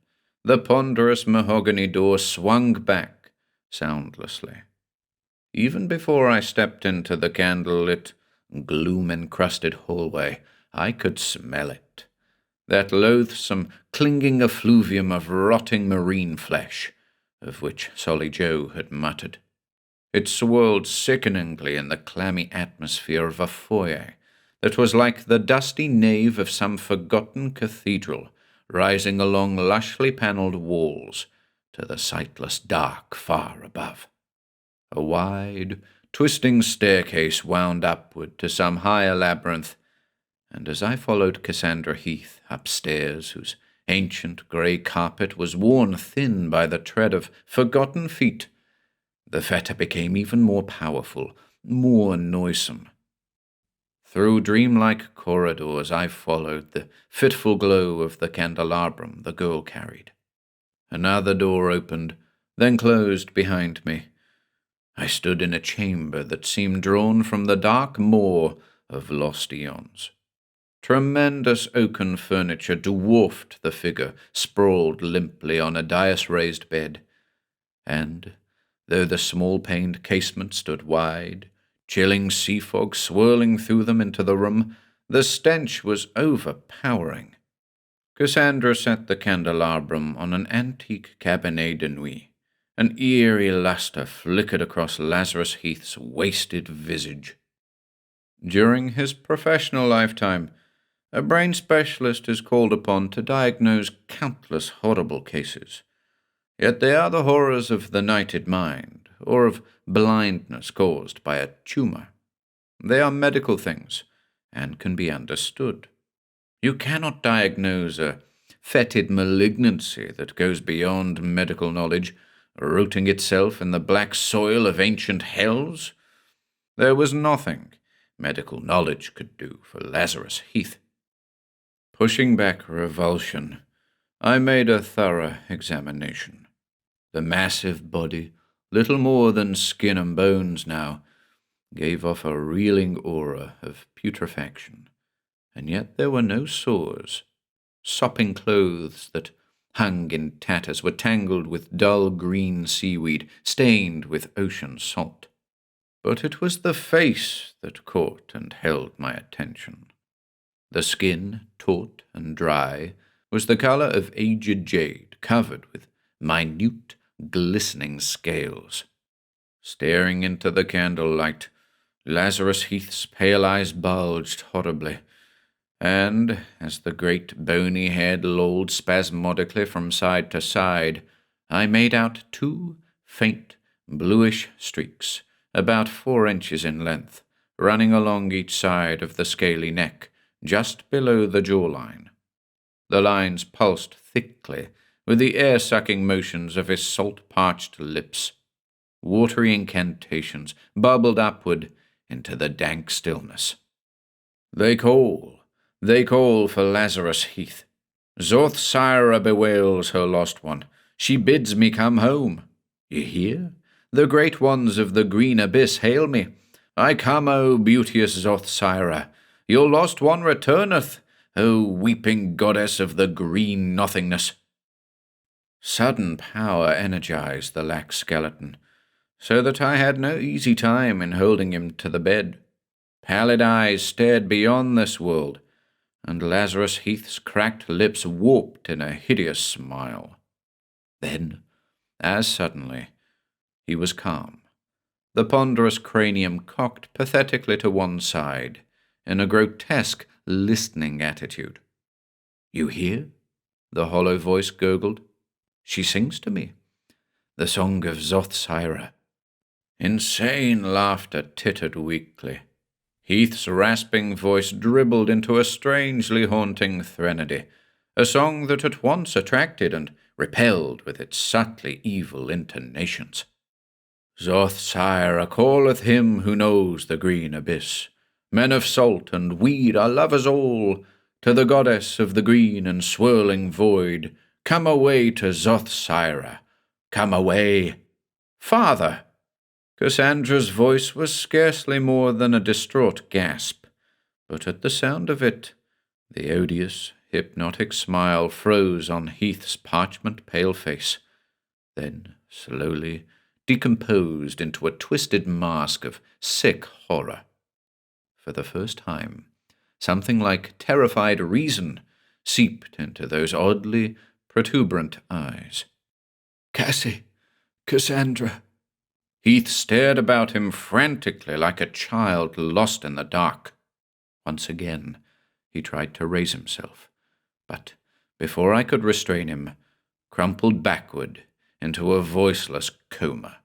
the ponderous mahogany door swung back soundlessly. Even before I stepped into the candle-lit, gloom-encrusted hallway, I could smell it. That loathsome, clinging effluvium of rotting marine flesh, of which Solly Joe had muttered. It swirled sickeningly in the clammy atmosphere of a foyer that was like the dusty nave of some forgotten cathedral, rising along lushly panelled walls to the sightless dark far above. A wide, twisting staircase wound upward to some higher labyrinth, and as I followed Cassandra Heath upstairs, whose ancient grey carpet was worn thin by the tread of forgotten feet, the fetter became even more powerful, more noisome. Through dreamlike corridors I followed the fitful glow of the candelabrum the girl carried. Another door opened, then closed behind me. I stood in a chamber that seemed drawn from the dark maw of lost eons. Tremendous oaken furniture dwarfed the figure sprawled limply on a dais-raised bed, and, though the small-paned casement stood wide, chilling sea fog swirling through them into the room, the stench was overpowering. Cassandra set the candelabrum on an antique cabinet de nuit. An eerie lustre flickered across Lazarus Heath's wasted visage. During his professional lifetime, a brain specialist is called upon to diagnose countless horrible cases. Yet they are the horrors of the nighted mind, or of blindness caused by a tumor. They are medical things, and can be understood. You cannot diagnose a fetid malignancy that goes beyond medical knowledge, rooting itself in the black soil of ancient hells. There was nothing medical knowledge could do for Lazarus Heath. Pushing back revulsion, I made a thorough examination. The massive body, little more than skin and bones now, gave off a reeling aura of putrefaction, and yet there were no sores. Sopping clothes that hung in tatters were tangled with dull green seaweed, stained with ocean salt. But it was the face that caught and held my attention. The skin, taut and dry, was the colour of aged jade, covered with minute, glistening scales. Staring into the candlelight, Lazarus Heath's pale eyes bulged horribly, and, as the great bony head lolled spasmodically from side to side, I made out 2 faint, bluish streaks, about 4 inches in length, running along each side of the scaly neck, just below the jawline. The lines pulsed thickly with the air-sucking motions of his salt-parched lips. Watery incantations bubbled upward into the dank stillness. They call for Lazarus Heath. Zothsira bewails her lost one. She bids me come home. You hear? The great ones of the green abyss hail me. I come, O beauteous Zothsira. Your lost one returneth, O weeping goddess of the green nothingness. Sudden power energized the lax skeleton, so that I had no easy time in holding him to the bed. Pallid eyes stared beyond this world, and Lazarus Heath's cracked lips warped in a hideous smile. Then, as suddenly, he was calm, the ponderous cranium cocked pathetically to one side, in a grotesque, listening attitude. You hear? The hollow voice gurgled. She sings to me. The song of Zothsira. Insane laughter tittered weakly. Heath's rasping voice dribbled into a strangely haunting threnody, a song that at once attracted and repelled with its subtly evil intonations. Zothsira calleth him who knows the green abyss. Men of salt and weed are lovers all. To the goddess of the green and swirling void, come away to Zothsira. Come away. Father! Cassandra's voice was scarcely more than a distraught gasp, but at the sound of it, the odious, hypnotic smile froze on Heath's parchment-pale face, then slowly decomposed into a twisted mask of sick horror. For the first time, something like terrified reason seeped into those oddly protuberant eyes. Cassie, Cassandra. Heath stared about him frantically like a child lost in the dark. Once again, he tried to raise himself, but before I could restrain him, crumpled backward into a voiceless coma.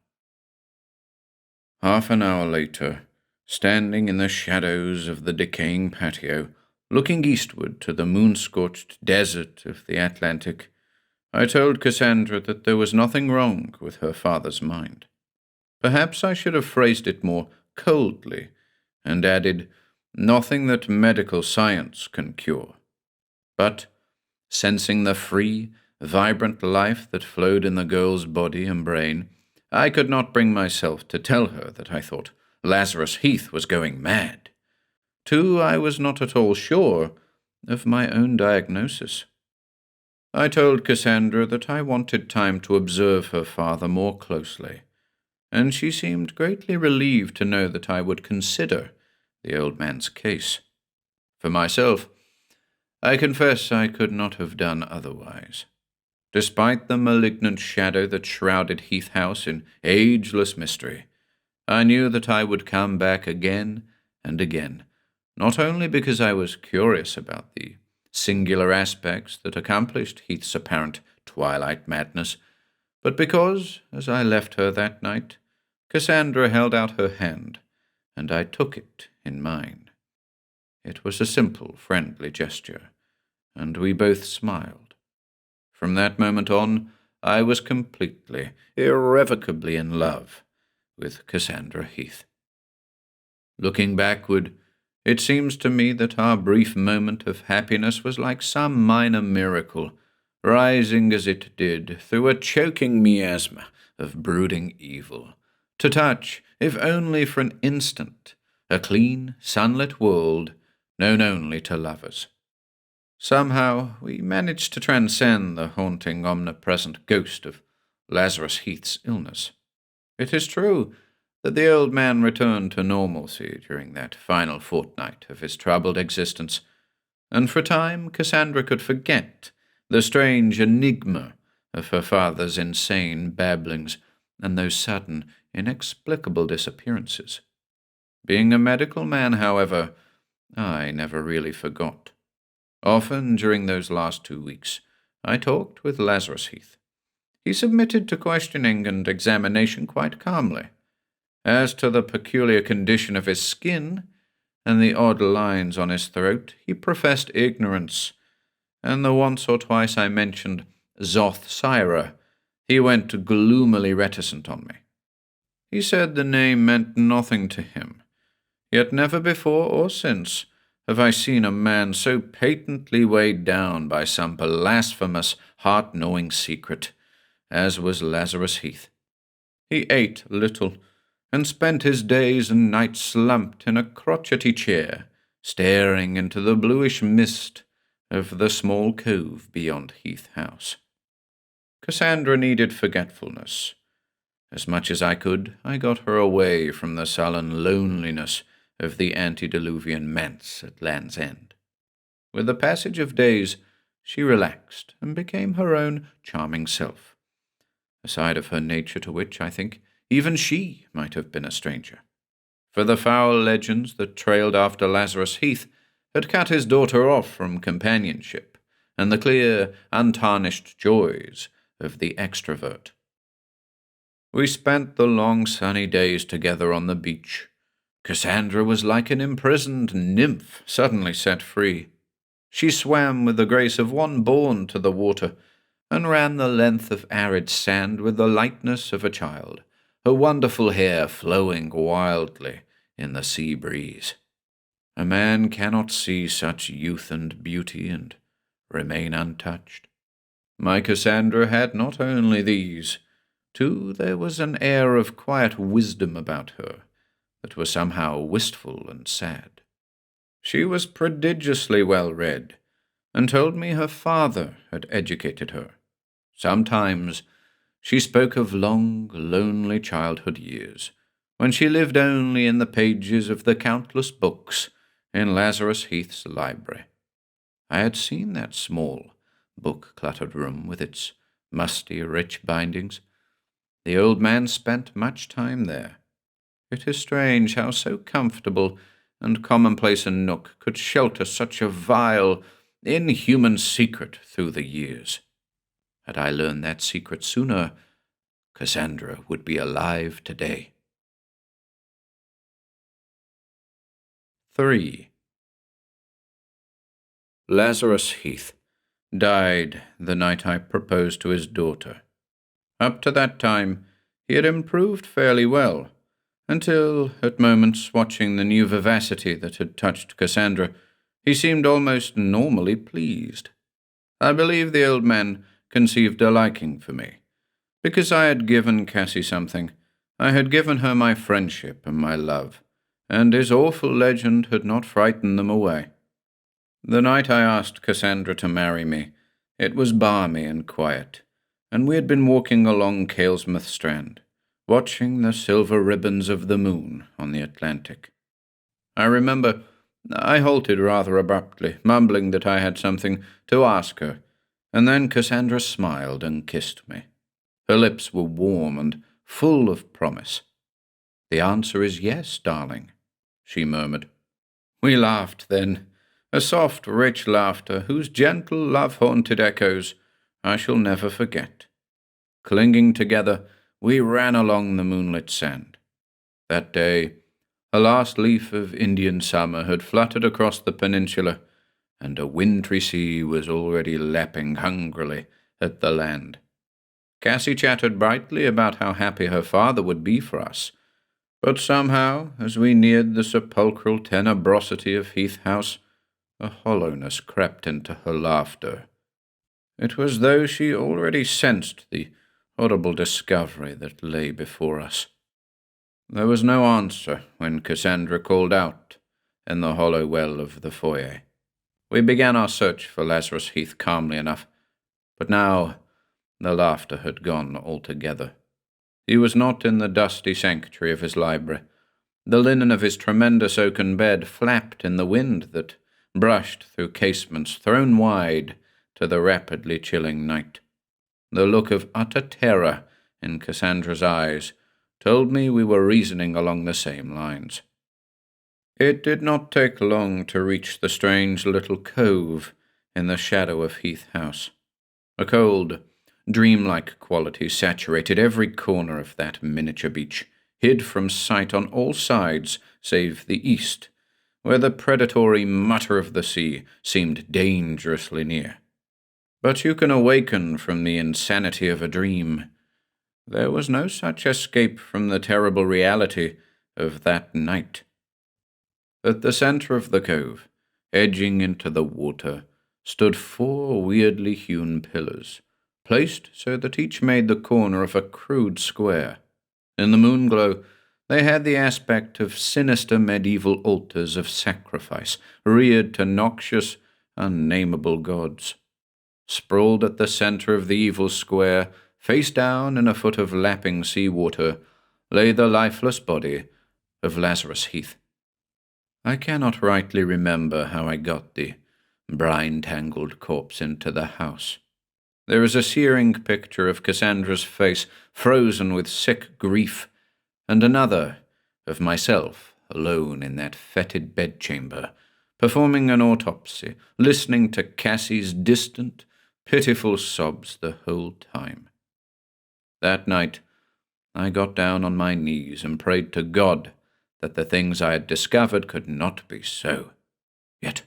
Half an hour later, standing in the shadows of the decaying patio, looking eastward to the moon-scorched desert of the Atlantic, I told Cassandra that there was nothing wrong with her father's mind. Perhaps I should have phrased it more coldly, and added, nothing that medical science can cure. But, sensing the free, vibrant life that flowed in the girl's body and brain, I could not bring myself to tell her that I thought Lazarus Heath was going mad. Too, I was not at all sure of my own diagnosis. I told Cassandra that I wanted time to observe her father more closely, and she seemed greatly relieved to know that I would consider the old man's case. For myself, I confess I could not have done otherwise. Despite the malignant shadow that shrouded Heath House in ageless mystery, I knew that I would come back again and again, not only because I was curious about the singular aspects that accomplished Heath's apparent twilight madness, but because, as I left her that night, Cassandra held out her hand, and I took it in mine. It was a simple, friendly gesture, and we both smiled. From that moment on, I was completely, irrevocably in love with Cassandra Heath. Looking backward, it seems to me that our brief moment of happiness was like some minor miracle, rising as it did through a choking miasma of brooding evil, to touch, if only for an instant, a clean, sunlit world known only to lovers. Somehow we managed to transcend the haunting, omnipresent ghost of Lazarus Heath's illness. It is true that the old man returned to normalcy during that final fortnight of his troubled existence, and for a time Cassandra could forget the strange enigma of her father's insane babblings and those sudden, inexplicable disappearances. Being a medical man, however, I never really forgot. Often during those last 2 weeks, I talked with Lazarus Heath. he submitted to questioning and examination quite calmly. As to the peculiar condition of his skin and the odd lines on his throat, he professed ignorance, and the once or twice I mentioned Zoth Syra, he went gloomily reticent on me. He said the name meant nothing to him, yet never before or since have I seen a man so patently weighed down by some blasphemous, heart-gnawing secret as was Lazarus Heath. He ate little, and spent his days and nights slumped in a crotchety chair, staring into the bluish mist of the small cove beyond Heath House. Cassandra needed forgetfulness. As much as I could, I got her away from the sullen loneliness of the antediluvian manse at Land's End. With the passage of days, she relaxed and became her own charming self, a side of her nature to which, I think, even she might have been a stranger. For the foul legends that trailed after Lazarus Heath had cut his daughter off from companionship and the clear, untarnished joys of the extrovert. We spent the long sunny days together on the beach. Cassandra was like an imprisoned nymph suddenly set free. She swam with the grace of one born to the water, and ran the length of arid sand with the lightness of a child, her wonderful hair flowing wildly in the sea breeze. A man cannot see such youth and beauty and remain untouched. My Cassandra had not only these, too, there was an air of quiet wisdom about her that was somehow wistful and sad. She was prodigiously well read, and told me her father had educated her. Sometimes she spoke of long, lonely childhood years, when she lived only in the pages of the countless books in Lazarus Heath's library. I had seen that small, book-cluttered room with its musty, rich bindings. The old man spent much time there. It is strange how so comfortable and commonplace a nook could shelter such a vile, inhuman secret through the years. Had I learned that secret sooner, Cassandra would be alive today. 3. Lazarus Heath died the night I proposed to his daughter. Up to that time, he had improved fairly well, until, at moments watching the new vivacity that had touched Cassandra, he seemed almost normally pleased. I believe the old man conceived a liking for me, because I had given Cassie something. I had given her my friendship and my love, and his awful legend had not frightened them away. The night I asked Cassandra to marry me, it was balmy and quiet, and we had been walking along Kalesmouth Strand, watching the silver ribbons of the moon on the Atlantic. I remember I halted rather abruptly, mumbling that I had something to ask her, and then Cassandra smiled and kissed me. Her lips were warm and full of promise. "The answer is yes, darling," she murmured. We laughed then, a soft, rich laughter whose gentle, love-haunted echoes I shall never forget. Clinging together, we ran along the moonlit sand. That day, a last leaf of Indian summer had fluttered across the peninsula, and a wintry sea was already lapping hungrily at the land. Cassie chattered brightly about how happy her father would be for us, but somehow, as we neared the sepulchral tenebrosity of Heath House, a hollowness crept into her laughter. It was as though she already sensed the horrible discovery that lay before us. There was no answer when Cassandra called out in the hollow well of the foyer. We began our search for Lazarus Heath calmly enough, but now the laughter had gone altogether. He was not in the dusty sanctuary of his library. The linen of his tremendous oaken bed flapped in the wind that brushed through casements thrown wide to the rapidly chilling night. The look of utter terror in Cassandra's eyes told me we were reasoning along the same lines. It did not take long to reach the strange little cove in the shadow of Heath House. A cold, dreamlike quality saturated every corner of that miniature beach, hid from sight on all sides save the east, where the predatory mutter of the sea seemed dangerously near. But you can awaken from the insanity of a dream. There was no such escape from the terrible reality of that night. At the center of the cove, edging into the water, stood 4 weirdly hewn pillars, placed so that each made the corner of a crude square. In the moonglow, they had the aspect of sinister medieval altars of sacrifice, reared to noxious, unnameable gods. Sprawled at the center of the evil square, face down in a foot of lapping sea water, lay the lifeless body of Lazarus Heath. I cannot rightly remember how I got the brine-tangled corpse into the house. There is a searing picture of Cassandra's face frozen with sick grief, and another of myself alone in that fetid bedchamber, performing an autopsy, listening to Cassie's distant, pitiful sobs the whole time. That night, I got down on my knees and prayed to God that the things I had discovered could not be so. Yet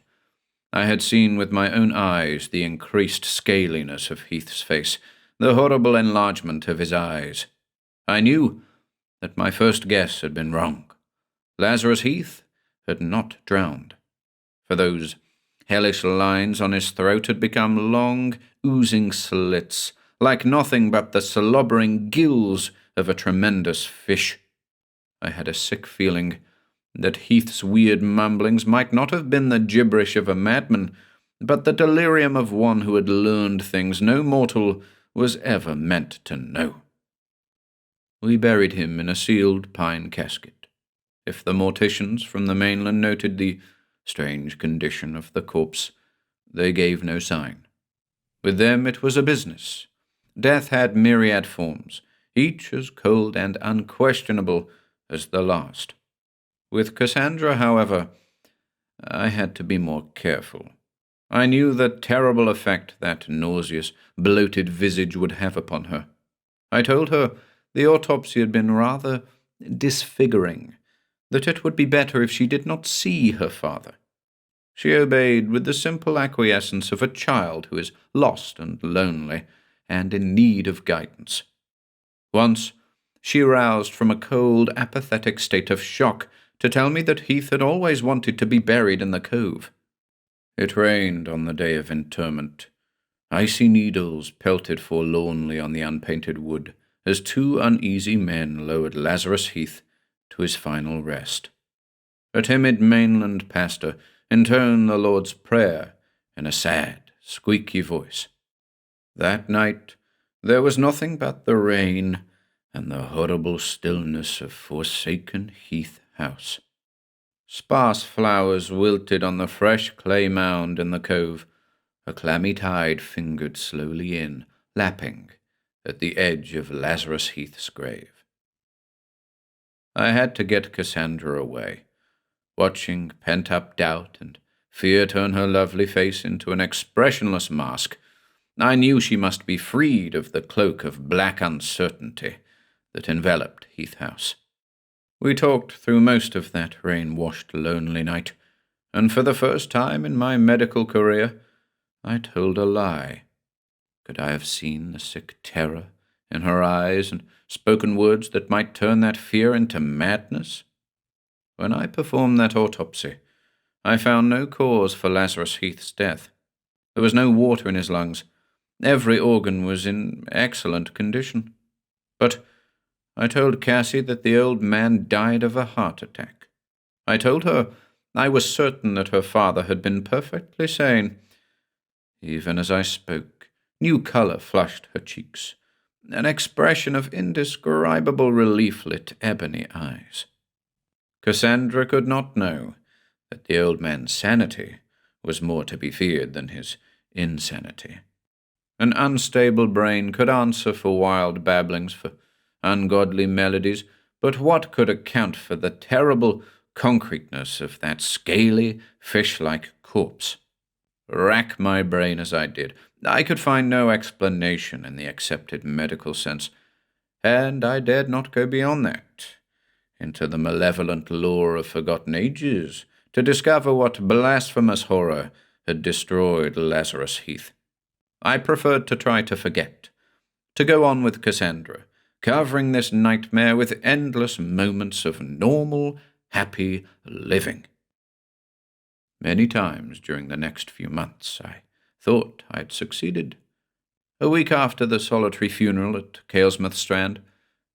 I had seen with my own eyes the increased scaliness of Heath's face, the horrible enlargement of his eyes. I knew that my first guess had been wrong. Lazarus Heath had not drowned, for those hellish lines on his throat had become long, oozing slits, like nothing but the slobbering gills of a tremendous fish. I had a sick feeling that Heath's weird mumblings might not have been the gibberish of a madman, but the delirium of one who had learned things no mortal was ever meant to know. We buried him in a sealed pine casket. If the morticians from the mainland noted the strange condition of the corpse, they gave no sign. With them it was a business. Death had myriad forms, each as cold and unquestionable as the last. With Cassandra, however, I had to be more careful. I knew the terrible effect that nauseous, bloated visage would have upon her. I told her the autopsy had been rather disfiguring, that it would be better if she did not see her father. She obeyed with the simple acquiescence of a child who is lost and lonely and in need of guidance. Once, she roused from a cold, apathetic state of shock to tell me that Heath had always wanted to be buried in the cove. It rained on the day of interment. Icy needles pelted forlornly on the unpainted wood as 2 uneasy men lowered Lazarus Heath to his final rest. A timid mainland pastor intoned the Lord's Prayer in a sad, squeaky voice. That night there was nothing but the rain and the horrible stillness of forsaken Heath House. Sparse flowers wilted on the fresh clay mound in the cove. A clammy tide fingered slowly in, lapping at the edge of Lazarus Heath's grave. I had to get Cassandra away, watching pent-up doubt and fear turn her lovely face into an expressionless mask. I knew she must be freed of the cloak of black uncertainty that enveloped Heath House. We talked through most of that rain-washed, lonely night, and for the first time in my medical career, I told a lie. Could I have seen the sick terror in her eyes and spoken words that might turn that fear into madness? When I performed that autopsy, I found no cause for Lazarus Heath's death. There was no water in his lungs. Every organ was in excellent condition. But I told Cassie that the old man died of a heart attack. I told her I was certain that her father had been perfectly sane. Even as I spoke, new color flushed her cheeks. An expression of indescribable relief lit ebony eyes. Cassandra could not know that the old man's sanity was more to be feared than his insanity. An unstable brain could answer for wild babblings, for ungodly melodies, but what could account for the terrible concreteness of that scaly, fish-like corpse? rack my brain as I did, I could find no explanation in the accepted medical sense, and I dared not go beyond that, into the malevolent lore of forgotten ages, to discover what blasphemous horror had destroyed Lazarus Heath. I preferred to try to forget, to go on with Cassandra, covering this nightmare with endless moments of normal, happy living. Many times during the next few months I thought I'd succeeded. A week after the solitary funeral at Caelsmouth Strand,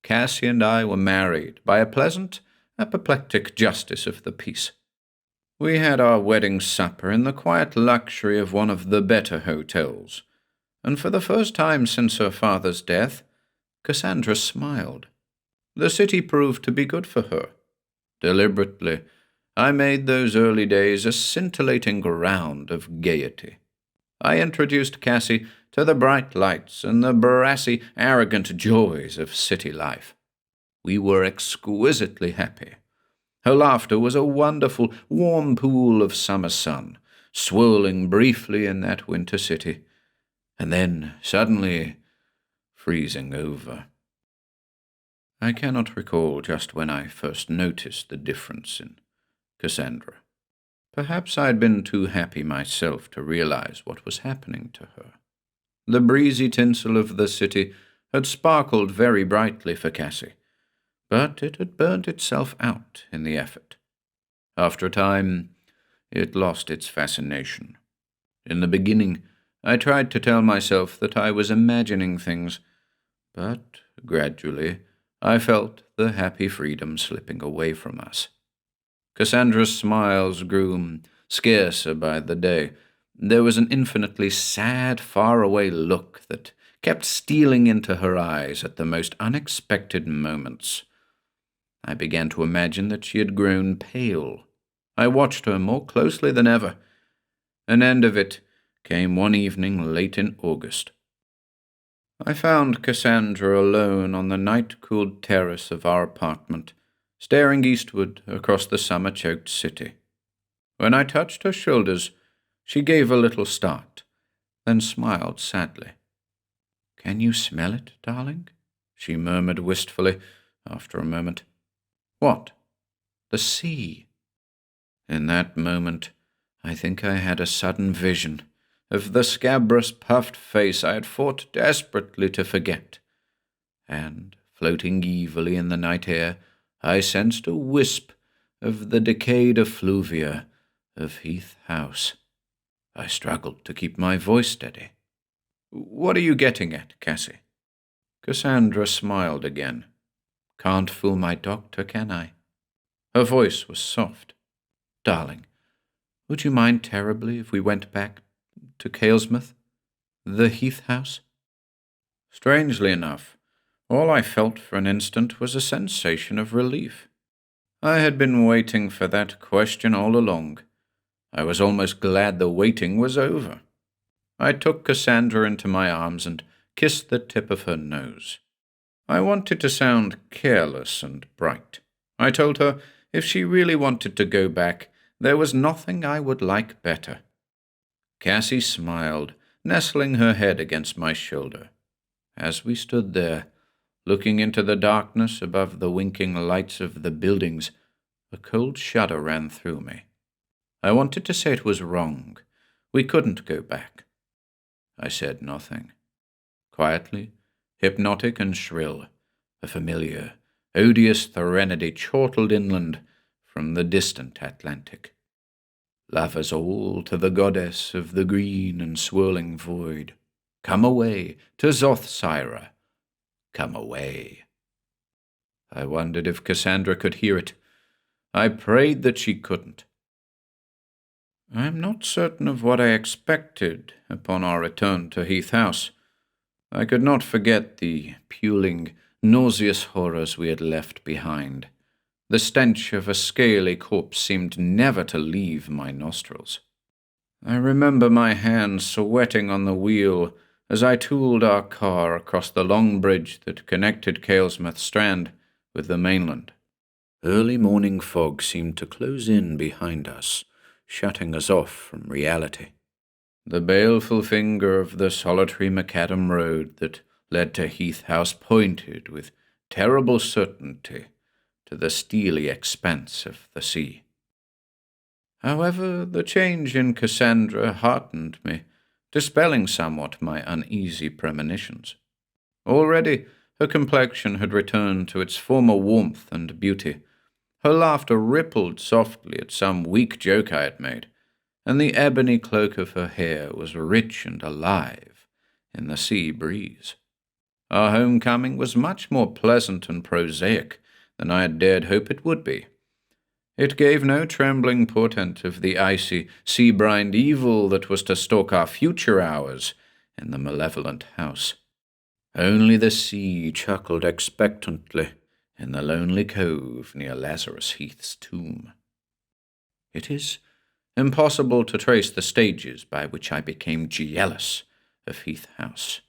Cassie and I were married by a pleasant, apoplectic justice of the peace. We had our wedding supper in the quiet luxury of one of the better hotels, and for the first time since her father's death, Cassandra smiled. The city proved to be good for her. Deliberately, I made those early days a scintillating ground of gaiety. I introduced Cassie to the bright lights and the brassy, arrogant joys of city life. We were exquisitely happy. Her laughter was a wonderful, warm pool of summer sun, swirling briefly in that winter city, and then, suddenly, freezing over. I cannot recall just when I first noticed the difference in Cassandra. Perhaps I had been too happy myself to realize what was happening to her. The breezy tinsel of the city had sparkled very brightly for Cassie, but it had burnt itself out in the effort. After a time, it lost its fascination. In the beginning, I tried to tell myself that I was imagining things, but gradually I felt the happy freedom slipping away from us. Cassandra's smiles grew scarcer by the day. There was an infinitely sad, far-away look that kept stealing into her eyes at the most unexpected moments. I began to imagine that she had grown pale. I watched her more closely than ever. An end of it came one evening late in August. I found Cassandra alone on the night-cooled terrace of our apartment, staring eastward across the summer-choked city. When I touched her shoulders, she gave a little start, then smiled sadly. "Can you smell it, darling?" she murmured wistfully after a moment. "What?" "The sea." In that moment, I think I had a sudden vision of the scabrous, puffed face I had fought desperately to forget, and, floating evilly in the night air, I sensed a wisp of the decayed effluvia of Heath House. I struggled to keep my voice steady. "What are you getting at, Cassie?" Cassandra smiled again. "Can't fool my doctor, can I?" Her voice was soft. "Darling, would you mind terribly if we went back to Caelsmouth, the Heath House?" Strangely enough, all I felt for an instant was a sensation of relief. I had been waiting for that question all along. I was almost glad the waiting was over. I took Cassandra into my arms and kissed the tip of her nose. I wanted to sound careless and bright. I told her if she really wanted to go back, there was nothing I would like better. Cassie smiled, nestling her head against my shoulder. As we stood there, looking into the darkness above the winking lights of the buildings, a cold shudder ran through me. I wanted to say it was wrong. We couldn't go back. I said nothing. Quietly, hypnotic and shrill, a familiar, odious threnody chortled inland from the distant Atlantic. Love us all to the goddess of the green and swirling void. Come away to Zothsira. Come away. I wondered if Cassandra could hear it. I prayed that she couldn't. I am not certain of what I expected upon our return to Heath House. I could not forget the puling, nauseous horrors we had left behind. The stench of a scaly corpse seemed never to leave my nostrils. I remember my hands sweating on the wheel as I tooled our car across the long bridge that connected Caelsmouth Strand with the mainland. Early morning fog seemed to close in behind us, shutting us off from reality. The baleful finger of the solitary macadam road that led to Heath House pointed with terrible certainty to the steely expanse of the sea. However, the change in Cassandra heartened me, dispelling somewhat my uneasy premonitions. Already her complexion had returned to its former warmth and beauty. Her laughter rippled softly at some weak joke I had made, and the ebony cloak of her hair was rich and alive in the sea breeze. Our homecoming was much more pleasant and prosaic than I had dared hope it would be. It gave no trembling portent of the icy, sea-brined evil that was to stalk our future hours in the malevolent house. Only the sea chuckled expectantly in the lonely cove near Lazarus Heath's tomb. It is impossible to trace the stages by which I became jealous of Heath House.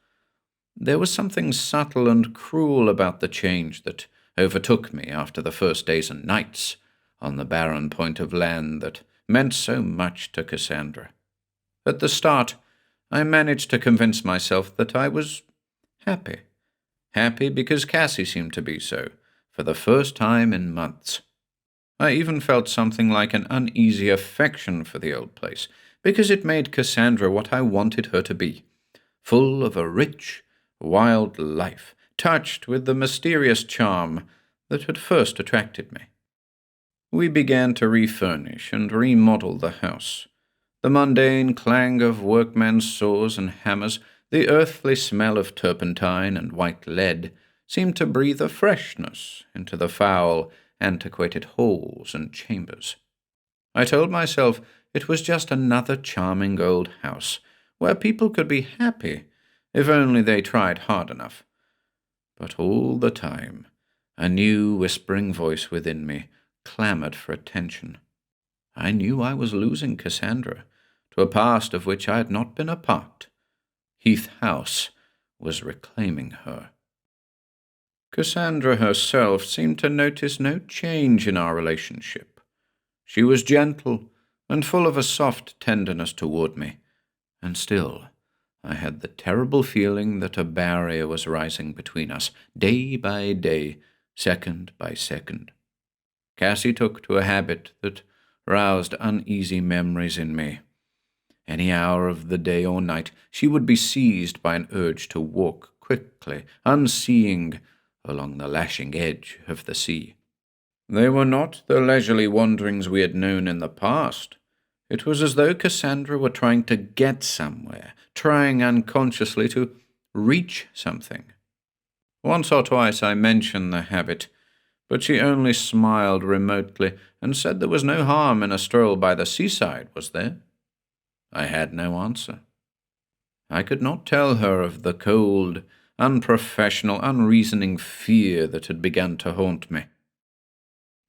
There was something subtle and cruel about the change that overtook me after the first days and nights on the barren point of land that meant so much to Cassandra. At the start, I managed to convince myself that I was happy. Happy because Cassie seemed to be so, for the first time in months. I even felt something like an uneasy affection for the old place, because it made Cassandra what I wanted her to be, full of a rich, wild life, touched with the mysterious charm that had first attracted me. We began to refurnish and remodel the house. The mundane clang of workmen's saws and hammers, the earthly smell of turpentine and white lead, seemed to breathe a freshness into the foul, antiquated halls and chambers. I told myself it was just another charming old house, where people could be happy if only they tried hard enough. But all the time, a new whispering voice within me clamored for attention. I knew I was losing Cassandra to a past of which I had not been a part. Heath House was reclaiming her. Cassandra herself seemed to notice no change in our relationship. She was gentle and full of a soft tenderness toward me, and still I had the terrible feeling that a barrier was rising between us, day by day, second by second. Cassie took to a habit that roused uneasy memories in me. Any hour of the day or night, she would be seized by an urge to walk quickly, unseeing, along the lashing edge of the sea. They were not the leisurely wanderings we had known in the past. It was as though Cassandra were trying to get somewhere, trying unconsciously to reach something. Once or twice I mentioned the habit, but she only smiled remotely and said there was no harm in a stroll by the seaside, was there? I had no answer. I could not tell her of the cold, unprofessional, unreasoning fear that had begun to haunt me.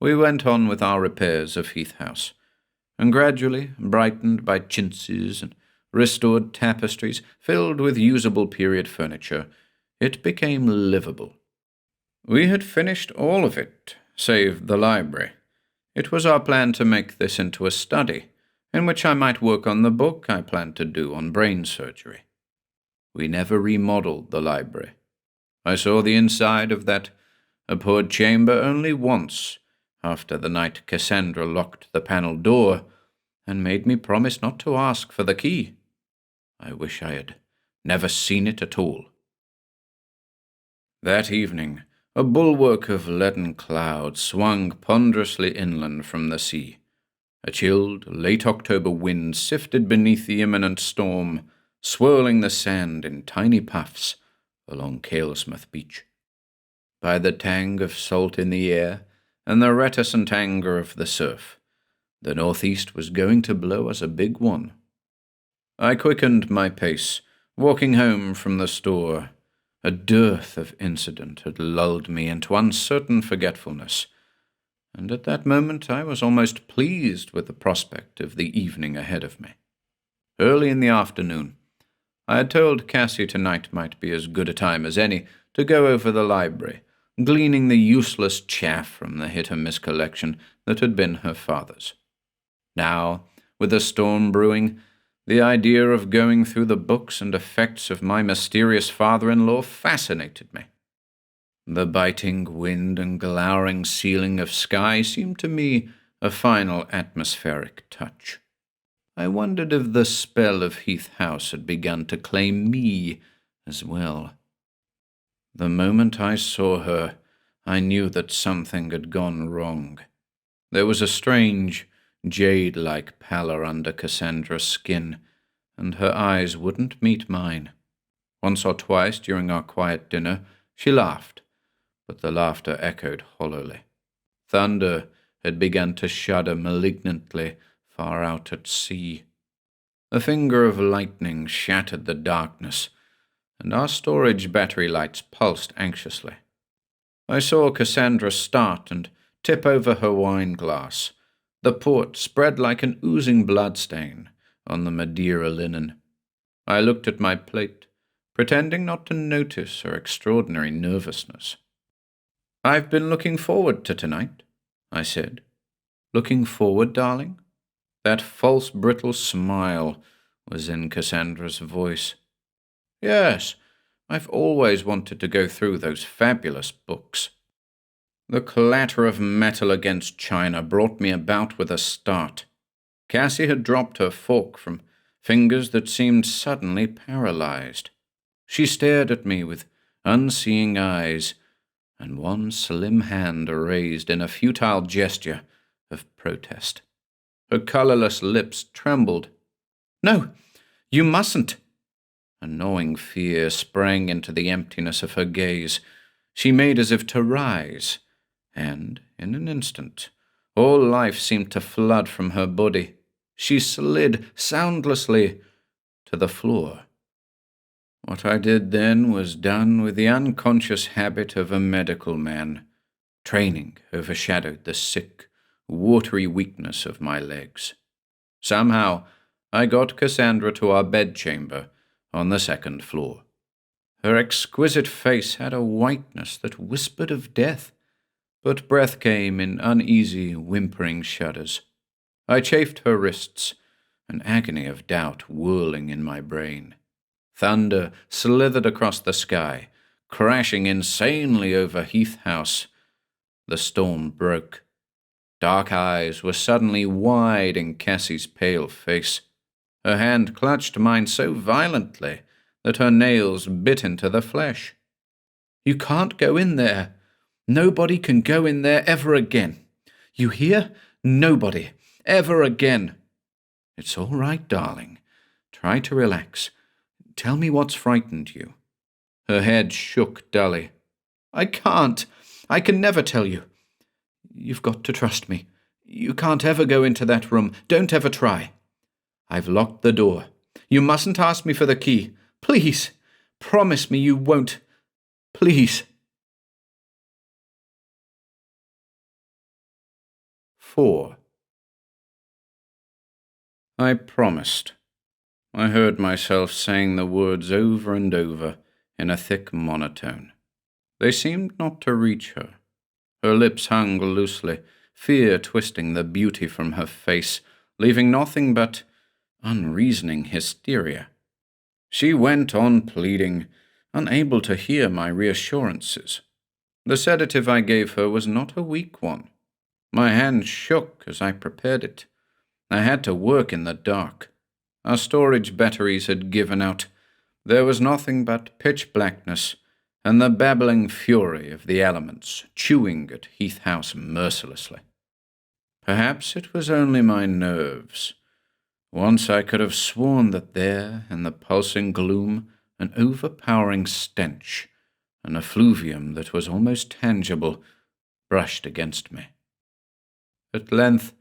We went on with our repairs of Heath House, and gradually, brightened by chintzes and restored tapestries filled with usable period furniture, it became livable. We had finished all of it, save the library. It was our plan to make this into a study, in which I might work on the book I planned to do on brain surgery. We never remodeled the library. I saw the inside of that abhorred chamber only once, after the night Cassandra locked the panelled door and made me promise not to ask for the key. I wish I had never seen it at all. That evening, a bulwark of leaden cloud swung ponderously inland from the sea. A chilled, late October wind sifted beneath the imminent storm, swirling the sand in tiny puffs along Kalesmouth Beach. By the tang of salt in the air and the reticent anger of the surf, the northeast was going to blow us a big one. I quickened my pace, walking home from the store. A dearth of incident had lulled me into uncertain forgetfulness, and at that moment I was almost pleased with the prospect of the evening ahead of me. Early in the afternoon, I had told Cassie tonight might be as good a time as any to go over the library, gleaning the useless chaff from the hit-and-miss collection that had been her father's. Now, with a storm brewing, The idea of going through the books and effects of my mysterious father-in-law fascinated me. The biting wind and glowering ceiling of sky seemed to me a final atmospheric touch. I wondered if the spell of Heath House had begun to claim me as well. The moment I saw her, I knew that something had gone wrong. There was a strange, jade-like pallor under Cassandra's skin, and her eyes wouldn't meet mine. Once or twice during our quiet dinner, she laughed, but the laughter echoed hollowly. Thunder had begun to shudder malignantly far out at sea. A finger of lightning shattered the darkness, and our storage battery lights pulsed anxiously. I saw Cassandra start and tip over her wine glass, the port spread like an oozing bloodstain on the Madeira linen. I looked at my plate, pretending not to notice her extraordinary nervousness. "I've been looking forward to tonight," I said. "Looking forward, darling?" That false, brittle smile was in Cassandra's voice. "Yes, I've always wanted to go through those fabulous books." The clatter of metal against china brought me about with a start. Cassie had dropped her fork from fingers that seemed suddenly paralyzed. She stared at me with unseeing eyes, and one slim hand raised in a futile gesture of protest. Her colorless lips trembled. "No, you mustn't!" A gnawing fear sprang into the emptiness of her gaze. She made as if to rise, and, in an instant, all life seemed to flood from her body. She slid soundlessly to the floor. What I did then was done with the unconscious habit of a medical man. Training overshadowed the sick, watery weakness of my legs. Somehow, I got Cassandra to our bedchamber on the second floor. Her exquisite face had a whiteness that whispered of death, but breath came in uneasy, whimpering shudders. I chafed her wrists, an agony of doubt whirling in my brain. Thunder slithered across the sky, crashing insanely over Heath House. The storm broke. Dark eyes were suddenly wide in Cassie's pale face. Her hand clutched mine so violently that her nails bit into the flesh. "You can't go in there. Nobody can go in there ever again. You hear? Nobody. Ever again." "It's all right, darling. Try to relax. Tell me what's frightened you." Her head shook dully. "I can't. I can never tell you. You've got to trust me. You can't ever go into that room. Don't ever try. I've locked the door. You mustn't ask me for the key. Please. Promise me you won't. Please." 4. I promised. I heard myself saying the words over and over in a thick monotone. They seemed not to reach her. Her lips hung loosely, fear twisting the beauty from her face, leaving nothing but unreasoning hysteria. She went on pleading, unable to hear my reassurances. The sedative I gave her was not a weak one. My hand shook as I prepared it. I had to work in the dark. Our storage batteries had given out. There was nothing but pitch blackness and the babbling fury of the elements chewing at Heath House mercilessly. Perhaps it was only my nerves. Once I could have sworn that there, in the pulsing gloom, an overpowering stench, an effluvium that was almost tangible, brushed against me. At length,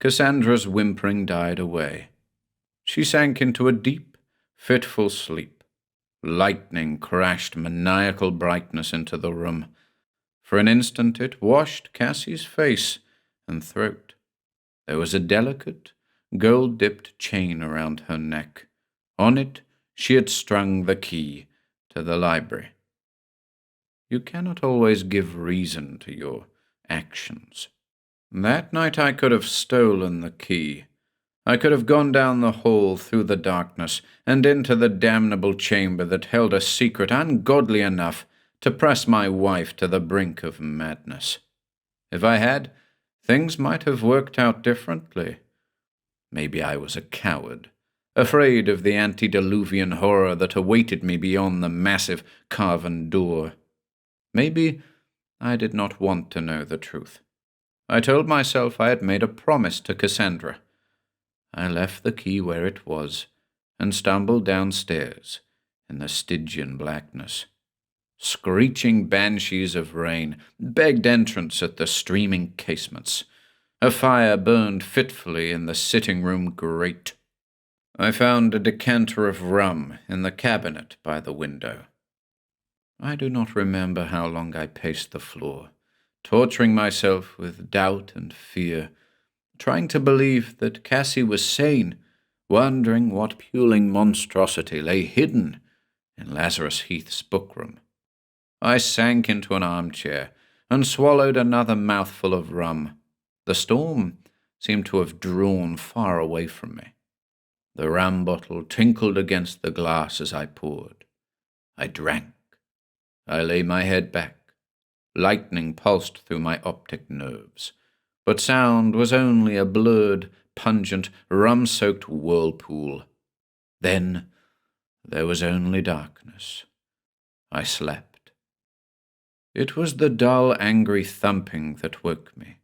Cassandra's whimpering died away. She sank into a deep, fitful sleep. Lightning crashed maniacal brightness into the room. For an instant it washed Cassie's face and throat. There was a delicate, gold-dipped chain around her neck. On it she had strung the key to the library. You cannot always give reason to your actions. That night I could have stolen the key, I could have gone down the hall through the darkness and into the damnable chamber that held a secret ungodly enough to press my wife to the brink of madness. If I had, things might have worked out differently. Maybe I was a coward, afraid of the antediluvian horror that awaited me beyond the massive carven door. Maybe I did not want to know the truth. I told myself I had made a promise to Cassandra. I left the key where it was and stumbled downstairs in the Stygian blackness. Screeching banshees of rain begged entrance at the streaming casements. A fire burned fitfully in the sitting-room grate. I found a decanter of rum in the cabinet by the window. I do not remember how long I paced the floor, torturing myself with doubt and fear, trying to believe that Cassie was sane, wondering what puling monstrosity lay hidden in Lazarus Heath's bookroom. I sank into an armchair and swallowed another mouthful of rum. The storm seemed to have drawn far away from me. The rum bottle tinkled against the glass as I poured. I drank. I lay my head back. Lightning pulsed through my optic nerves, but sound was only a blurred, pungent, rum-soaked whirlpool. Then there was only darkness. I slept. It was the dull, angry thumping that woke me.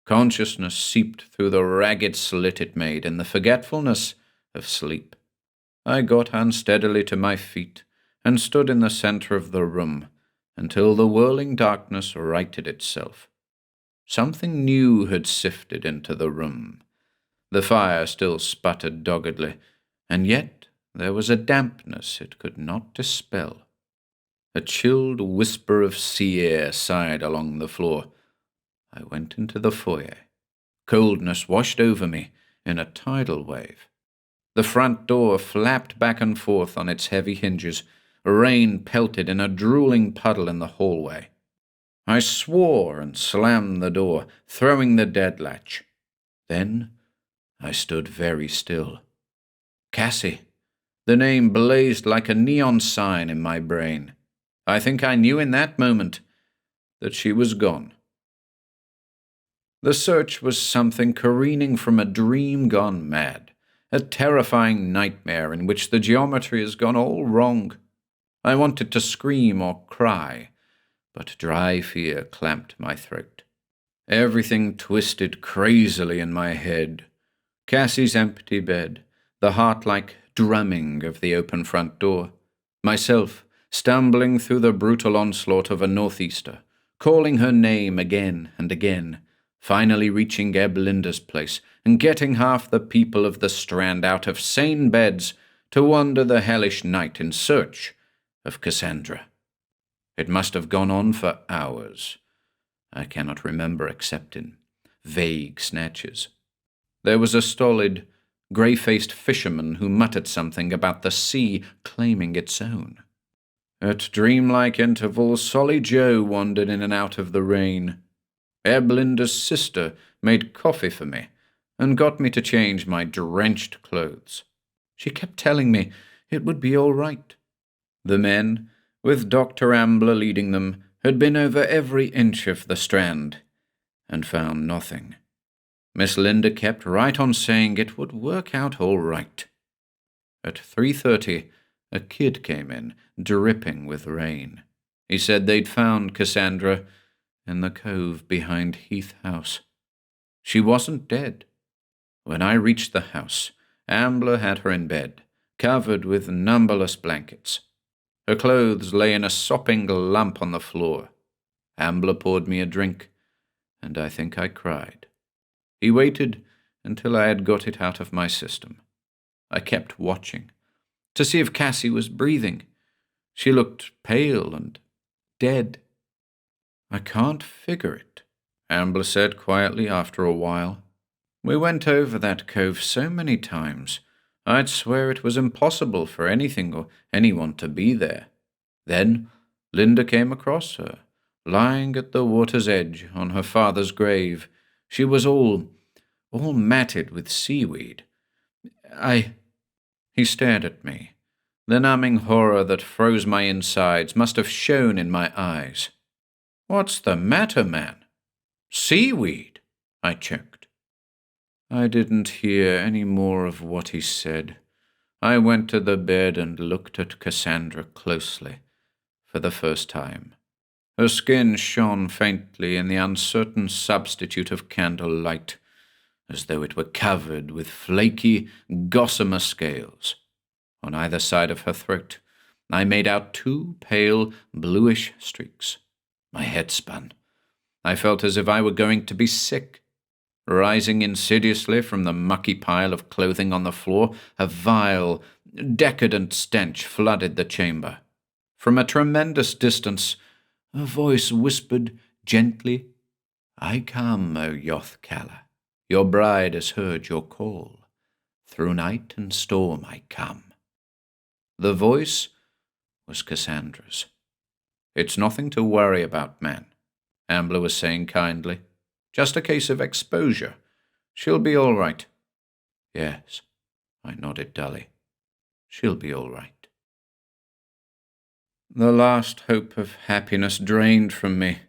Consciousness seeped through the ragged slit it made in the forgetfulness of sleep. I got unsteadily to my feet and stood in the center of the room until the whirling darkness righted itself. Something new had sifted into the room. The fire still sputtered doggedly, and yet there was a dampness it could not dispel. A chilled whisper of sea air sighed along the floor. I went into the foyer. Coldness washed over me in a tidal wave. The front door flapped back and forth on its heavy hinges. Rain pelted in a drooling puddle in the hallway. I swore and slammed the door, throwing the dead latch. Then I stood very still. Cassie. The name blazed like a neon sign in my brain. I think I knew in that moment that she was gone. The search was something careening from a dream gone mad, a terrifying nightmare in which the geometry has gone all wrong. I wanted to scream or cry, but dry fear clamped my throat. Everything twisted crazily in my head. Cassie's empty bed, the heart-like drumming of the open front door, myself stumbling through the brutal onslaught of a northeaster, calling her name again and again, finally reaching Eblinda's place and getting half the people of the Strand out of sane beds to wander the hellish night in search of Cassandra. It must have gone on for hours. I cannot remember except in vague snatches. There was a stolid, grey-faced fisherman who muttered something about the sea claiming its own. At dreamlike intervals, Solly Joe wandered in and out of the rain. Eblinda's sister made coffee for me and got me to change my drenched clothes. She kept telling me it would be all right. The men, with Dr. Ambler leading them, had been over every inch of the Strand and found nothing. Miss Linda kept right on saying it would work out all right. At 3:30, a kid came in, dripping with rain. He said they'd found Cassandra in the cove behind Heath House. She wasn't dead. When I reached the house, Ambler had her in bed, covered with numberless blankets. Her clothes lay in a sopping lump on the floor. Ambler poured me a drink, and I think I cried. He waited until I had got it out of my system. I kept watching, to see if Cassie was breathing. She looked pale and dead. I can't figure it, Ambler said quietly after a while. We went over that cove so many times, I'd swear it was impossible for anything or anyone to be there. Then Linda came across her, lying at the water's edge on her father's grave. She was all matted with seaweed, He stared at me. The numbing horror that froze my insides must have shone in my eyes. "What's the matter, man?" "Seaweed," I choked. I didn't hear any more of what he said. I went to the bed and looked at Cassandra closely, for the first time. Her skin shone faintly in the uncertain substitute of candlelight, as though it were covered with flaky, gossamer scales. On either side of her throat, I made out 2 pale, bluish streaks. My head spun. I felt as if I were going to be sick. Rising insidiously from the mucky pile of clothing on the floor, a vile, decadent stench flooded the chamber. From a tremendous distance, a voice whispered gently, "I come, O Yoth-Kala. Your bride has heard your call. Through night and storm I come." The voice was Cassandra's. "It's nothing to worry about, man," Ambler was saying kindly. "Just a case of exposure. She'll be all right." "Yes," I nodded dully. "She'll be all right." The last hope of happiness drained from me.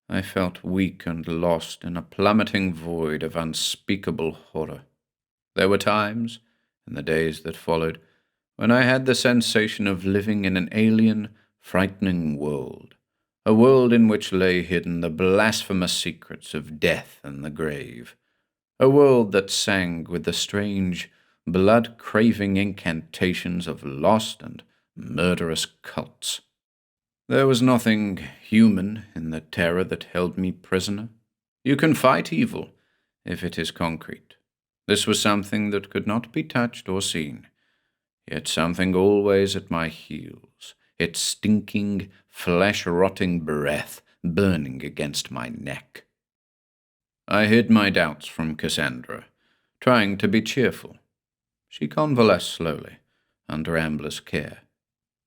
I felt weak and lost in a plummeting void of unspeakable horror. There were times, in the days that followed, when I had the sensation of living in an alien, frightening world, a world in which lay hidden the blasphemous secrets of death and the grave, a world that sang with the strange, blood-craving incantations of lost and murderous cults. There was nothing human in the terror that held me prisoner. You can fight evil if it is concrete. This was something that could not be touched or seen, yet something always at my heels, its stinking, flesh-rotting breath burning against my neck. I hid my doubts from Cassandra, trying to be cheerful. She convalesced slowly, under Ambler's care.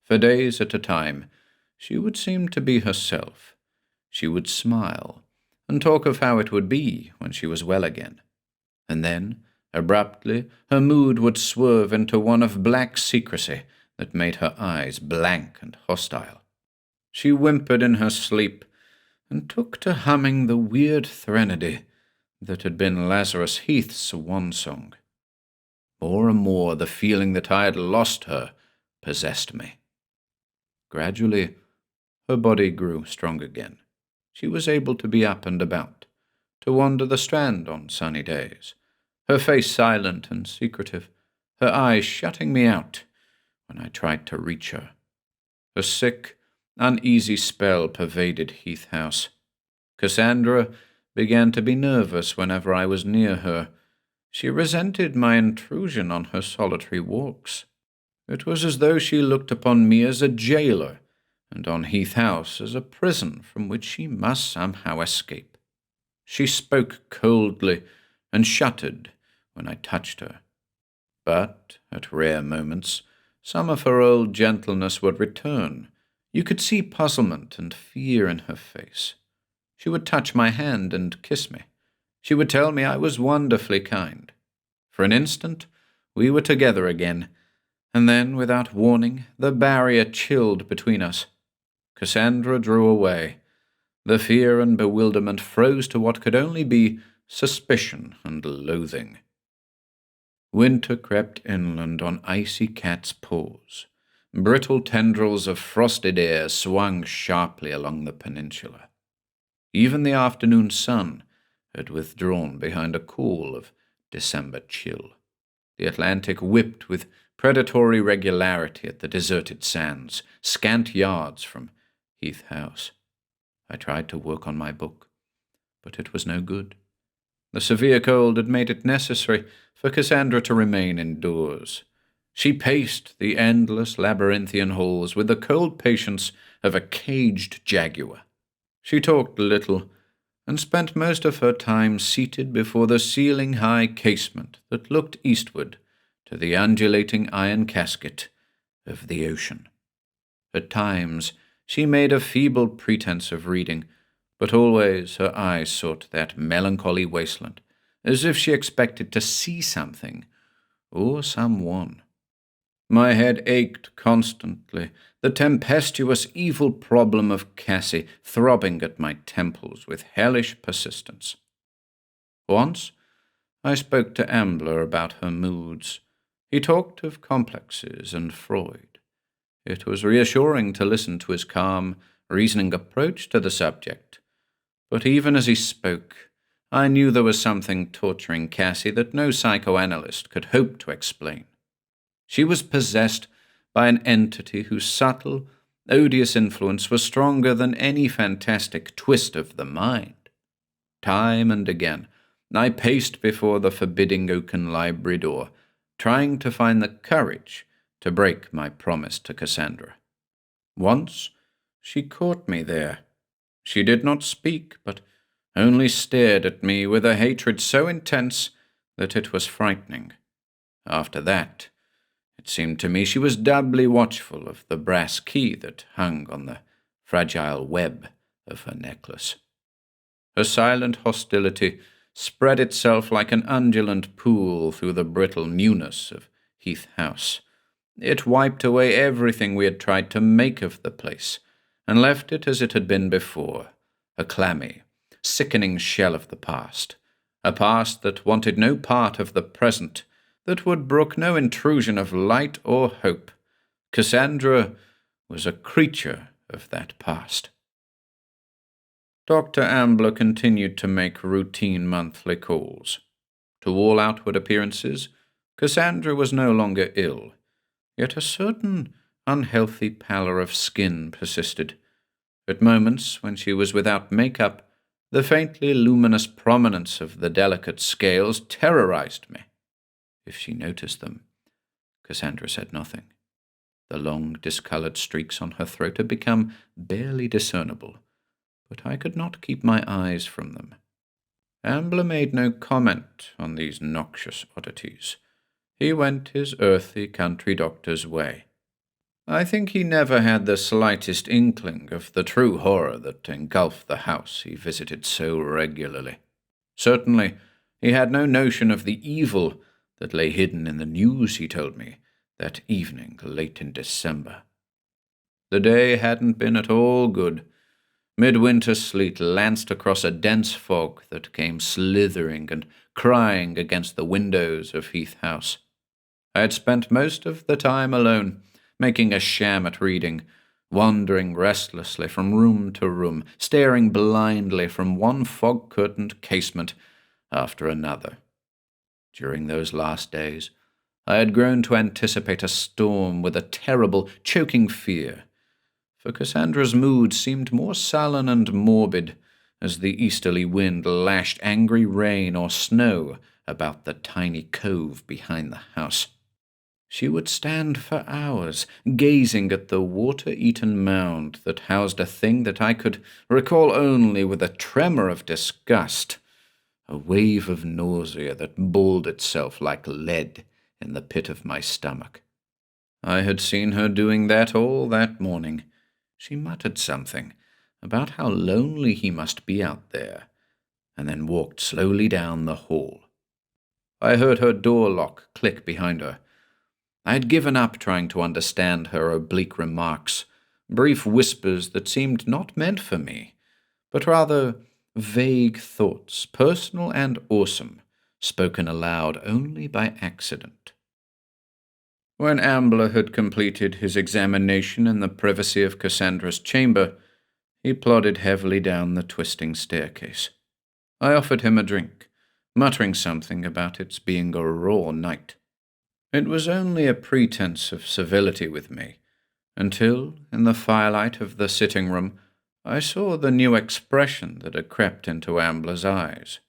For days at a time, she would seem to be herself. She would smile, and talk of how it would be when she was well again. And then, abruptly, her mood would swerve into one of black secrecy that made her eyes blank and hostile. She whimpered in her sleep, and took to humming the weird threnody that had been Lazarus Heath's swan song. More and more the feeling that I had lost her possessed me. Gradually, her body grew strong again. She was able to be up and about, to wander the Strand on sunny days, her face silent and secretive, her eyes shutting me out when I tried to reach her. A sick, uneasy spell pervaded Heath House. Cassandra began to be nervous whenever I was near her. She resented my intrusion on her solitary walks. It was as though she looked upon me as a jailer, and on Heath House as a prison from which she must somehow escape. She spoke coldly and shuddered when I touched her. But, at rare moments, some of her old gentleness would return. You could see puzzlement and fear in her face. She would touch my hand and kiss me. She would tell me I was wonderfully kind. For an instant, we were together again, and then, without warning, the barrier chilled between us. Cassandra drew away. The fear and bewilderment froze to what could only be suspicion and loathing. Winter crept inland on icy cat's paws. Brittle tendrils of frosted air swung sharply along the peninsula. Even the afternoon sun had withdrawn behind a cool of December chill. The Atlantic whipped with predatory regularity at the deserted sands, scant yards from Heath House. I tried to work on my book, but it was no good. The severe cold had made it necessary for Cassandra to remain indoors. She paced the endless labyrinthian halls with the cold patience of a caged jaguar. She talked little, and spent most of her time seated before the ceiling-high casement that looked eastward to the undulating iron casket of the ocean. At times she made a feeble pretense of reading, but always her eyes sought that melancholy wasteland, as if she expected to see something, or someone. My head ached constantly, the tempestuous evil problem of Cassie throbbing at my temples with hellish persistence. Once, I spoke to Ambler about her moods. He talked of complexes and Freud. It was reassuring to listen to his calm, reasoning approach to the subject. But even as he spoke, I knew there was something torturing Cassie that no psychoanalyst could hope to explain. She was possessed by an entity whose subtle, odious influence was stronger than any fantastic twist of the mind. Time and again, I paced before the forbidding oaken library door, trying to find the courage to break my promise to Cassandra. Once, she caught me there. She did not speak, but only stared at me with a hatred so intense that it was frightening. After that, it seemed to me she was doubly watchful of the brass key that hung on the fragile web of her necklace. Her silent hostility spread itself like an undulant pool through the brittle newness of Heath House. It wiped away everything we had tried to make of the place, and left it as it had been before, a clammy, sickening shell of the past, a past that wanted no part of the present, that would brook no intrusion of light or hope. Cassandra was a creature of that past. Dr. Ambler continued to make routine monthly calls. To all outward appearances, Cassandra was no longer ill, yet a certain unhealthy pallor of skin persisted. At moments, when she was without makeup, the faintly luminous prominence of the delicate scales terrorized me. If she noticed them, Cassandra said nothing. The long, discolored streaks on her throat had become barely discernible, but I could not keep my eyes from them. Ambler made no comment on these noxious oddities. He went his earthy country doctor's way. I think he never had the slightest inkling of the true horror that engulfed the house he visited so regularly. Certainly, he had no notion of the evil that lay hidden in the news he told me that evening late in December. The day hadn't been at all good. Midwinter sleet lanced across a dense fog that came slithering and crying against the windows of Heath House. I had spent most of the time alone, making a sham at reading, wandering restlessly from room to room, staring blindly from one fog-curtained casement after another. During those last days, I had grown to anticipate a storm with a terrible, choking fear, for Cassandra's mood seemed more sullen and morbid as the easterly wind lashed angry rain or snow about the tiny cove behind the house. She would stand for hours, gazing at the water-eaten mound that housed a thing that I could recall only with a tremor of disgust, a wave of nausea that balled itself like lead in the pit of my stomach. I had seen her doing that all that morning. She muttered something about how lonely he must be out there, and then walked slowly down the hall. I heard her door lock click behind her. I had given up trying to understand her oblique remarks, brief whispers that seemed not meant for me, but rather vague thoughts, personal and awesome, spoken aloud only by accident. When Ambler had completed his examination in the privacy of Cassandra's chamber, he plodded heavily down the twisting staircase. I offered him a drink, muttering something about its being a raw night. It was only a pretense of civility with me, until, in the firelight of the sitting-room, I saw the new expression that had crept into Ambler's eyes.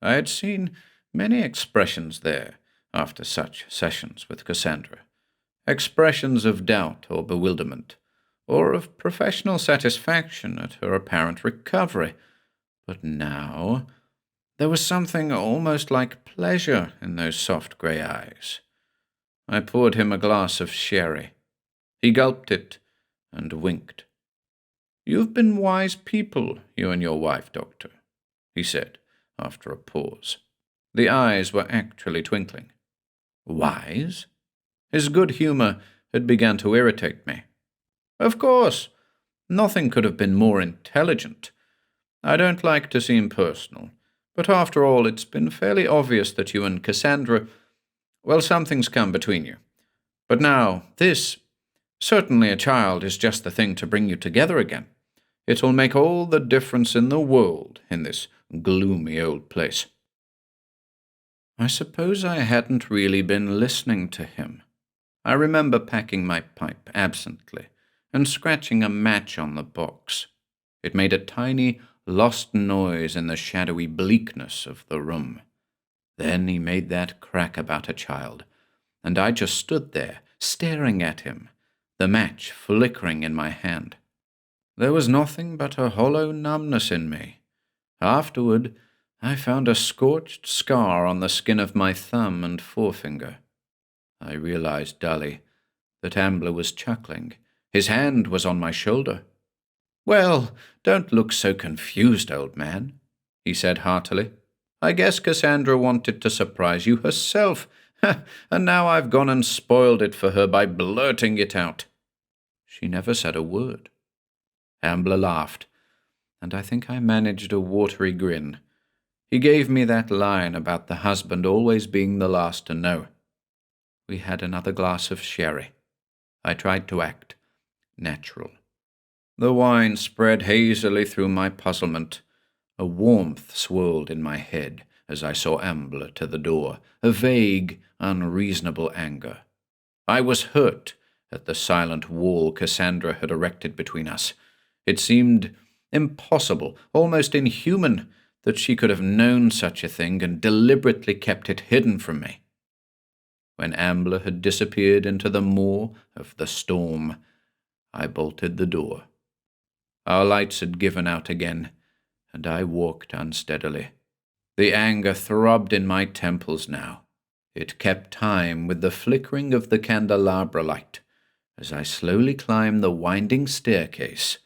I had seen many expressions there after such sessions with Cassandra. Expressions of doubt or bewilderment, or of professional satisfaction at her apparent recovery. But now there was something almost like pleasure in those soft grey eyes. I poured him a glass of sherry. He gulped it and winked. "You've been wise people, you and your wife, Doctor," he said, after a pause. The eyes were actually twinkling. Wise? His good humour had begun to irritate me. Of course, nothing could have been more intelligent. I don't like to seem personal, but after all, it's been fairly obvious that you and Cassandra, well, something's come between you. But now, certainly a child is just the thing to bring you together again. It'll make all the difference in the world in this gloomy old place. I suppose I hadn't really been listening to him. I remember packing my pipe absently and scratching a match on the box. It made a tiny, lost noise in the shadowy bleakness of the room. Then he made that crack about a child, and I just stood there, staring at him, the match flickering in my hand. There was nothing but a hollow numbness in me. Afterward, I found a scorched scar on the skin of my thumb and forefinger. I realized dully that Ambler was chuckling. His hand was on my shoulder. "Well, don't look so confused, old man," he said heartily. "I guess Cassandra wanted to surprise you herself, and now I've gone and spoiled it for her by blurting it out." She never said a word. Ambler laughed, and I think I managed a watery grin. He gave me that line about the husband always being the last to know. We had another glass of sherry. I tried to act natural. The wine spread hazily through my puzzlement. A warmth swirled in my head as I saw Ambler to the door, a vague, unreasonable anger. I was hurt at the silent wall Cassandra had erected between us. It seemed impossible, almost inhuman, that she could have known such a thing and deliberately kept it hidden from me. When Ambler had disappeared into the maw of the storm, I bolted the door. Our lights had given out again, and I walked unsteadily. The anger throbbed in my temples now. It kept time with the flickering of the candelabra light as I slowly climbed the winding staircase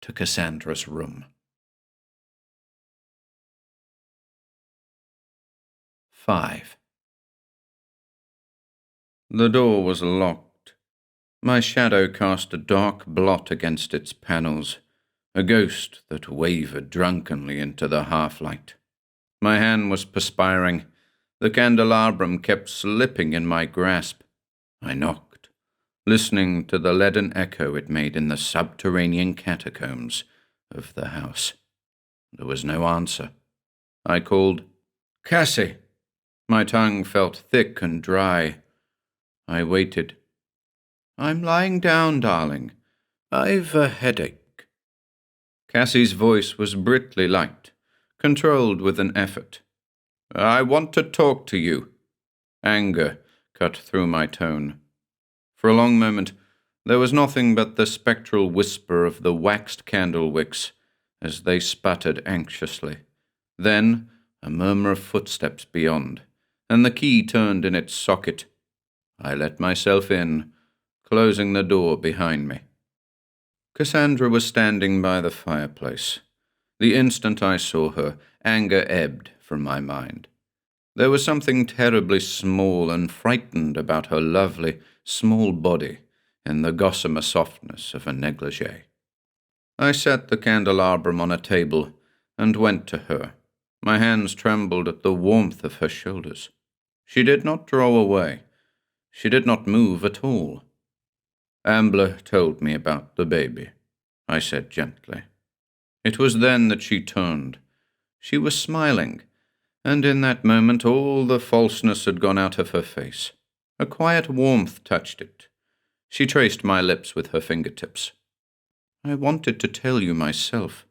to Cassandra's room. 5. The door was locked. My shadow cast a dark blot against its panels, a ghost that wavered drunkenly into the half-light. My hand was perspiring. The candelabrum kept slipping in my grasp. I knocked, listening to the leaden echo it made in the subterranean catacombs of the house. There was no answer. I called, "Cassie!" My tongue felt thick and dry. I waited. "I'm lying down, darling. I've a headache." Cassie's voice was brittlely light, controlled with an effort. "I want to talk to you." Anger cut through my tone. For a long moment, there was nothing but the spectral whisper of the waxed candle wicks as they sputtered anxiously. Then a murmur of footsteps beyond, and the key turned in its socket. I let myself in, closing the door behind me. Cassandra was standing by the fireplace. The instant I saw her, anger ebbed from my mind. There was something terribly small and frightened about her lovely, small body in the gossamer softness of a negligee. I set the candelabrum on a table and went to her. My hands trembled at the warmth of her shoulders. She did not draw away. She did not move at all. "Ambler told me about the baby," I said gently. It was then that she turned. She was smiling, and in that moment all the falseness had gone out of her face. A quiet warmth touched it. She traced my lips with her fingertips. "I wanted to tell you myself."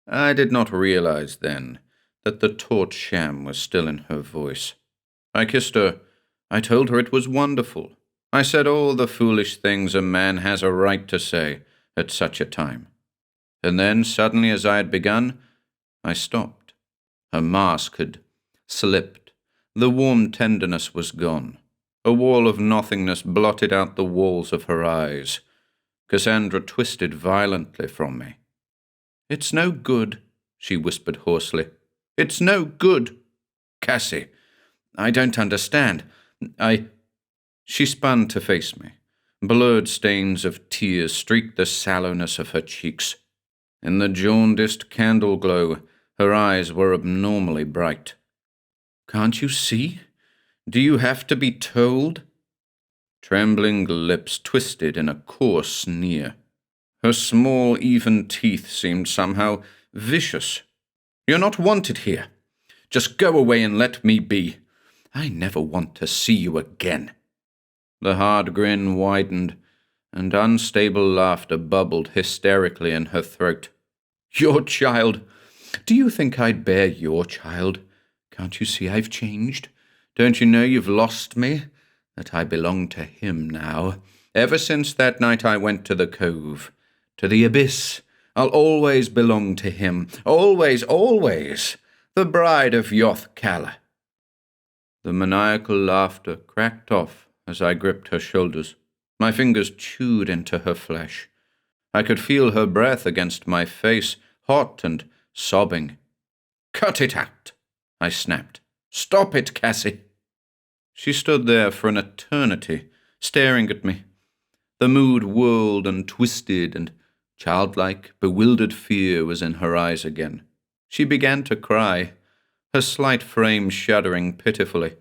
I did not realize then that the taut sham was still in her voice. I kissed her. I told her it was wonderful. I said all the foolish things a man has a right to say at such a time. And then, suddenly as I had begun, I stopped. Her mask had slipped. The warm tenderness was gone. A wall of nothingness blotted out the walls of her eyes. Cassandra twisted violently from me. "It's no good," she whispered hoarsely. "It's no good." "Cassie, I don't understand. She spun to face me. Blurred stains of tears streaked the sallowness of her cheeks. In the jaundiced candle glow, her eyes were abnormally bright. "Can't you see? Do you have to be told?" Trembling lips twisted in a coarse sneer. Her small, even teeth seemed somehow vicious. "You're not wanted here. Just go away and let me be. I never want to see you again." The hard grin widened, and unstable laughter bubbled hysterically in her throat. "Your child? Do you think I'd bear your child? Can't you see I've changed? Don't you know you've lost me? That I belong to him now. Ever since that night I went to the cove, to the abyss, I'll always belong to him. Always, always. The bride of Yoth Kalla." The maniacal laughter cracked off as I gripped her shoulders. My fingers chewed into her flesh. I could feel her breath against my face, hot and sobbing. "Cut it out," I snapped. "Stop it, Cassie." She stood there for an eternity, staring at me. The mood whirled and twisted, and childlike, bewildered fear was in her eyes again. She began to cry, her slight frame shuddering pitifully.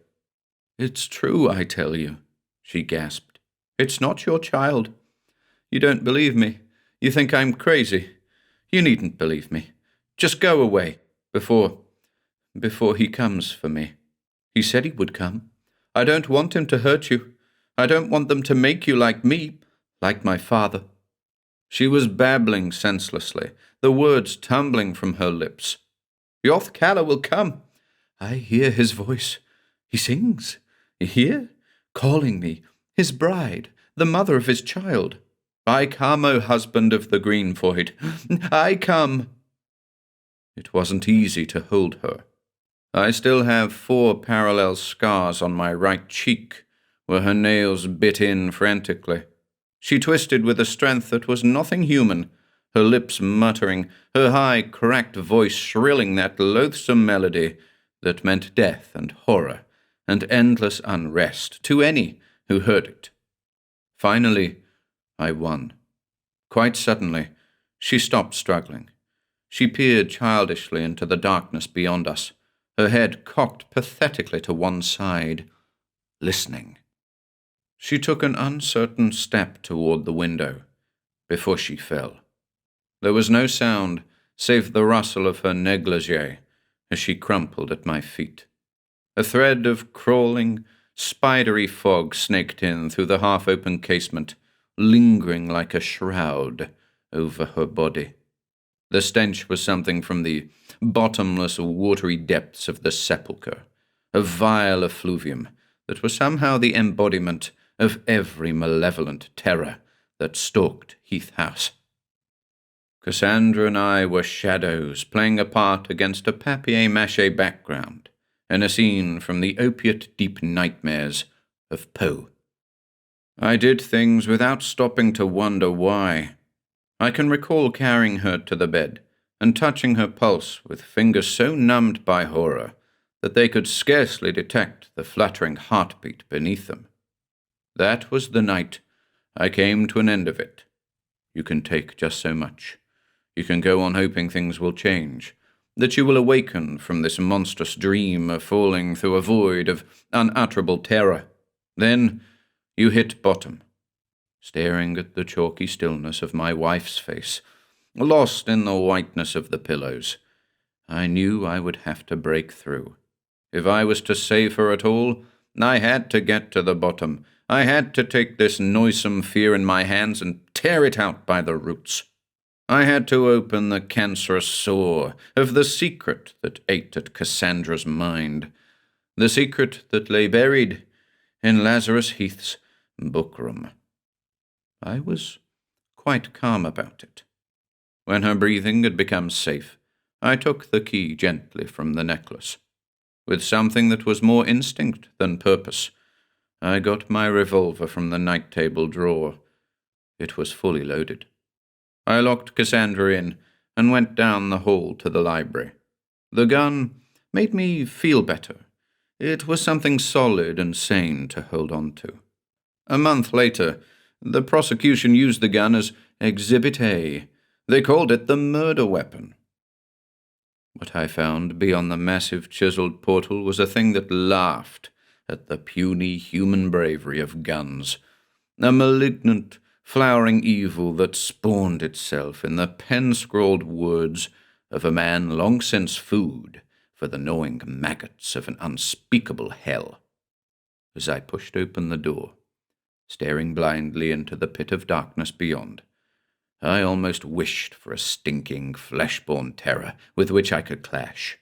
"It's true, I tell you," she gasped. "It's not your child. You don't believe me. You think I'm crazy. You needn't believe me. Just go away, before he comes for me. He said he would come. I don't want him to hurt you. I don't want them to make you like me, like my father." She was babbling senselessly, the words tumbling from her lips. "Yoth Kalla will come. I hear his voice. He sings. You hear? Calling me, his bride, the mother of his child. I come, O husband of the green-forehead. I come." It wasn't easy to hold her. I still have 4 parallel scars on my right cheek, where her nails bit in frantically. She twisted with a strength that was nothing human, her lips muttering, her high, cracked voice shrilling that loathsome melody that meant death and horror and endless unrest to any who heard it. Finally, I won. Quite suddenly, she stopped struggling. She peered childishly into the darkness beyond us, her head cocked pathetically to one side, listening. She took an uncertain step toward the window before she fell. There was no sound save the rustle of her negligee as she crumpled at my feet. A thread of crawling, spidery fog snaked in through the half-open casement, lingering like a shroud over her body. The stench was something from the bottomless, watery depths of the sepulchre, a vile effluvium that was somehow the embodiment of every malevolent terror that stalked Heath House. Cassandra and I were shadows playing a part against a papier-mâché background in a scene from the opiate-deep nightmares of Poe. I did things without stopping to wonder why. I can recall carrying her to the bed and touching her pulse with fingers so numbed by horror that they could scarcely detect the fluttering heartbeat beneath them. That was the night I came to an end of it. You can take just so much. You can go on hoping things will change, that you will awaken from this monstrous dream of falling through a void of unutterable terror. Then you hit bottom, staring at the chalky stillness of my wife's face, lost in the whiteness of the pillows. I knew I would have to break through. If I was to save her at all, I had to get to the bottom. I had to take this noisome fear in my hands and tear it out by the roots. I had to open the cancerous sore of the secret that ate at Cassandra's mind, the secret that lay buried in Lazarus Heath's bookroom. I was quite calm about it. When her breathing had become safe, I took the key gently from the necklace. With something that was more instinct than purpose, I got my revolver from the night-table drawer. It was fully loaded. I locked Cassandra in and went down the hall to the library. The gun made me feel better. It was something solid and sane to hold on to. A month later, the prosecution used the gun as Exhibit A. They called it the murder weapon. What I found beyond the massive chiseled portal was a thing that laughed at the puny human bravery of guns, a malignant, flowering evil that spawned itself in the pen-scrawled words of a man long since food for the gnawing maggots of an unspeakable hell. As I pushed open the door, staring blindly into the pit of darkness beyond, I almost wished for a stinking, flesh-born terror with which I could clash,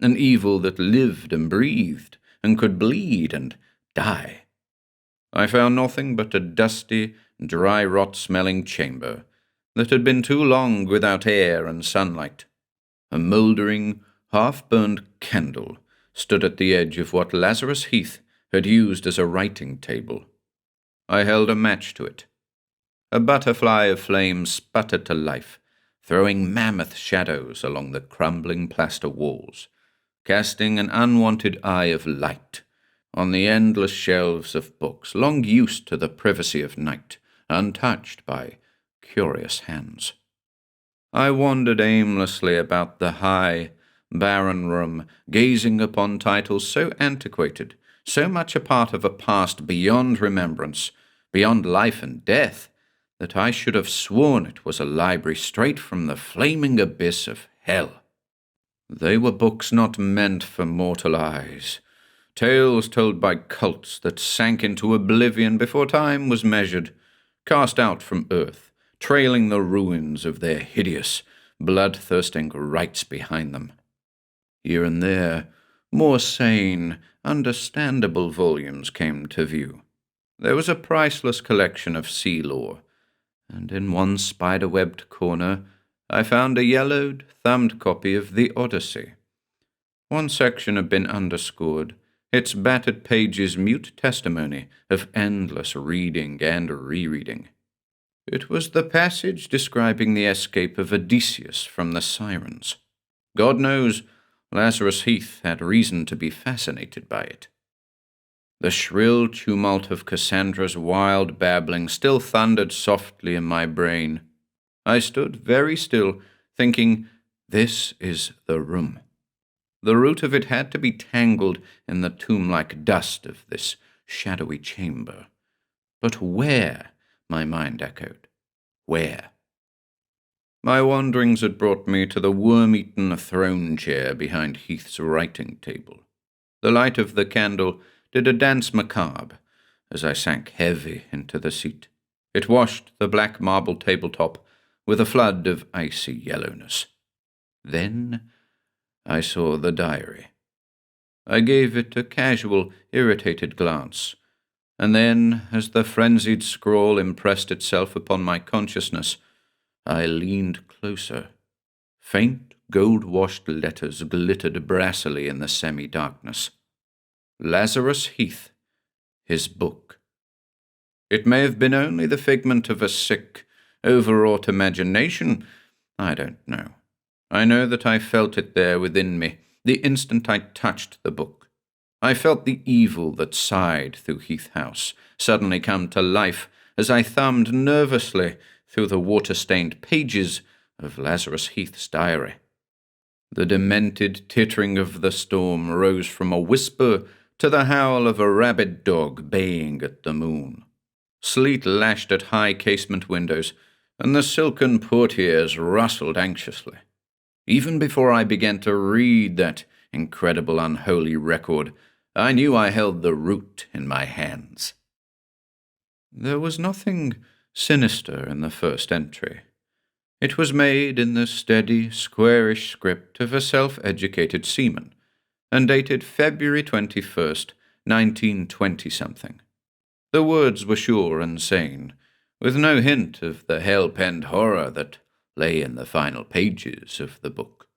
an evil that lived and breathed and could bleed and die. I found nothing but a dusty, dry rot-smelling chamber that had been too long without air and sunlight. A mouldering, half-burned candle stood at the edge of what Lazarus Heath had used as a writing table. I held a match to it. A butterfly of flame sputtered to life, throwing mammoth shadows along the crumbling plaster walls, casting an unwanted eye of light on the endless shelves of books, long used to the privacy of night, untouched by curious hands. I wandered aimlessly about the high, barren room, gazing upon titles so antiquated, so much a part of a past beyond remembrance, beyond life and death, that I should have sworn it was a library straight from the flaming abyss of hell. They were books not meant for mortal eyes, tales told by cults that sank into oblivion before time was measured, cast out from earth, trailing the ruins of their hideous, bloodthirsting rites behind them. Here and there, more sane, understandable volumes came to view. There was a priceless collection of sea lore, and in one spider-webbed corner I found a yellowed, thumbed copy of the Odyssey. One section had been underscored, its battered pages mute testimony of endless reading and rereading. It was the passage describing the escape of Odysseus from the Sirens. God knows, Lazarus Heath had reason to be fascinated by it. The shrill tumult of Cassandra's wild babbling still thundered softly in my brain. I stood very still, thinking, this is the room. The root of it had to be tangled in the tomb-like dust of this shadowy chamber. But where? My mind echoed. Where? My wanderings had brought me to the worm-eaten throne chair behind Heath's writing table. The light of the candle did a dance macabre as I sank heavy into the seat. It washed the black marble tabletop with a flood of icy yellowness. Then I saw the diary. I gave it a casual, irritated glance, and then, as the frenzied scrawl impressed itself upon my consciousness, I leaned closer. Faint, gold-washed letters glittered brassily in the semi-darkness. Lazarus Heath, his book. It may have been only the figment of a sick, overwrought imagination. I don't know. I know that I felt it there within me the instant I touched the book. I felt the evil that sighed through Heath House suddenly come to life as I thumbed nervously through the water-stained pages of Lazarus Heath's diary. The demented tittering of the storm rose from a whisper to the howl of a rabid dog baying at the moon. Sleet lashed at high casement windows, and the silken portieres rustled anxiously. Even before I began to read that incredible unholy record, I knew I held the root in my hands. There was nothing sinister in the first entry. It was made in the steady, squarish script of a self-educated seaman, and dated February 21st, 1920-something. The words were sure and sane, with no hint of the hell-penned horror that lay in the final pages of the book.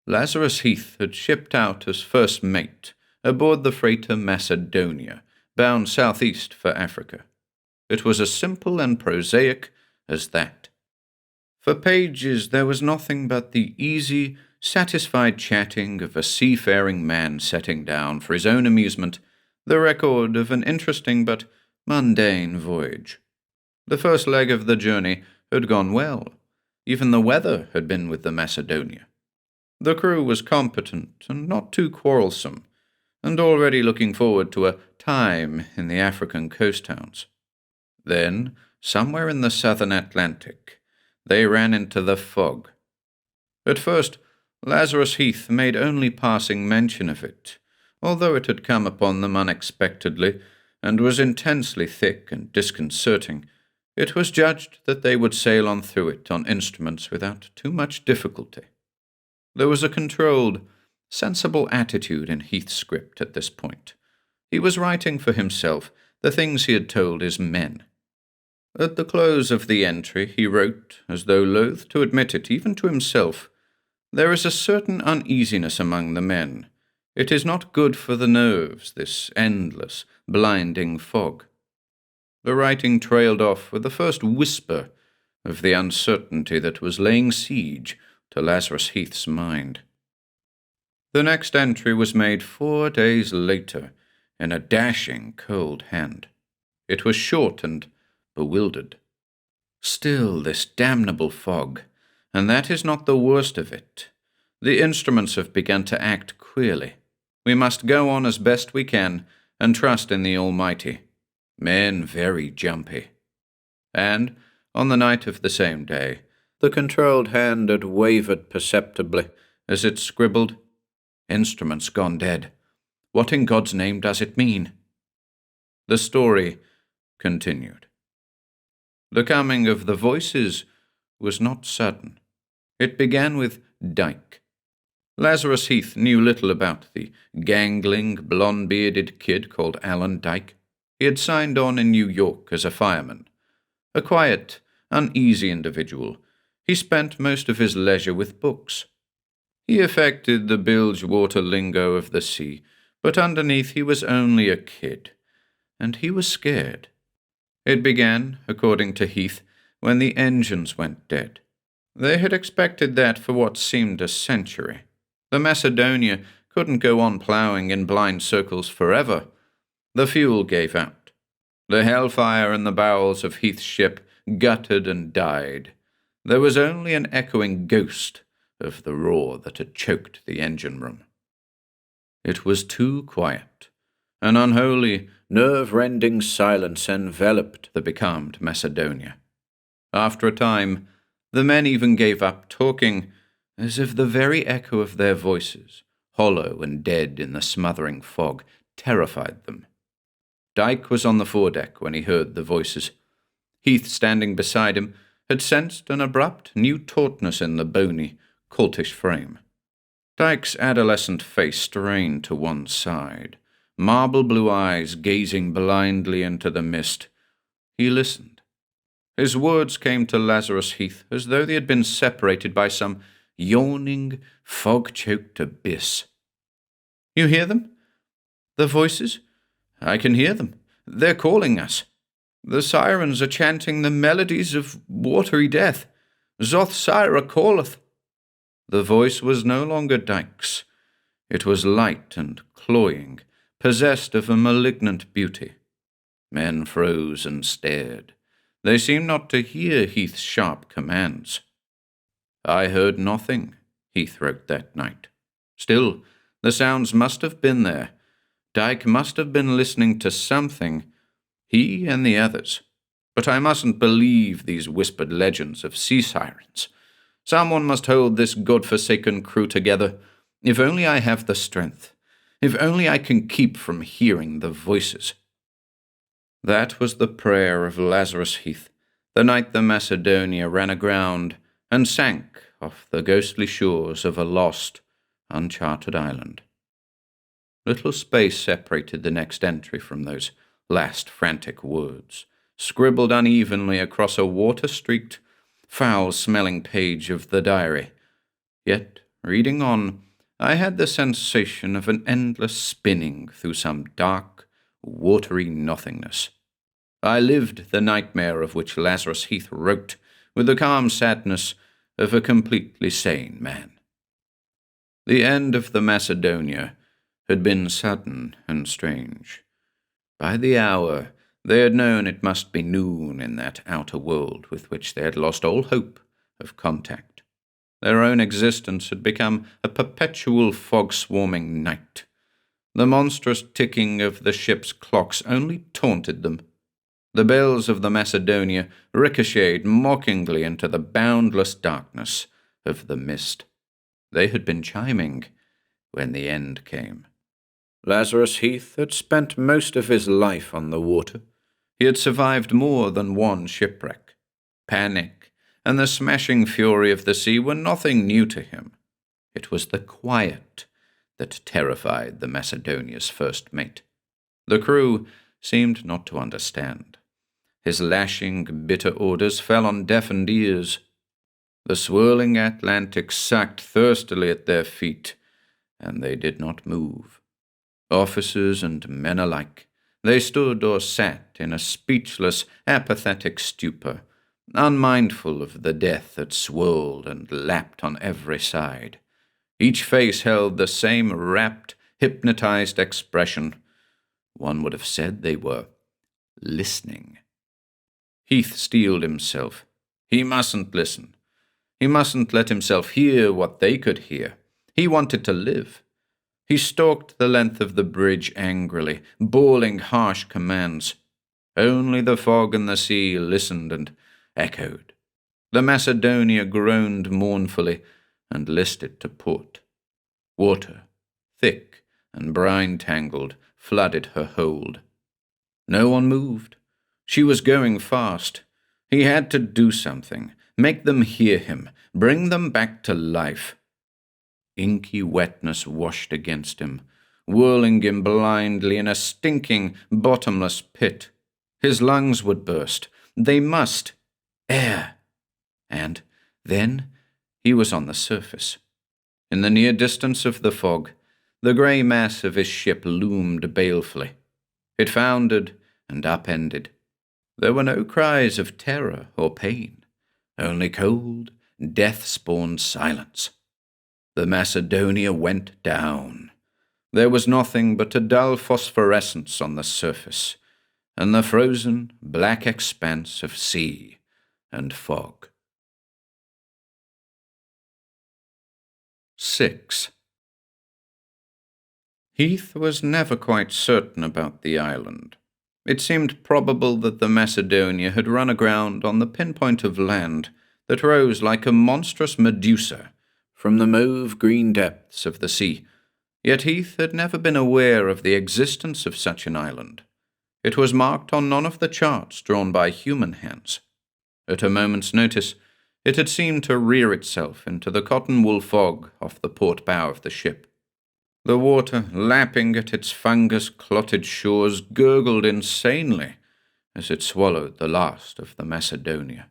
Lazarus Heath had shipped out as first mate aboard the freighter Macedonia, bound southeast for Africa. It was as simple and prosaic as that. For pages there was nothing but the easy, satisfied chatting of a seafaring man setting down for his own amusement the record of an interesting but mundane voyage. The first leg of the journey had gone well. Even the weather had been with the Macedonia. The crew was competent and not too quarrelsome, and already looking forward to a time in the African coast towns. Then, somewhere in the southern Atlantic, they ran into the fog. At first, Lazarus Heath made only passing mention of it, although it had come upon them unexpectedly and was intensely thick and disconcerting. It was judged that they would sail on through it on instruments without too much difficulty. There was a controlled, sensible attitude in Heath's script at this point. He was writing for himself the things he had told his men. At the close of the entry he wrote, as though loath to admit it even to himself, "There is a certain uneasiness among the men. It is not good for the nerves, this endless, blinding fog." The writing trailed off with the first whisper of the uncertainty that was laying siege to Lazarus Heath's mind. The next entry was made 4 days later in a dashing cold hand. It was short and bewildered. "Still this damnable fog, and that is not the worst of it. The instruments have begun to act queerly. We must go on as best we can and trust in the Almighty. Men very jumpy." And, on the night of the same day, the controlled hand had wavered perceptibly as it scribbled, "Instruments gone dead. What in God's name does it mean?" The story continued. The coming of the voices was not sudden. It began with Dyke. Lazarus Heath knew little about the gangling, blonde-bearded kid called Alan Dyke. He had signed on in New York as a fireman. A quiet, uneasy individual, he spent most of his leisure with books. He affected the bilge-water lingo of the sea, but underneath he was only a kid, and he was scared. It began, according to Heath, when the engines went dead. They had expected that for what seemed a century. The Macedonia couldn't go on ploughing in blind circles forever. The fuel gave out. The hellfire in the bowels of Heath's ship guttered and died. There was only an echoing ghost of the roar that had choked the engine room. It was too quiet. An unholy, nerve-rending silence enveloped the becalmed Macedonia. After a time, the men even gave up talking, as if the very echo of their voices, hollow and dead in the smothering fog, terrified them. Dyke was on the foredeck when he heard the voices. Heath, standing beside him, had sensed an abrupt new tautness in the bony, coltish frame. Dyke's adolescent face strained to one side, marble blue eyes gazing blindly into the mist. He listened. His words came to Lazarus Heath as though they had been separated by some yawning, fog-choked abyss. "You hear them? The voices? I can hear them. They're calling us. The sirens are chanting the melodies of watery death. Zoth Sira calleth." The voice was no longer Dyke's. It was light and cloying, possessed of a malignant beauty. Men froze and stared. They seemed not to hear Heath's sharp commands. "I heard nothing," Heath wrote that night. Still, the sounds must have been there. Dyke must have been listening to something, he and the others. But I mustn't believe these whispered legends of sea sirens. Someone must hold this God-forsaken crew together. If only I have the strength. If only I can keep from hearing the voices. That was the prayer of Lazarus Heath, the night the Macedonia ran aground and sank off the ghostly shores of a lost, uncharted island. Little space separated the next entry from those last frantic words, scribbled unevenly across a water-streaked, foul-smelling page of the diary. Yet, reading on, I had the sensation of an endless spinning through some dark, watery nothingness. I lived the nightmare of which Lazarus Heath wrote with the calm sadness of a completely sane man. The end of the Macedonia had been sudden and strange. By the hour, they had known it must be noon in that outer world with which they had lost all hope of contact. Their own existence had become a perpetual fog-swarming night. The monstrous ticking of the ship's clocks only taunted them. The bells of the Macedonia ricocheted mockingly into the boundless darkness of the mist. They had been chiming when the end came. Lazarus Heath had spent most of his life on the water. He had survived more than one shipwreck. Panic and the smashing fury of the sea were nothing new to him. It was the quiet that terrified the Macedonia's first mate. The crew seemed not to understand. His lashing, bitter orders fell on deafened ears. The swirling Atlantic sucked thirstily at their feet, and they did not move. Officers and men alike, they stood or sat in a speechless, apathetic stupor, unmindful of the death that swirled and lapped on every side. Each face held the same rapt, hypnotized expression. One would have said they were listening. Heath steeled himself. He mustn't listen. He mustn't let himself hear what they could hear. He wanted to live. He stalked the length of the bridge angrily, bawling harsh commands. Only the fog and the sea listened and echoed. The Macedonia groaned mournfully and listed to port. Water, thick and brine-tangled, flooded her hold. No one moved. She was going fast. He had to do something, make them hear him, bring them back to life. Inky wetness washed against him, whirling him blindly in a stinking, bottomless pit. His lungs would burst. They must. Air. And then he was on the surface. In the near distance of the fog, the grey mass of his ship loomed balefully. It foundered and upended. There were no cries of terror or pain, only cold, death-spawned silence. The Macedonia went down. There was nothing but a dull phosphorescence on the surface, and the frozen, black expanse of sea and fog. 6. Heath was never quite certain about the island. It seemed probable that the Macedonia had run aground on the pinpoint of land that rose like a monstrous Medusa from the mauve-green depths of the sea, yet Heath had never been aware of the existence of such an island. It was marked on none of the charts drawn by human hands. At a moment's notice, it had seemed to rear itself into the cotton-wool fog off the port bow of the ship. The water, lapping at its fungus-clotted shores, gurgled insanely as it swallowed the last of the Macedonia.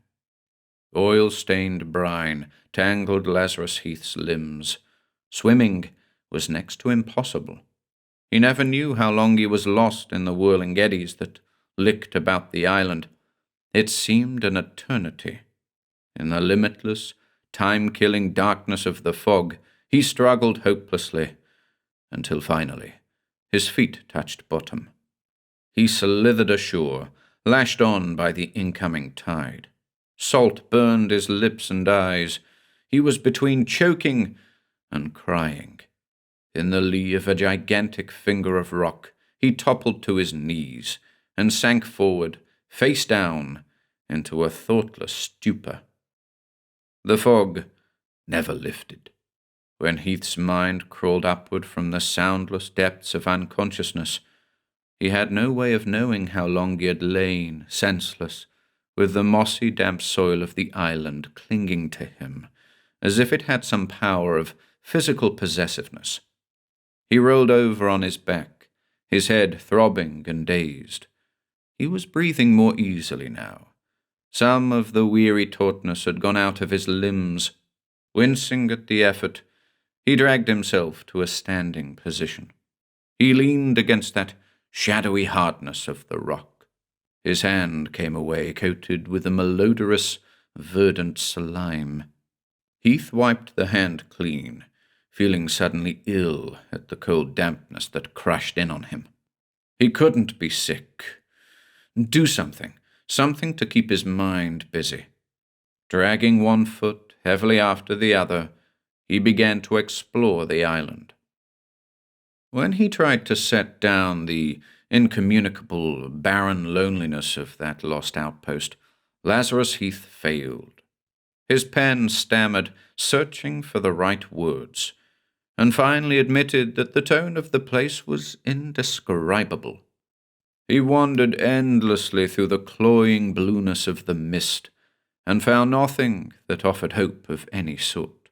Oil-stained brine tangled Lazarus Heath's limbs. Swimming was next to impossible. He never knew how long he was lost in the whirling eddies that licked about the island. It seemed an eternity. In the limitless, time-killing darkness of the fog, he struggled hopelessly, until finally his feet touched bottom. He slithered ashore, lashed on by the incoming tide. Salt burned his lips and eyes. He was between choking and crying. In the lee of a gigantic finger of rock, he toppled to his knees and sank forward, face down, into a thoughtless stupor. The fog never lifted. When Heath's mind crawled upward from the soundless depths of unconsciousness, he had no way of knowing how long he had lain, senseless, with the mossy, damp soil of the island clinging to him, as if it had some power of physical possessiveness. He rolled over on his back, his head throbbing and dazed. He was breathing more easily now. Some of the weary tautness had gone out of his limbs. Wincing at the effort, he dragged himself to a standing position. He leaned against that shadowy hardness of the rock. His hand came away coated with a malodorous, verdant slime. Heath wiped the hand clean, feeling suddenly ill at the cold dampness that crushed in on him. He couldn't be sick. Do something to keep his mind busy. Dragging one foot heavily after the other, he began to explore the island. When he tried to set down the incommunicable, barren loneliness of that lost outpost, Lazarus Heath failed. His pen stammered, searching for the right words, and finally admitted that the tone of the place was indescribable. He wandered endlessly through the cloying blueness of the mist, and found nothing that offered hope of any sort.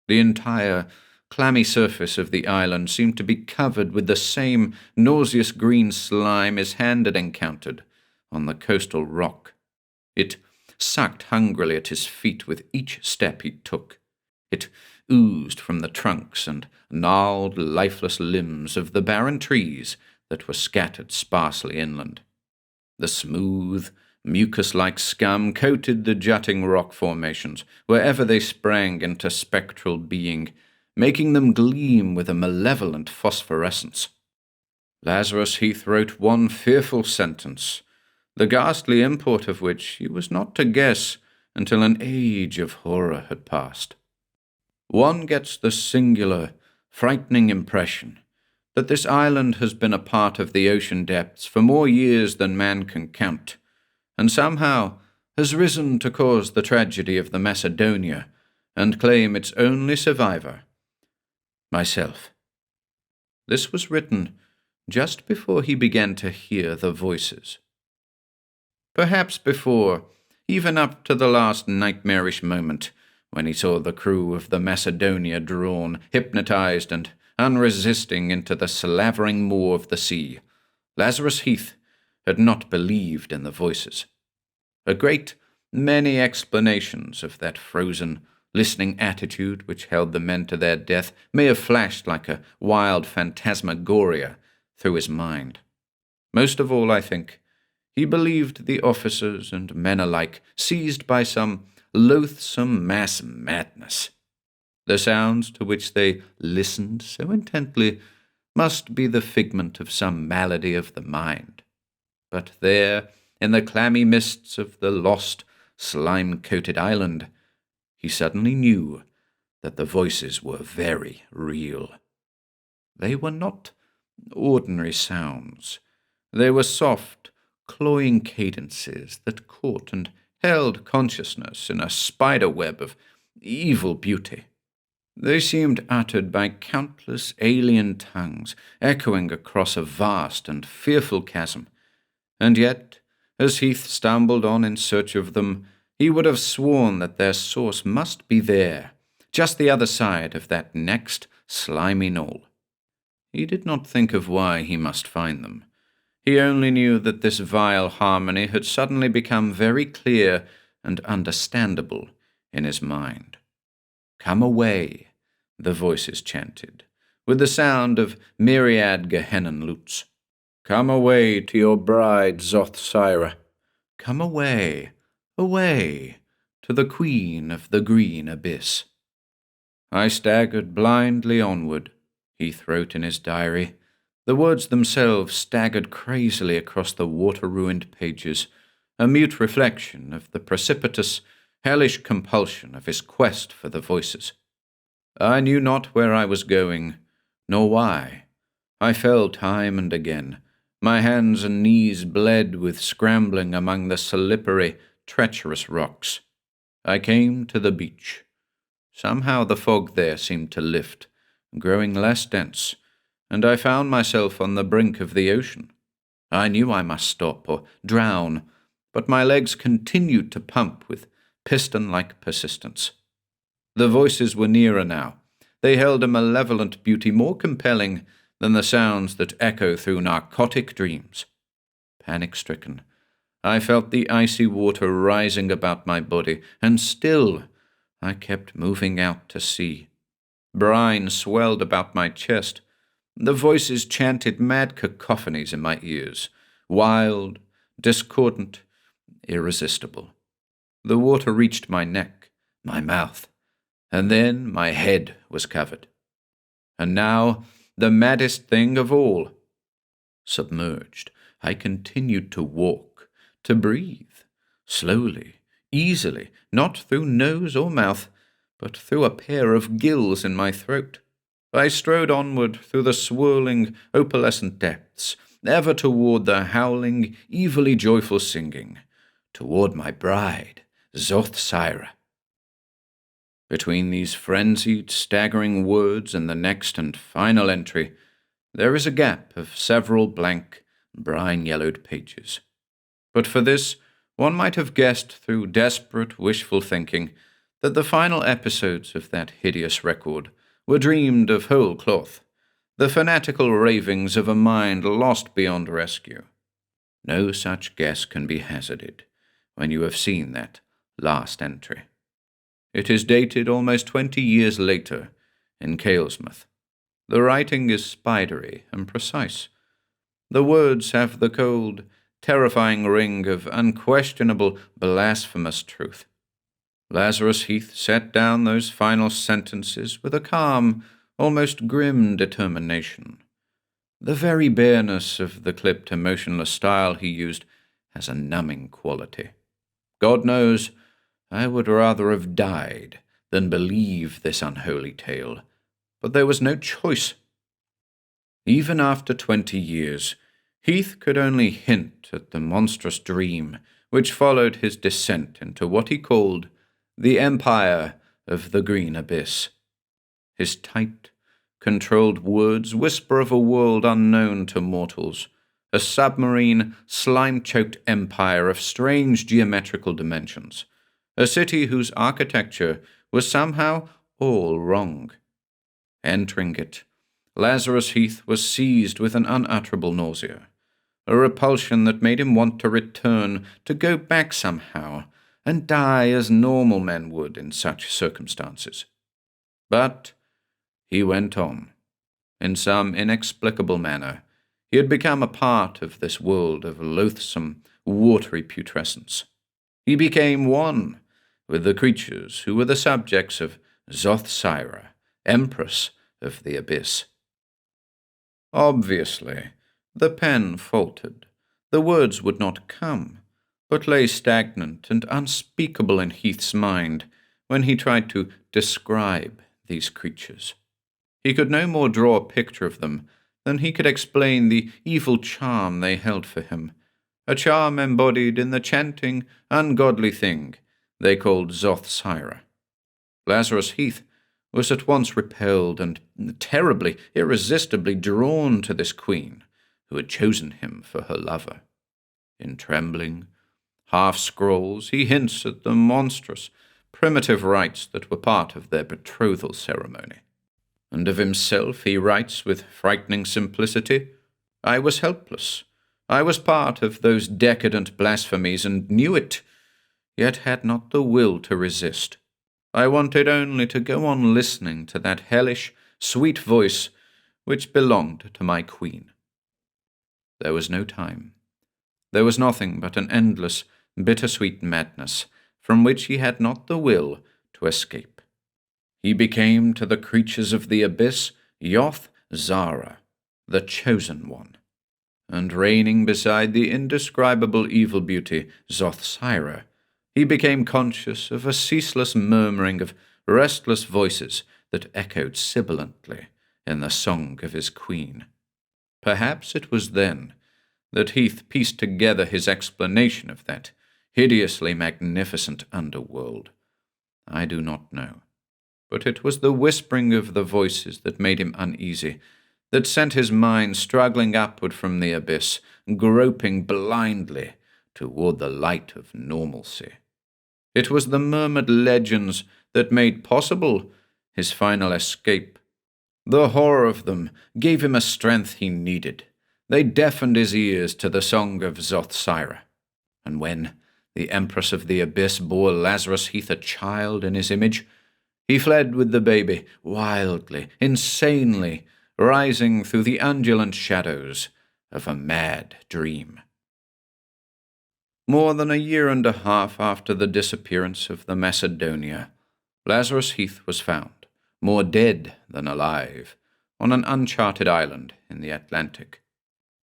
The entire clammy surface of the island seemed to be covered with the same nauseous green slime his hand had encountered on the coastal rock. It sucked hungrily at his feet with each step he took. It oozed from the trunks and gnarled, lifeless limbs of the barren trees that were scattered sparsely inland. The smooth, mucus-like scum coated the jutting rock formations wherever they sprang into spectral being, making them gleam with a malevolent phosphorescence. Lazarus Heath wrote one fearful sentence, the ghastly import of which he was not to guess until an age of horror had passed. One gets the singular, frightening impression that this island has been a part of the ocean depths for more years than man can count, and somehow has risen to cause the tragedy of the Macedonia and claim its only survivor, myself. This was written just before he began to hear the voices. Perhaps before, even up to the last nightmarish moment, when he saw the crew of the Macedonia drawn, hypnotized and unresisting into the slavering maw of the sea, Lazarus Heath had not believed in the voices. A great many explanations of that frozen, listening attitude which held the men to their death may have flashed like a wild phantasmagoria through his mind. Most of all, I think, he believed the officers and men alike seized by some loathsome mass madness. The sounds to which they listened so intently must be the figment of some malady of the mind. But there, in the clammy mists of the lost, slime-coated island, he suddenly knew that the voices were very real. They were not ordinary sounds. They were soft, cloying cadences that caught and held consciousness in a spider-web of evil beauty. They seemed uttered by countless alien tongues, echoing across a vast and fearful chasm, and yet, as Heath stumbled on in search of them, he would have sworn that their source must be there, just the other side of that next slimy knoll. He did not think of why he must find them. He only knew that this vile harmony had suddenly become very clear and understandable in his mind. "Come away," the voices chanted, with the sound of myriad Gehennan lutes. "Come away to your bride Zothsaira. Come away, away, to the queen of the green abyss." I staggered blindly onward, Heath wrote in his diary. The words themselves staggered crazily across the water-ruined pages, a mute reflection of the precipitous, hellish compulsion of his quest for the voices. I knew not where I was going, nor why. I fell time and again. My hands and knees bled with scrambling among the slippery, treacherous rocks. I came to the beach. Somehow the fog there seemed to lift, growing less dense, and I found myself on the brink of the ocean. I knew I must stop or drown, but my legs continued to pump with piston-like persistence. The voices were nearer now. They held a malevolent beauty more compelling than the sounds that echo through narcotic dreams. Panic-stricken, I felt the icy water rising about my body, and still I kept moving out to sea. Brine swelled about my chest. The voices chanted mad cacophonies in my ears, wild, discordant, irresistible. The water reached my neck, my mouth, and then my head was covered. And now, the maddest thing of all. Submerged, I continued to walk, to breathe, slowly, easily, not through nose or mouth, but through a pair of gills in my throat. I strode onward through the swirling, opalescent depths, ever toward the howling, evilly joyful singing, toward my bride, Zothsaira. Between these frenzied, staggering words and the next and final entry, there is a gap of several blank, brine-yellowed pages. But for this, one might have guessed through desperate, wishful thinking that the final episodes of that hideous record were dreamed of whole cloth, the fanatical ravings of a mind lost beyond rescue. No such guess can be hazarded when you have seen that last entry. It is dated almost 20 years later in Kalesmouth. The writing is spidery and precise. The words have the cold, terrifying ring of unquestionable, blasphemous truth. Lazarus Heath set down those final sentences with a calm, almost grim determination. The very bareness of the clipped, emotionless style he used has a numbing quality. God knows, I would rather have died than believe this unholy tale, but there was no choice. Even after 20 years, Heath could only hint at the monstrous dream which followed his descent into what he called the Empire of the Green Abyss. His tight, controlled words whisper of a world unknown to mortals, a submarine, slime-choked empire of strange geometrical dimensions, a city whose architecture was somehow all wrong. Entering it, Lazarus Heath was seized with an unutterable nausea, a repulsion that made him want to return, to go back somehow, and die as normal men would in such circumstances. But he went on. In some inexplicable manner, he had become a part of this world of loathsome, watery putrescence. He became one with the creatures who were the subjects of Zothsaira, Empress of the Abyss. Obviously, the pen faltered. The words would not come, but lay stagnant and unspeakable in Heath's mind when he tried to describe these creatures. He could no more draw a picture of them than he could explain the evil charm they held for him, a charm embodied in the chanting, ungodly thing they called Zothsaira. Lazarus Heath was at once repelled and terribly, irresistibly drawn to this queen who had chosen him for her lover. In trembling, half-scrawls, he hints at the monstrous, primitive rites that were part of their betrothal ceremony. And of himself he writes with frightening simplicity, "I was helpless. I was part of those decadent blasphemies and knew it, yet had not the will to resist. I wanted only to go on listening to that hellish, sweet voice which belonged to my queen." There was no time. There was nothing but an endless, bittersweet madness from which he had not the will to escape. He became to the creatures of the abyss Yoth-Zara, the chosen one, and reigning beside the indescribable evil beauty Zothsaira, he became conscious of a ceaseless murmuring of restless voices that echoed sibilantly in the song of his queen. Perhaps it was then that Heath pieced together his explanation of that hideously magnificent underworld. I do not know, but it was the whispering of the voices that made him uneasy, that sent his mind struggling upward from the abyss, groping blindly toward the light of normalcy. It was the murmured legends that made possible his final escape. The horror of them gave him a strength he needed. They deafened his ears to the song of Zothsaira. And when the Empress of the Abyss bore Lazarus Heath a child in his image, he fled with the baby, wildly, insanely, rising through the undulant shadows of a mad dream. More than a year and a half after the disappearance of the Macedonia, Lazarus Heath was found, more dead than alive, on an uncharted island in the Atlantic.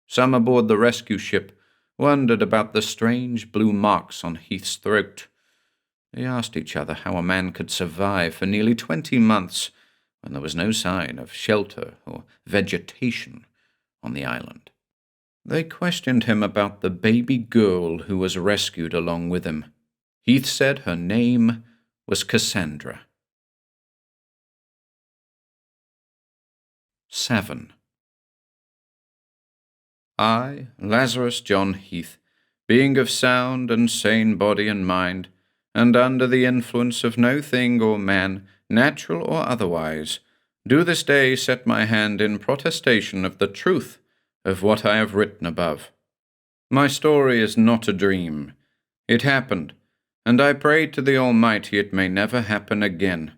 Some aboard the rescue ship wondered about the strange blue marks on Heath's throat. They asked each other how a man could survive for nearly 20 months when there was no sign of shelter or vegetation on the island. They questioned him about the baby girl who was rescued along with him. Heath said her name was Cassandra. 7. I, Lazarus John Heath, being of sound and sane body and mind, and under the influence of no thing or man, natural or otherwise, do this day set my hand in protestation of the truth of what I have written above. My story is not a dream. It happened, and I pray to the Almighty it may never happen again.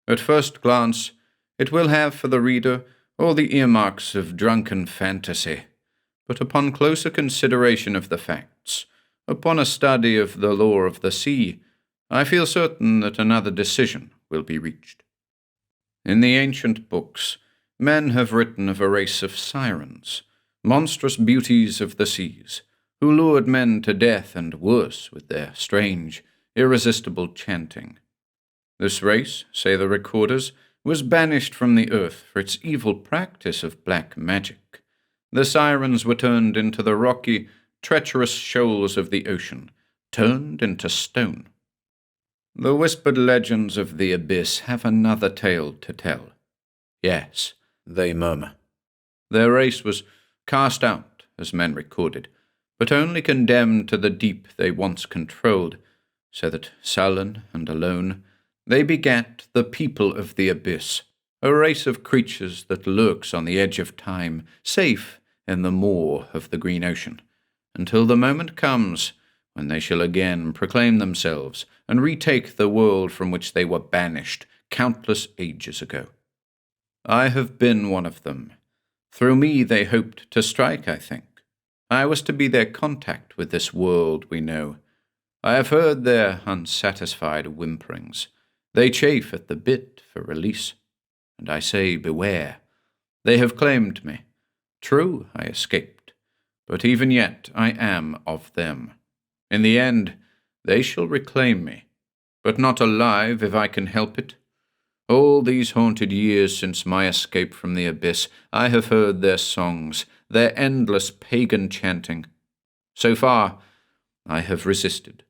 At first glance, it will have for the reader all the earmarks of drunken fantasy, but upon closer consideration of the facts, upon a study of the lore of the sea, I feel certain that another decision will be reached. In the ancient books, men have written of a race of sirens, monstrous beauties of the seas, who lured men to death and worse with their strange, irresistible chanting. This race, say the recorders, was banished from the earth for its evil practice of black magic. The sirens were turned into the rocky, treacherous shoals of the ocean, turned into stone. The whispered legends of the abyss have another tale to tell. Yes, they murmur. Their race was cast out, as men recorded, but only condemned to the deep they once controlled, so that, sullen and alone, they begat the people of the abyss, a race of creatures that lurks on the edge of time, safe in the maw of the green ocean, until the moment comes when they shall again proclaim themselves and retake the world from which they were banished countless ages ago. I have been one of them. Through me they hoped to strike, I think. I was to be their contact with this world we know. I have heard their unsatisfied whimperings. They chafe at the bit for release, and I say beware. They have claimed me. True, I escaped, but even yet I am of them. In the end, they shall reclaim me, but not alive if I can help it. All these haunted years since my escape from the abyss, I have heard their songs, their endless pagan chanting. So far, I have resisted,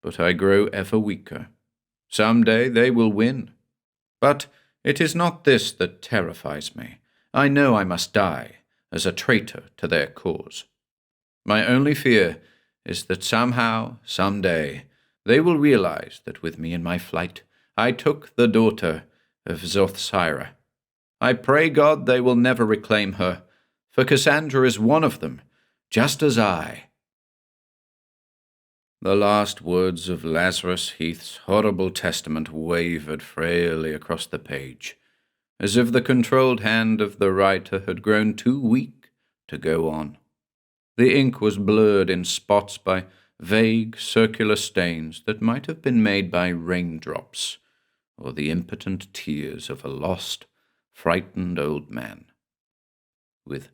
but I grow ever weaker. Some day they will win. But it is not this that terrifies me. I know I must die as a traitor to their cause. My only fear is that somehow, some day, they will realize that with me in my flight, I took the daughter of Zothsira. I pray God they will never reclaim her, for Cassandra is one of them, just as I. The last words of Lazarus Heath's horrible testament wavered frailly across the page, as if the controlled hand of the writer had grown too weak to go on. The ink was blurred in spots by vague circular stains that might have been made by raindrops, or the impotent tears of a lost, frightened old man. With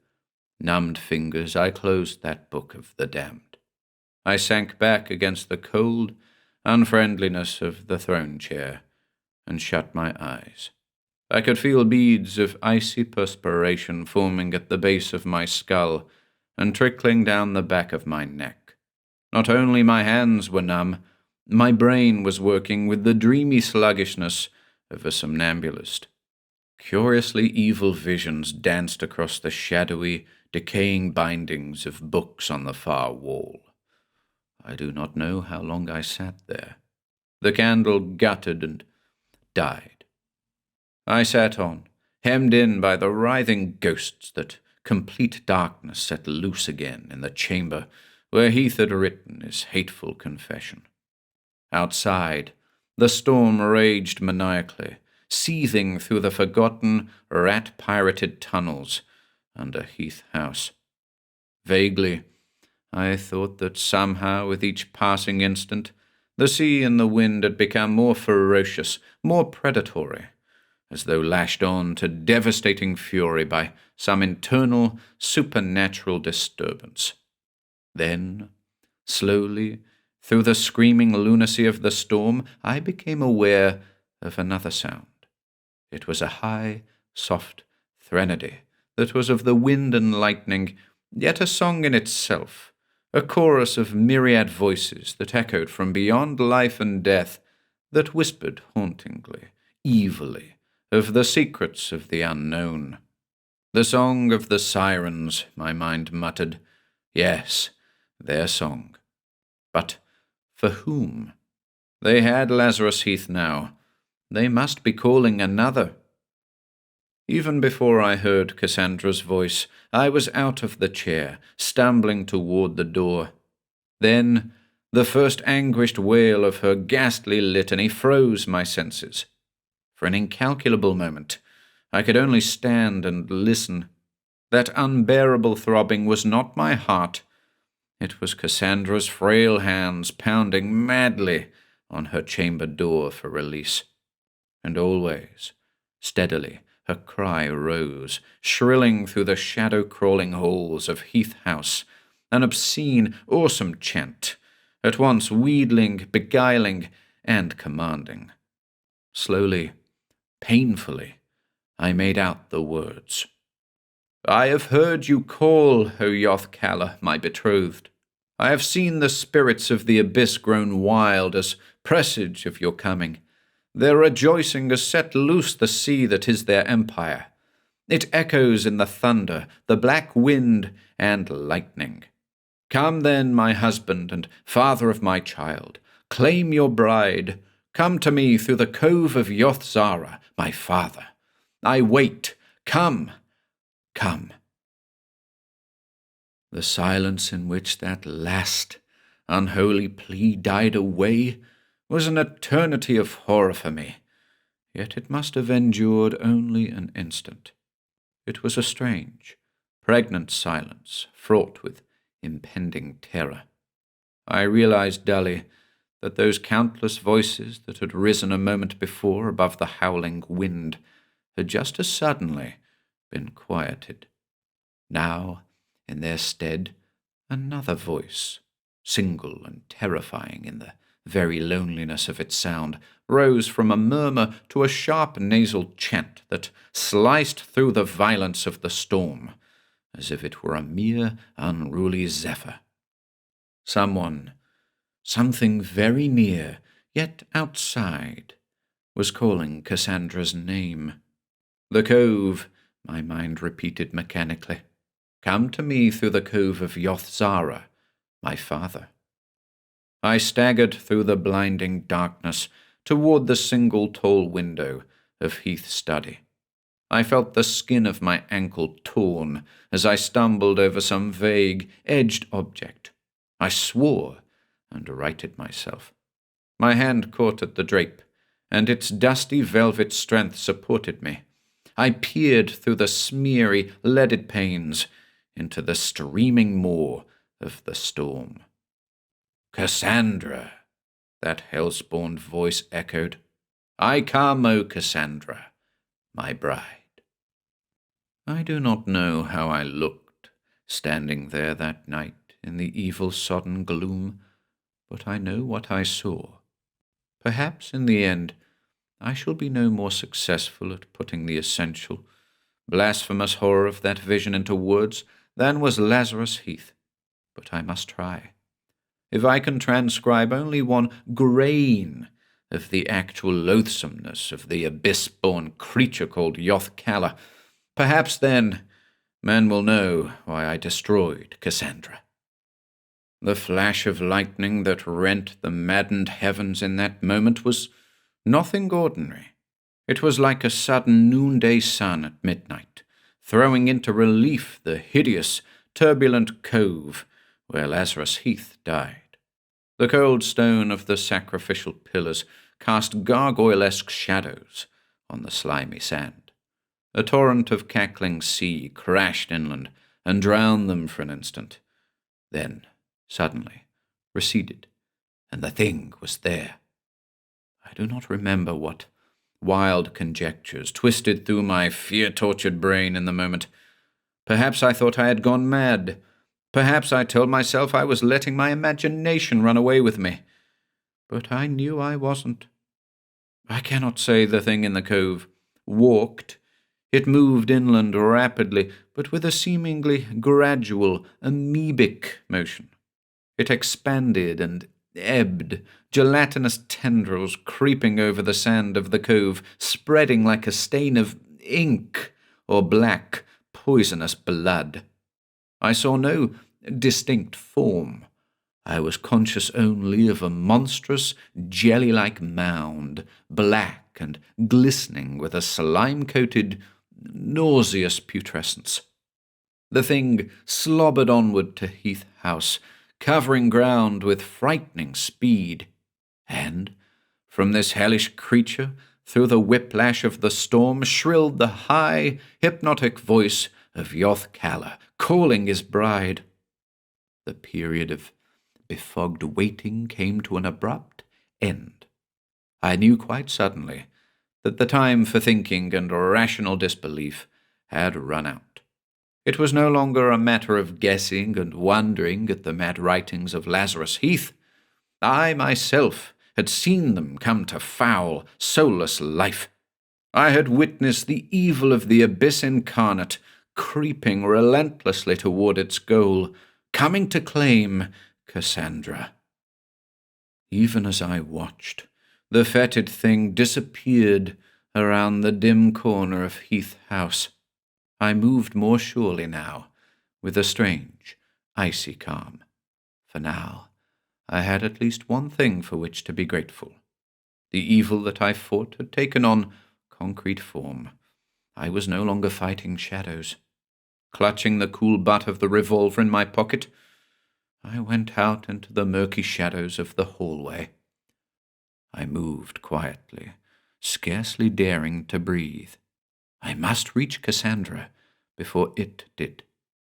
numbed fingers I closed that book of the damned. I sank back against the cold unfriendliness of the throne chair and shut my eyes. I could feel beads of icy perspiration forming at the base of my skull and trickling down the back of my neck. Not only my hands were numb, my brain was working with the dreamy sluggishness of a somnambulist. Curiously evil visions danced across the shadowy, decaying bindings of books on the far wall. I do not know how long I sat there. The candle guttered and died. I sat on, hemmed in by the writhing ghosts that complete darkness set loose again in the chamber where Heath had written his hateful confession. Outside, the storm raged maniacally, seething through the forgotten, rat-pirated tunnels under Heath House. Vaguely, I thought that somehow, with each passing instant, the sea and the wind had become more ferocious, more predatory. as though lashed on to devastating fury by some internal, supernatural disturbance. Then, slowly, through the screaming lunacy of the storm, I became aware of another sound. It was a high, soft threnody that was of the wind and lightning, yet a song in itself, a chorus of myriad voices that echoed from beyond life and death, that whispered hauntingly, evilly, of the secrets of the unknown. The song of the sirens, my mind muttered. Yes, their song. But for whom? They had Lazarus Heath now. They must be calling another. Even before I heard Cassandra's voice, I was out of the chair, stumbling toward the door. Then the first anguished wail of her ghastly litany froze my senses. For an incalculable moment, I could only stand and listen. That unbearable throbbing was not my heart. It was Cassandra's frail hands pounding madly on her chamber door for release. And always, steadily, her cry rose, shrilling through the shadow-crawling halls of Heath House, an obscene, awesome chant, at once wheedling, beguiling, and commanding. Slowly, painfully, I made out the words. I have heard you call, O Yoth-Kalla, my betrothed. I have seen the spirits of the abyss grown wild as presage of your coming. Their rejoicing has set loose the sea that is their empire. It echoes in the thunder, the black wind, and lightning. Come then, my husband and father of my child, claim your bride. Come to me through the cove of Yoth-Zara, my father. I wait. Come, come. The silence in which that last unholy plea died away was an eternity of horror for me, yet it must have endured only an instant. It was a strange, pregnant silence, fraught with impending terror. I realized dully that those countless voices that had risen a moment before above the howling wind had just as suddenly been quieted. Now, in their stead, another voice, single and terrifying in the very loneliness of its sound, rose from a murmur to a sharp nasal chant that sliced through the violence of the storm, as if it were a mere unruly zephyr. Someone, something very near, yet outside, was calling Cassandra's name. The cove, my mind repeated mechanically. Come to me through the cove of Yoth-Zara, my father. I staggered through the blinding darkness toward the single tall window of Heath's study. I felt the skin of my ankle torn as I stumbled over some vague, edged object. I swore and righted myself. My hand caught at the drape, and its dusty velvet strength supported me. I peered through the smeary, leaded panes into the streaming maw of the storm. Cassandra, that hell-spawned voice echoed. I come, O Cassandra, my bride. I do not know how I looked, standing there that night in the evil-sodden gloom, but I know what I saw. Perhaps, in the end, I shall be no more successful at putting the essential, blasphemous horror of that vision into words than was Lazarus Heath, but I must try. If I can transcribe only one grain of the actual loathsomeness of the abyss-born creature called Yoth-Kalla, perhaps then men will know why I destroyed Cassandra. The flash of lightning that rent the maddened heavens in that moment was nothing ordinary. It was like a sudden noonday sun at midnight, throwing into relief the hideous, turbulent cove where Lazarus Heath died. The cold stone of the sacrificial pillars cast gargoyle-esque shadows on the slimy sand. A torrent of cackling sea crashed inland and drowned them for an instant, then, suddenly, receded, and the thing was there. I do not remember what Wild conjectures twisted through my fear-tortured brain in the moment. Perhaps I thought I had gone mad. Perhaps I told myself I was letting my imagination run away with me. But I knew I wasn't. I cannot say the thing in the cove walked. It moved inland rapidly, but with a seemingly gradual, amoebic motion. It expanded and ebbed, gelatinous tendrils creeping over the sand of the cove, spreading like a stain of ink or black, poisonous blood. I saw no distinct form. I was conscious only of a monstrous, jelly-like mound, black and glistening with a slime-coated, nauseous putrescence. The thing slobbered onward to Heath House, covering ground with frightening speed, and from this hellish creature, through the whiplash of the storm, shrilled the high, hypnotic voice of Yoth-Kalla, calling his bride. The period of befogged waiting came to an abrupt end. I knew quite suddenly that the time for thinking and rational disbelief had run out. It was no longer a matter of guessing and wondering at the mad writings of Lazarus Heath. I myself had seen them come to foul, soulless life. I had witnessed the evil of the abyss incarnate, creeping relentlessly toward its goal, coming to claim Cassandra. Even as I watched, the fetid thing disappeared around the dim corner of Heath House. I moved more surely now, with a strange, icy calm. For now, I had at least one thing for which to be grateful. The evil that I fought had taken on concrete form. I was no longer fighting shadows. Clutching the cool butt of the revolver in my pocket, I went out into the murky shadows of the hallway. I moved quietly, scarcely daring to breathe. I must reach Cassandra before it did.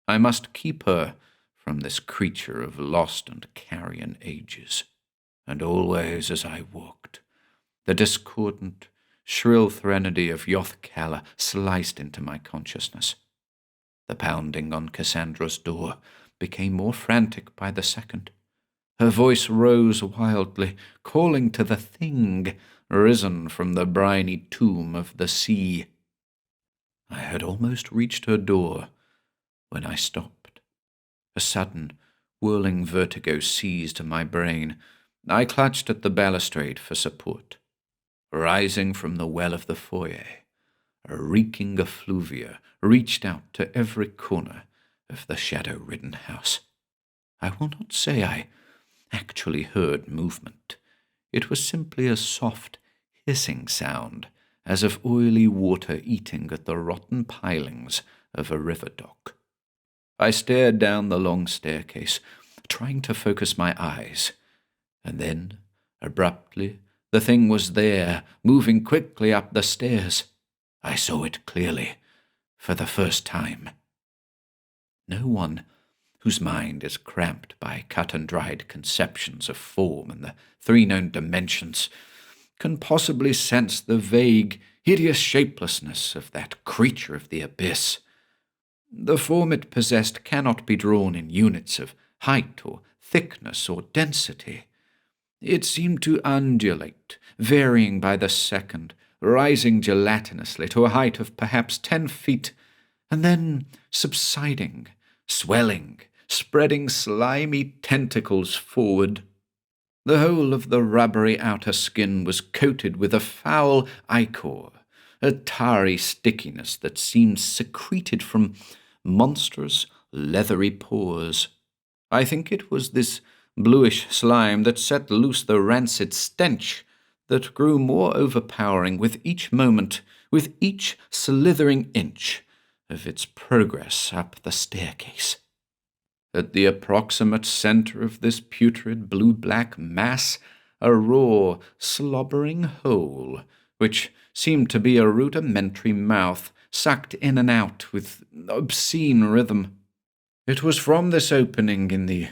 I must keep her from this creature of lost and carrion ages. And always as I walked, the discordant, shrill threnody of Yoth-Kalla sliced into my consciousness. The pounding on Cassandra's door became more frantic by the second. Her voice rose wildly, calling to the thing risen from the briny tomb of the sea. I had almost reached her door when I stopped. A sudden, whirling vertigo seized my brain. I clutched at the balustrade for support. Rising from the well of the foyer, a reeking effluvia reached out to every corner of the shadow-ridden house. I will not say I actually heard movement. It was simply a soft, hissing sound, as of oily water eating at the rotten pilings of a river dock. I stared down the long staircase, trying to focus my eyes, and then, abruptly, the thing was there, moving quickly up the stairs. I saw it clearly, for the first time. No one whose mind is cramped by cut-and-dried conceptions of form and the three known dimensions can possibly sense the vague, hideous shapelessness of that creature of the abyss. The form it possessed cannot be drawn in units of height or thickness or density. It seemed to undulate, varying by the second, rising gelatinously to a height of perhaps 10 feet, and then subsiding, swelling, spreading slimy tentacles forward. The whole of the rubbery outer skin was coated with a foul ichor, a tarry stickiness that seemed secreted from monstrous, leathery pores. I think it was this bluish slime that set loose the rancid stench that grew more overpowering with each moment, with each slithering inch of its progress up the staircase. At the approximate center of this putrid blue-black mass, a raw, slobbering hole, which seemed to be a rudimentary mouth, sucked in and out with obscene rhythm. It was from this opening in the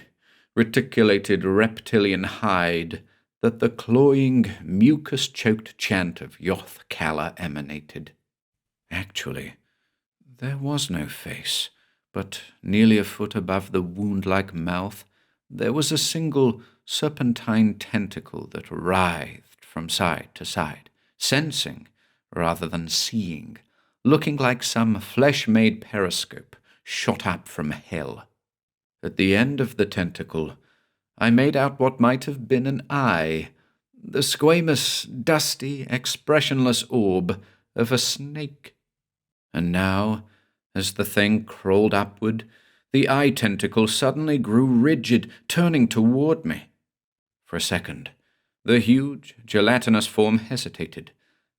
reticulated reptilian hide that the cloying, mucus-choked chant of Yoth-Kalla emanated. Actually, there was no face, but nearly a foot above the wound-like mouth, there was a single serpentine tentacle that writhed from side to side, sensing rather than seeing, looking like some flesh-made periscope shot up from hell. At the end of the tentacle, I made out what might have been an eye, the squamous, dusty, expressionless orb of a snake. And now, as the thing crawled upward, the eye tentacle suddenly grew rigid, turning toward me. For a second, the huge, gelatinous form hesitated,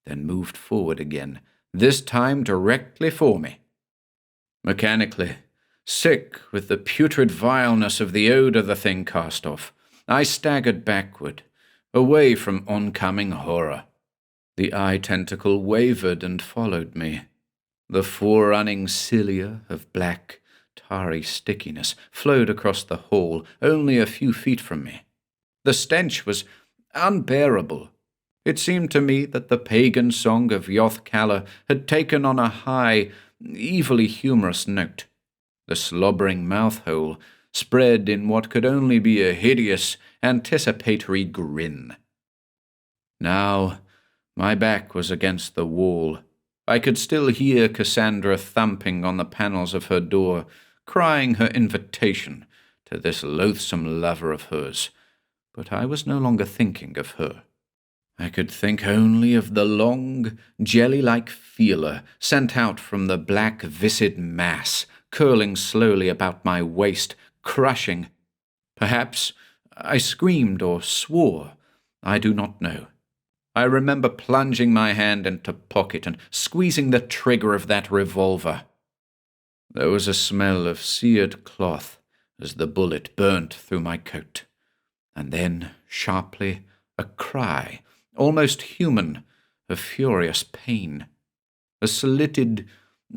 then moved forward again, this time directly for me. Mechanically, sick with the putrid vileness of the odor the thing cast off, I staggered backward, away from oncoming horror. The eye tentacle wavered and followed me. The forerunning cilia of black, tarry stickiness flowed across the hall only a few feet from me. The stench was unbearable. It seemed to me that the pagan song of Yoth-Kalla had taken on a high, evilly humorous note. The slobbering mouth-hole spread in what could only be a hideous, anticipatory grin. Now, my back was against the wall. I could still hear Cassandra thumping on the panels of her door, crying her invitation to this loathsome lover of hers. But I was no longer thinking of her. I could think only of the long, jelly-like feeler sent out from the black, viscid mass, curling slowly about my waist, crushing. Perhaps I screamed or swore. I do not know. I remember plunging my hand into pocket and squeezing the trigger of that revolver. There was a smell of seared cloth as the bullet burnt through my coat. And then, sharply, a cry, almost human, of furious pain. A slitted,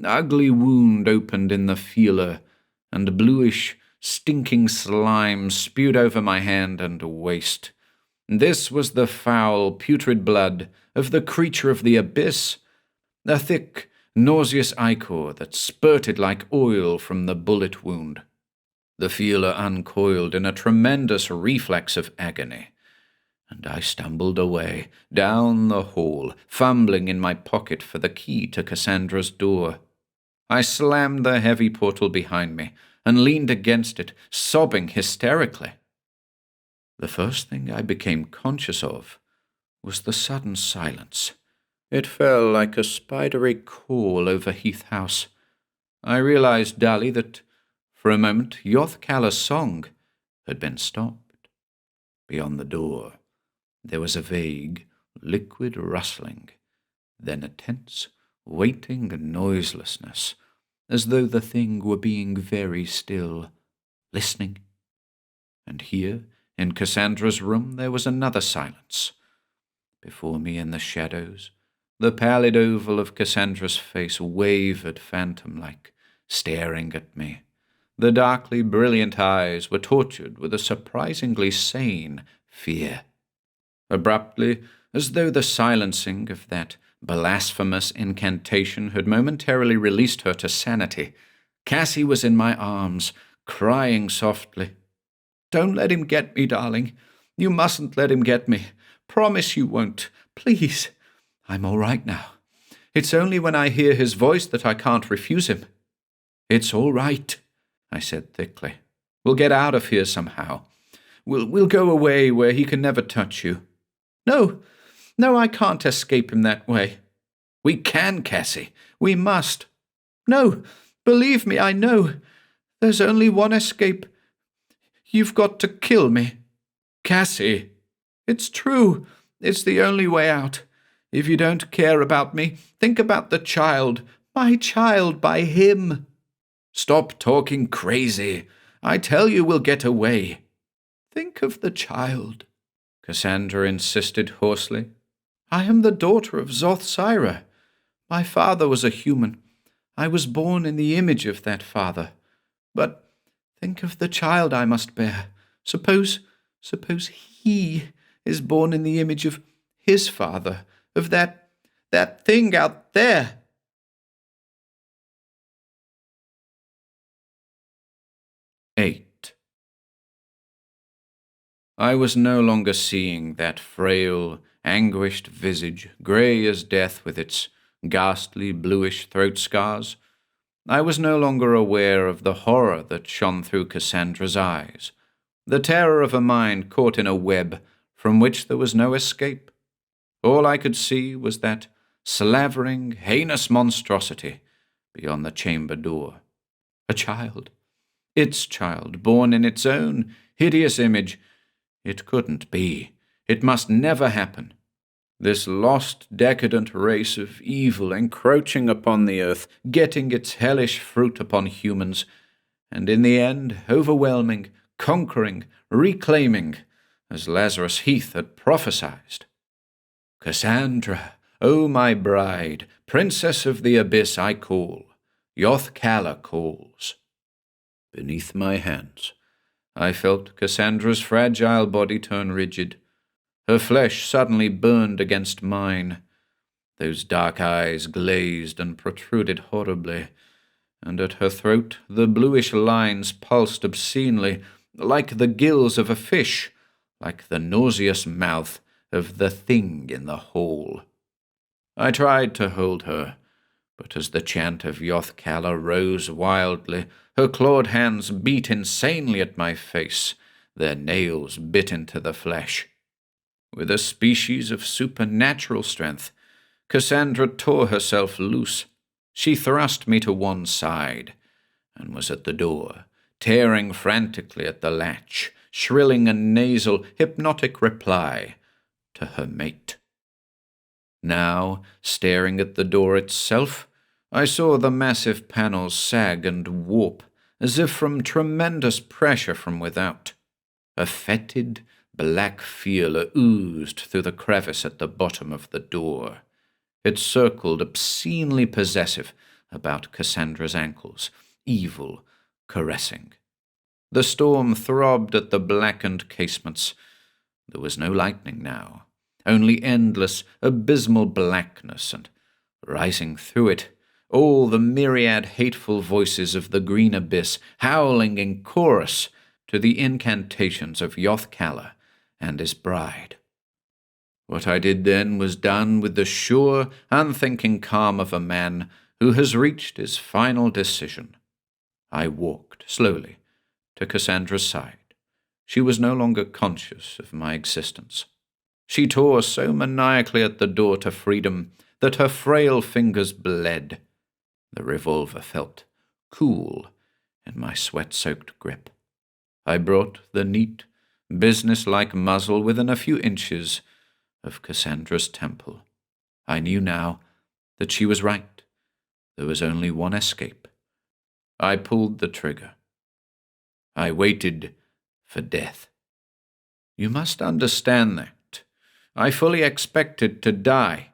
ugly wound opened in the feeler, and bluish, stinking slime spewed over my hand and waist. This was the foul, putrid blood of the creature of the abyss, a thick, nauseous ichor that spurted like oil from the bullet wound. The feeler uncoiled in a tremendous reflex of agony, and I stumbled away, down the hall, fumbling in my pocket for the key to Cassandra's door. I slammed the heavy portal behind me and leaned against it, sobbing hysterically. The first thing I became conscious of was the sudden silence. It fell like a spidery call over Heath House. I realized dully that, for a moment, Yoth-Kalla's song had been stopped. Beyond the door, there was a vague, liquid rustling, then a tense, waiting noiselessness, as though the thing were being very still, listening. And here, in Cassandra's room, there was another silence. Before me in the shadows, the pallid oval of Cassandra's face wavered phantom-like, staring at me. The darkly brilliant eyes were tortured with a surprisingly sane fear. Abruptly, as though the silencing of that blasphemous incantation had momentarily released her to sanity, Cassie was in my arms, crying softly. "Don't let him get me, darling. You mustn't let him get me. Promise you won't. Please. I'm all right now. It's only when I hear his voice that I can't refuse him." "It's all right," I said thickly. "We'll get out of here somehow. We'll go away where he can never touch you." No, I can't escape him that way." "We can, Cassie. We must." "No, believe me, I know. There's only one escape. You've got to kill me." "Cassie." "It's true. It's the only way out. If you don't care about me, think about the child. My child by him." "Stop talking crazy. I tell you we'll get away." "Think of the child," Cassandra insisted hoarsely. "I am the daughter of Zoth-Syra. My father was a human. I was born in the image of that father. But think of the child I must bear. Suppose he is born in the image of his father, of that thing out there." Eight. I was no longer seeing that frail, anguished visage, grey as death with its ghastly bluish throat scars. I was no longer aware of the horror that shone through Cassandra's eyes, the terror of a mind caught in a web from which there was no escape. All I could see was that slavering, heinous monstrosity beyond the chamber door. A child. Its child, born in its own hideous image. It couldn't be. It must never happen. This lost, decadent race of evil encroaching upon the earth, getting its hellish fruit upon humans, and in the end overwhelming, conquering, reclaiming, as Lazarus Heath had prophesied. "Cassandra, O my bride, princess of the abyss I call, Yothcalla calls." Beneath my hands, I felt Cassandra's fragile body turn rigid. Her flesh suddenly burned against mine. Those dark eyes glazed and protruded horribly, and at her throat the bluish lines pulsed obscenely, like the gills of a fish, like the nauseous mouth of the thing in the hole. I tried to hold her, but as the chant of Yothcalla rose wildly, her clawed hands beat insanely at my face, their nails bit into the flesh. With a species of supernatural strength, Cassandra tore herself loose. She thrust me to one side, and was at the door, tearing frantically at the latch, shrilling a nasal, hypnotic reply to her mate. Now, staring at the door itself, I saw the massive panels sag and warp, as if from tremendous pressure from without. A fetid, black feeler oozed through the crevice at the bottom of the door. It circled obscenely possessive about Cassandra's ankles, evil, caressing. The storm throbbed at the blackened casements. There was no lightning now, only endless, abysmal blackness, and rising through it, all the myriad hateful voices of the green abyss howling in chorus to the incantations of Yothcalla and his bride. What I did then was done with the sure, unthinking calm of a man who has reached his final decision. I walked slowly to Cassandra's side. She was no longer conscious of my existence. She tore so maniacally at the door to freedom that her frail fingers bled. The revolver felt cool in my sweat-soaked grip. I brought the neat, business-like muzzle within a few inches of Cassandra's temple. I knew now that she was right. There was only one escape. I pulled the trigger. I waited for death. You must understand that. I fully expected to die.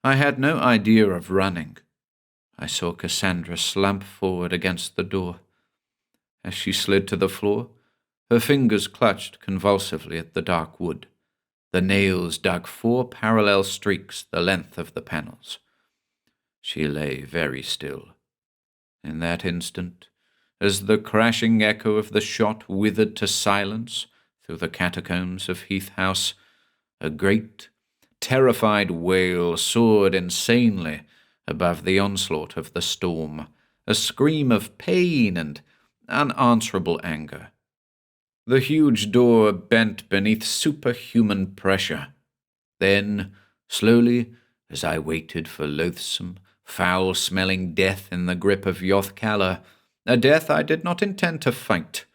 I had no idea of running. I saw Cassandra slump forward against the door. As she slid to the floor, her fingers clutched convulsively at the dark wood. The nails dug 4 parallel streaks the length of the panels. She lay very still. In that instant, as the crashing echo of the shot withered to silence through the catacombs of Heath House, a great, terrified wail soared insanely above the onslaught of the storm, a scream of pain and unanswerable anger. The huge door bent beneath superhuman pressure. Then, slowly, as I waited for loathsome, foul-smelling death in the grip of Yothcalla, a death I did not intend to fight,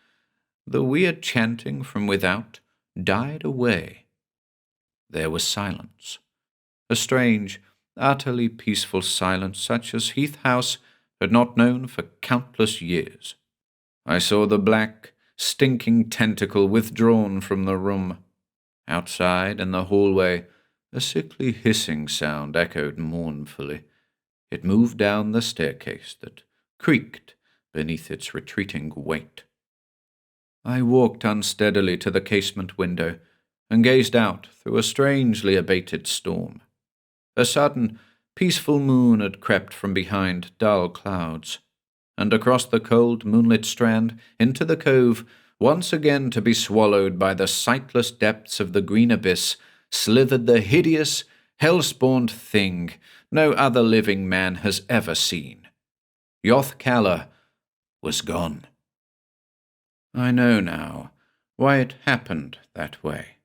the weird chanting from without died away. There was silence, a strange, utterly peaceful silence such as Heath House had not known for countless years. I saw the black, stinking tentacle withdrawn from the room. Outside, in the hallway, a sickly hissing sound echoed mournfully. It moved down the staircase that creaked beneath its retreating weight. I walked unsteadily to the casement window, and gazed out through a strangely abated storm. A sudden, peaceful moon had crept from behind dull clouds, and across the cold moonlit strand into the cove, once again to be swallowed by the sightless depths of the green abyss, slithered the hideous, hell-spawned thing no other living man has ever seen. Yoth-Kalla was gone. I know now why it happened that way.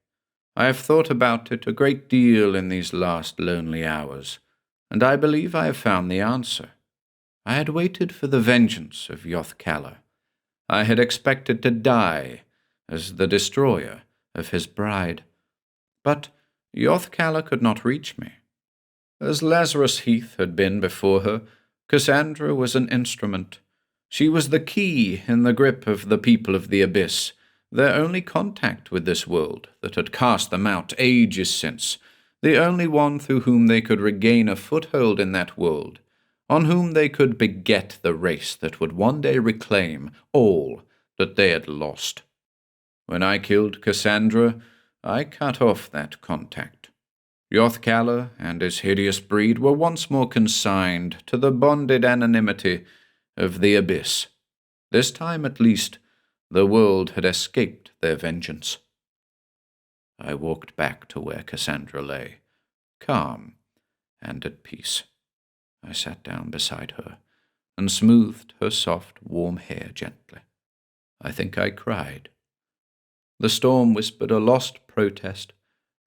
I have thought about it a great deal in these last lonely hours, and I believe I have found the answer. I had waited for the vengeance of Yoth-Kalla. I had expected to die as the destroyer of his bride. But Yoth-Kalla could not reach me. As Lazarus Heath had been before her, Cassandra was an instrument. She was the key in the grip of the people of the Abyss, their only contact with this world that had cast them out ages since, the only one through whom they could regain a foothold in that world, on whom they could beget the race that would one day reclaim all that they had lost. When I killed Cassandra, I cut off that contact. Yoth-Kalla and his hideous breed were once more consigned to the bonded anonymity of the Abyss. This time, at least, the world had escaped their vengeance. I walked back to where Cassandra lay, calm and at peace. I sat down beside her and smoothed her soft, warm hair gently. I think I cried. The storm whispered a lost protest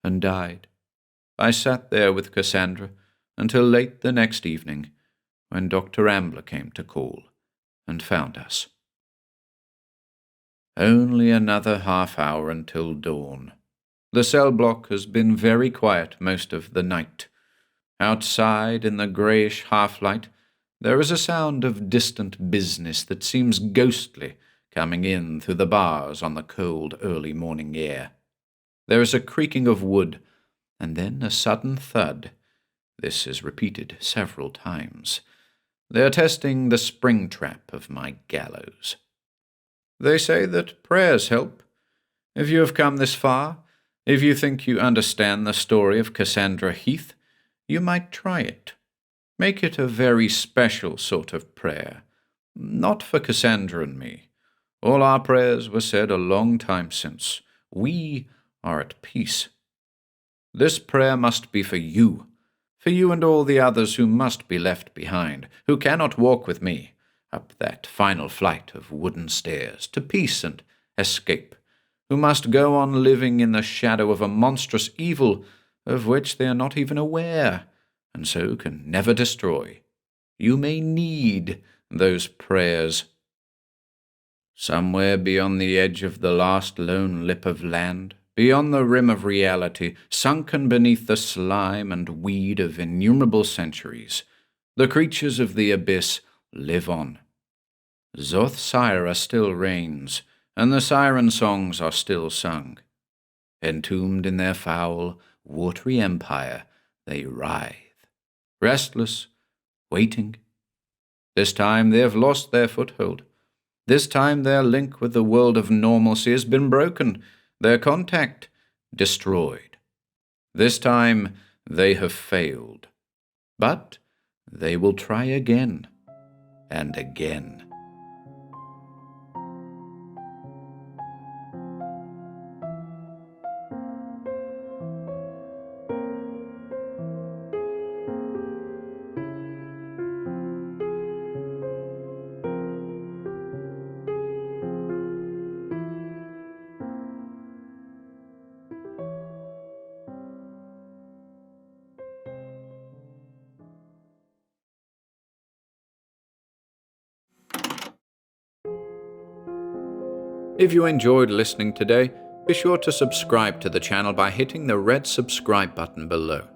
and died. I sat there with Cassandra until late the next evening, when Dr. Ambler came to call and found us. Only another half-hour until dawn. The cell block has been very quiet most of the night. Outside, in the greyish half-light, there is a sound of distant business that seems ghostly coming in through the bars on the cold early morning air. There is a creaking of wood, and then a sudden thud. This is repeated several times. They are testing the spring trap of my gallows. They say that prayers help. If you have come this far, if you think you understand the story of Cassandra Heath, you might try it. Make it a very special sort of prayer. Not for Cassandra and me. All our prayers were said a long time since. We are at peace. This prayer must be for you and all the others who must be left behind, who cannot walk with me up that final flight of wooden stairs to peace and escape, who must go on living in the shadow of a monstrous evil of which they are not even aware, and so can never destroy. You may need those prayers. Somewhere beyond the edge of the last lone lip of land, beyond the rim of reality, sunken beneath the slime and weed of innumerable centuries, the creatures of the abyss live on. Zoth-Sira still reigns, and the siren songs are still sung. Entombed in their foul, watery empire, they writhe, restless, waiting. This time they have lost their foothold. This time their link with the world of normalcy has been broken, their contact destroyed. This time they have failed. But they will try again and again. If you enjoyed listening today, be sure to subscribe to the channel by hitting the red subscribe button below.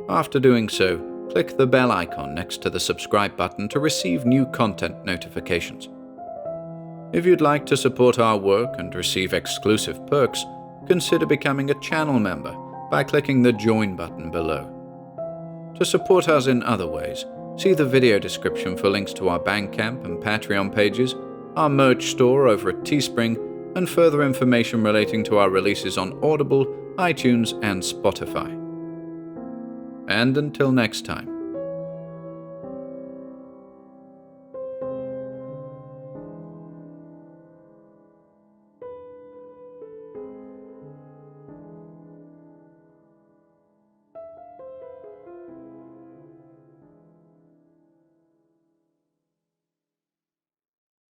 After doing so, click the bell icon next to the subscribe button to receive new content notifications. If you'd like to support our work and receive exclusive perks, consider becoming a channel member by clicking the join button below. To support us in other ways, see the video description for links to our Bandcamp and Patreon pages, our merch store over at Teespring, and further information relating to our releases on Audible, iTunes, and Spotify. And until next time,